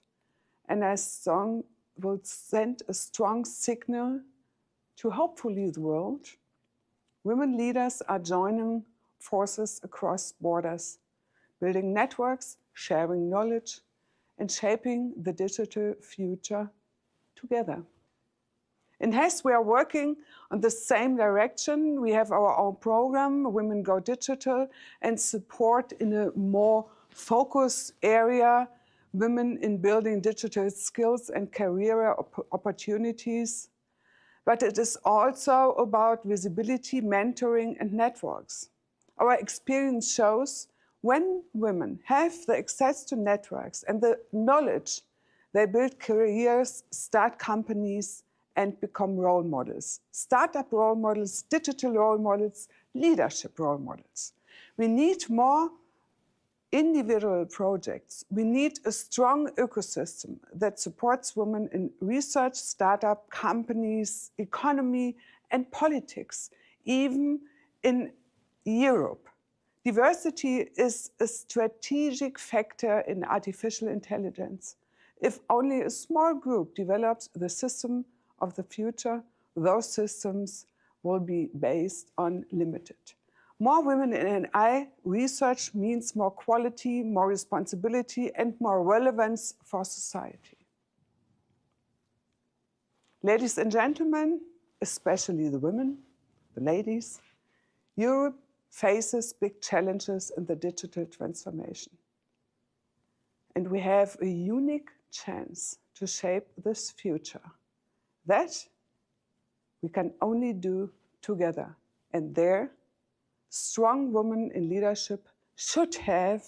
and I will send a strong signal to hopefully the world. Women leaders are joining forces across borders, building networks, sharing knowledge, and shaping the digital future together. In Hess, we are working on the same direction. We have our own program, Women Go Digital, and support in a more focused area, women in building digital skills and career opportunities. But it is also about visibility, mentoring, and networks. Our experience shows when women have the access to networks and the knowledge, they build careers, start companies, and become role models. Startup role models, digital role models, leadership role models. We need more individual projects. We need a strong ecosystem that supports women in research, startup, companies, economy, and politics, even in Europe. Diversity is a strategic factor in artificial intelligence. If only a small group develops the system of the future, those systems will be based on limited. More women in AI research means more quality, more responsibility, and more relevance for society. Ladies and gentlemen, especially the women, the ladies, Europe faces big challenges in the digital transformation. and we have a unique chance to shape this future. That we can only do together. And there, strong women in leadership should have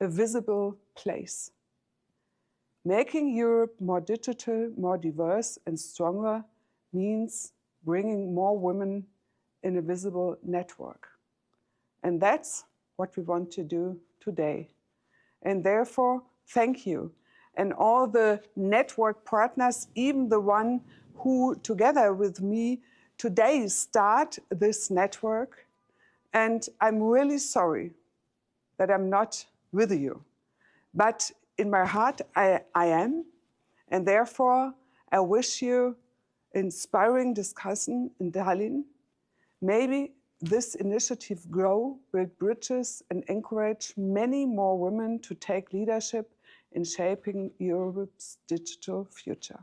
a visible place. Making Europe more digital, more diverse and stronger means bringing more women in a visible network. And that's what we want to do today. And therefore, thank you. And all the network partners, even the one who, together with me, today start this network. And I'm really sorry that I'm not with you. But in my heart, I am. And therefore, I wish you inspiring discussion in Tallinn. Maybe this initiative grow, build bridges, and encourage many more women to take leadership in shaping Europe's digital future.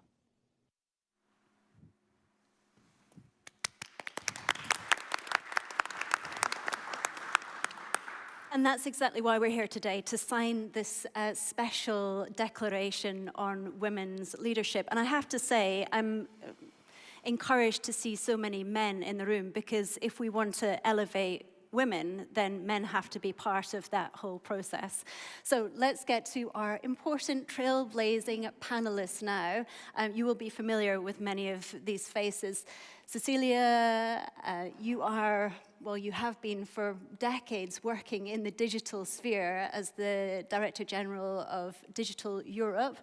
And that's exactly why we're here today, to sign this special declaration on women's leadership. And I have to say, I'm encouraged to see so many men in the room, because if we want to elevate women, then men have to be part of that whole process. So let's get to our important trailblazing panelists now. You will be familiar with many of these faces. Cecilia, you have been for decades working in the digital sphere as the Director General of Digital Europe.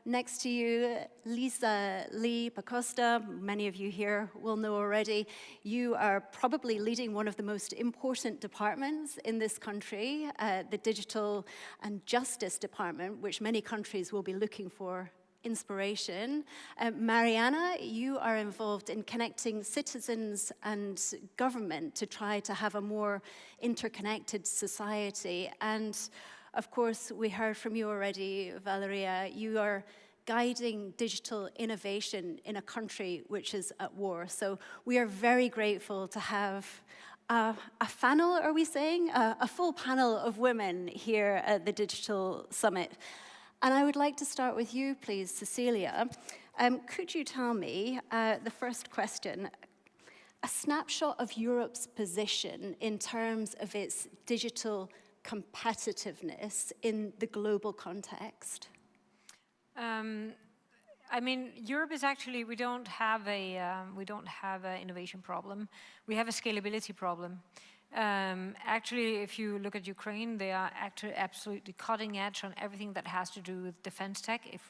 Next to you, Lisa Lee Pacosta, many of you here will know already. You are probably leading one of the most important departments in this country, the Digital and Justice Department, which many countries will be looking for inspiration. Mariana, you are involved in connecting citizens and government to try to have a more interconnected society. And of course, we heard from you already, Valeria, you are guiding digital innovation in a country which is at war. So we are very grateful to have a panel, are we saying? A full panel of women here at the Digital Summit. And I would like to start with you, please, Cecilia. Could you tell me, the first question, a snapshot of Europe's position in terms of its digital competitiveness in the global context? I mean, Europe is actually, we don't have an innovation problem. We have a scalability problem. Actually, if you look at Ukraine, they are actually absolutely cutting edge on everything that has to do with defense tech. If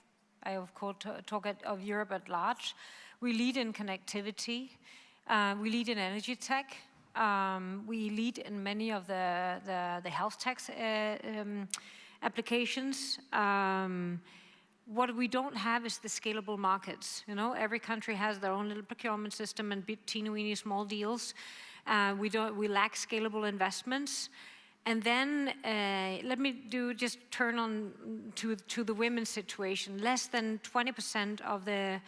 I, of course, talk of Europe at large, we lead in connectivity, we lead in energy tech, we lead in many of the health tech applications. What we don't have is the scalable markets. You know, every country has their own little procurement system and teeny-weeny small deals. We lack scalable investments. And then let me just turn on to the women's situation. Less than 20% of the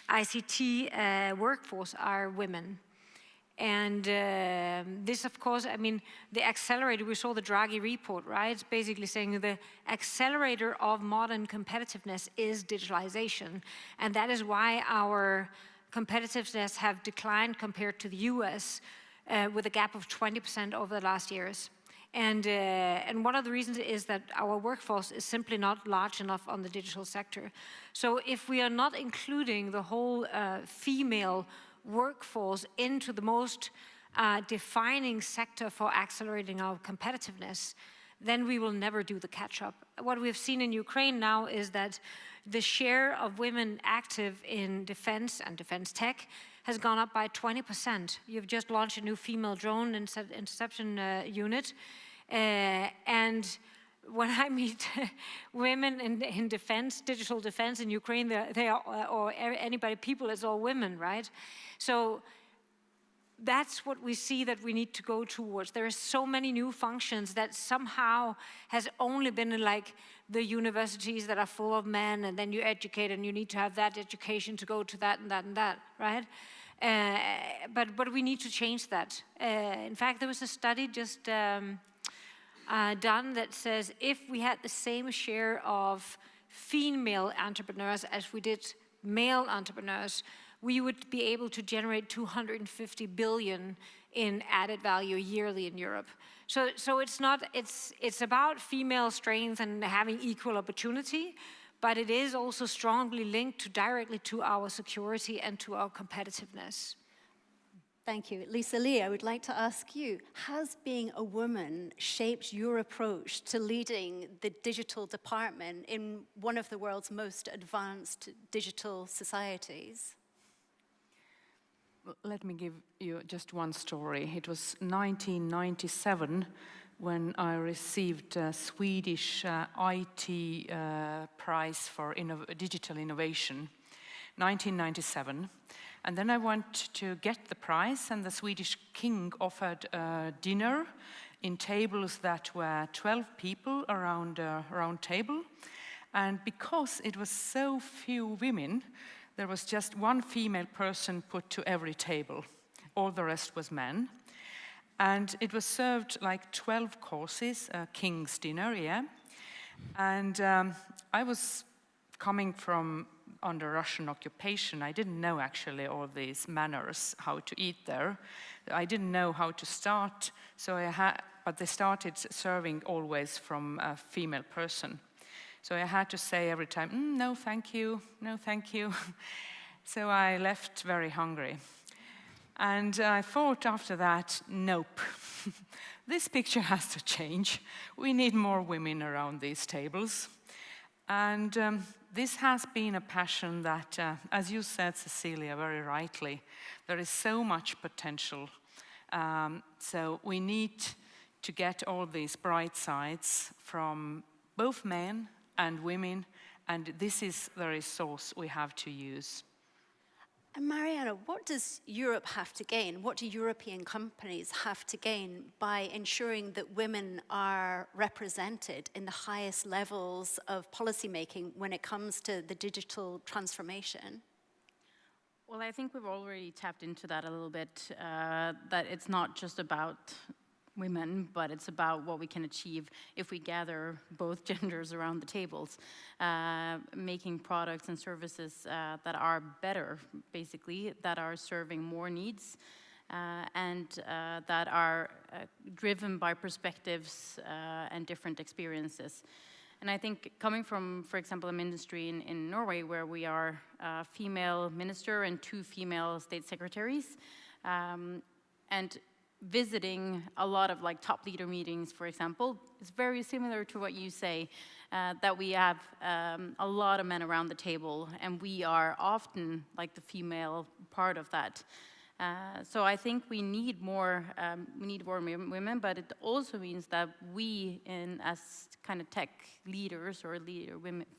ICT workforce are women. And this, of course, I mean, the accelerator, we saw the Draghi report, right? It's basically saying the accelerator of modern competitiveness is digitalization. And that is why our competitiveness have declined compared to the US, with a gap of 20% over the last years. And one of the reasons is that our workforce is simply not large enough on the digital sector. So if we are not including the whole female workforce into the most defining sector for accelerating our competitiveness, then we will never do the catch-up. What we've seen in Ukraine now is that the share of women active in defense and defense tech has gone up by 20%. You've just launched a new female drone interception unit. And when I meet women in defense, digital defense in Ukraine, they are, or anybody, people, it's all women, right? So that's what we see that we need to go towards. There are so many new functions that somehow has only been in like the universities that are full of men, and then you educate and you need to have that education to go to that and that and that, right? But we need to change that. In fact, there was a study just done that says if we had the same share of female entrepreneurs as we did male entrepreneurs, we would be able to generate 250 billion in added value yearly in Europe. So it's about female strength and having equal opportunity, but it is also strongly linked directly to our security and to our competitiveness. Thank you. Lisa Lee, I would like to ask you, has being a woman shaped your approach to leading the digital department in one of the world's most advanced digital societies? Let me give you just one story. It was 1997 when I received a Swedish IT prize for digital innovation, 1997. And then I went to get the prize, and the Swedish king offered a dinner in tables that were 12 people around a round table. And because it was so few women, there was just one female person put to every table. All the rest was men. And it was served like 12 courses, a king's dinner, yeah. And I was coming from under Russian occupation. I didn't know actually all these manners, how to eat there. I didn't know how to start, but they started serving always from a female person. So I had to say every time, no, thank you, no, thank you. So I left very hungry. And I thought after that, nope, this picture has to change. We need more women around these tables. And this has been a passion that, as you said, Cecilia, very rightly, there is so much potential. So we need to get all these bright sides from both men and women, and this is the resource we have to use. And Mariana, what does Europe have to gain? What do European companies have to gain by ensuring that women are represented in the highest levels of policymaking when it comes to the digital transformation? Well, I think we've already tapped into that a little bit, that it's not just about women, but it's about what we can achieve if we gather both genders around the tables, making products and services that are better, basically, that are serving more needs, and that are driven by perspectives and different experiences. And I think coming from, for example, a ministry in Norway where we are a female minister and 2 female state secretaries, and visiting a lot of like top leader meetings, for example, is very similar to what you say, that we have a lot of men around the table, and we are often like the female part of that. So I think we need more women, but it also means that we, as kind of tech leaders or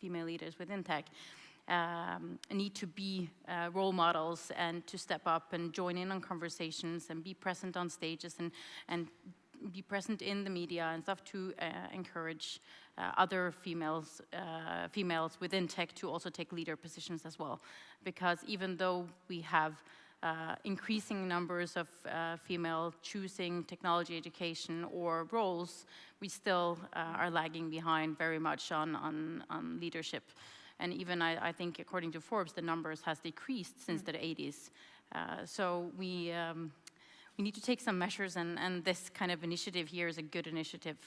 female leaders within tech, need to be role models and to step up and join in on conversations and be present on stages and be present in the media and stuff to encourage other females within tech to also take leader positions as well. Because even though we have increasing numbers of female choosing technology education or roles, we still are lagging behind very much on leadership. And even I think according to Forbes, the numbers has decreased since the 80s. So we need to take some measures, and this kind of initiative here is a good initiative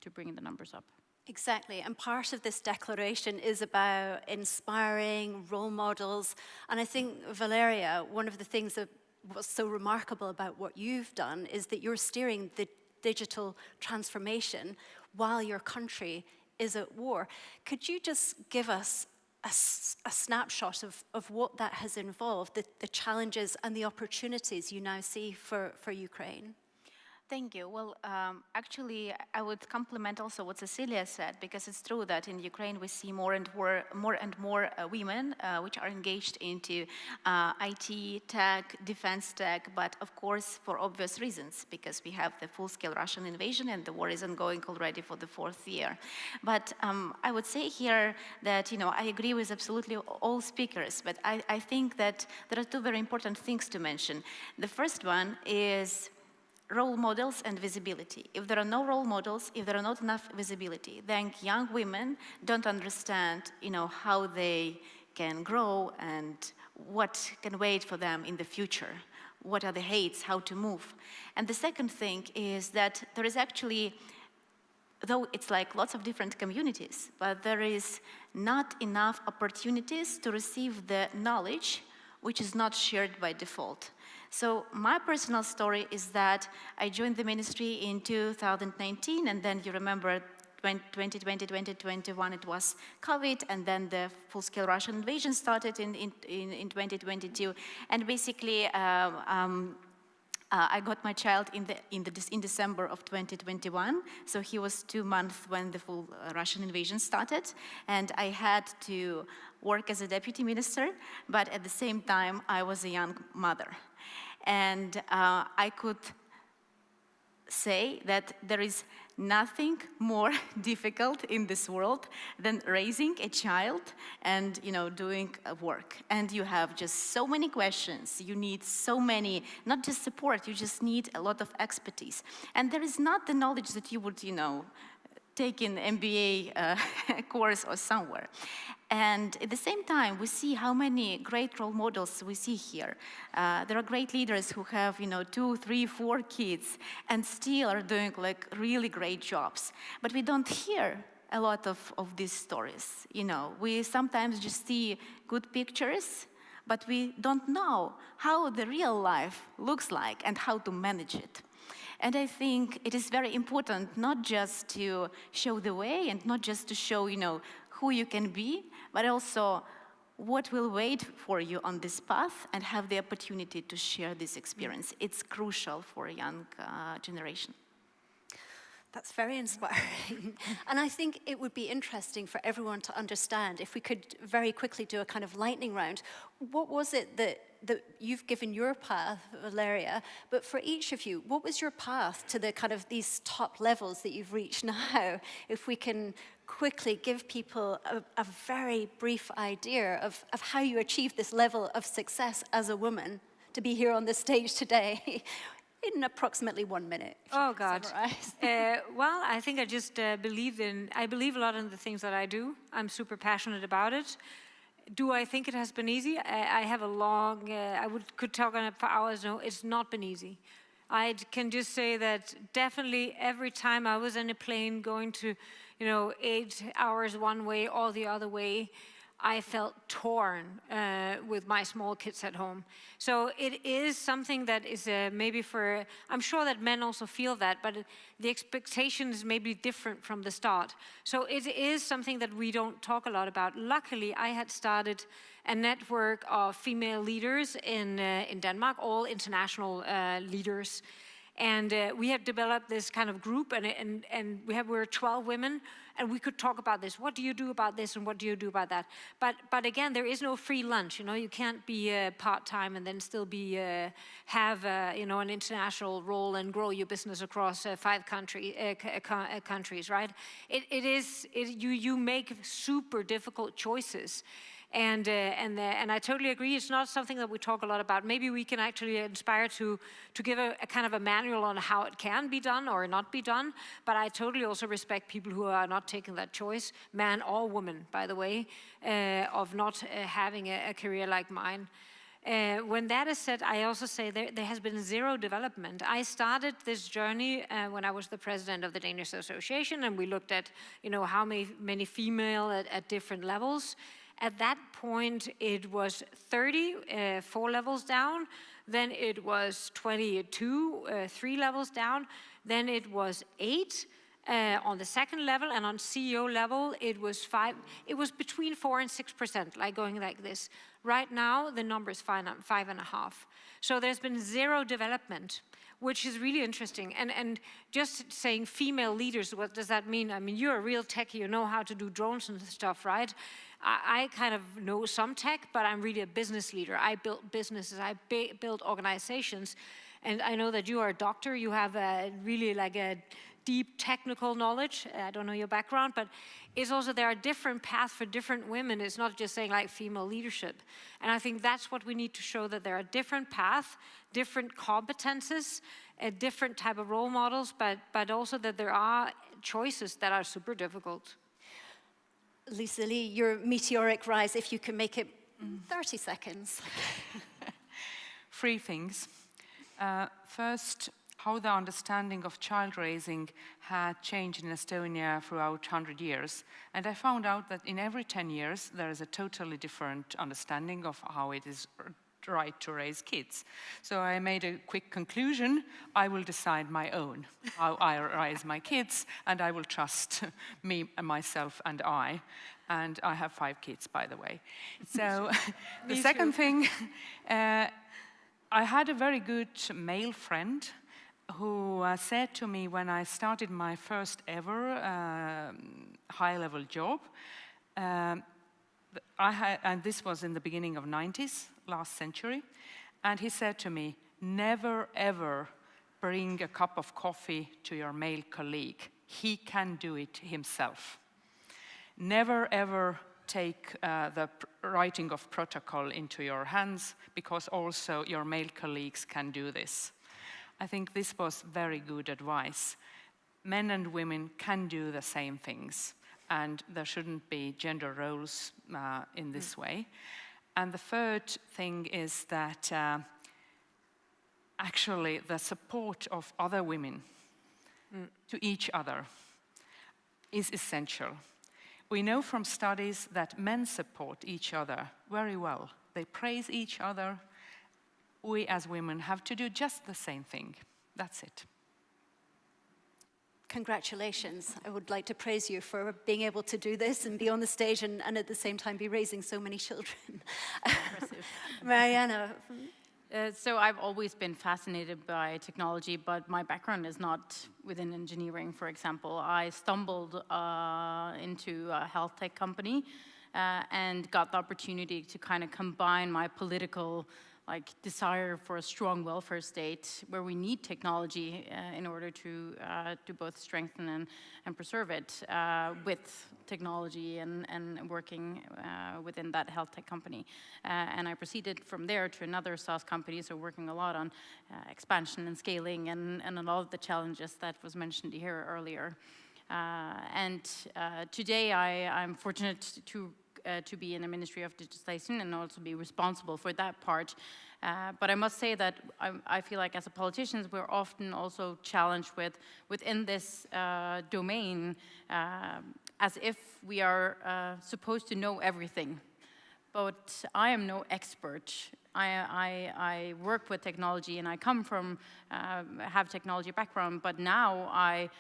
to bring the numbers up. Exactly, and part of this declaration is about inspiring role models. And I think, Valeria, one of the things that was so remarkable about what you've done is that you're steering the digital transformation while your country is at war. Could you just give us a snapshot of what that has involved, the challenges and the opportunities you now see for Ukraine? Thank you. Well, actually, I would complement also what Cecilia said, because it's true that in Ukraine we see more and more women which are engaged into IT, tech, defense tech, but of course for obvious reasons, because we have the full-scale Russian invasion and the war is ongoing already for the 4th year. But I would say here that, I agree with absolutely all speakers, but I think that there are 2 very important things to mention. The first one is role models and visibility. If there are no role models, if there are not enough visibility, then young women don't understand, how they can grow and what can wait for them in the future. What are the hates, how to move. And the second thing is that there is actually, though it's like lots of different communities, but there is not enough opportunities to receive the knowledge which is not shared by default. So my personal story is that I joined the ministry in 2019, and then you remember 2020, 2021, it was COVID, and then the full-scale Russian invasion started in 2022. And basically, I got my child in December of 2021, so he was 2 months when the full Russian invasion started, and I had to work as a deputy minister, but at the same time, I was a young mother. And I could say that there is nothing more difficult in this world than raising a child and doing work. And you have just so many questions. You need so many, not just support, you just need a lot of expertise. And there is not the knowledge that you would, take in MBA course or somewhere. And at the same time, we see how many great role models we see here. There are great leaders who have, 2, 3, 4 kids and still are doing really great jobs. But we don't hear a lot of these stories. We sometimes just see good pictures, but we don't know how the real life looks like and how to manage it. And I think it is very important not just to show the way and not just to show, who you can be, but also what will wait for you on this path and have the opportunity to share this experience. It's crucial for a young generation. That's very inspiring. And I think it would be interesting for everyone to understand, if we could very quickly do a kind of lightning round, what was it that you've given your path, Valeria, but for each of you, what was your path to the kind of these top levels that you've reached now? If we can quickly give people a very brief idea of how you achieved this level of success as a woman to be here on the stage today. In approximately 1 minute. Oh God. Well, I think I just believe a lot in the things that I do. I'm super passionate about it. Do I think it has been easy? I have a long, could talk on it for hours. No, it's not been easy. I can just say that definitely every time I was in a plane going to, 8 hours one way or the other way, I felt torn with my small kids at home. So it is something that is maybe I'm sure that men also feel that, but the expectation is maybe different from the start. So it is something that we don't talk a lot about. Luckily, I had started a network of female leaders in Denmark, all international leaders. And we had developed this kind of group, and we were 12 women, and we could talk about this. What do you do about this, and what do you do about that? But again, there is no free lunch. You can't be part-time and then still have an international role and grow your business across 5 countries, right? You make super difficult choices. And I totally agree, it's not something that we talk a lot about. Maybe we can actually inspire to give a kind of a manual on how it can be done or not be done, but I totally also respect people who are not taking that choice, man or woman, by the way, of not having a career like mine. When that is said, I also say there has been zero development. I started this journey when I was the president of the Danish Association, and we looked at how many female at different levels. At that point, it was 30, 4 levels down. Then it was 22, 3 levels down. Then it was 8 on the second level, and on CEO level, it was 5. It was between 4 and 6%, like going like this. Right now, the number is 5.5. So there's been zero development, which is really interesting. And just saying female leaders, what does that mean? I mean, you're a real techie, you know how to do drones and stuff, right? I kind of know some tech, but I'm really a business leader. I built businesses, I built organizations, and I know that you are a doctor. You have really like a deep technical knowledge. I don't know your background, but it's also there are different paths for different women. It's not just saying like female leadership. And I think that's what we need to show, that there are different paths, different competences, a different type of role models, but also that there are choices that are super difficult. Lisa Lee, your meteoric rise, if you can make it 30 seconds. 3 things. First, how the understanding of child raising had changed in Estonia throughout 100 years. And I found out that in every 10 years, there is a totally different understanding of how it is right to raise kids. So I made a quick conclusion. I will decide my own, how I raise my kids, and I will trust me, myself, and I. And I have 5 kids, by the way. So the second thing, I had a very good male friend who said to me when I started my first ever high-level job, and this was in the beginning of 90s, last century, and he said to me, never ever bring a cup of coffee to your male colleague. He can do it himself. Never ever take the writing of protocol into your hands, because also your male colleagues can do this. I think this was very good advice. Men and women can do the same things, and there shouldn't be gender roles in this way. And the third thing is that actually the support of other women to each other is essential. We know from studies that men support each other very well. They praise each other. We as women have to do just the same thing. That's it. Congratulations. I would like to praise you for being able to do this and be on the stage and at the same time be raising so many children. Impressive. Mariana. So I've always been fascinated by technology, but my background is not within engineering, for example. I stumbled into a health tech company and got the opportunity to kind of combine my political desire for a strong welfare state where we need technology in order to both strengthen and preserve it with technology and working within that health tech company. And I proceeded from there to another SaaS company, so working a lot on expansion and scaling and a lot of the challenges that was mentioned here earlier. Today I'm fortunate to be in the Ministry of Digitalization and also be responsible for that part. But I must say that I feel like as a politician, we're often also challenged within this domain as if we are supposed to know everything. But I am no expert. I work with technology and I come from, have technology background, but now I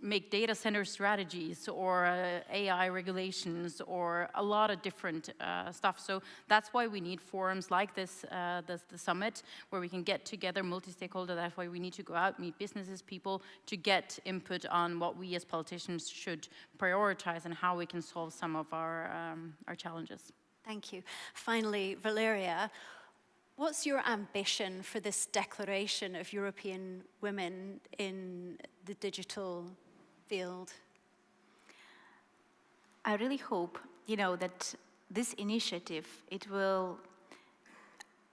make data center strategies or AI regulations or a lot of different stuff. So that's why we need forums like this, the summit, where we can get together multi-stakeholder. That's why we need to go out, meet businesses, people, to get input on what we as politicians should prioritize and how we can solve some of our challenges. Thank you. Finally, Valeria, what's your ambition for this declaration of European women in the digital field? I really hope, that this initiative, it will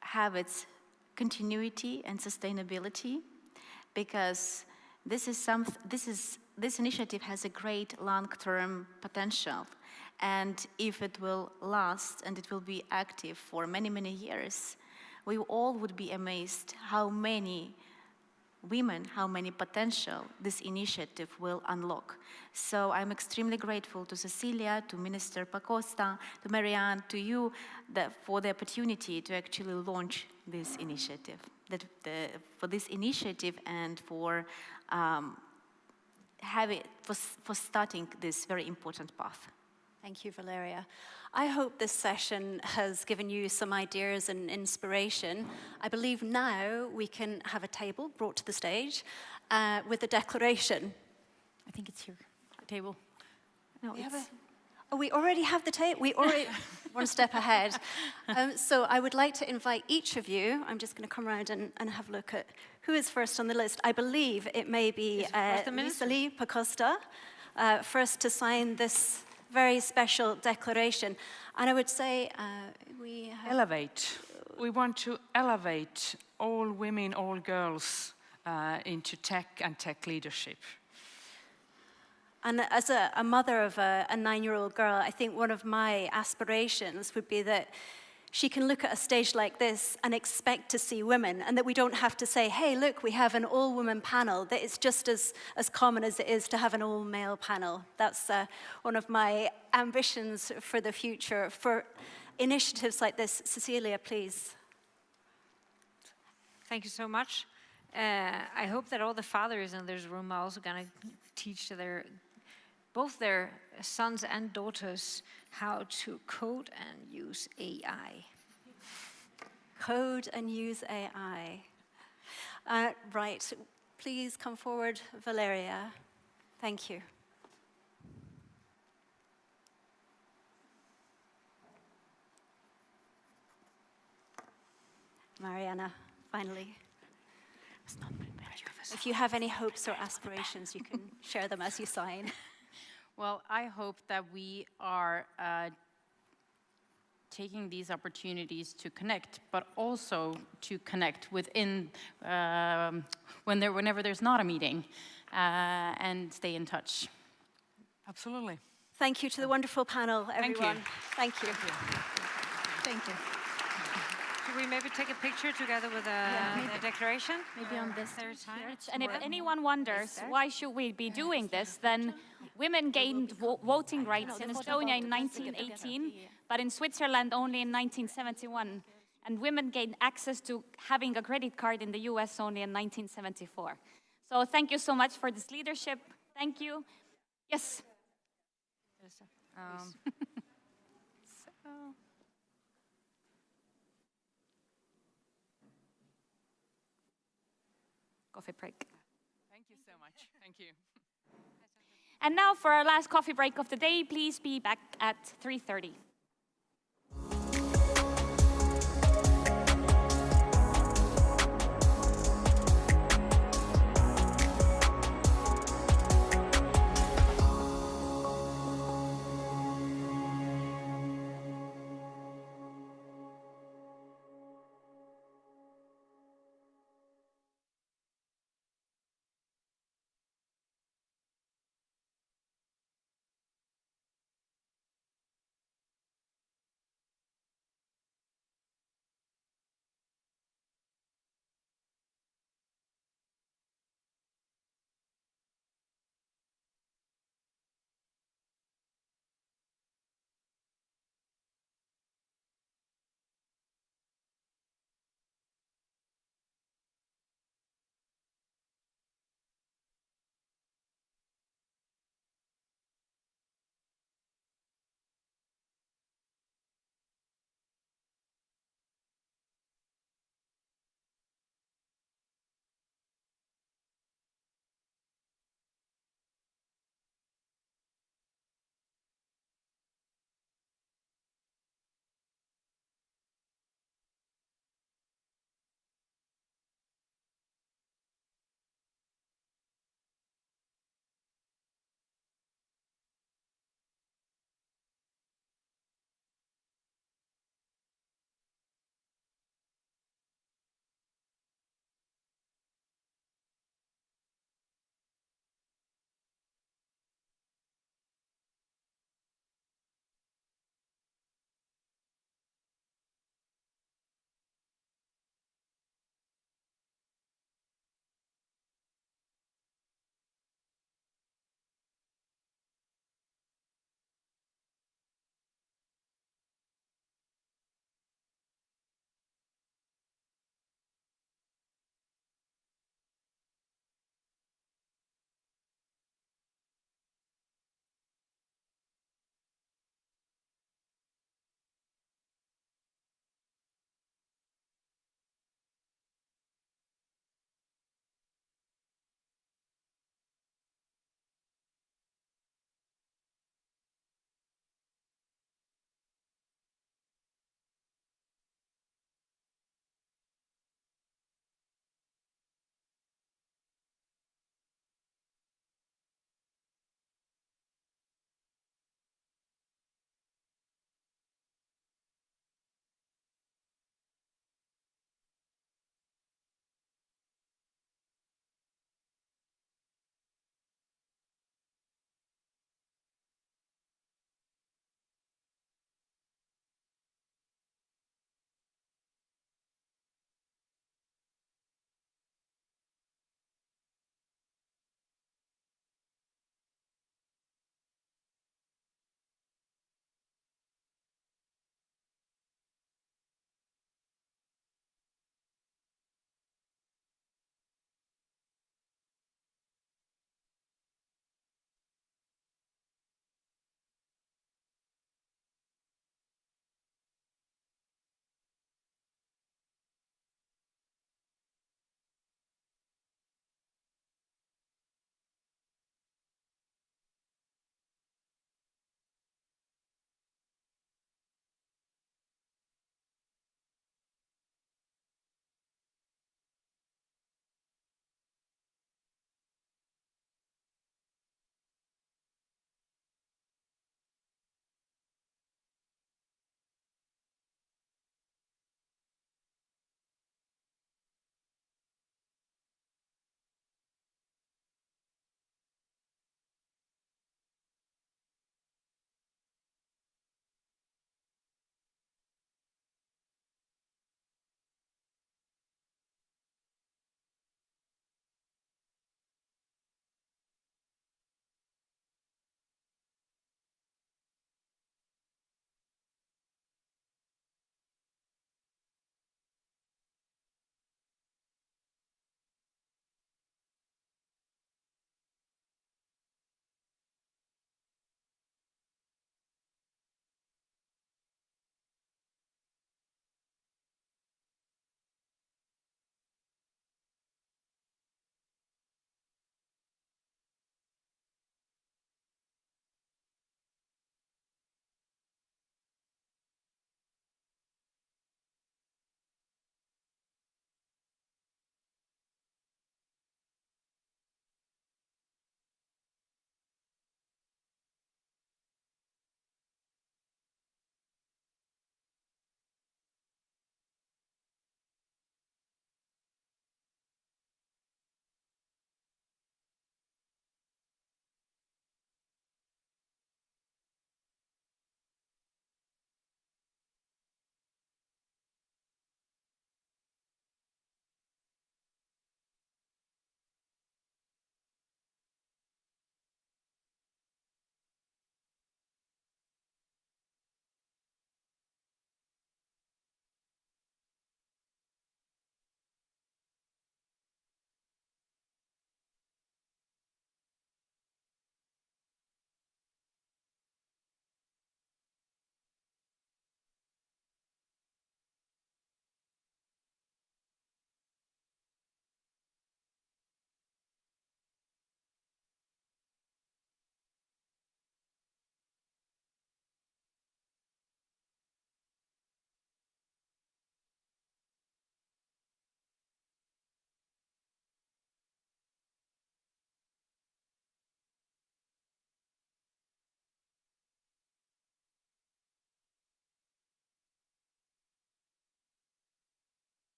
have its continuity and sustainability, because this initiative has a great long-term potential. And if it will last and it will be active for many, many years, we all would be amazed how many women, how many potential this initiative will unlock. So I'm extremely grateful to Cecilia, to Minister Pakosta, to Marianne, to you for the opportunity to actually launch this initiative, for this initiative and for starting this very important path. Thank you, Valeria. I hope this session has given you some ideas and inspiration. I believe now we can have a table brought to the stage with a declaration. I think it's here, the table. No, Oh, we already have the tape. We already one step ahead. So I would like to invite each of you. I'm just going to come around and have a look at who is first on the list. I believe it may be Lisa Pacosta, first to sign this very special declaration. And I would say we have... Elevate. We want to elevate all women, all girls into tech and tech leadership. And as a mother of a 9-year-old girl, I think one of my aspirations would be that she can look at a stage like this and expect to see women, and that we don't have to say, hey, look, we have an all-woman panel, that it's just as common as it is to have an all-male panel. That's one of my ambitions for the future. For initiatives like this, Cecilia, please. Thank you so much. I hope that all the fathers in this room are also going to teach both their sons and daughters how to code and use AI. Code and use AI. Right, please come forward, Valeria. Thank you. Mariana, finally. If you have any hopes or aspirations, you can share them as you sign. Well, I hope that we are taking these opportunities to connect, but also to connect within whenever there's not a meeting, and stay in touch. Absolutely. Thank you to the wonderful panel, everyone. Thank you. Thank you. Thank you. Should we maybe take a picture together with a declaration? Maybe on this here. And if anyone wonders why should we be doing this, then women gained voting rights in Estonia in 1918, but in Switzerland only in 1971. And women gained access to having a credit card in the US only in 1974. So thank you so much for this leadership. Thank you. Yes. Coffee break. Thank you so much. Thank you. And now for our last coffee break of the day, please be back at 3:30.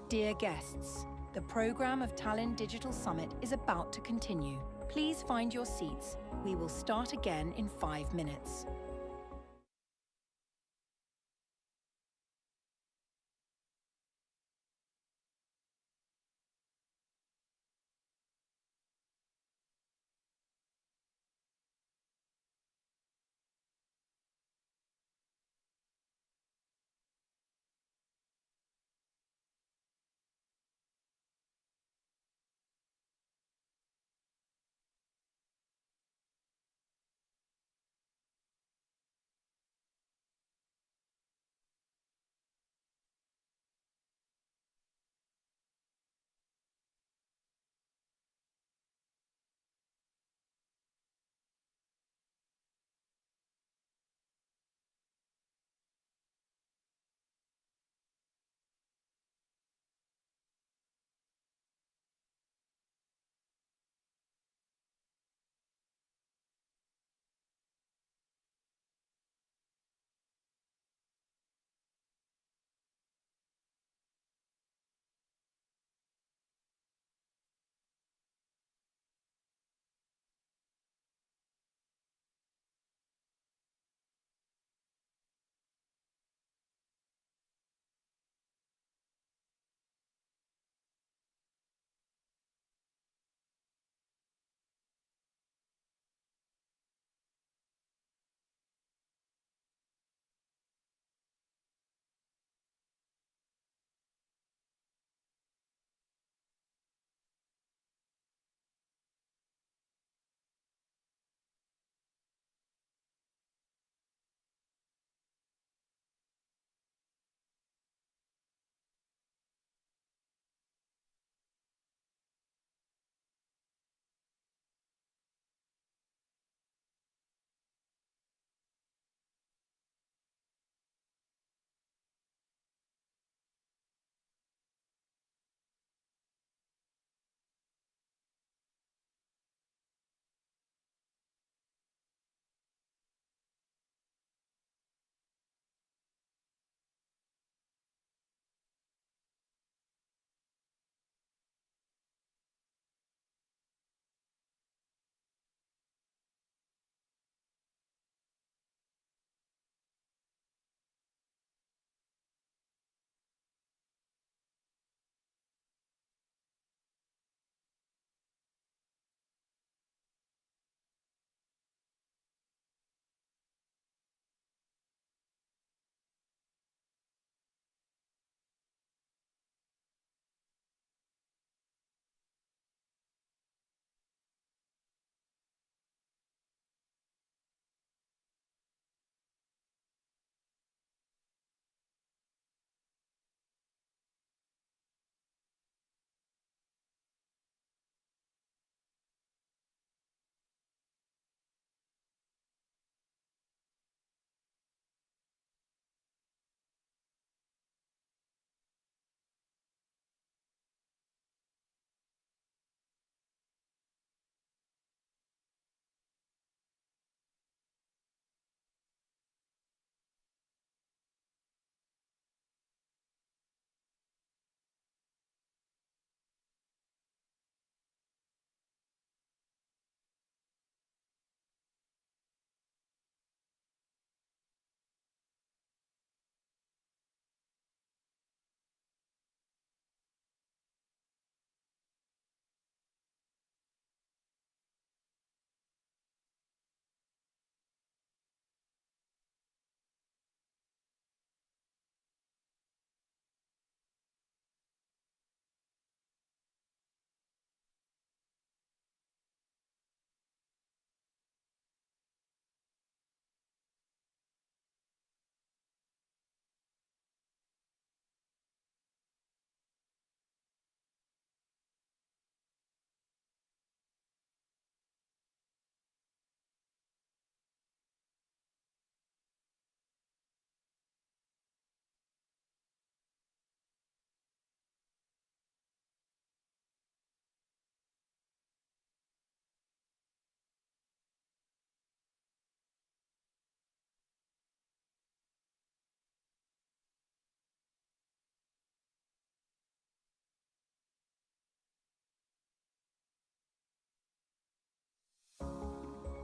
Dear guests, the program of Tallinn Digital Summit is about to continue. Please find your seats. We will start again in 5 minutes.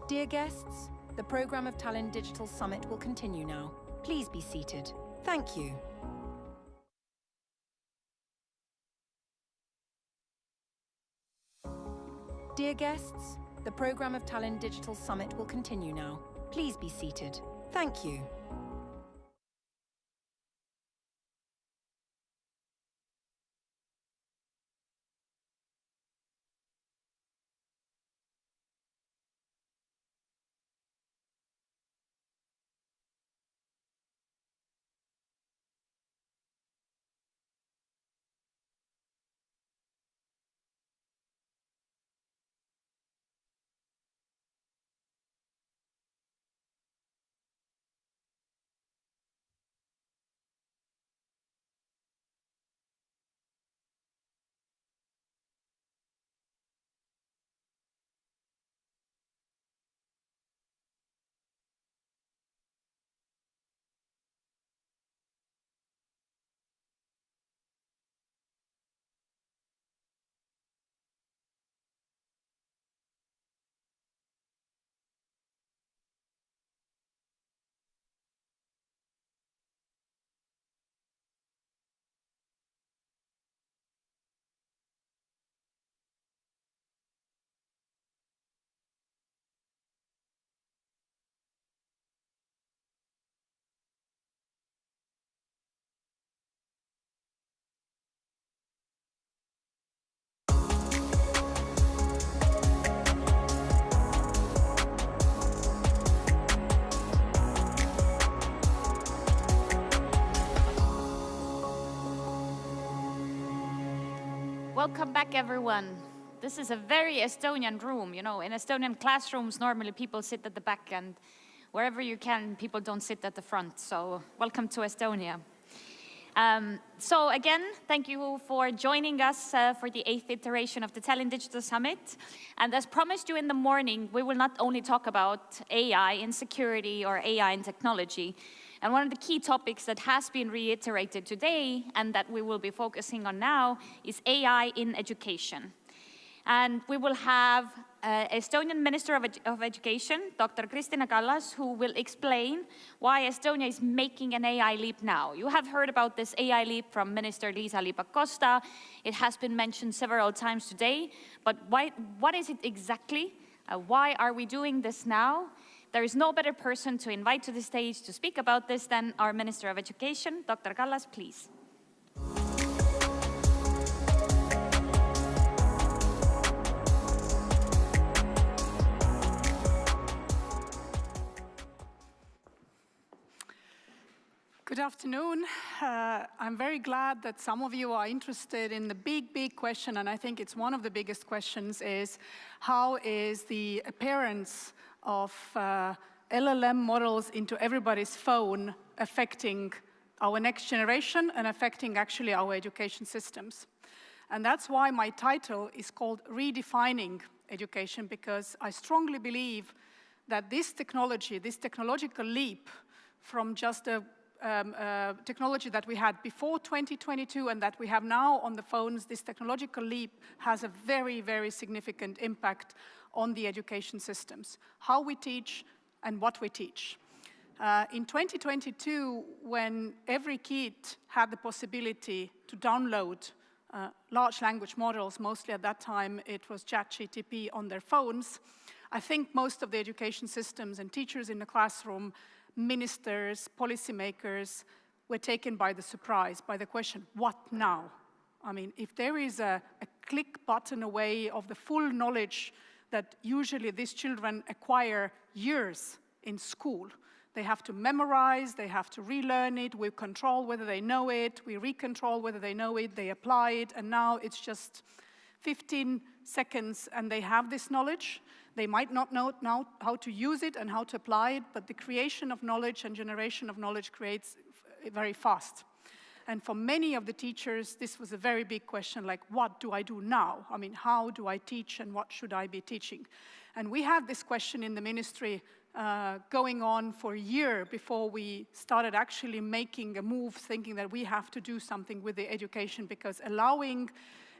Dear guests, the program of Tallinn Digital Summit will continue now. Please be seated. Thank you. Dear guests, the program of Tallinn Digital Summit will continue now. Please be seated. Thank you. Welcome back, everyone. This is a very Estonian room. You know, in Estonian classrooms, normally people sit at the back, and wherever you can, people don't sit at the front. So welcome to Estonia. So again, thank you for joining us for the 8th iteration of the Tallinn Digital Summit. And as promised you in the morning, we will not only talk about AI in security or AI in technology. And one of the key topics that has been reiterated today and that we will be focusing on now is AI in education. And we will have Estonian Minister of Education, Dr. Kristina Kallas, who will explain why Estonia is making an AI leap now. You have heard about this AI leap from Minister Liisa-Ly Pakosta. It has been mentioned several times today, but what is it exactly? Why are we doing this now? There is no better person to invite to the stage to speak about this than our Minister of Education. Dr. Kallas, please. Good afternoon. I'm very glad that some of you are interested in the big question, and I think it's one of the biggest questions is how is the appearance of LLM models into everybody's phone affecting our next generation and affecting actually our education systems. And that's why my title is called Redefining Education, because I strongly believe that this technology, this technological leap from just a technology that we had before 2022 and that we have now on the phones, this technological leap has a very, very significant impact on the education systems, how we teach and what we teach. In 2022, when every kid had the possibility to download large language models, mostly at that time it was ChatGPT on their phones, I think most of the education systems and teachers in the classroom, ministers, policymakers were taken by the surprise, by the question, what now? I mean, if there is a click button away of the full knowledge that usually these children acquire years in school, they have to memorize, they have to relearn it, we control whether they know it, we recontrol whether they know it, they apply it, and now it's just 15 seconds and they have this knowledge. They might not know now how to use it and how to apply it, but the creation of knowledge and generation of knowledge creates very fast. And for many of the teachers, this was a very big question, like, what do I do now? I mean, how do I teach and what should I be teaching? And we had this question in the ministry going on for a year before we started actually making a move, thinking that we have to do something with the education, because allowing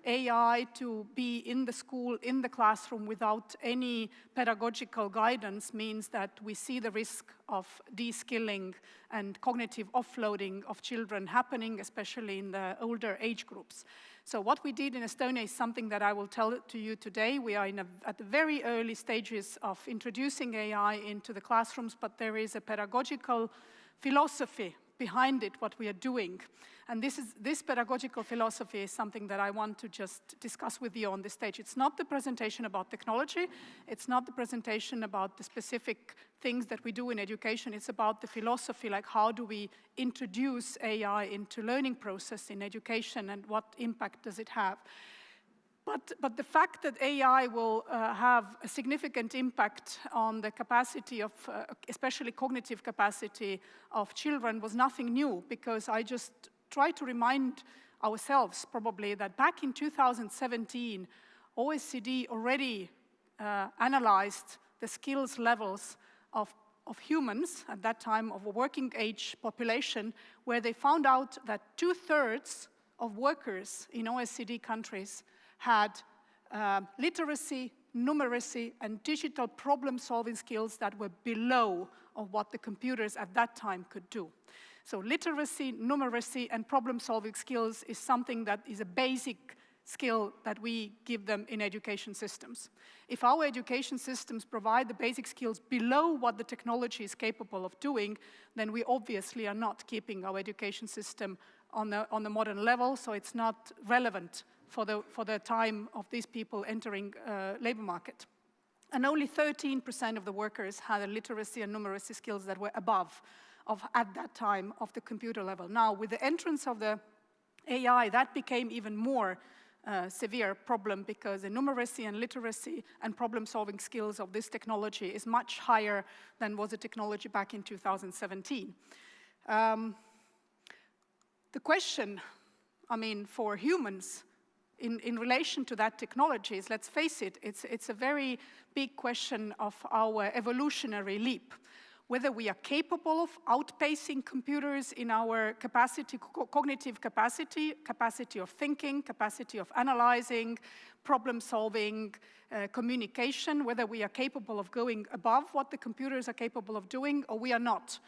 AI to be in the school, in the classroom, without any pedagogical guidance means that we see the risk of de-skilling and cognitive offloading of children happening, especially in the older age groups. So what we did in Estonia is something that I will tell to you today. We are at the very early stages of introducing AI into the classrooms, but there is a pedagogical philosophy behind it, what we are doing. And this pedagogical philosophy is something that I want to just discuss with you on this stage. It's not the presentation about technology. It's not the presentation about the specific things that we do in education. It's about the philosophy, like how do we introduce AI into learning process in education and what impact does it have. But the fact that AI will have a significant impact on the capacity of, especially cognitive capacity of children was nothing new, because I just try to remind ourselves probably that back in 2017, OECD already analyzed the skills levels of humans, at that time of a working age population, where they found out that 2/3 of workers in OECD countries had literacy, numeracy, and digital problem-solving skills that were below of what the computers at that time could do. So literacy, numeracy, and problem-solving skills is something that is a basic skill that we give them in education systems. If our education systems provide the basic skills below what the technology is capable of doing, then we obviously are not keeping our education system on the modern level, so it's not relevant for the time of these people entering labor market. And only 13% of the workers had a literacy and numeracy skills that were above at that time of the computer level. Now, with the entrance of the AI, that became even more severe problem, because the numeracy and literacy and problem-solving skills of this technology is much higher than was the technology back in 2017. The question, I mean, for humans, in relation to that technology is, let's face it, it's a very big question of our evolutionary leap. Whether we are capable of outpacing computers in our capacity, cognitive capacity of thinking, capacity of analyzing, problem solving, communication, whether we are capable of going above what the computers are capable of doing, or we are not.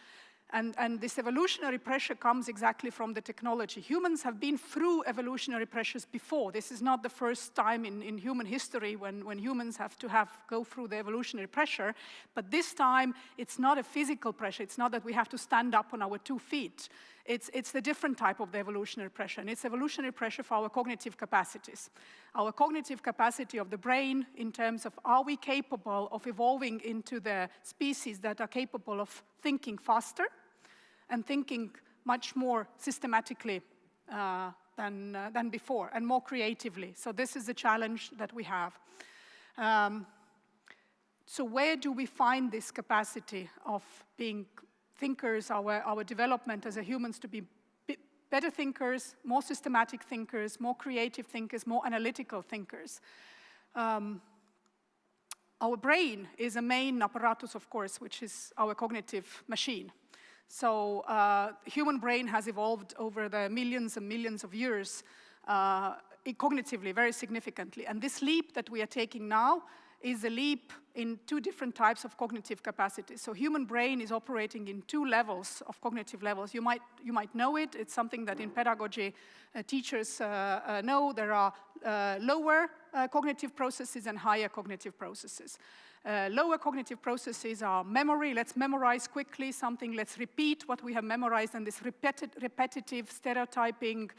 And this evolutionary pressure comes exactly from the technology. Humans have been through evolutionary pressures before. This is not the first time in human history when humans have to go through the evolutionary pressure. But this time, it's not a physical pressure. It's not that we have to stand up on our 2 feet. It's the different type of the evolutionary pressure. And it's evolutionary pressure for our cognitive capacities. Our cognitive capacity of the brain in terms of, are we capable of evolving into the species that are capable of thinking faster and thinking much more systematically than before, and more creatively. So this is the challenge that we have. So where do we find this capacity of being thinkers, our development as a humans to be better thinkers, more systematic thinkers, more creative thinkers, more analytical thinkers? Our brain is a main apparatus, of course, which is our cognitive machine. So human brain has evolved over the millions and millions of years cognitively, very significantly. And this leap that we are taking now is a leap in 2 different types of cognitive capacities. So human brain is operating in 2 levels of cognitive levels. You might know it. It's something that in pedagogy teachers know. There are lower cognitive processes and higher cognitive processes. Lower cognitive processes are memory. Let's memorize quickly something. Let's repeat what we have memorized, and this repetitive stereotyping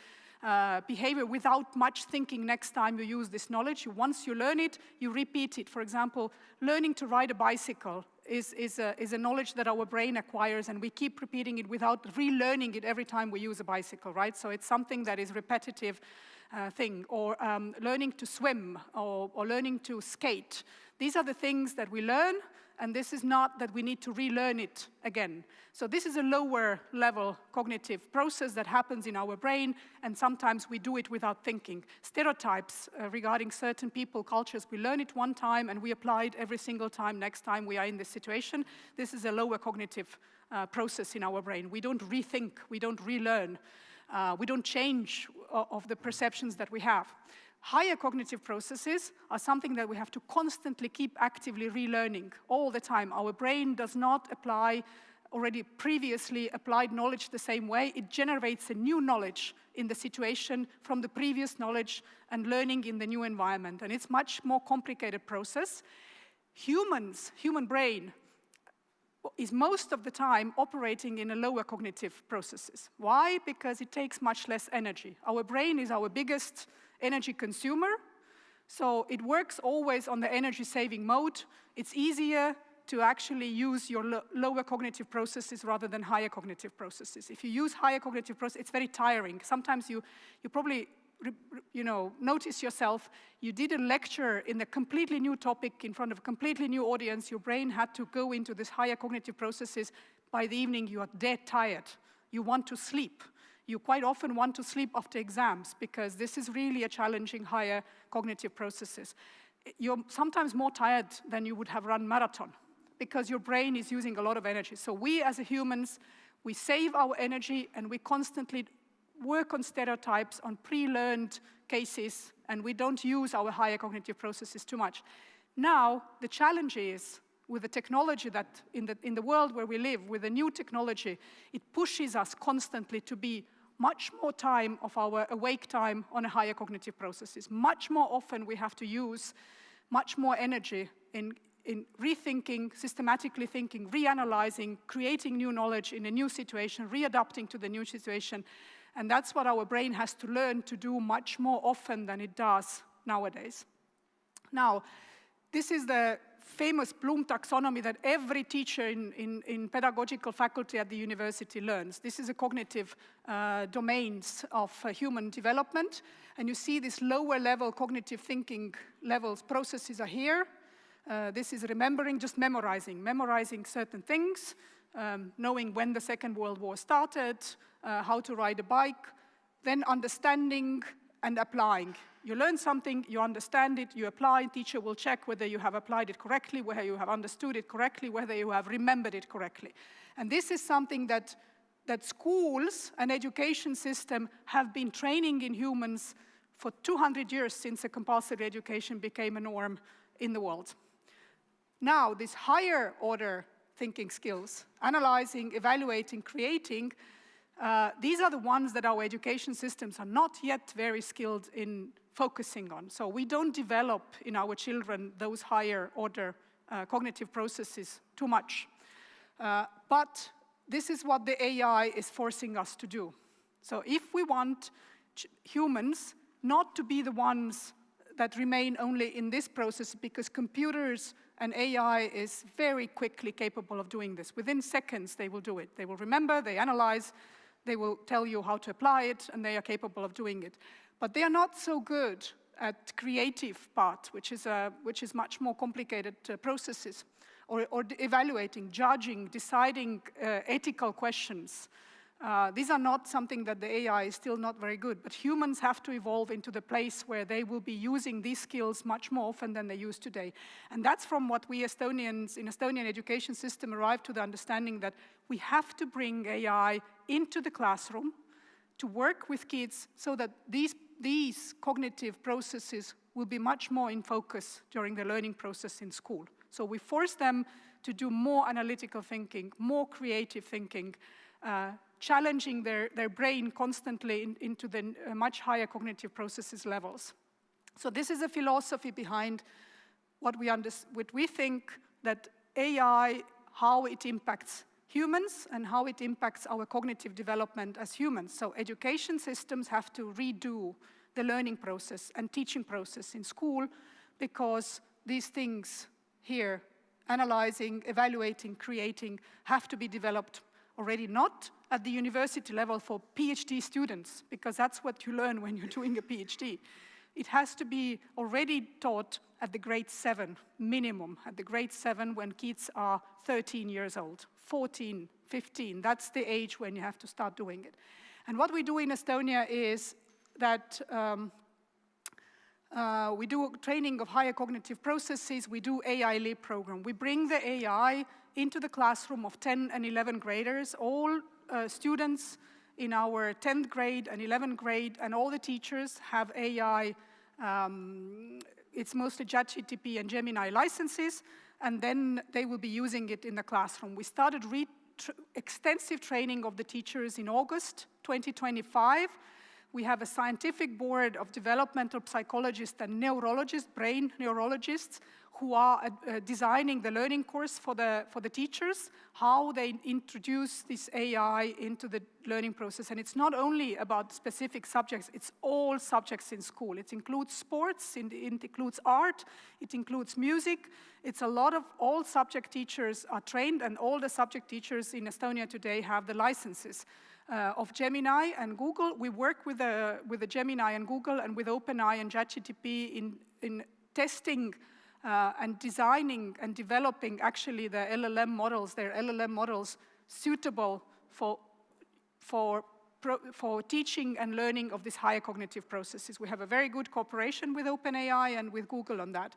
behavior without much thinking next time you use this knowledge. Once you learn it, you repeat it. For example, learning to ride a bicycle is a knowledge that our brain acquires, and we keep repeating it without relearning it every time we use a bicycle, right? So it's something that is repetitive thing. Or learning to swim, or learning to skate. These are the things that we learn, and this is not that we need to relearn it again. So this is a lower level cognitive process that happens in our brain, and sometimes we do it without thinking. Stereotypes regarding certain people, cultures, we learn it one time and we apply it every single time next time we are in this situation. This is a lower cognitive process in our brain. We don't rethink, we don't relearn, we don't change of the perceptions that we have. Higher cognitive processes are something that we have to constantly keep actively relearning all the time. Our brain does not apply already previously applied knowledge the same way. It generates a new knowledge in the situation from the previous knowledge and learning in the new environment. And it's much more complicated process. Human brain is most of the time operating in a lower cognitive processes. Why? Because it takes much less energy. Our brain is our biggest energy consumer, so it works always on the energy-saving mode. It's easier to actually use your lower cognitive processes rather than higher cognitive processes. If you use higher cognitive processes, it's very tiring. Sometimes you probably notice yourself, you did a lecture in a completely new topic in front of a completely new audience, your brain had to go into this higher cognitive processes. By the evening, you are dead tired. You want to sleep. You quite often want to sleep after exams because this is really a challenging higher cognitive processes. You're sometimes more tired than you would have run marathon because your brain is using a lot of energy. So we as humans, we save our energy and we constantly work on stereotypes, on pre-learned cases, and we don't use our higher cognitive processes too much. Now, the challenge is, with the technology that in the world where we live, with the new technology, it pushes us constantly to be much more time of our awake time on a higher cognitive processes. Much more often we have to use much more energy in rethinking, systematically thinking, reanalyzing, creating new knowledge in a new situation, readapting to the new situation. And that's what our brain has to learn to do much more often than it does nowadays. Now, this is the famous Bloom taxonomy that every teacher in pedagogical faculty at the university learns. This is a cognitive domains of human development. And you see this lower level cognitive thinking levels, processes are here. This is remembering, just memorizing certain things, knowing when the Second World War started, how to ride a bike, then understanding and applying. You learn something, you understand it, you apply, teacher will check whether you have applied it correctly, whether you have understood it correctly, whether you have remembered it correctly. And this is something that schools and education system have been training in humans for 200 years since a compulsory education became a norm in the world. Now, this higher order thinking skills, analyzing, evaluating, creating, these are the ones that our education systems are not yet very skilled in focusing on. So we don't develop in our children those higher order cognitive processes too much. But this is what the AI is forcing us to do. So if we want humans not to be the ones that remain only in this process, because computers and AI is very quickly capable of doing this. Within seconds, they will do it. They will remember, they analyze, they will tell you how to apply it, and they are capable of doing it. But they are not so good at creative part, which is much more complicated processes, or evaluating, judging, deciding ethical questions. These are not something that the AI is still not very good, but humans have to evolve into the place where they will be using these skills much more often than they use today. And that's from what we Estonians in Estonian education system arrived to the understanding that we have to bring AI into the classroom to work with kids so that these cognitive processes will be much more in focus during the learning process in school. So we force them to do more analytical thinking, more creative thinking, challenging their brain constantly into the much higher cognitive processes levels. So this is a philosophy behind what we think that AI, how it impacts humans and how it impacts our cognitive development as humans. So education systems have to redo the learning process and teaching process in school because these things here, analyzing, evaluating, creating, have to be developed already not at the university level for PhD students, because that's what you learn when you're doing a PhD. It has to be already taught at the grade 7, minimum, at the grade 7 when kids are 13 years old, 14, 15. That's the age when you have to start doing it. And what we do in Estonia is that we do training of higher cognitive processes. We do AI Leap program. We bring the AI into the classroom of 10 and 11 graders. All students in our 10th grade and 11th grade and all the teachers have AI It's mostly ChatGPT and Gemini licenses, and then they will be using it in the classroom. We started extensive training of the teachers in August 2025. We have a scientific board of developmental psychologists and neurologists, brain neurologists, who are designing the learning course for the teachers, how they introduce this AI into the learning process. And it's not only about specific subjects, it's all subjects in school. It includes sports, it includes art, it includes music. It's a lot of, all subject teachers are trained, and all the subject teachers in Estonia today have the licenses of Gemini and Google. We work with the Gemini and Google and with OpenAI and ChatGPT in testing and designing and developing actually the LLM models, their LLM models suitable for teaching and learning of these higher cognitive processes. We have a very good cooperation with OpenAI and with Google on that.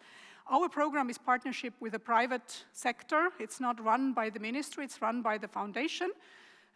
Our program is partnership with the private sector. It's not run by the ministry, it's run by the foundation.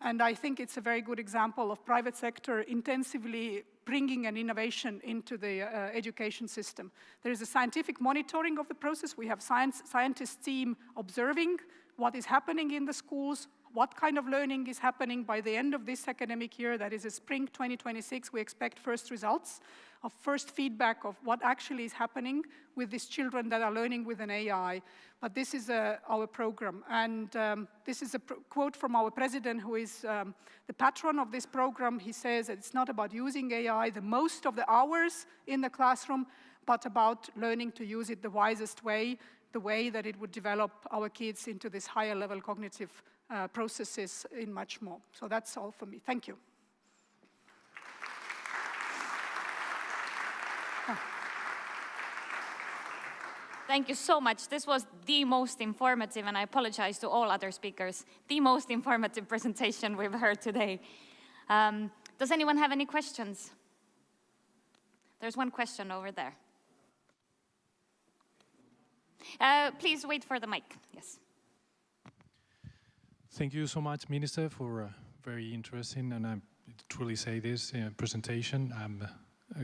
And I think it's a very good example of private sector intensively bringing an innovation into the education system. There is a scientific monitoring of the process. We have scientist team observing what is happening in the schools, what kind of learning is happening. By the end of this academic year, that is spring 2026, we expect first results of first feedback of what actually is happening with these children that are learning with an AI. But this is our program. And this is a quote from our president, who is the patron of this program. He says that it's not about using AI the most of the hours in the classroom, but about learning to use it the wisest way, the way that it would develop our kids into this higher level cognitive processes in much more. So that's all for me. Thank you. Thank you so much. This was the most informative, and I apologize to all other speakers, the most informative presentation we've heard today. Does anyone have any questions? There's one question over there. Please wait for the mic. Yes. Thank you so much, Minister, for a very interesting, and I truly say this, presentation. I'm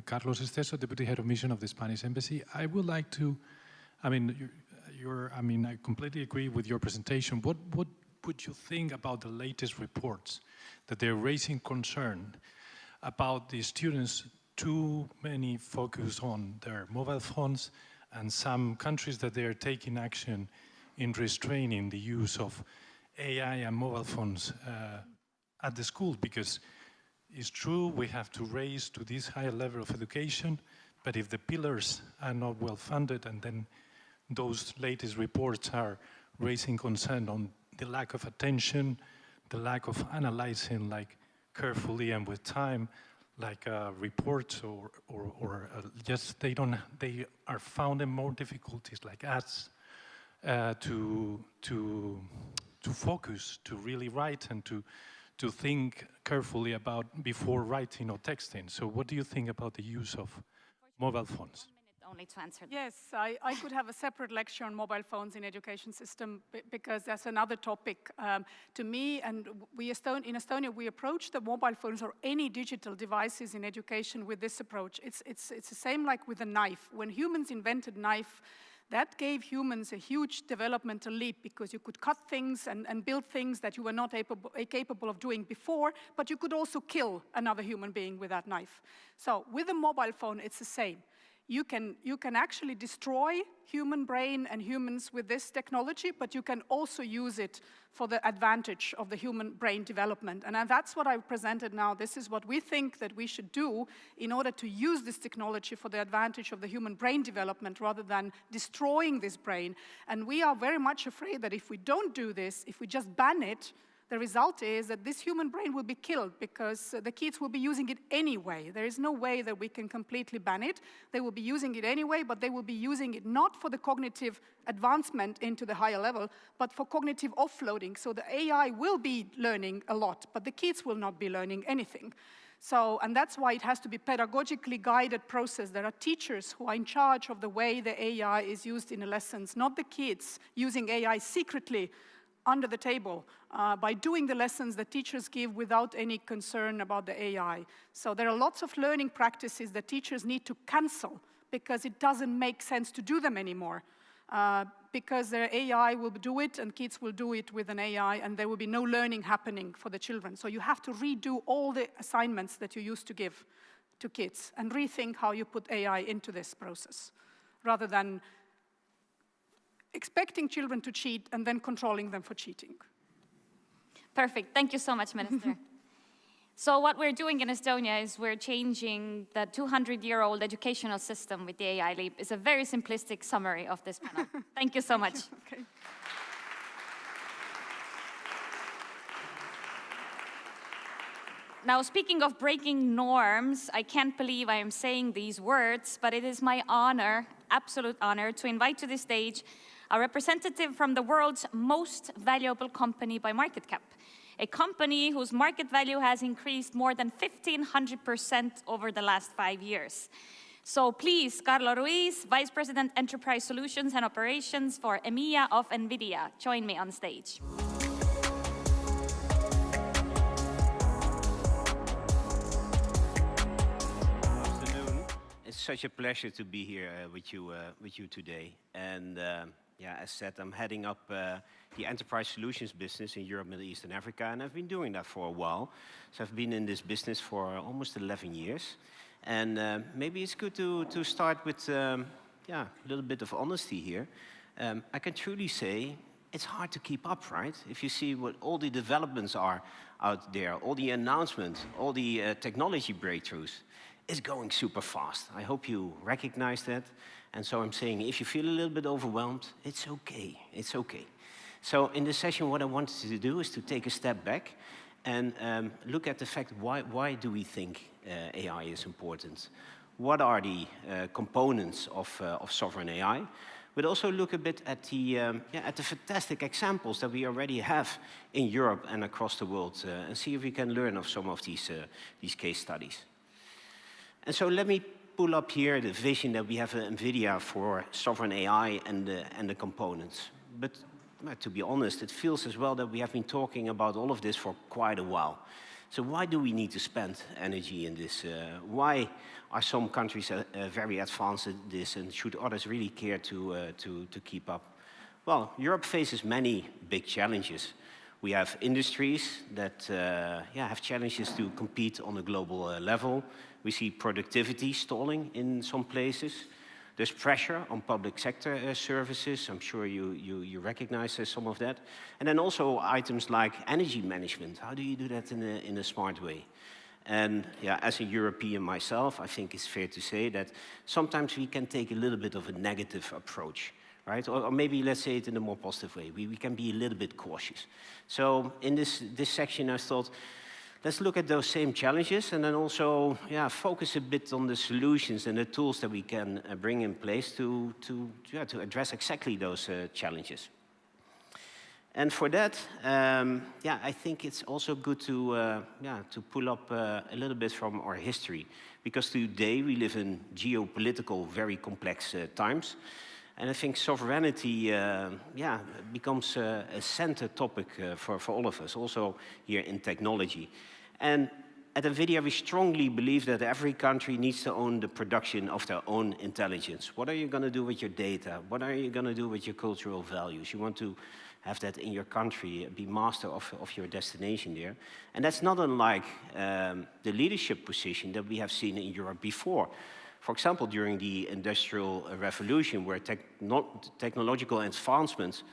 Carlos Esteso, Deputy Head of Mission of the Spanish Embassy. I would like to, I completely agree with your presentation. What would you think about the latest reports that they're raising concern about the students too many focus on their mobile phones, and some countries that they are taking action in restraining the use of AI and mobile phones at the school? Because it's true, we have to raise to this higher level of education, but if the pillars are not well funded, and then those latest reports are raising concern on the lack of attention, the lack of analyzing like carefully and with time, like reports or just they are found in more difficulties like ads to focus, to really write, and to think carefully about before writing or texting. So what do you think about the use of mobile phones? Only to answer that. Yes, I could have a separate lecture on mobile phones in education system, because that's another topic. To me, and in Estonia, we approach the mobile phones or any digital devices in education with this approach. It's the same like with a knife. When humans invented knife, that gave humans a huge developmental leap, because you could cut things and build things that you were not capable of doing before, but you could also kill another human being with that knife. So with a mobile phone, it's the same. You can actually destroy human brain and humans with this technology, but you can also use it for the advantage of the human brain development. And that's what I've presented now. This is what we think that we should do in order to use this technology for the advantage of the human brain development, rather than destroying this brain. And we are very much afraid that if we don't do this, if we just ban it, the result is that this human brain will be killed, because the kids will be using it anyway. There is no way that we can completely ban it. They will be using it anyway, but they will be using it not for the cognitive advancement into the higher level, but for cognitive offloading. So the AI will be learning a lot, but the kids will not be learning anything. So, and that's why it has to be pedagogically guided process. There are teachers who are in charge of the way the AI is used in the lessons, not the kids using AI secretly under the table by doing the lessons that teachers give without any concern about the AI. So there are lots of learning practices that teachers need to cancel because it doesn't make sense to do them anymore. Because their AI will do it, and kids will do it with an AI, and there will be no learning happening for the children. So you have to redo all the assignments that you used to give to kids, and rethink how you put AI into this process, rather than expecting children to cheat and then controlling them for cheating. Perfect. Thank you so much, Minister. So what we're doing in Estonia is we're changing the 200-year-old educational system with the AI Leap. It's a very simplistic summary of this panel. Thank you so much. Okay. Now, speaking of breaking norms, I can't believe I am saying these words, but it is my honor, absolute honor, to invite to the stage a representative from the world's most valuable company by market cap. A company whose market value has increased more than 1,500% over the last 5 years. So please, Carlo Ruiz, Vice President Enterprise Solutions and Operations for EMEA of NVIDIA, join me on stage. Good afternoon. It's such a pleasure to be here with you today. And yeah, as said, I'm heading up the enterprise solutions business in Europe, Middle East, and Africa, and I've been doing that for a while. So I've been in this business for almost 11 years. And maybe it's good to start with yeah, a little bit of honesty here. I can truly say it's hard to keep up, right? If you see what all the developments are out there, all the announcements, all the technology breakthroughs, it's going super fast. I hope you recognize that. And so I'm saying, if you feel a little bit overwhelmed, it's okay, it's okay. So in this session, what I wanted to do is to take a step back and look at the fact, why do we think AI is important? What are the components of sovereign AI? But also look a bit at the fantastic examples that we already have in Europe and across the world, and see if we can learn of some of these case studies. And so let me pull up here the vision that we have at NVIDIA for sovereign AI and the components. But to be honest, it feels as well that we have been talking about all of this for quite a while. So why do we need to spend energy in this? Why are some countries very advanced in this, and should others really care to keep up? Well, Europe faces many big challenges. We have industries that have challenges to compete on a global level. We see productivity stalling in some places. There's pressure on public sector services. I'm sure you recognize some of that. And then also items like energy management. How do you do that in a smart way? And yeah, as a European myself, I think it's fair to say that sometimes we can take a little bit of a negative approach, right? Or maybe let's say it in a more positive way. We can be a little bit cautious. So in this section, I thought, let's look at those same challenges and then also focus a bit on the solutions and the tools that we can bring in place to address exactly those challenges. And for that, I think it's also good to pull up a little bit from our history, because today we live in geopolitical, very complex times. And I think sovereignty becomes a center topic for all of us, also here in technology. And at NVIDIA, we strongly believe that every country needs to own the production of their own intelligence. What are you going to do with your data? What are you going to do with your cultural values? You want to have that in your country, be master of your destination there. And that's not unlike the leadership position that we have seen in Europe before. For example, during the Industrial Revolution, where technological advancements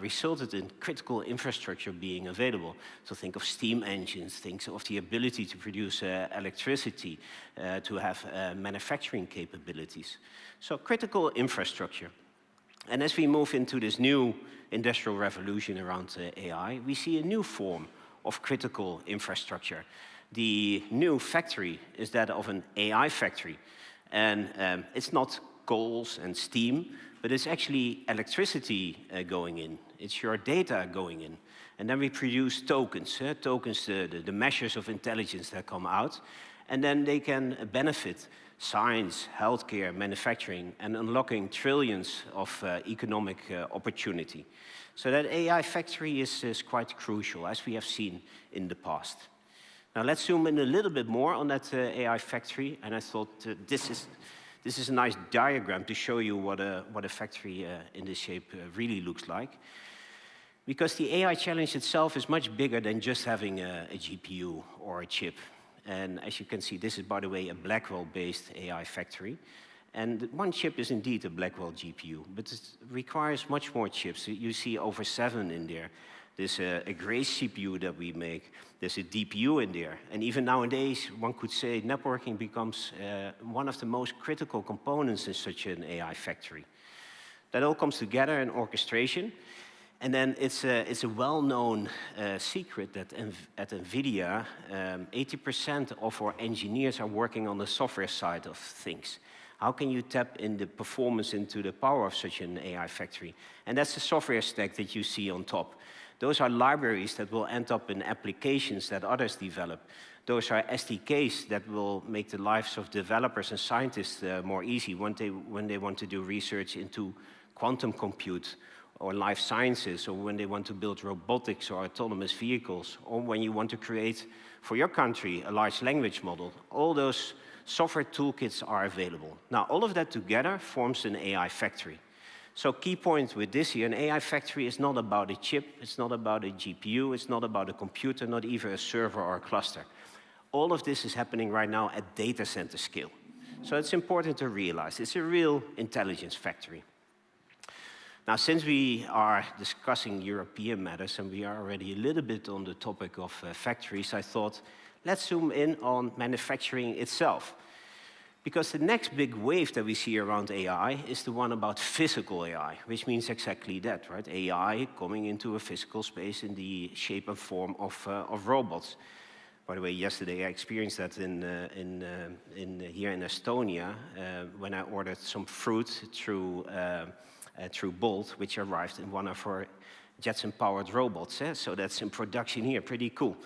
resulted in critical infrastructure being available. So think of steam engines, think of the ability to produce electricity, to have manufacturing capabilities. So critical infrastructure. And as we move into this new industrial revolution around AI, we see a new form of critical infrastructure. The new factory is that of an AI factory. And it's not coals and steam, but it's actually electricity going in. It's your data going in. And then we produce tokens, tokens, the measures of intelligence that come out. And then they can benefit science, healthcare, manufacturing, and unlocking trillions of economic opportunity. So that AI factory is quite crucial, as we have seen in the past. Now let's zoom in a little bit more on that AI factory. And I thought this This is a nice diagram to show you what a factory in this shape really looks like. Because the AI challenge itself is much bigger than just having a GPU or a chip. And as you can see, this is, by the way, a Blackwell-based AI factory. And one chip is indeed a Blackwell GPU, but it requires much more chips. You see over 7 in there. There's a Grace CPU that we make. There's a DPU in there. And even nowadays, one could say networking becomes one of the most critical components in such an AI factory. That all comes together in orchestration. And then it's a well-known secret that at NVIDIA, 80% of our engineers are working on the software side of things. How can you tap in the performance into the power of such an AI factory? And that's the software stack that you see on top. Those are libraries that will end up in applications that others develop. Those are SDKs that will make the lives of developers and scientists more easy when they want to do research into quantum compute or life sciences, or when they want to build robotics or autonomous vehicles, or when you want to create for your country a large language model. All those software toolkits are available. Now, all of that together forms an AI factory. So key point with this here, an AI factory is not about a chip, it's not about a GPU, it's not about a computer, not even a server or a cluster. All of this is happening right now at data center scale. So it's important to realize it's a real intelligence factory. Now, since we are discussing European matters and we are already a little bit on the topic of factories, I thought, let's zoom in on manufacturing itself. Because the next big wave that we see around AI is the one about physical AI, which means exactly that, right? AI coming into a physical space in the shape and form of robots. By the way, yesterday I experienced that here in Estonia when I ordered some fruit through Bolt, which arrived in one of our Jetson-powered robots. So that's in production here, pretty cool.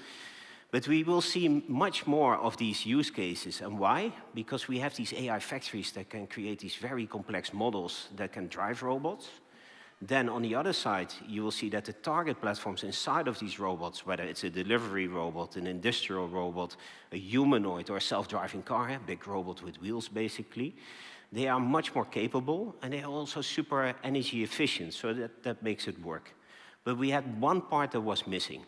But we will see much more of these use cases. And why? Because we have these AI factories that can create these very complex models that can drive robots. Then on the other side, you will see that the target platforms inside of these robots, whether it's a delivery robot, an industrial robot, a humanoid, or a self-driving car, a big robot with wheels, basically, they are much more capable, and they are also super energy efficient, so that makes it work. But we had one part that was missing.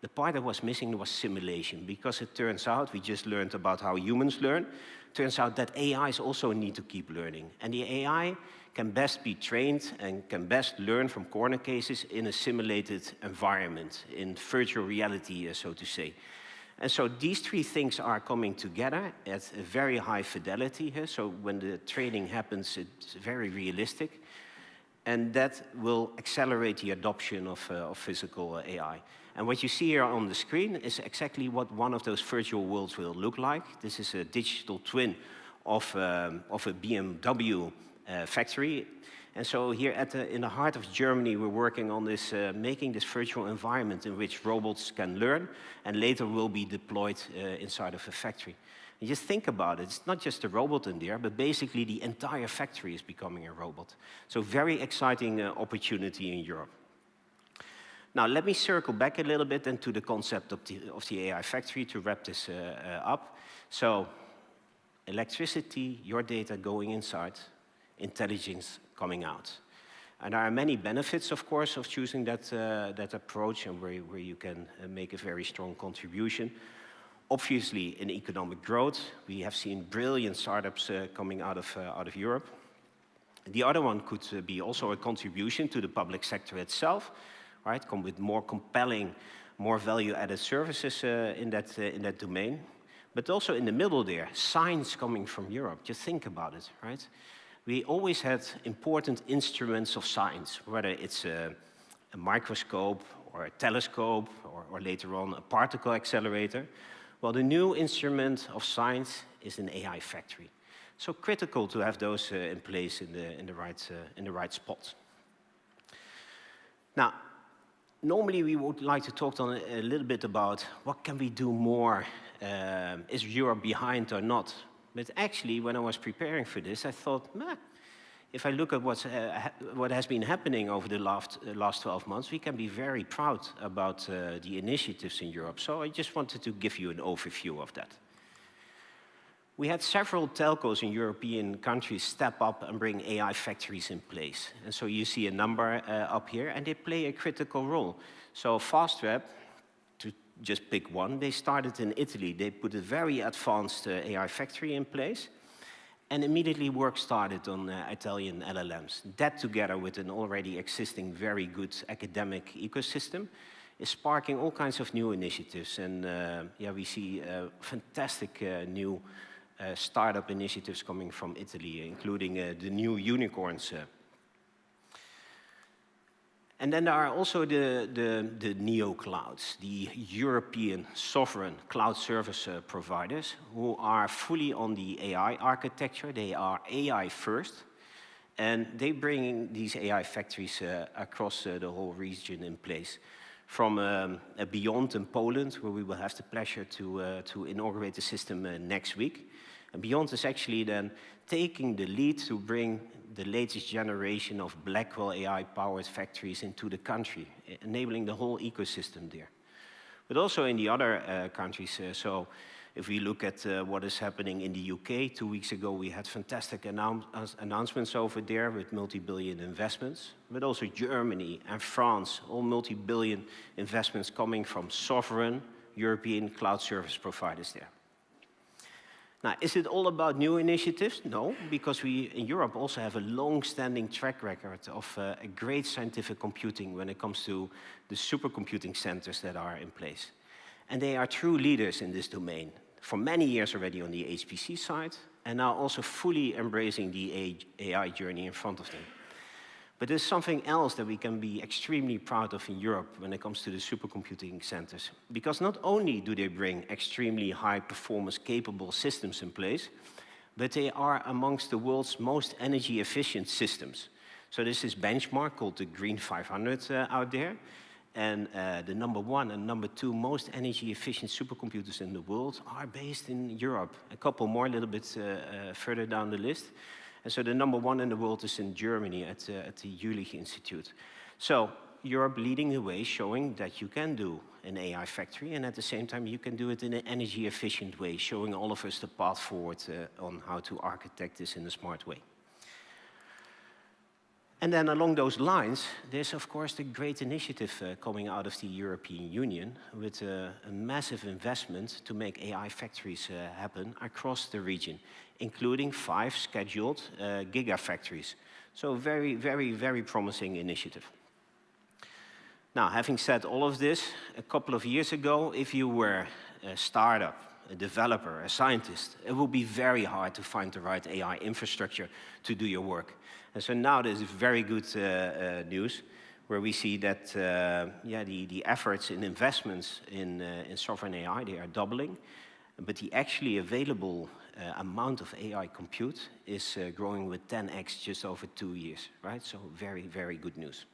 The part that was missing was simulation, because it turns out, we just learned about how humans learn, turns out that AIs also need to keep learning. And the AI can best be trained and can best learn from corner cases in a simulated environment, in virtual reality, so to say. And so these 3 things are coming together at a very high fidelity. So when the training happens, it's very realistic. And that will accelerate the adoption of physical AI. And what you see here on the screen is exactly what one of those virtual worlds will look like. This is a digital twin of a BMW factory. And so here in the heart of Germany, we're working on this, making this virtual environment in which robots can learn and later will be deployed inside of a factory. And just think about it. It's not just a robot in there, but basically the entire factory is becoming a robot. So very exciting opportunity in Europe. Now, let me circle back a little bit into the concept of the AI factory to wrap this up. So electricity, your data going inside, intelligence coming out. And there are many benefits, of course, of choosing that approach and where you can make a very strong contribution. Obviously, in economic growth, we have seen brilliant startups coming out of Europe. The other one could be also a contribution to the public sector itself, right? Come with more compelling, more value-added services in that domain. But also in the middle there, science coming from Europe. Just think about it, right? We always had important instruments of science, whether it's a microscope or a telescope or later on a particle accelerator. Well, the new instrument of science is an AI factory. So critical to have those in place in the right spot. Now, normally we would like to talk a little bit about what can we do more? Is Europe behind or not? But actually, when I was preparing for this, I thought, if I look at what has been happening over the last 12 months, we can be very proud about the initiatives in Europe. So I just wanted to give you an overview of that. We had several telcos in European countries step up and bring AI factories in place. And so you see a number up here, and they play a critical role. So Fastweb, to just pick one, they started in Italy. They put a very advanced AI factory in place, and immediately work started on Italian LLMs. That, together with an already existing very good academic ecosystem, is sparking all kinds of new initiatives. And yeah, we see fantastic new startup initiatives coming from Italy, including the new unicorns. And then there are also the neo-clouds, the European sovereign cloud service providers who are fully on the AI architecture. They are AI first, and they bring these AI factories across the whole region in place. From a Beyond in Poland, where we will have the pleasure to inaugurate the system next week. And Beyond is actually then taking the lead to bring the latest generation of Blackwell AI-powered factories into the country, enabling the whole ecosystem there. But also in the other countries. So if we look at what is happening in the UK, 2 weeks ago we had fantastic announcements over there with multi-billion investments. But also Germany and France, all multi-billion investments coming from sovereign European cloud service providers there. Now, is it all about new initiatives? No, because we in Europe also have a long-standing track record of a great scientific computing when it comes to the supercomputing centers that are in place. And they are true leaders in this domain for many years already on the HPC side, and now also fully embracing the AI journey in front of them. But there's something else that we can be extremely proud of in Europe when it comes to the supercomputing centers. Because not only do they bring extremely high-performance capable systems in place, but they are amongst the world's most energy-efficient systems. So this is benchmark called the Green 500 out there. And the #1 and #2 most energy-efficient supercomputers in the world are based in Europe. A couple more a little bit further down the list. And so the #1 in the world is in Germany at the Jülich Institute. So Europe leading the way, showing that you can do an AI factory, and at the same time you can do it in an energy-efficient way, showing all of us the path forward on how to architect this in a smart way. And then along those lines, there's of course the great initiative coming out of the European Union with a massive investment to make AI factories happen across the region, including 5 scheduled gigafactories. So very, very, very promising initiative. Now, having said all of this, a couple of years ago, if you were a startup, a developer, a scientist, it would be very hard to find the right AI infrastructure to do your work. And so now there's very good news, where we see that the efforts in investments in sovereign AI, they are doubling, but the actually available amount of AI compute is growing with 10x just over 2 years, right? So very, very good news.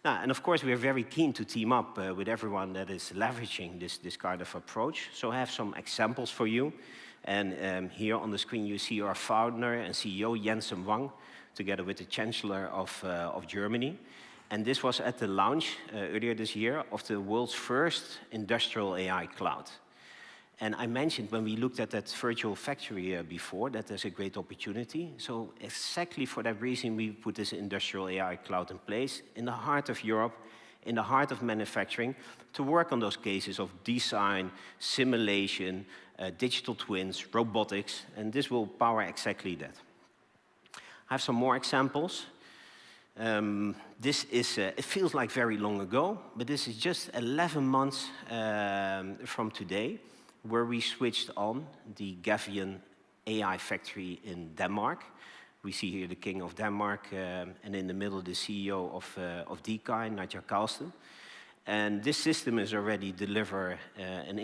Now, and of course, we are very keen to team up with everyone that is leveraging this kind of approach. So I have some examples for you. And here on the screen, you see our founder and CEO, Jensen Huang, together with the Chancellor of Germany. And this was at the launch earlier this year of the world's first industrial AI cloud. And I mentioned when we looked at that virtual factory before that there's a great opportunity. So exactly for that reason, we put this industrial AI cloud in place in the heart of Europe, in the heart of manufacturing, to work on those cases of design, simulation, digital twins, robotics, and this will power exactly that. I have some more examples. This is, it feels like very long ago, but this is just 11 months from today, where we switched on the Gavian AI factory in Denmark. We see here the King of Denmark, and in the middle the CEO of DKI, Nadja Carlsten. And this system is already deliver an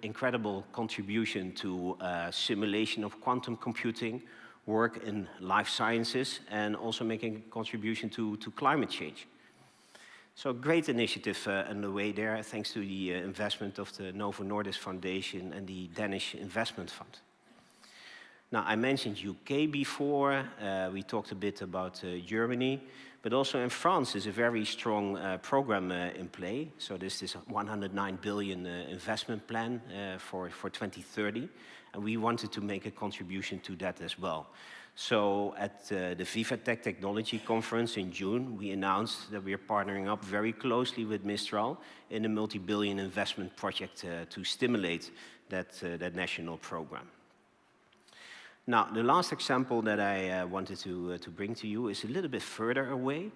incredible contribution to simulation of quantum computing, work in life sciences, and also making a contribution to climate change. So great initiative underway there, thanks to the investment of the Novo Nordisk Foundation and the Danish Investment Fund. Now, I mentioned UK before. We talked a bit about Germany. But also in France is a very strong program in play. So this is a 109 billion investment plan for 2030. And we wanted to make a contribution to that as well. So at the VivaTech Technology Conference in June, we announced that we are partnering up very closely with Mistral in a multi-billion investment project to stimulate that national program. Now, the last example that I wanted to bring to you is a little bit further away,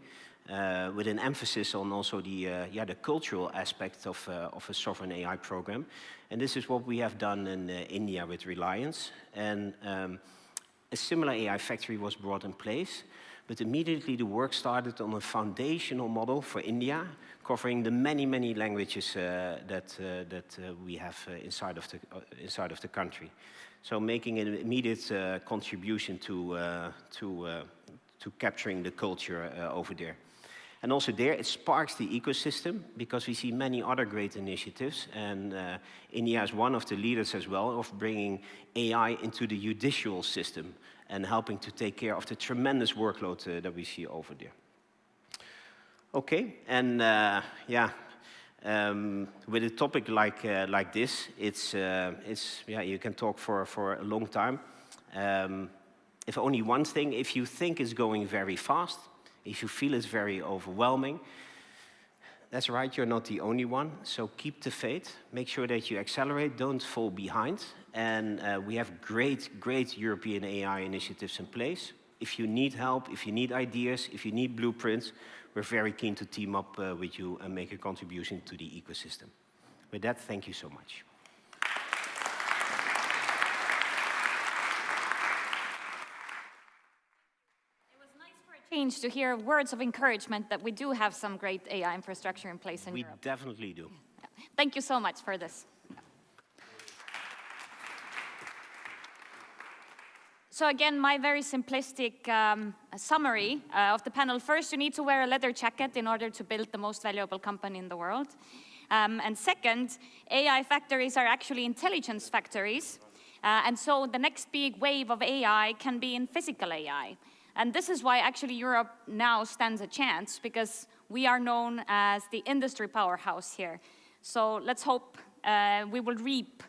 with an emphasis on also the cultural aspect of a sovereign AI program. And this is what we have done in India with Reliance. And a similar AI factory was brought in place, but immediately the work started on a foundational model for India, covering the many languages that we have inside of the country. So making an immediate contribution to capturing the culture over there. And also there, it sparks the ecosystem because we see many other great initiatives. And India is one of the leaders as well of bringing AI into the judicial system and helping to take care of the tremendous workload that we see over there. Okay, and with a topic like this, it's you can talk for a long time. If only one thing, if you think it's going very fast, if you feel it's very overwhelming, that's right, you're not the only one. So keep the faith, make sure that you accelerate, don't fall behind. And we have great European AI initiatives in place. If you need help, if you need ideas, if you need blueprints, we're very keen to team up with you and make a contribution to the ecosystem. With that, thank you so much. It was nice for a change to hear words of encouragement that we do have some great AI infrastructure in place in Europe. We definitely do. Yeah. Thank you so much for this. So again, my very simplistic summary of the panel. First, you need to wear a leather jacket in order to build the most valuable company in the world. And second, AI factories are actually intelligence factories. And so the next big wave of AI can be in physical AI. And this is why actually Europe now stands a chance, because we are known as the industry powerhouse here. So let's hope we will reap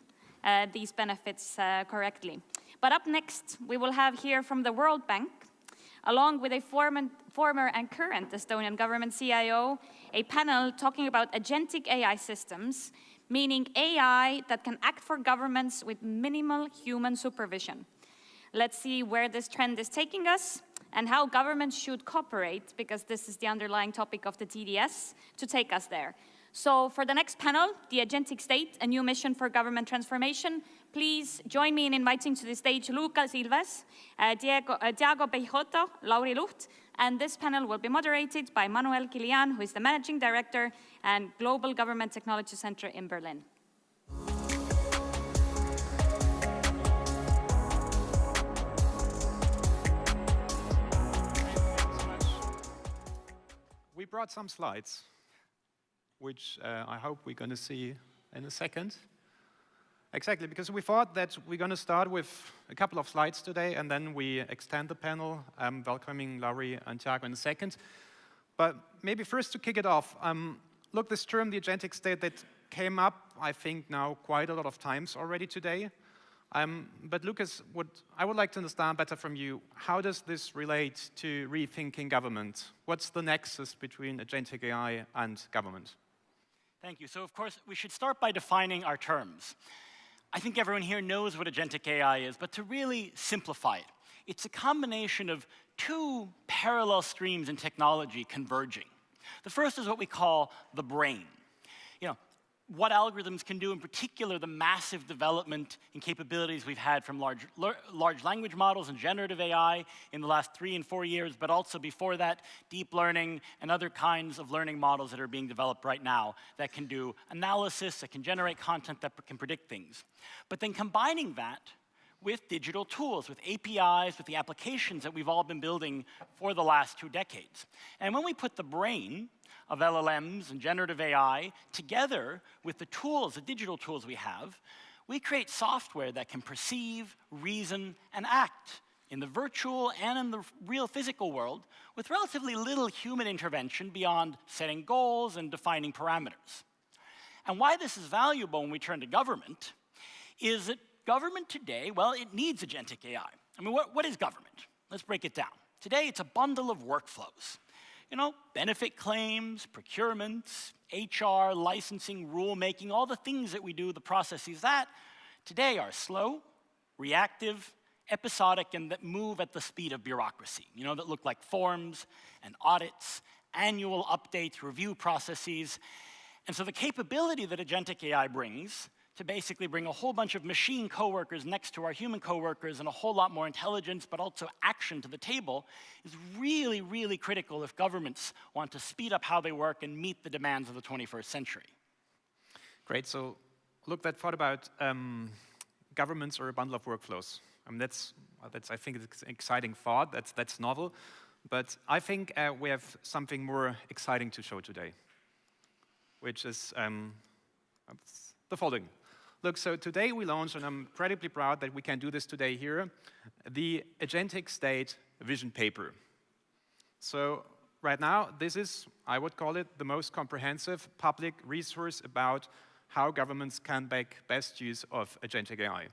these benefits correctly. But up next, we will have here from the World Bank, along with a former and current Estonian government CIO, a panel talking about agentic AI systems, meaning AI that can act for governments with minimal human supervision. Let's see where this trend is taking us and how governments should cooperate, because this is the underlying topic of the TDS, to take us there. So for the next panel, the Agentic State, a new mission for government transformation, please join me in inviting to the stage Luca Silves, Diego Peixoto, Lauri Luht, and this panel will be moderated by Manuel Kilian, who is the Managing Director and Global Government Technology Center in Berlin. We brought some slides, which I hope we're going to see in a second. Exactly, because we thought that we're going to start with a couple of slides today, and then we extend the panel, welcoming Lauri and Thiago in a second. But maybe first to kick it off, look, this term, the agentic state, that came up, I think, now quite a lot of times already today. But Lucas, I would like to understand better from you, how does this relate to rethinking government? What's the nexus between agentic AI and government? Thank you. So, of course, we should start by defining our terms. I think everyone here knows what agentic AI is, but to really simplify it, it's a combination of two parallel streams in technology converging. The first is what we call the brain. You know, what algorithms can do, in particular, the massive development and capabilities we've had from large language models and generative AI in the last 3 and 4 years, but also before that, deep learning and other kinds of learning models that are being developed right now that can do analysis, that can generate content, that can predict things. But then combining that with digital tools, with APIs, with the applications that we've all been building for the last 2 decades. And when we put the brain of LLMs and generative AI together with the tools, the digital tools we have, We create software that can perceive, reason, and act in the virtual and in the real physical world with relatively little human intervention beyond setting goals and defining parameters. And why this is valuable when we turn to government is that government today, well, it needs agentic AI. I mean, what is government? Let's break it down. Today, it's a bundle of workflows. You know, benefit claims, procurements, HR, licensing, rulemaking, all the things that we do, the processes that today are slow, reactive, episodic, and that move at the speed of bureaucracy. You know, that look like forms and audits, annual updates, review processes. And so the capability that agentic AI brings to basically bring a whole bunch of machine coworkers next to our human coworkers and a whole lot more intelligence, but also action to the table, is really, really critical if governments want to speed up how they work and meet the demands of the 21st century. Great. So look, that thought about governments are a bundle of workflows. I mean, that's I think it's an exciting thought. That's novel. But I think we have something more exciting to show today, which is the following. Look, so today we launched, and I'm incredibly proud that we can do this today here, the Agentic State Vision Paper. So right now, this is, I would call it, the most comprehensive public resource about how governments can make best use of agentic AI.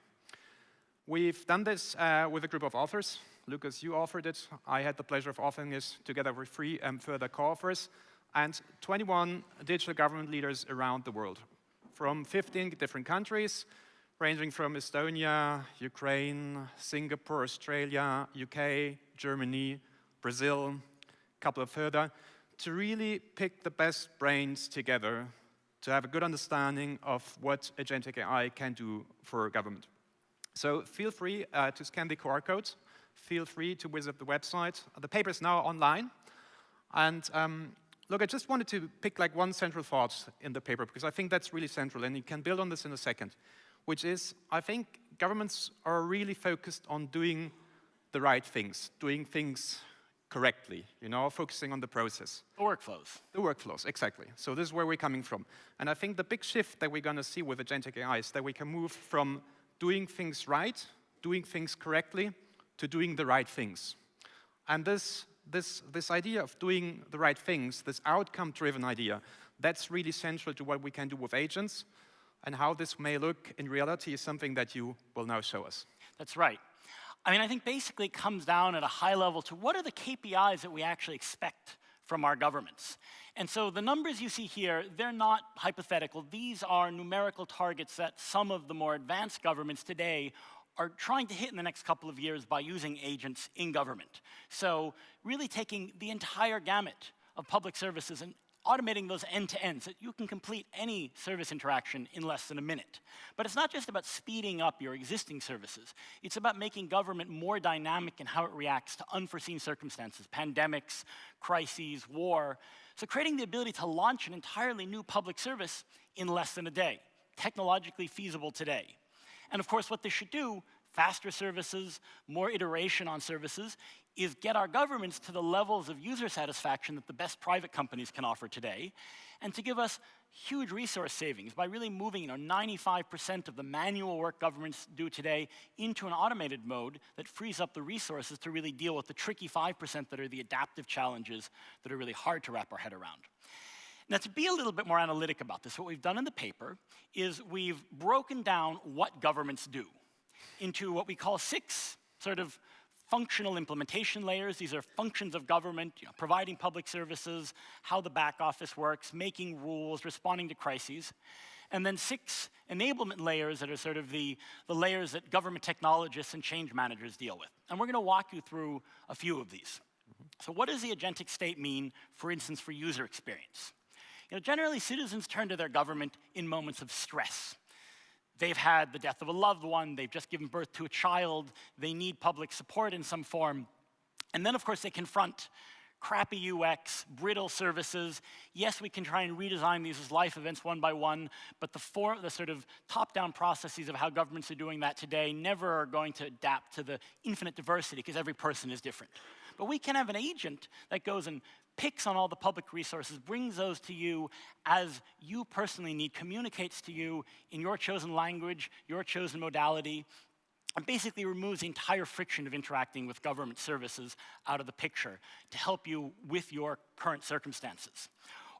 We've done this with a group of authors. Lucas, you authored it. I had the pleasure of authoring it together with 3 further co-authors, and 21 digital government leaders around the world, from 15 different countries, ranging from Estonia, Ukraine, Singapore, Australia, UK, Germany, Brazil, a couple of further, to really pick the best brains together to have a good understanding of what agentic AI can do for government. So feel free to scan the QR code. Feel free to visit the website. The paper is now online. And look, I just wanted to pick like one central thought in the paper, because I think that's really central, and you can build on this in a second, which is, I think governments are really focused on doing the right things, doing things correctly, you know, focusing on the process. The workflows. The workflows, exactly. So this is where we're coming from. And I think the big shift that we're going to see with agentic AI is that we can move from doing things right, doing things correctly, to doing the right things. And this idea of doing the right things, this outcome-driven idea, that's really central to what we can do with agents, and how this may look in reality is something that you will now show us. That's right. I mean, I think basically it comes down at a high level to what are the KPIs that we actually expect from our governments. And so the numbers you see here, they're not hypothetical. These are numerical targets that some of the more advanced governments today are trying to hit in the next couple of years by using agents in government. So really taking the entire gamut of public services and automating those end-to-end so that you can complete any service interaction in less than a minute. But it's not just about speeding up your existing services. It's about making government more dynamic in how it reacts to unforeseen circumstances, pandemics, crises, war. So creating the ability to launch an entirely new public service in less than a day, technologically feasible today. And of course, what this should do, faster services, more iteration on services, is get our governments to the levels of user satisfaction that the best private companies can offer today, and to give us huge resource savings by really moving 95% of the manual work governments do today into an automated mode that frees up the resources to really deal with the tricky 5% that are the adaptive challenges that are really hard to wrap our head around. Now, to be a little bit more analytic about this, what we've done in the paper is we've broken down what governments do into what we call 6 sort of functional implementation layers. These are functions of government, providing public services, how the back office works, making rules, responding to crises. And then 6 enablement layers that are sort of the layers that government technologists and change managers deal with. And we're going to walk you through a few of these. So what does the agentic state mean, for instance, for user experience? Generally, citizens turn to their government in moments of stress. They've had the death of a loved one, they've just given birth to a child, they need public support in some form. And then, of course, they confront crappy UX, brittle services. Yes, we can try and redesign these as life events one by one, but the sort of top-down processes of how governments are doing that today never are going to adapt to the infinite diversity, because every person is different. But we can have an agent that goes and picks on all the public resources, brings those to you as you personally need, communicates to you in your chosen language, your chosen modality, and basically removes the entire friction of interacting with government services out of the picture to help you with your current circumstances.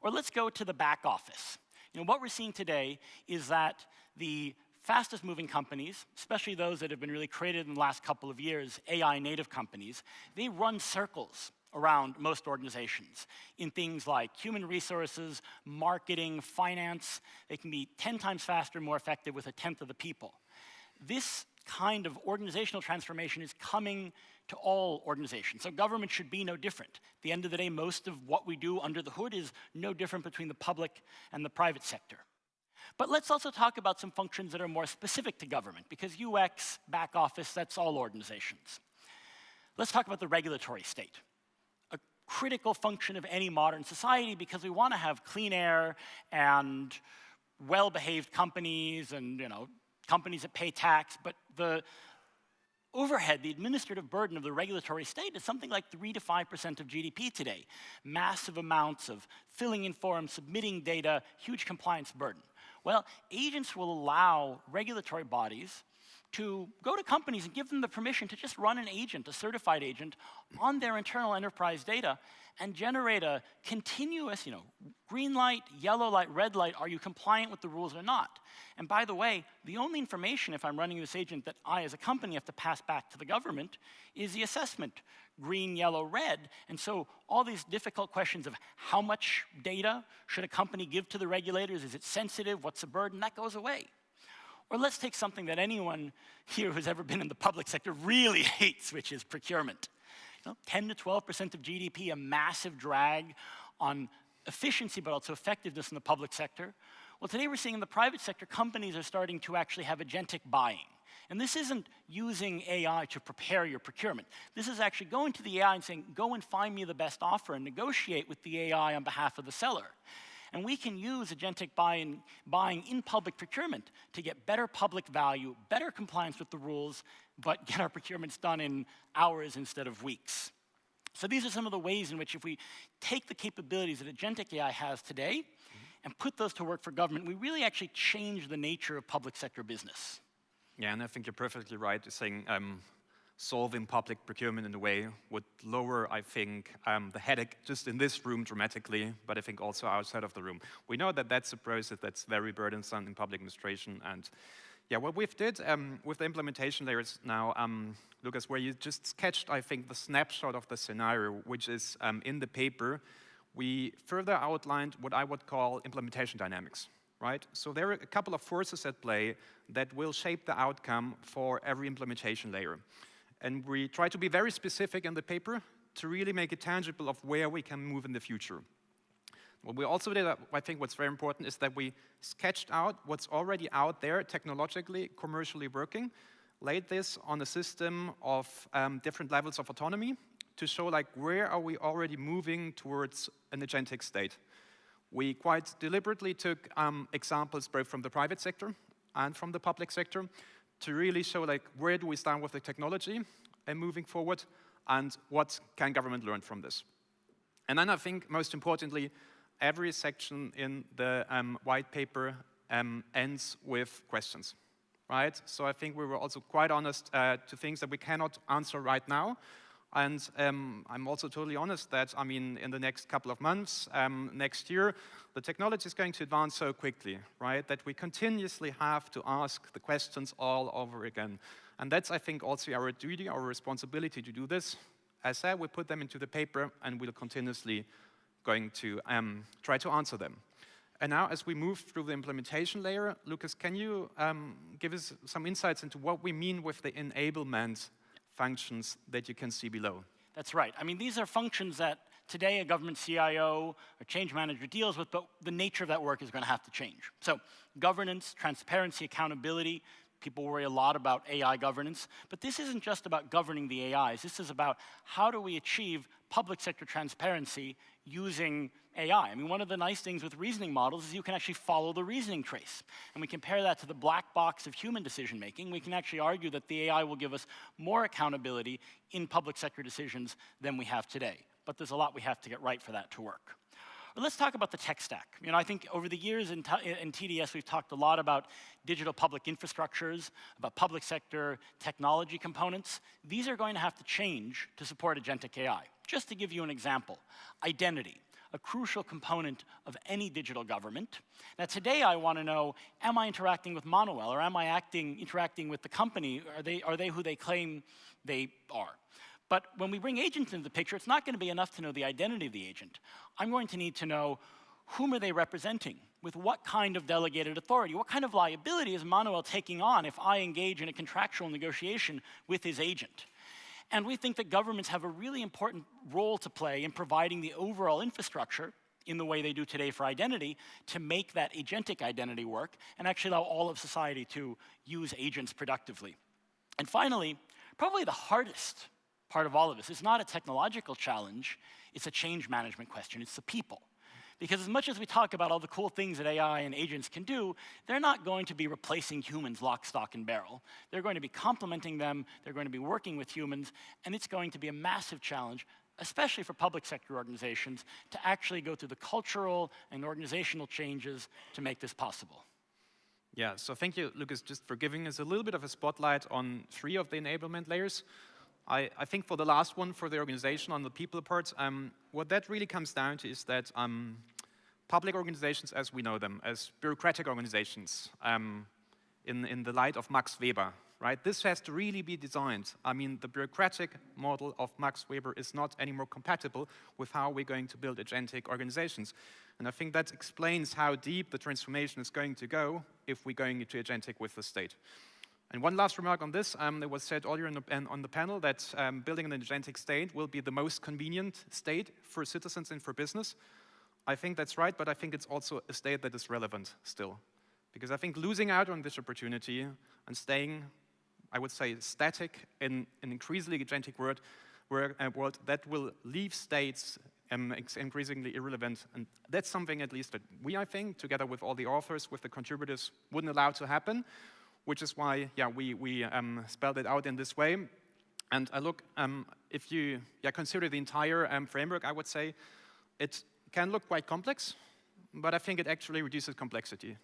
Or let's go to the back office. What we're seeing today is that the fastest moving companies, especially those that have been really created in the last couple of years, AI native companies, they run circles around most organizations in things like human resources, marketing, finance. They can be 10 times faster and more effective with 1/10 of the people. This kind of organizational transformation is coming to all organizations. So government should be no different. At the end of the day, most of what we do under the hood is no different between the public and the private sector. But let's also talk about some functions that are more specific to government, because UX, back office, that's all organizations. Let's talk about the regulatory state. A critical function of any modern society, because we want to have clean air and well-behaved companies and companies that pay tax, but the overhead, the administrative burden of the regulatory state is something like 3 to 5% of GDP today. Massive amounts of filling in forms, submitting data, huge compliance burden. Well, agents will allow regulatory bodies to go to companies and give them the permission to just run an agent, a certified agent, on their internal enterprise data and generate a continuous, green light, yellow light, red light, are you compliant with the rules or not? And by the way, the only information, if I'm running this agent, that I as a company have to pass back to the government is the assessment, green, yellow, red. And so all these difficult questions of how much data should a company give to the regulators, is it sensitive, what's the burden, that goes away. Or let's take something that anyone here who's ever been in the public sector really hates, which is procurement. 10 to 12% of GDP, a massive drag on efficiency, but also effectiveness in the public sector. Well, today we're seeing in the private sector, companies are starting to actually have agentic buying. And this isn't using AI to prepare your procurement. This is actually going to the AI and saying, go and find me the best offer and negotiate with the AI on behalf of the seller. And we can use agentic buying in public procurement to get better public value, better compliance with the rules, but get our procurements done in hours instead of weeks. So these are some of the ways in which if we take the capabilities that agentic AI has today and put those to work for government, we really actually change the nature of public sector business. Yeah, and I think you're perfectly right in saying solving public procurement in a way would lower, I think, the headache just in this room dramatically, but I think also outside of the room. We know that that's a process that's very burdensome in public administration. And yeah, what we've did with the implementation layers now, Lucas, where you just sketched, I think, the snapshot of the scenario, which is in the paper, we further outlined what I would call implementation dynamics. Right? So there are a couple of forces at play that will shape the outcome for every implementation layer. And we try to be very specific in the paper to really make it tangible of where we can move in the future. What we also did, I think what's very important, is that we sketched out what's already out there technologically, commercially working, laid this on a system of different levels of autonomy to show where are we already moving towards an agentic state. We quite deliberately took examples both from the private sector and from the public sector to really show where do we stand with the technology and moving forward, and what can government learn from this. And then I think most importantly, every section in the white paper ends with questions, right? So I think we were also quite honest to things that we cannot answer right now. And I'm also totally honest that, in the next couple of months, next year, the technology is going to advance so quickly, right, that we continuously have to ask the questions all over again. And that's, I think, also our duty, our responsibility to do this. As said, we put them into the paper, and we'll continuously going to try to answer them. And now, as we move through the implementation layer, Lucas, can you give us some insights into what we mean with the enablement functions that you can see below? That's right. These are functions that today a government CIO or change manager deals with, but the nature of that work is going to have to change. So governance, transparency, accountability. People worry a lot about AI governance, but this isn't just about governing the AIs. This is about how do we achieve public sector transparency using AI. One of the nice things with reasoning models is you can actually follow the reasoning trace. And we compare that to the black box of human decision making. We can actually argue that the AI will give us more accountability in public sector decisions than we have today. but there's a lot we have to get right for that to work. But let's talk about the tech stack. You know, I think over the years in TDS, we've talked a lot about digital public infrastructures, about public sector technology components. These are going to have to change to support Agentic AI. Just to give you an example, identity, a crucial component of any digital government. Now today I want to know, am I interacting with Manuel, or am I interacting with the company? Are they who they claim they are? But when we bring agents into the picture, it's not going to be enough to know the identity of the agent. I'm going to need to know whom are they representing, with what kind of delegated authority, what kind of liability is Manuel taking on if I engage in a contractual negotiation with his agent. And we think that governments have a really important role to play in providing the overall infrastructure in the way they do today for identity to make that agentic identity work and actually allow all of society to use agents productively. And finally, probably the hardest part of all of this is not a technological challenge, it's a change management question, it's the people. Because as much as we talk about all the cool things that AI and agents can do, they're not going to be replacing humans lock, stock, and barrel. They're going to be complementing them, they're going to be working with humans, and it's going to be a massive challenge, especially for public sector organizations, to actually go through the cultural and organizational changes to make this possible. Yeah, so thank you, Lucas, just for giving us a little bit of a spotlight on 3 of the enablement layers. I think for the last one, for the organization, on the people part, what that really comes down to is that public organizations as we know them, as bureaucratic organizations, in the light of Max Weber, right? This has to really be designed. I mean, the bureaucratic model of Max Weber is not anymore compatible with how we're going to build agentic organizations. And I think that explains how deep the transformation is going to go if we're going into agentic with the state. And one last remark on this, it was said earlier on the panel that building an agentic state will be the most convenient state for citizens and for business. I think that's right, but I think it's also a state that is relevant still. Because I think losing out on this opportunity and staying, I would say, static in an increasingly agentic world that will leave states increasingly irrelevant. And that's something at least that we, I think, together with all the authors, with the contributors, wouldn't allow to happen. Which is why, yeah, we spelled it out in this way. And I look, if you consider the entire framework, I would say it can look quite complex, but I think it actually reduces complexity.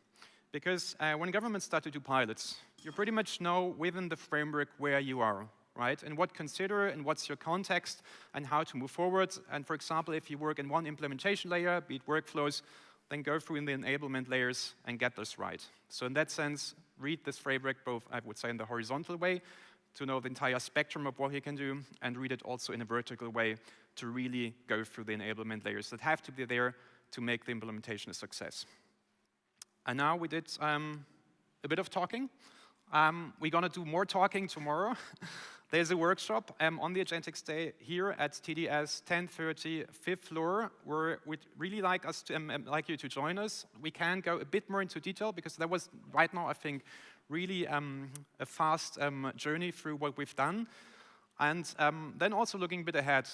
Because when governments start to do pilots, you pretty much know within the framework where you are, right? And what consider, and what's your context, and how to move forward. And for example, if you work in one implementation layer, be it workflows, then go through in the enablement layers and get this right. So in that sense, read this framework both, I would say, in the horizontal way to know the entire spectrum of what you can do, and read it also in a vertical way to really go through the enablement layers that have to be there to make the implementation a success. And now we did a bit of talking. We're going to do more talking tomorrow. There's a workshop on the Agentic Stay here at TDS 10:30, 5th floor, where we'd really like you to join us. We can go a bit more into detail because that was right now, I think, really a fast journey through what we've done. And then also looking a bit ahead.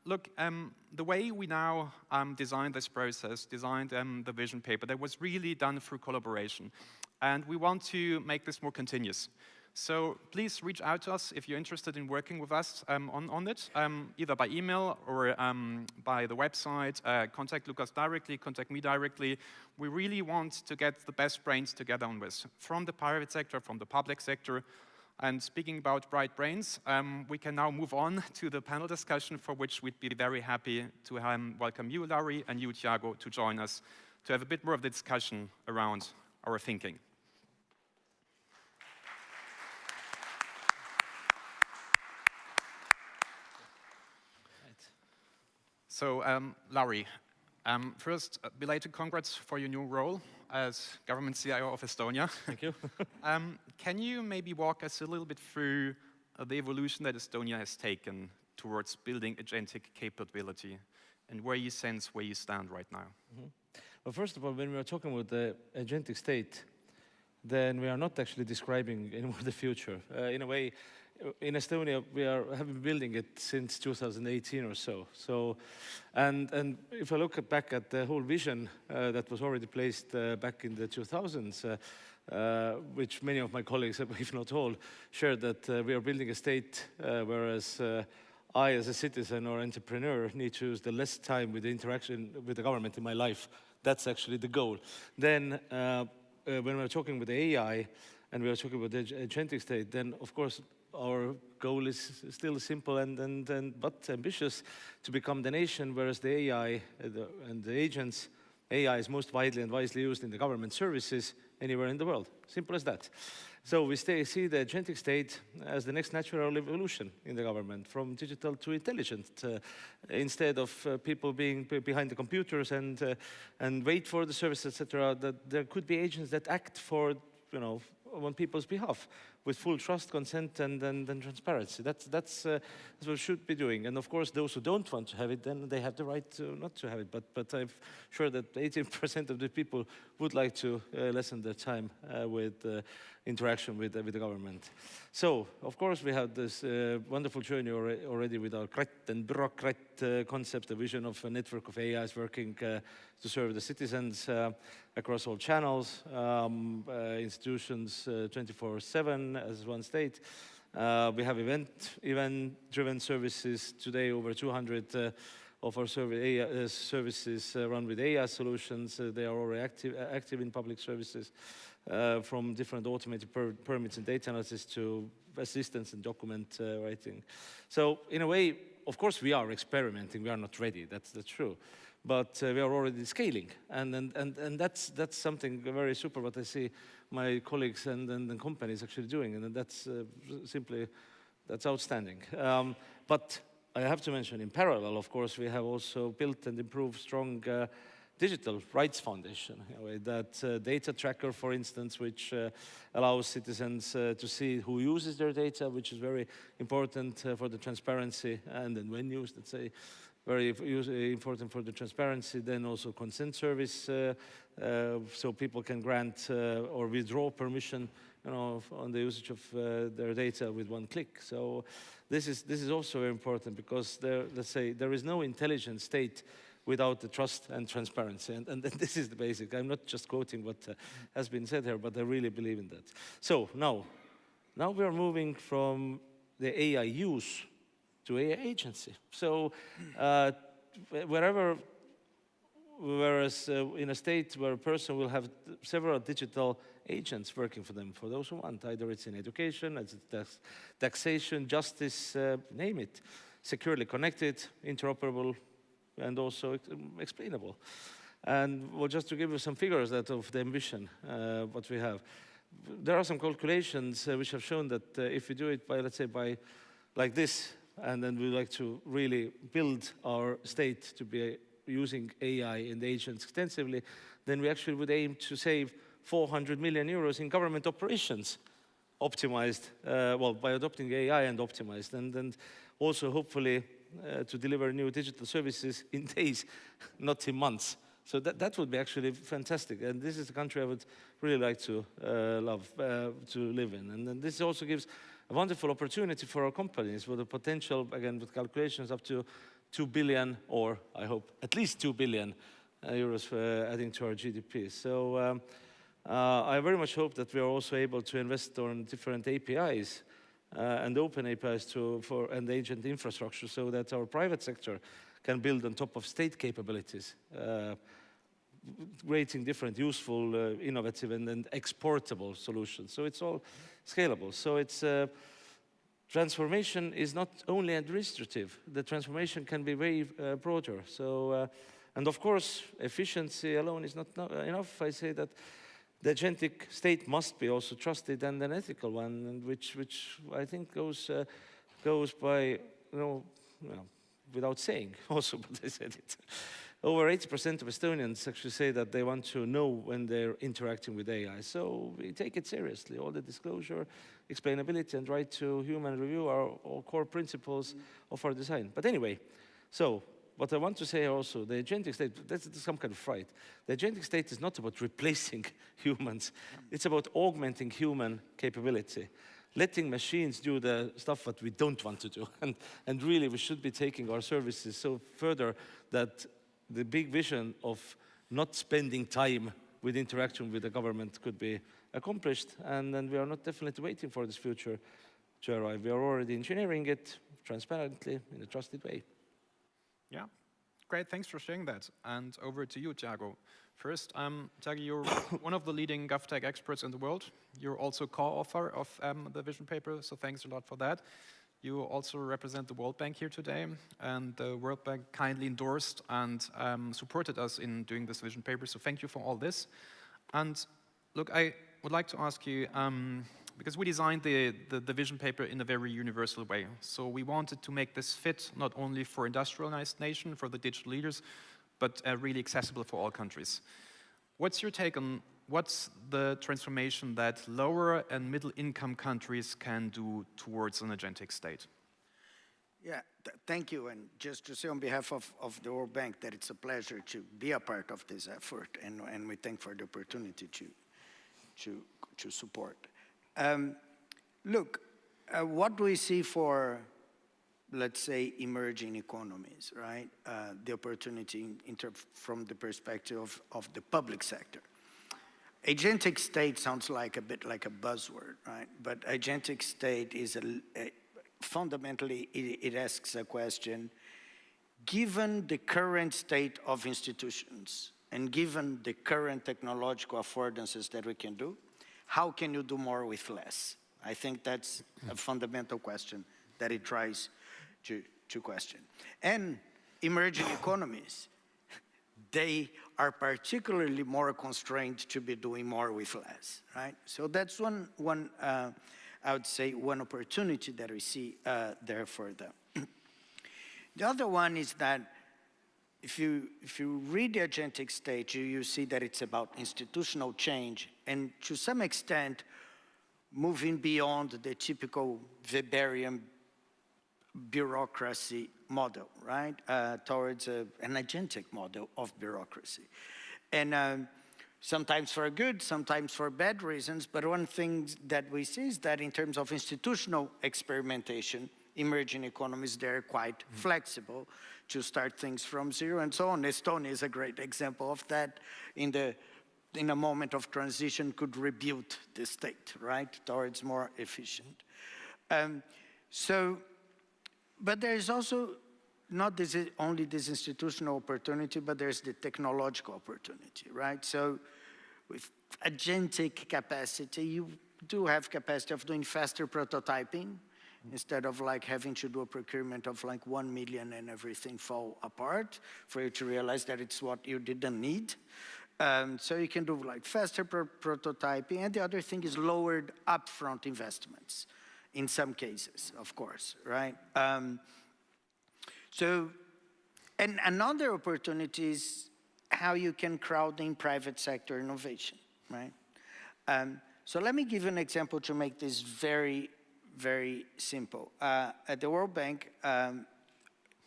The way we now designed this process, designed the vision paper, that was really done through collaboration. And we want to make this more continuous. So please reach out to us if you're interested in working with us on it, either by email or by the website. Contact Lucas directly, contact me directly. We really want to get the best brains together on this, from the private sector, from the public sector. And speaking about bright brains, we can now move on to the panel discussion, for which we'd be very happy to welcome you, Larry, and you, Thiago, to join us to have a bit more of the discussion around our thinking. So, Larry, first, belated congrats for your new role as government CIO of Estonia. Thank you. Can you maybe walk us a little bit through the evolution that Estonia has taken towards building agentic capability, and where you sense where you stand right now? Mm-hmm. Well, first of all, when we are talking about the agentic state, then we are not actually describing anymore the future. In a way, in Estonia, we have been building it since 2018 or so. And if I look back at the whole vision that was already placed back in the 2000s, which many of my colleagues, if not all, shared that we are building a state, whereas I, as a citizen or entrepreneur, need to use the less time with the interaction with the government in my life. That's actually the goal. Then, when we're talking with the AI and we're talking about the agentic state, then of course our goal is still simple but ambitious, to become the nation, whereas the AI and the agents, AI is most widely and wisely used in the government services anywhere in the world. Simple as that. So we see the agentic state as the next natural evolution in the government, from digital to intelligent. Instead of people being behind the computers and wait for the service, etc., that there could be agents that act for, on people's behalf, with full trust, consent, and transparency. That's what we should be doing. And of course, those who don't want to have it, then they have the right not to have it. But I'm sure that 80% of the people would like to lessen their time with interaction with the government. So, of course, we have this wonderful journey already with our CRAT and bureaucrat concept, the vision of a network of AIs working to serve the citizens across all channels, institutions 24/7 as one state. We have event-driven services today, over 200 of our services run with AI solutions. They are already active in public services, from different automated permits and data analysis to assistance and document writing. So in a way, of course, we are experimenting. We are not ready. That's true. But we are already scaling, and that's something very super what I see my colleagues and companies actually doing, and that's that's outstanding. But I have to mention, in parallel, of course, we have also built and improved strong digital rights foundation, that data tracker, for instance, which allows citizens to see who uses their data, which is very important for the transparency, and then when used, let's say, very important for the transparency. Then also consent service, so people can grant or withdraw permission, on the usage of their data with one click. So this is also very important, because let's say there is no intelligent state without the trust and transparency, and this is the basic. I'm not just quoting what has been said here, but I really believe in that. So now we are moving from the AI use to AI agency. So whereas in a state where a person will have several digital agents working for them, for those who want, either it's in education, it's taxation, justice, name it, securely connected, interoperable, and also explainable. And well, just to give you some figures of the ambition, what we have, there are some calculations which have shown that if we do it by, let's say, by like this, and then we like to really build our state to be using AI and agents extensively, then we actually would aim to save 400 million euros in government operations, optimized, by adopting AI and optimized, and also hopefully to deliver new digital services in days, not in months. So that would be actually fantastic, and this is the country I would really like to to live in. And then this also gives a wonderful opportunity for our companies, with the potential, again, with calculations up to 2 billion, or I hope at least 2 billion euros for adding to our GDP. So I very much hope that we are also able to invest on different APIs and open APIs and agent infrastructure, so that our private sector can build on top of state capabilities, creating different useful, innovative, and exportable solutions. So it's all scalable. So it's transformation is not only administrative. The transformation can be way broader. So, and of course, efficiency alone is not enough. I say that the agentic state must be also trusted and an ethical one, and which I think goes by, without saying also, but I said it. Over 80% of Estonians actually say that they want to know when they're interacting with AI. So we take it seriously. All the disclosure, explainability, and right to human review are all core principles of our design. But anyway, so what I want to say also, the agentic state, that's some kind of fright. The agentic state is not about replacing humans. It's about augmenting human capability, letting machines do the stuff that we don't want to do. And really, we should be taking our services so further that the big vision of not spending time with interaction with the government could be accomplished. And then we are not definitely waiting for this future to arrive. We are already engineering it transparently in a trusted way. Yeah, great, thanks for sharing that. And over to you, Thiago. First, Thiago, you're one of the leading GovTech experts in the world. You're also co-author of the vision paper, so thanks a lot for that. You also represent the World Bank here today, and the World Bank kindly endorsed and supported us in doing this vision paper, so thank you for all this. And look, I would like to ask you, because we designed the vision paper in a very universal way. So we wanted to make this fit not only for industrialized nation, for the digital leaders, but really accessible for all countries. What's your take on what's the transformation that lower and middle income countries can do towards an agentic state? Yeah, thank you. And just to say on behalf of the World Bank that it's a pleasure to be a part of this effort, and we thank for the opportunity to support. Look, what do we see for, let's say, emerging economies, right? The opportunity from the perspective of the public sector. Agentic state sounds like a bit like a buzzword, right? But agentic state is fundamentally, it asks a question, given the current state of institutions and given the current technological affordances that we can do, how can you do more with less? I think that's a fundamental question that it tries to question. And emerging economies, they are particularly more constrained to be doing more with less, right? So that's one I would say, one opportunity that we see there for them. The other one is that if you read the agentic state, you see that it's about institutional change and to some extent moving beyond the typical Weberian bureaucracy model, right? Towards an agentic model of bureaucracy. And sometimes for good, sometimes for bad reasons, but one thing that we see is that in terms of institutional experimentation, emerging economies, they're quite flexible to start things from zero and so on. Estonia is a great example of that. In a moment of transition could rebuild the state, right, towards more efficient. But there's also not only this institutional opportunity, but there's the technological opportunity, right? So with agentic capacity, you do have capacity of doing faster prototyping instead of like having to do a procurement of like 1 million and everything fall apart for you to realize that it's what you didn't need. So you can do like faster prototyping, and the other thing is lowered upfront investments in some cases, of course, right? And another opportunity is how you can crowd in private sector innovation, right? So let me give you an example to make this very, very simple. At the World Bank,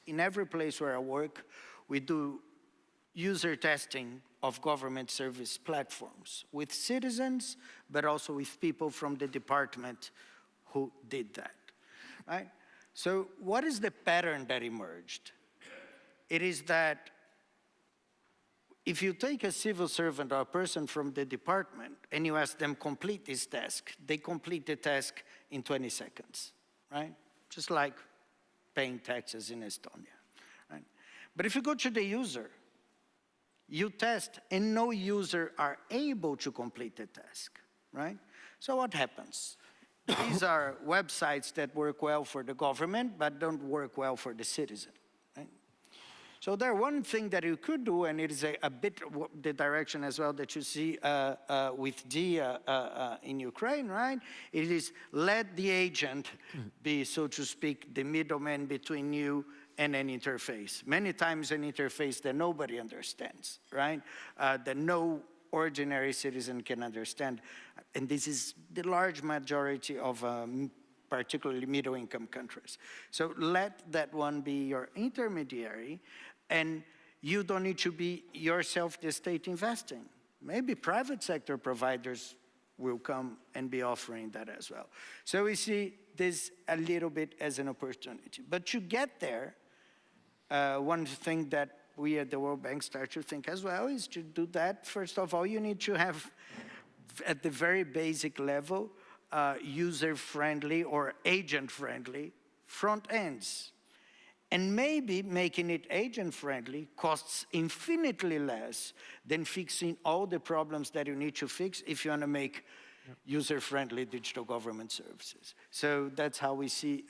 in every place where I work, we do user testing of government service platforms with citizens, but also with people from the department who did that, right? So what is the pattern that emerged? It is that if you take a civil servant or a person from the department and you ask them complete this task, they complete the task in 20 seconds, right? Just like paying taxes in Estonia, right? But if you go to the user, you test and no user are able to complete the task, right? So what happens? These are websites that work well for the government, but don't work well for the citizen, right? So there, one thing that you could do, and it is a bit the direction as well that you see with D in Ukraine, right? It is let the agent be, so to speak, the middleman between you and an interface. Many times an interface that nobody understands, right? That no ordinary citizen can understand. And this is the large majority of particularly middle-income countries. So let that one be your intermediary, and you don't need to be yourself the state investing. Maybe private sector providers will come and be offering that as well. So we see this a little bit as an opportunity. But to get there, one thing that we at the World Bank start to think as well is to do that. First of all, you need to have, at the very basic level, user-friendly or agent-friendly front ends. And maybe making it agent-friendly costs infinitely less than fixing all the problems that you need to fix if you want to make user-friendly digital government services. So that's how we see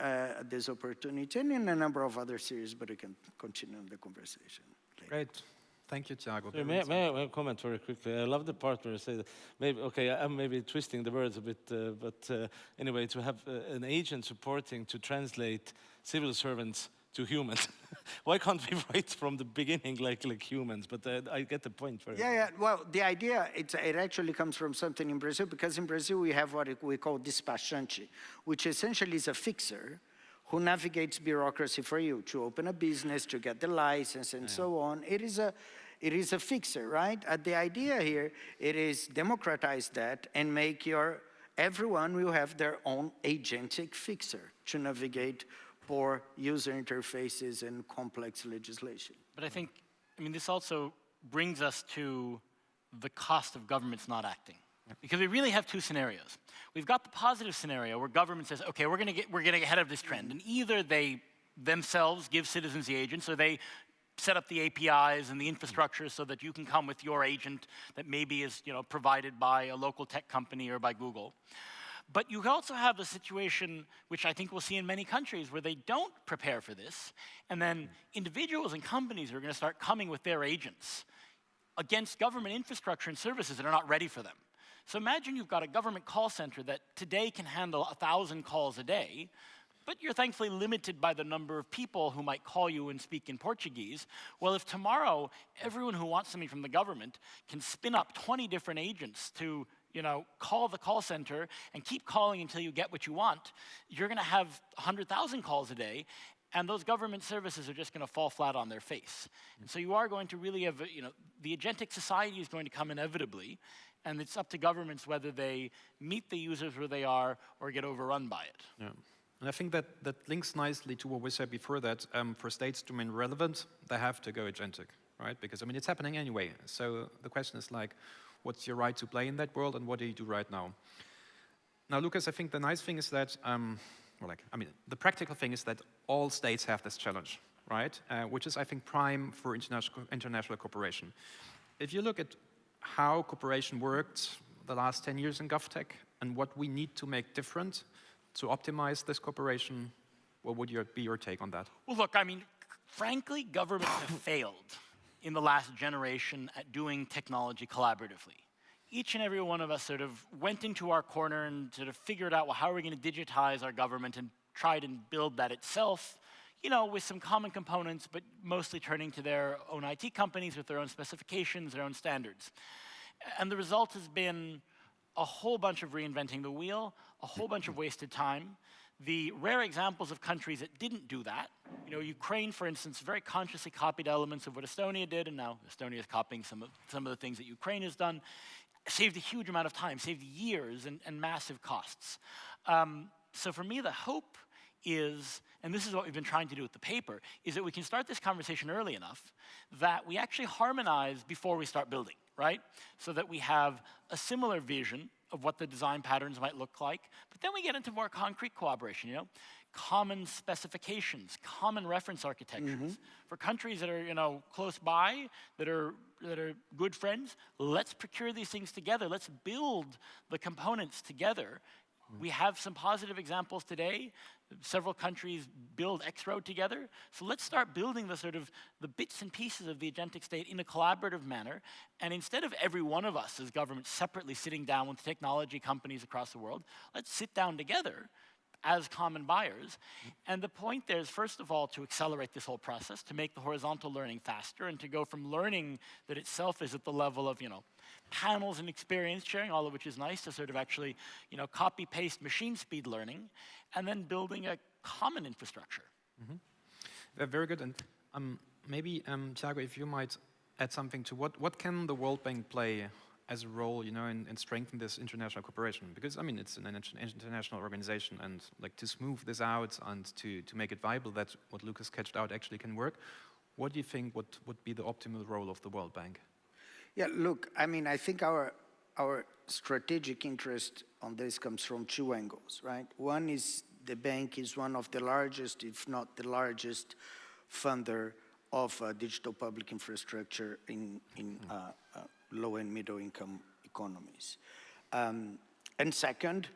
this opportunity, and in a number of other series, but we can continue the conversation later. Great. Thank you, Thiago. May I comment very quickly? I love the part where you say that maybe, okay, I'm maybe twisting the words a bit, but anyway, to have an agent supporting to translate civil servants to humans. Why can't we write from the beginning like humans? But I get the point. Yeah. Well, the idea, it actually comes from something in Brazil, because in Brazil we have what we call despachante, which essentially is a fixer who navigates bureaucracy for you to open a business, to get the license, and so on. It is a fixer, right? The idea here, it is democratize that and make everyone will have their own agentic fixer to navigate for user interfaces and complex legislation. But I think, this also brings us to the cost of governments not acting. Because we really have two scenarios. We've got the positive scenario where government says, okay, we're going to get ahead of this trend. And either they themselves give citizens the agents, or they set up the APIs and the infrastructure so that you can come with your agent that maybe is provided by a local tech company or by Google. But you also have the situation, which I think we'll see in many countries, where they don't prepare for this, and then individuals and companies are going to start coming with their agents against government infrastructure and services that are not ready for them. So imagine you've got a government call center that today can handle 1,000 calls a day, but you're thankfully limited by the number of people who might call you and speak in Portuguese. Well, if tomorrow everyone who wants something from the government can spin up 20 different agents to call the call center and keep calling until you get what you want, you're going to have 100,000 calls a day, and those government services are just going to fall flat on their face. And so you are going to really have, the agentic society is going to come inevitably, and it's up to governments whether they meet the users where they are or get overrun by it. Yeah. And I think that links nicely to what we said before, that for states to remain relevant, they have to go agentic, right? Because, it's happening anyway. So the question is like, what's your right to play in that world, and what do you do right now? Now, Lucas, I think the nice thing is that, the practical thing is that all states have this challenge, right? Which is, I think, prime for international cooperation. If you look at how cooperation worked the last 10 years in GovTech and what we need to make different to optimize this cooperation, what would be your take on that? Well, look, frankly, governments have failed in the last generation at doing technology collaboratively. Each and every one of us sort of went into our corner and sort of figured out, well, how are we going to digitize our government, and tried and build that itself, with some common components, but mostly turning to their own IT companies with their own specifications, their own standards. And the result has been a whole bunch of reinventing the wheel, a whole bunch of wasted time. The rare examples of countries that didn't do that, Ukraine, for instance, very consciously copied elements of what Estonia did, and now Estonia is copying some of the things that Ukraine has done, saved a huge amount of time, saved years and massive costs. So for me, the hope is, and this is what we've been trying to do with the paper, is that we can start this conversation early enough that we actually harmonize before we start building, right? So that we have a similar vision of what the design patterns might look like, but then we get into more concrete cooperation, common specifications, common reference architectures. For countries that are, close by, that are good friends, let's procure these things together. Let's build the components together. We have some positive examples today. Several countries build X-Road together. So let's start building the bits and pieces of the agentic state in a collaborative manner. And instead of every one of us as governments separately sitting down with technology companies across the world, let's sit down together as common buyers. And the point there is, first of all, to accelerate this whole process, to make the horizontal learning faster, and to go from learning that itself is at the level of, panels and experience sharing, all of which is nice, to sort of actually, copy-paste machine speed learning, and then building a common infrastructure. Very good. And maybe, Thiago, if you might add something to what can the World Bank play as a role, in strengthening this international cooperation? Because, it's an international organization, and to smooth this out and to make it viable, that what Lucas sketched out actually can work. What do you think would be the optimal role of the World Bank? Yeah, look, I think our strategic interest on this comes from two angles, right? One is the bank is one of the largest, if not the largest, funder of digital public infrastructure in low and middle income economies. And second,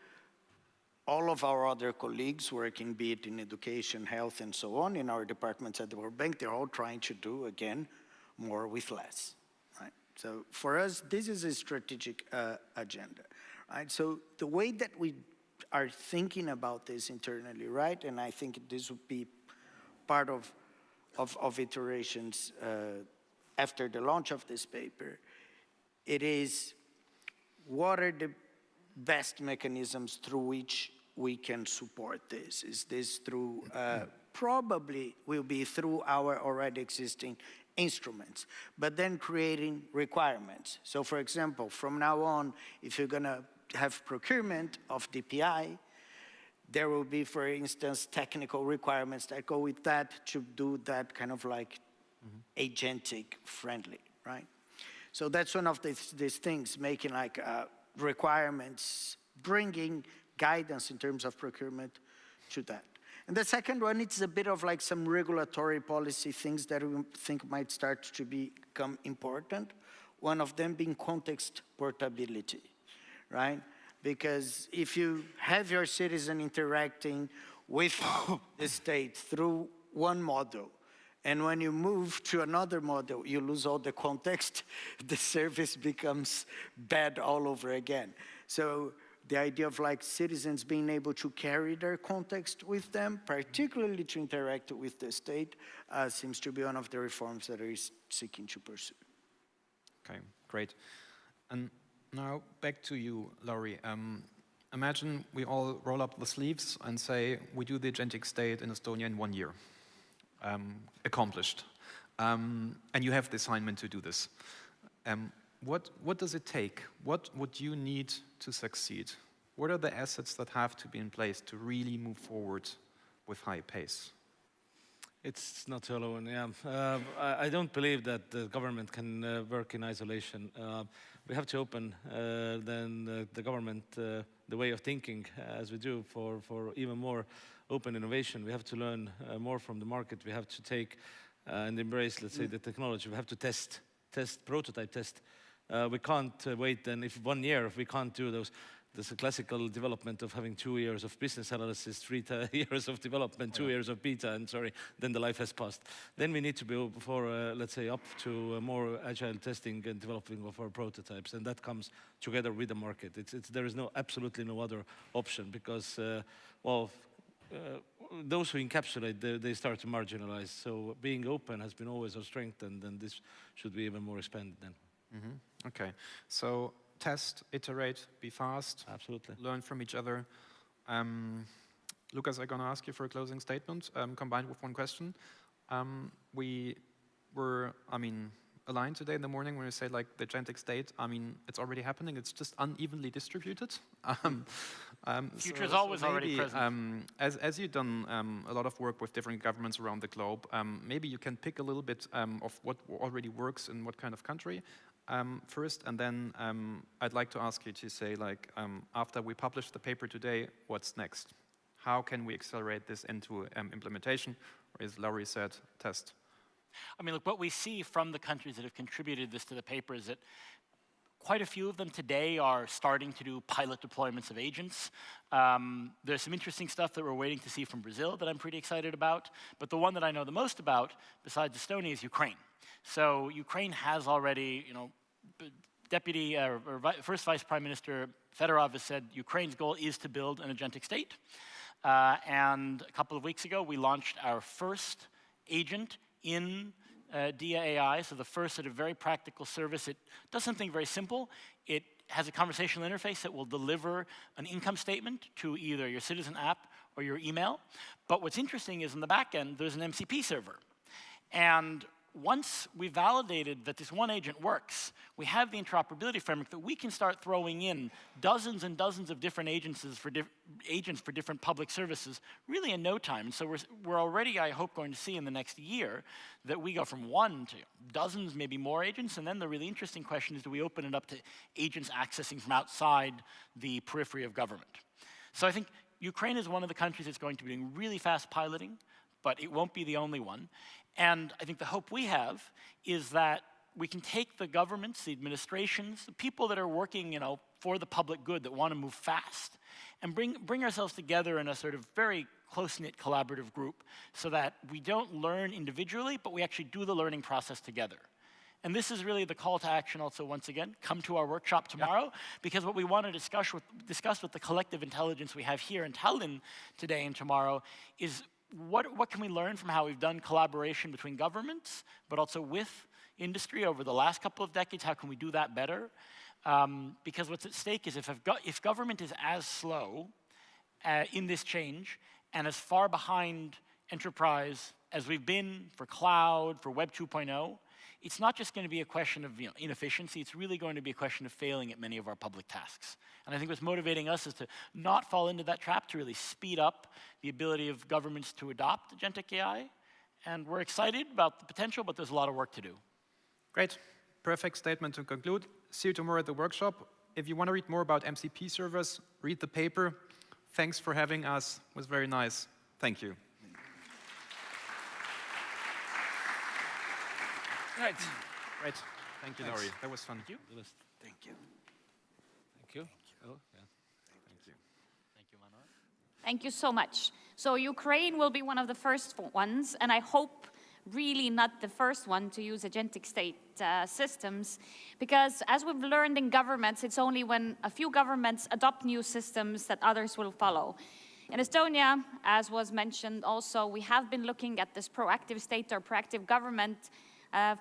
all of our other colleagues working, be it in education, health, and so on, in our departments at the World Bank, they're all trying to do, again, more with less, right? So for us, this is a strategic agenda, right? So the way that we are thinking about this internally, right, and I think this would be part of iterations after the launch of this paper, it is what are the best mechanisms through which we can support this? Is this through, probably will be through our already existing instruments, but then creating requirements. So for example, from now on, if you're gonna have procurement of DPI, there will be, for instance, technical requirements that go with that to do that kind of like agentic friendly, right? So that's one of these things, making like requirements, bringing guidance in terms of procurement to that. And the second one, it's a bit of like some regulatory policy things that we think might start to become important. One of them being context portability, right? Because if you have your citizen interacting with the state through one model, and when you move to another model, you lose all the context, the service becomes bad all over again. So the idea of like citizens being able to carry their context with them, particularly to interact with the state, seems to be one of the reforms that are seeking to pursue. Okay, great. And now back to you, Laurie. Imagine we all roll up the sleeves and say, we do the agentic state in Estonia in 1 year. Accomplished. And you have the assignment to do this. What does it take? What would you need to succeed? What are the assets that have to be in place to really move forward with high pace? It's not so alone, yeah. I don't believe that the government can work in isolation. We have to open then the government, the way of thinking as we do for even more open innovation. We have to learn more from the market. We have to take and embrace, let's say, the technology. We have to test, prototype test. We can't wait then, if 1 year, if we can't do those, there's a classical development of having 2 years of business analysis, 3 years of development, 2 years of beta, and then the life has passed. Then we need to be for, let's say, up to more agile testing and developing of our prototypes, and that comes together with the market. There is absolutely no other option, because, those who encapsulate, they start to marginalize. So being open has been always our strength, and then this should be even more expanded then. Mm-hmm. Okay, so test, iterate, be fast. Absolutely. Learn from each other. Lucas, I'm going to ask you for a closing statement, combined with one question. We were, aligned today in the morning when we say like the agentic state. It's already happening. It's just unevenly distributed. Future is always already present. As you've done a lot of work with different governments around the globe, maybe you can pick a little bit of what already works in what kind of country first, and then I'd like to ask you to say, like, after we publish the paper today, what's next? How can we accelerate this into implementation? Or as Laurie said, test. Look, what we see from the countries that have contributed this to the paper is that quite a few of them today are starting to do pilot deployments of agents. There's some interesting stuff that we're waiting to see from Brazil that I'm pretty excited about. But the one that I know the most about, besides Estonia, is Ukraine. So Ukraine has already, Deputy First Vice Prime Minister Fedorov has said Ukraine's goal is to build an agentic state. And a couple of weeks ago, we launched our first agent in DIA AI, so the first sort of very practical service. It does something very simple. It has a conversational interface that will deliver an income statement to either your citizen app or your email. But what's interesting is in the back end, there's an MCP server. And once we validated that this one agent works, we have the interoperability framework that we can start throwing in dozens and dozens of different agents for different public services, really in no time. And so we're already, I hope, going to see in the next year that we go from 1 to dozens, maybe more agents. And then the really interesting question is, do we open it up to agents accessing from outside the periphery of government? So I think, Ukraine is one of the countries that's going to be doing really fast piloting, but it won't be the only one. And I think the hope we have is that we can take the governments, the administrations, the people that are working, for the public good, that want to move fast, and bring ourselves together in a sort of very close-knit collaborative group so that we don't learn individually, but we actually do the learning process together. And this is really the call to action also, once again, come to our workshop tomorrow, because what we want to discuss with the collective intelligence we have here in Tallinn today and tomorrow is what can we learn from how we've done collaboration between governments, but also with industry over the last couple of decades. How can we do that better? Because what's at stake is if government is as slow in this change and as far behind enterprise as we've been for cloud, for Web 2.0, it's not just going to be a question of inefficiency, it's really going to be a question of failing at many of our public tasks. And I think what's motivating us is to not fall into that trap, to really speed up the ability of governments to adopt Agentic AI. And we're excited about the potential, but there's a lot of work to do. Great. Perfect statement to conclude. See you tomorrow at the workshop. If you want to read more about MCP servers, read the paper. Thanks for having us. It was very nice. Thank you. Right. Great. Thank you, Laurie. That was fun. Thank you. Thank you. Thank you. Oh, yeah. Thank you. Thank you, Manuel. Thank you so much. So Ukraine will be one of the first ones, and I hope really not the first one to use agentic state systems, because as we've learned in governments, it's only when a few governments adopt new systems that others will follow. In Estonia, as was mentioned also, we have been looking at this proactive state or proactive government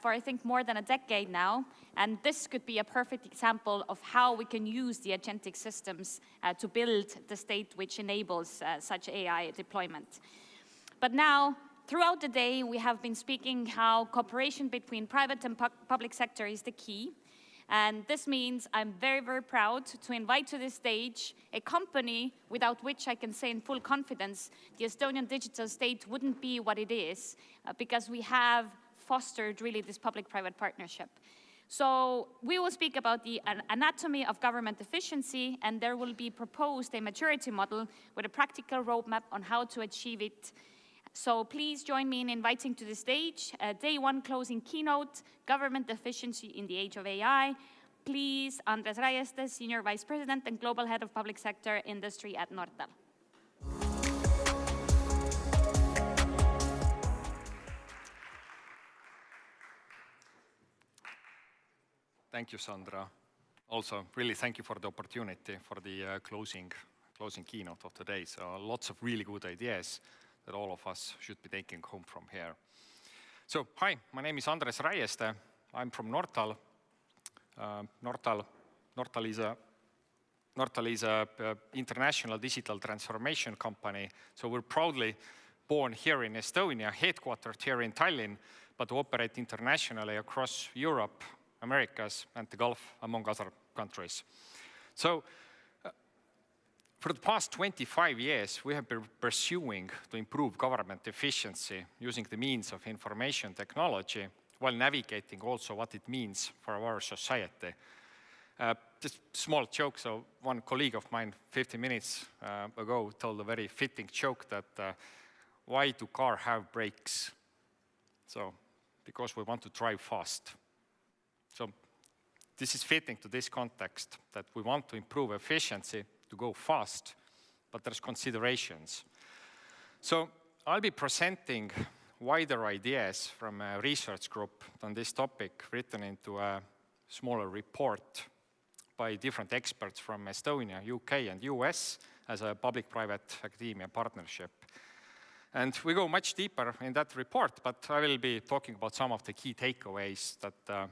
for I think more than a decade now, and this could be a perfect example of how we can use the agentic systems to build the state which enables such AI deployment. But now, throughout the day, we have been speaking how cooperation between private and public sector is the key. And this means I'm very, very proud to invite to this stage a company without which I can say in full confidence the Estonian digital state wouldn't be what it is, because we have fostered really this public-private partnership. So we will speak about the anatomy of government efficiency, and there will be proposed a maturity model with a practical roadmap on how to achieve it. So please join me in inviting to the stage day one closing keynote, Government Efficiency in the Age of AI. Please, Andres Raieste, Senior Vice President and Global Head of Public Sector Industry at Nortal. Thank you, Sandra. Also, really thank you for the opportunity for the closing keynote of today. So lots of really good ideas that all of us should be taking home from here. So, hi, my name is Andres Raieste. I'm from Nortal. Nortal is a international digital transformation company. So we're proudly born here in Estonia, headquartered here in Tallinn, but operate internationally across Europe, Americas, and the Gulf, among other countries. So, for the past 25 years, we have been pursuing to improve government efficiency using the means of information technology while navigating also what it means for our society. Just small joke, so one colleague of mine 50 minutes ago told a very fitting joke that why do cars have brakes? So, because we want to drive fast. So this is fitting to this context, that we want to improve efficiency, to go fast, but there's considerations. So I'll be presenting wider ideas from a research group on this topic, written into a smaller report by different experts from Estonia, UK, and US as a public-private academia partnership. And we go much deeper in that report, but I will be talking about some of the key takeaways that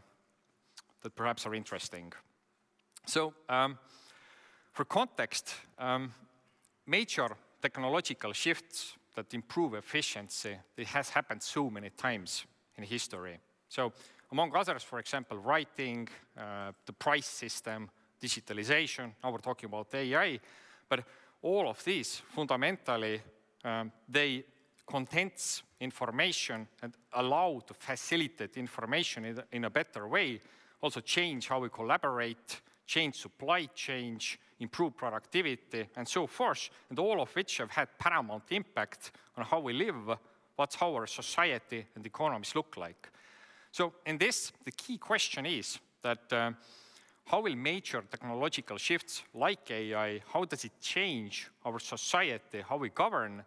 perhaps are interesting. So, for context, major technological shifts that improve efficiency, it has happened so many times in history. So, among others, for example, writing, the price system, digitalization, now we're talking about AI, but all of these fundamentally, they condense information and allow to facilitate information in a better way, also change how we collaborate, change supply chain, improve productivity, and so forth, and all of which have had paramount impact on how we live, what our society and economies look like. So in this, the key question is that how will major technological shifts like AI, how does it change our society, how we govern,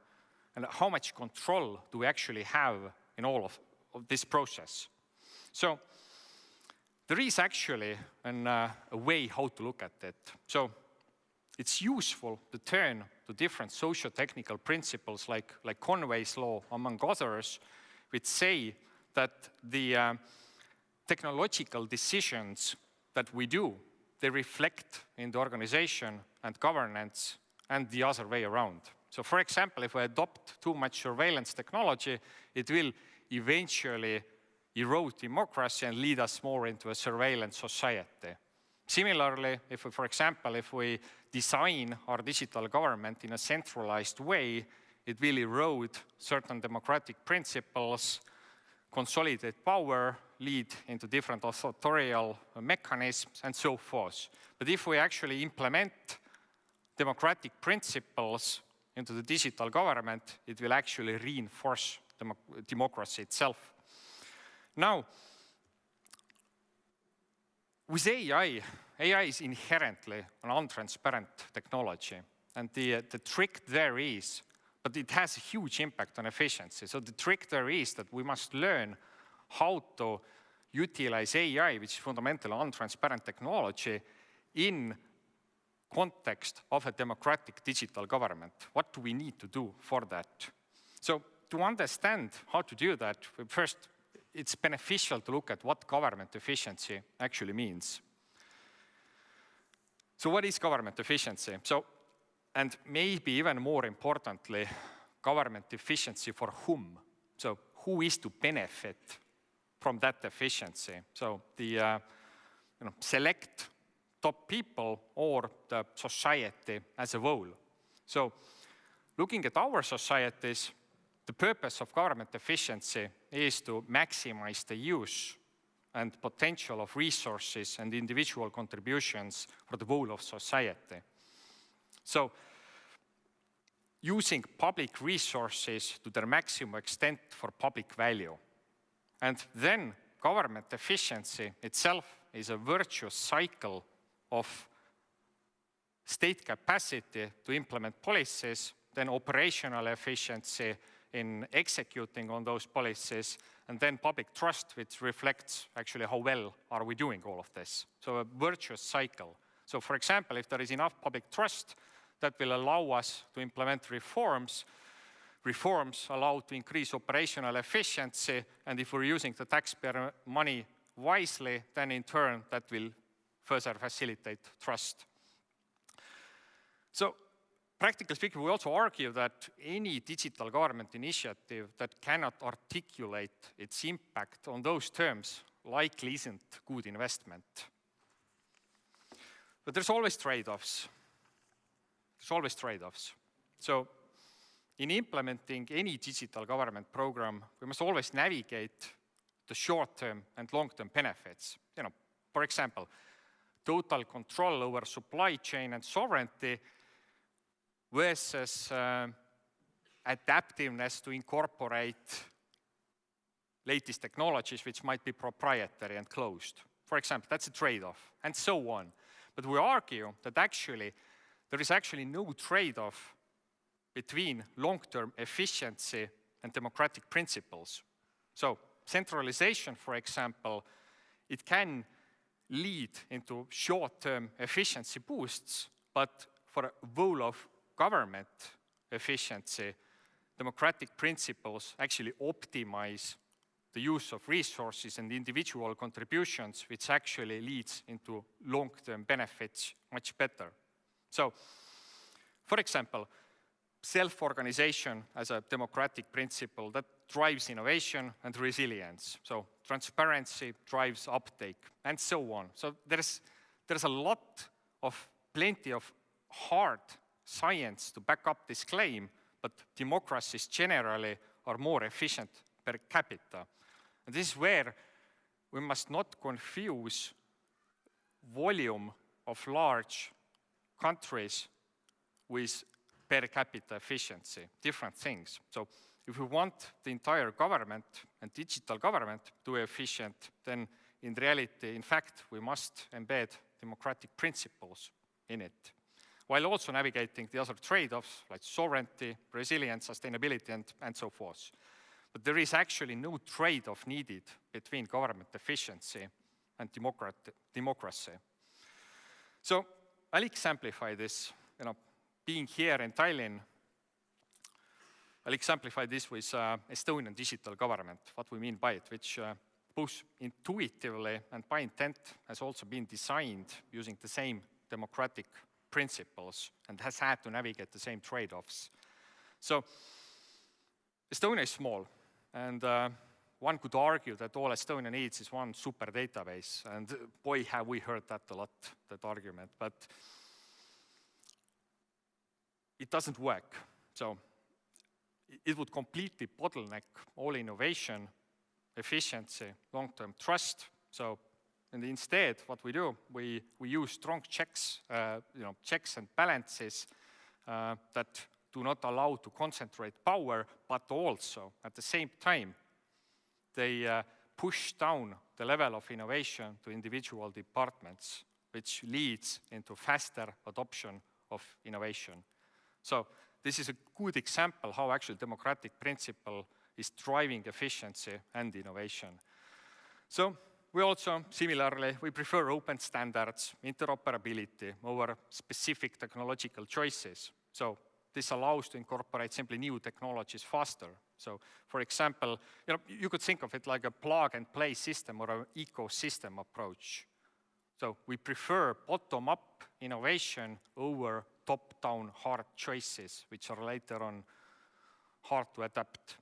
and how much control do we actually have in all of this process? So there is actually a way how to look at it. So it's useful to turn to different socio-technical principles like Conway's law, among others, which say that the technological decisions that we do, they reflect in the organization and governance and the other way around. So for example, if we adopt too much surveillance technology, it will eventually erode democracy and lead us more into a surveillance society. Similarly, if we, for example, if we design our digital government in a centralized way, it will erode certain democratic principles, consolidate power, lead into different authoritarian mechanisms, and so forth. But if we actually implement democratic principles into the digital government, it will actually reinforce democracy itself. Now, with AI is inherently an untransparent technology. And the trick there is, but it has a huge impact on efficiency. So the trick there is that we must learn how to utilize AI, which is fundamentally untransparent technology, in context of a democratic digital government. What do we need to do for that? So to understand how to do that, first, it's beneficial to look at what government efficiency actually means. So what is government efficiency? So, and maybe even more importantly, government efficiency for whom? So who is to benefit from that efficiency? So the select top people or the society as a whole. So looking at our societies, the purpose of government efficiency is to maximize the use and potential of resources and individual contributions for the whole of society. So using public resources to their maximum extent for public value. And then government efficiency itself is a virtuous cycle of state capacity to implement policies, then operational efficiency in executing on those policies, and then public trust, which reflects actually how well are we doing all of this. So a virtuous cycle. So for example, if there is enough public trust, that will allow us to implement reforms. Reforms allow to increase operational efficiency, and if we're using the taxpayer money wisely, then in turn that will further facilitate trust. So practically speaking, we also argue that any digital government initiative that cannot articulate its impact on those terms likely isn't good investment. But there's always trade-offs. There's always trade-offs. So in implementing any digital government program, we must always navigate the short-term and long-term benefits. For example, total control over supply chain and sovereignty versus adaptiveness to incorporate latest technologies which might be proprietary and closed. For example, that's a trade-off, and so on. But we argue that actually there is actually no trade-off between long-term efficiency and democratic principles. So centralization, for example, it can lead into short-term efficiency boosts, but for a whole of government efficiency, democratic principles actually optimize the use of resources and individual contributions, which actually leads into long-term benefits much better. So, for example, self-organization as a democratic principle that drives innovation and resilience. So transparency drives uptake, and so on. So there's a lot of plenty of hard science to back up this claim, but democracies generally are more efficient per capita. And this is where we must not confuse volume of large countries with per capita efficiency, different things. So if we want the entire government and digital government to be efficient, then in reality, in fact, we must embed democratic principles in it, while also navigating the other trade-offs like sovereignty, resilience, sustainability, and so forth. But there is actually no trade-off needed between government efficiency and democracy. So I'll exemplify this, being here in Tallinn, I'll exemplify this with Estonian digital government, what we mean by it, which both intuitively and by intent has also been designed using the same democratic principles and has had to navigate the same trade-offs. So Estonia is small, and one could argue that all Estonia needs is one super database, and boy, have we heard that a lot, that argument, but it doesn't work. So it would completely bottleneck all innovation, efficiency, long-term trust. So and instead, what we do, we use strong checks, checks and balances that do not allow to concentrate power, but also at the same time, they push down the level of innovation to individual departments, which leads into faster adoption of innovation. So this is a good example how actually democratic principle is driving efficiency and innovation. So we also, similarly, we prefer open standards, interoperability over specific technological choices. So this allows to incorporate simply new technologies faster. So for example, you could think of it like a plug-and-play system or an ecosystem approach. So we prefer bottom-up innovation over top-down hard choices, which are later on hard to adapt.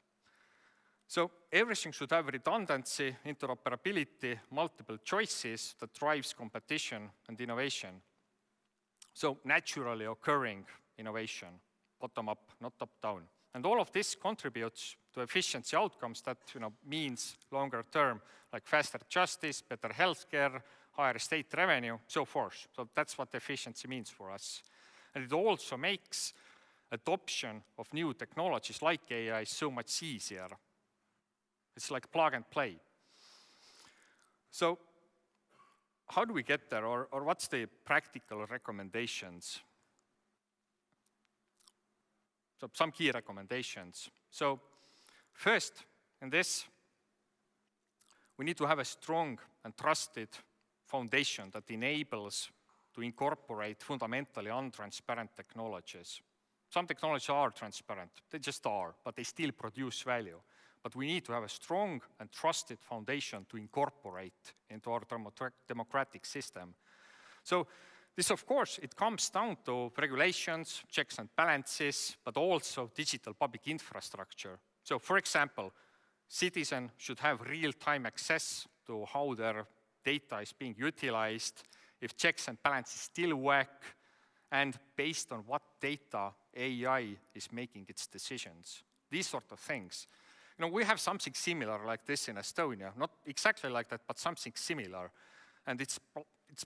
So everything should have redundancy, interoperability, multiple choices that drives competition and innovation. So naturally occurring innovation, bottom-up, not top-down. And all of this contributes to efficiency outcomes that means longer term, like faster justice, better healthcare, higher state revenue, so forth. So that's what efficiency means for us. And it also makes adoption of new technologies like AI so much easier. It's like plug and play. So how do we get there, or what's the practical recommendations? So some key recommendations. So first, in this, we need to have a strong and trusted foundation that enables to incorporate fundamentally untransparent technologies. Some technologies are transparent, they just are, but they still produce value. But we need to have a strong and trusted foundation to incorporate into our democratic system. So this, of course, it comes down to regulations, checks and balances, but also digital public infrastructure. So for example, citizens should have real-time access to how their data is being utilized, if checks and balances still work, and based on what data AI is making its decisions. These sort of things. We have something similar like this in Estonia, not exactly like that, but something similar. And it's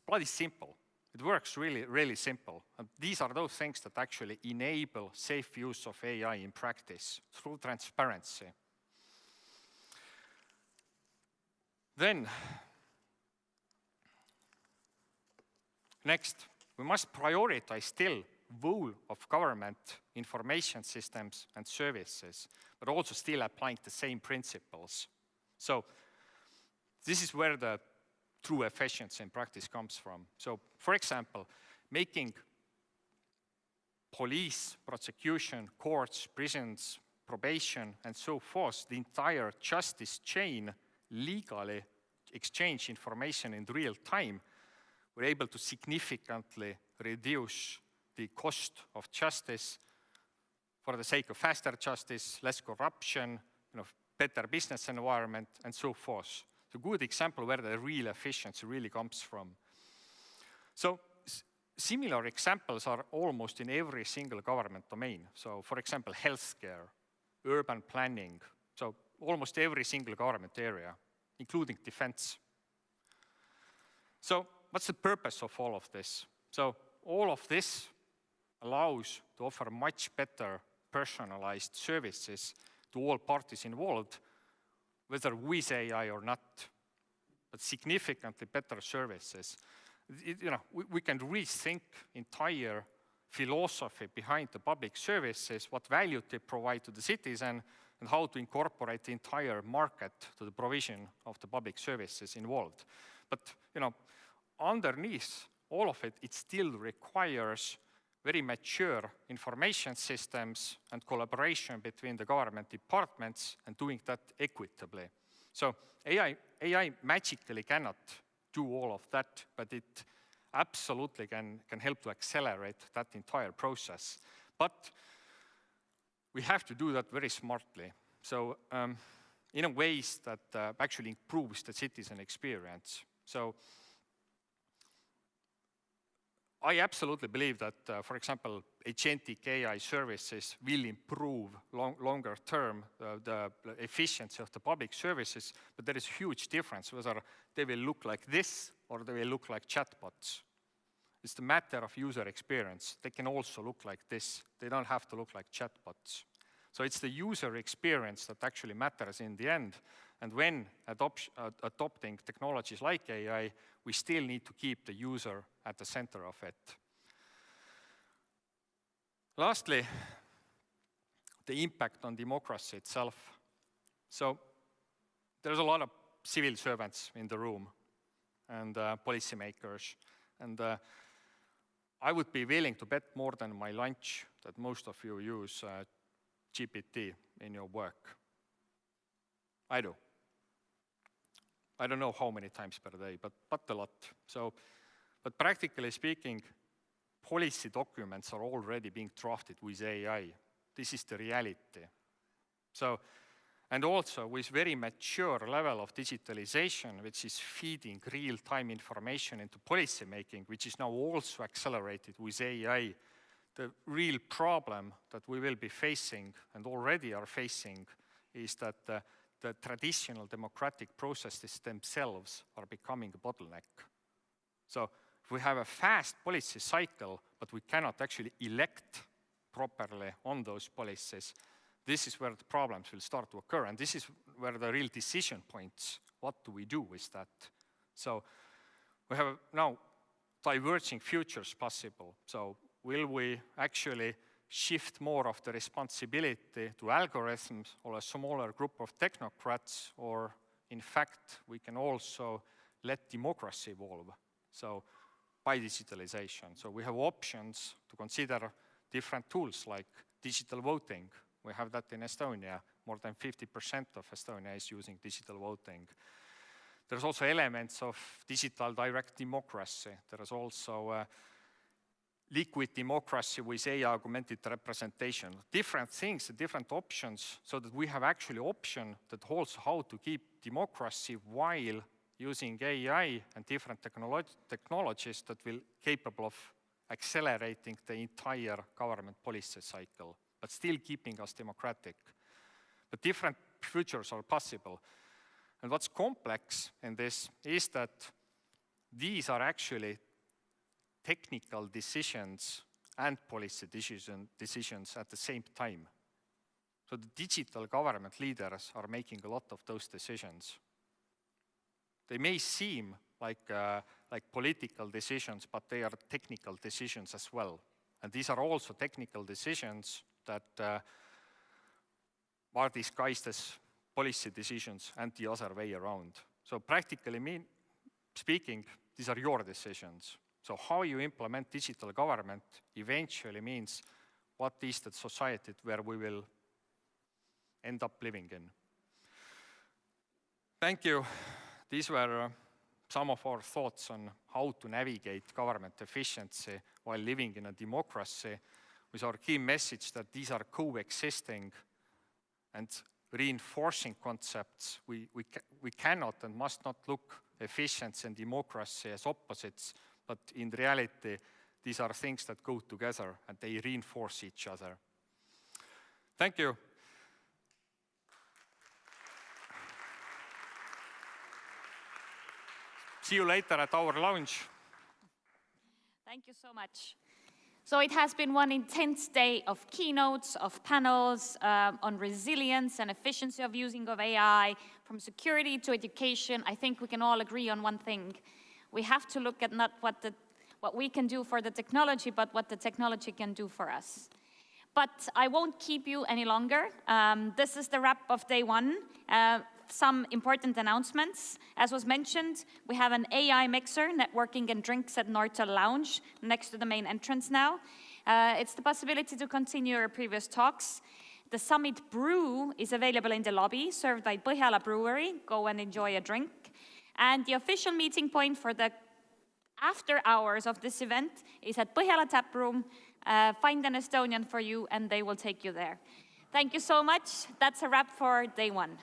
bloody simple. It works really, really simple. And these are those things that actually enable safe use of AI in practice through transparency. Then, next, we must prioritize still whole of government information systems and services, but also still applying the same principles. So this is where the true efficiency in practice comes from. So for example, making police, prosecution, courts, prisons, probation, and so forth, the entire justice chain legally exchange information in real time, we're able to significantly reduce the cost of justice for the sake of faster justice, less corruption, better business environment, and so forth. It's a good example where the real efficiency really comes from. So similar examples are almost in every single government domain. So for example, healthcare, urban planning, so almost every single government area, including defense. So what's the purpose of all of this? So all of this allows to offer much better personalized services to all parties involved, whether with AI or not, but significantly better services. We can rethink entire philosophy behind the public services, what value they provide to the citizen, and how to incorporate the entire market to the provision of the public services involved. But underneath all of it, it still requires very mature information systems and collaboration between the government departments and doing that equitably. So AI magically cannot do all of that, but it absolutely can help to accelerate that entire process. But we have to do that very smartly. So in a ways that actually improves the citizen experience. So I absolutely believe that, for example, agentic AI services will improve longer term the efficiency of the public services, but there is a huge difference whether they will look like this or they will look like chatbots. It's the matter of user experience. They can also look like this. They don't have to look like chatbots. So it's the user experience that actually matters in the end. And when adopting technologies like AI, we still need to keep the user at the center of it. Lastly, the impact on democracy itself. So there's a lot of civil servants in the room and policymakers. And I would be willing to bet more than my lunch that most of you use GPT in your work. I do. I don't know how many times per day, but a lot. So, but practically speaking, policy documents are already being drafted with AI. This is the reality. So, and also with very mature level of digitalization, which is feeding real-time information into policy making, which is now also accelerated with AI, the real problem that we will be facing and already are facing is that the traditional democratic processes themselves are becoming a bottleneck. So if we have a fast policy cycle, but we cannot actually elect properly on those policies, this is where the problems will start to occur. And this is where the real decision points, what do we do with that? So we have now diverging futures possible. So will we actually shift more of the responsibility to algorithms or a smaller group of technocrats, or in fact, we can also let democracy evolve, so by digitalization. So we have options to consider different tools like digital voting. We have that in Estonia. More than 50% of Estonia is using digital voting. There's also elements of digital direct democracy. There is also liquid democracy with AI-augmented representation. Different things, different options, so that we have actually option that holds how to keep democracy while using AI and different technologies that will capable of accelerating the entire government policy cycle, but still keeping us democratic. But different futures are possible. And what's complex in this is that these are actually technical decisions and policy decisions at the same time. So the digital government leaders are making a lot of those decisions. They may seem like political decisions, but they are technical decisions as well. And these are also technical decisions that are disguised as policy decisions and the other way around. So practically speaking, these are your decisions. So how you implement digital government eventually means what is the society where we will end up living in. Thank you. These were some of our thoughts on how to navigate government efficiency while living in a democracy, with our key message that these are coexisting and reinforcing concepts. We cannot and must not look efficiency and democracy as opposites, but in reality, these are things that go together and they reinforce each other. Thank you. See you later at our lounge. Thank you so much. So it has been one intense day of keynotes, of panels on resilience and efficiency of using of AI, from security to education. I think we can all agree on one thing. We have to look at not what we can do for the technology, but what the technology can do for us. But I won't keep you any longer. This is the wrap of day one. Some important announcements. As was mentioned, we have an AI mixer, networking and drinks at Nortel Lounge, next to the main entrance now. It's the possibility to continue our previous talks. The Summit Brew is available in the lobby, served by Põhjala Brewery. Go and enjoy a drink. And the official meeting point for the after hours of this event is at Põhjala Tap Room. Find an Estonian for you, and they will take you there. Thank you so much. That's a wrap for day one.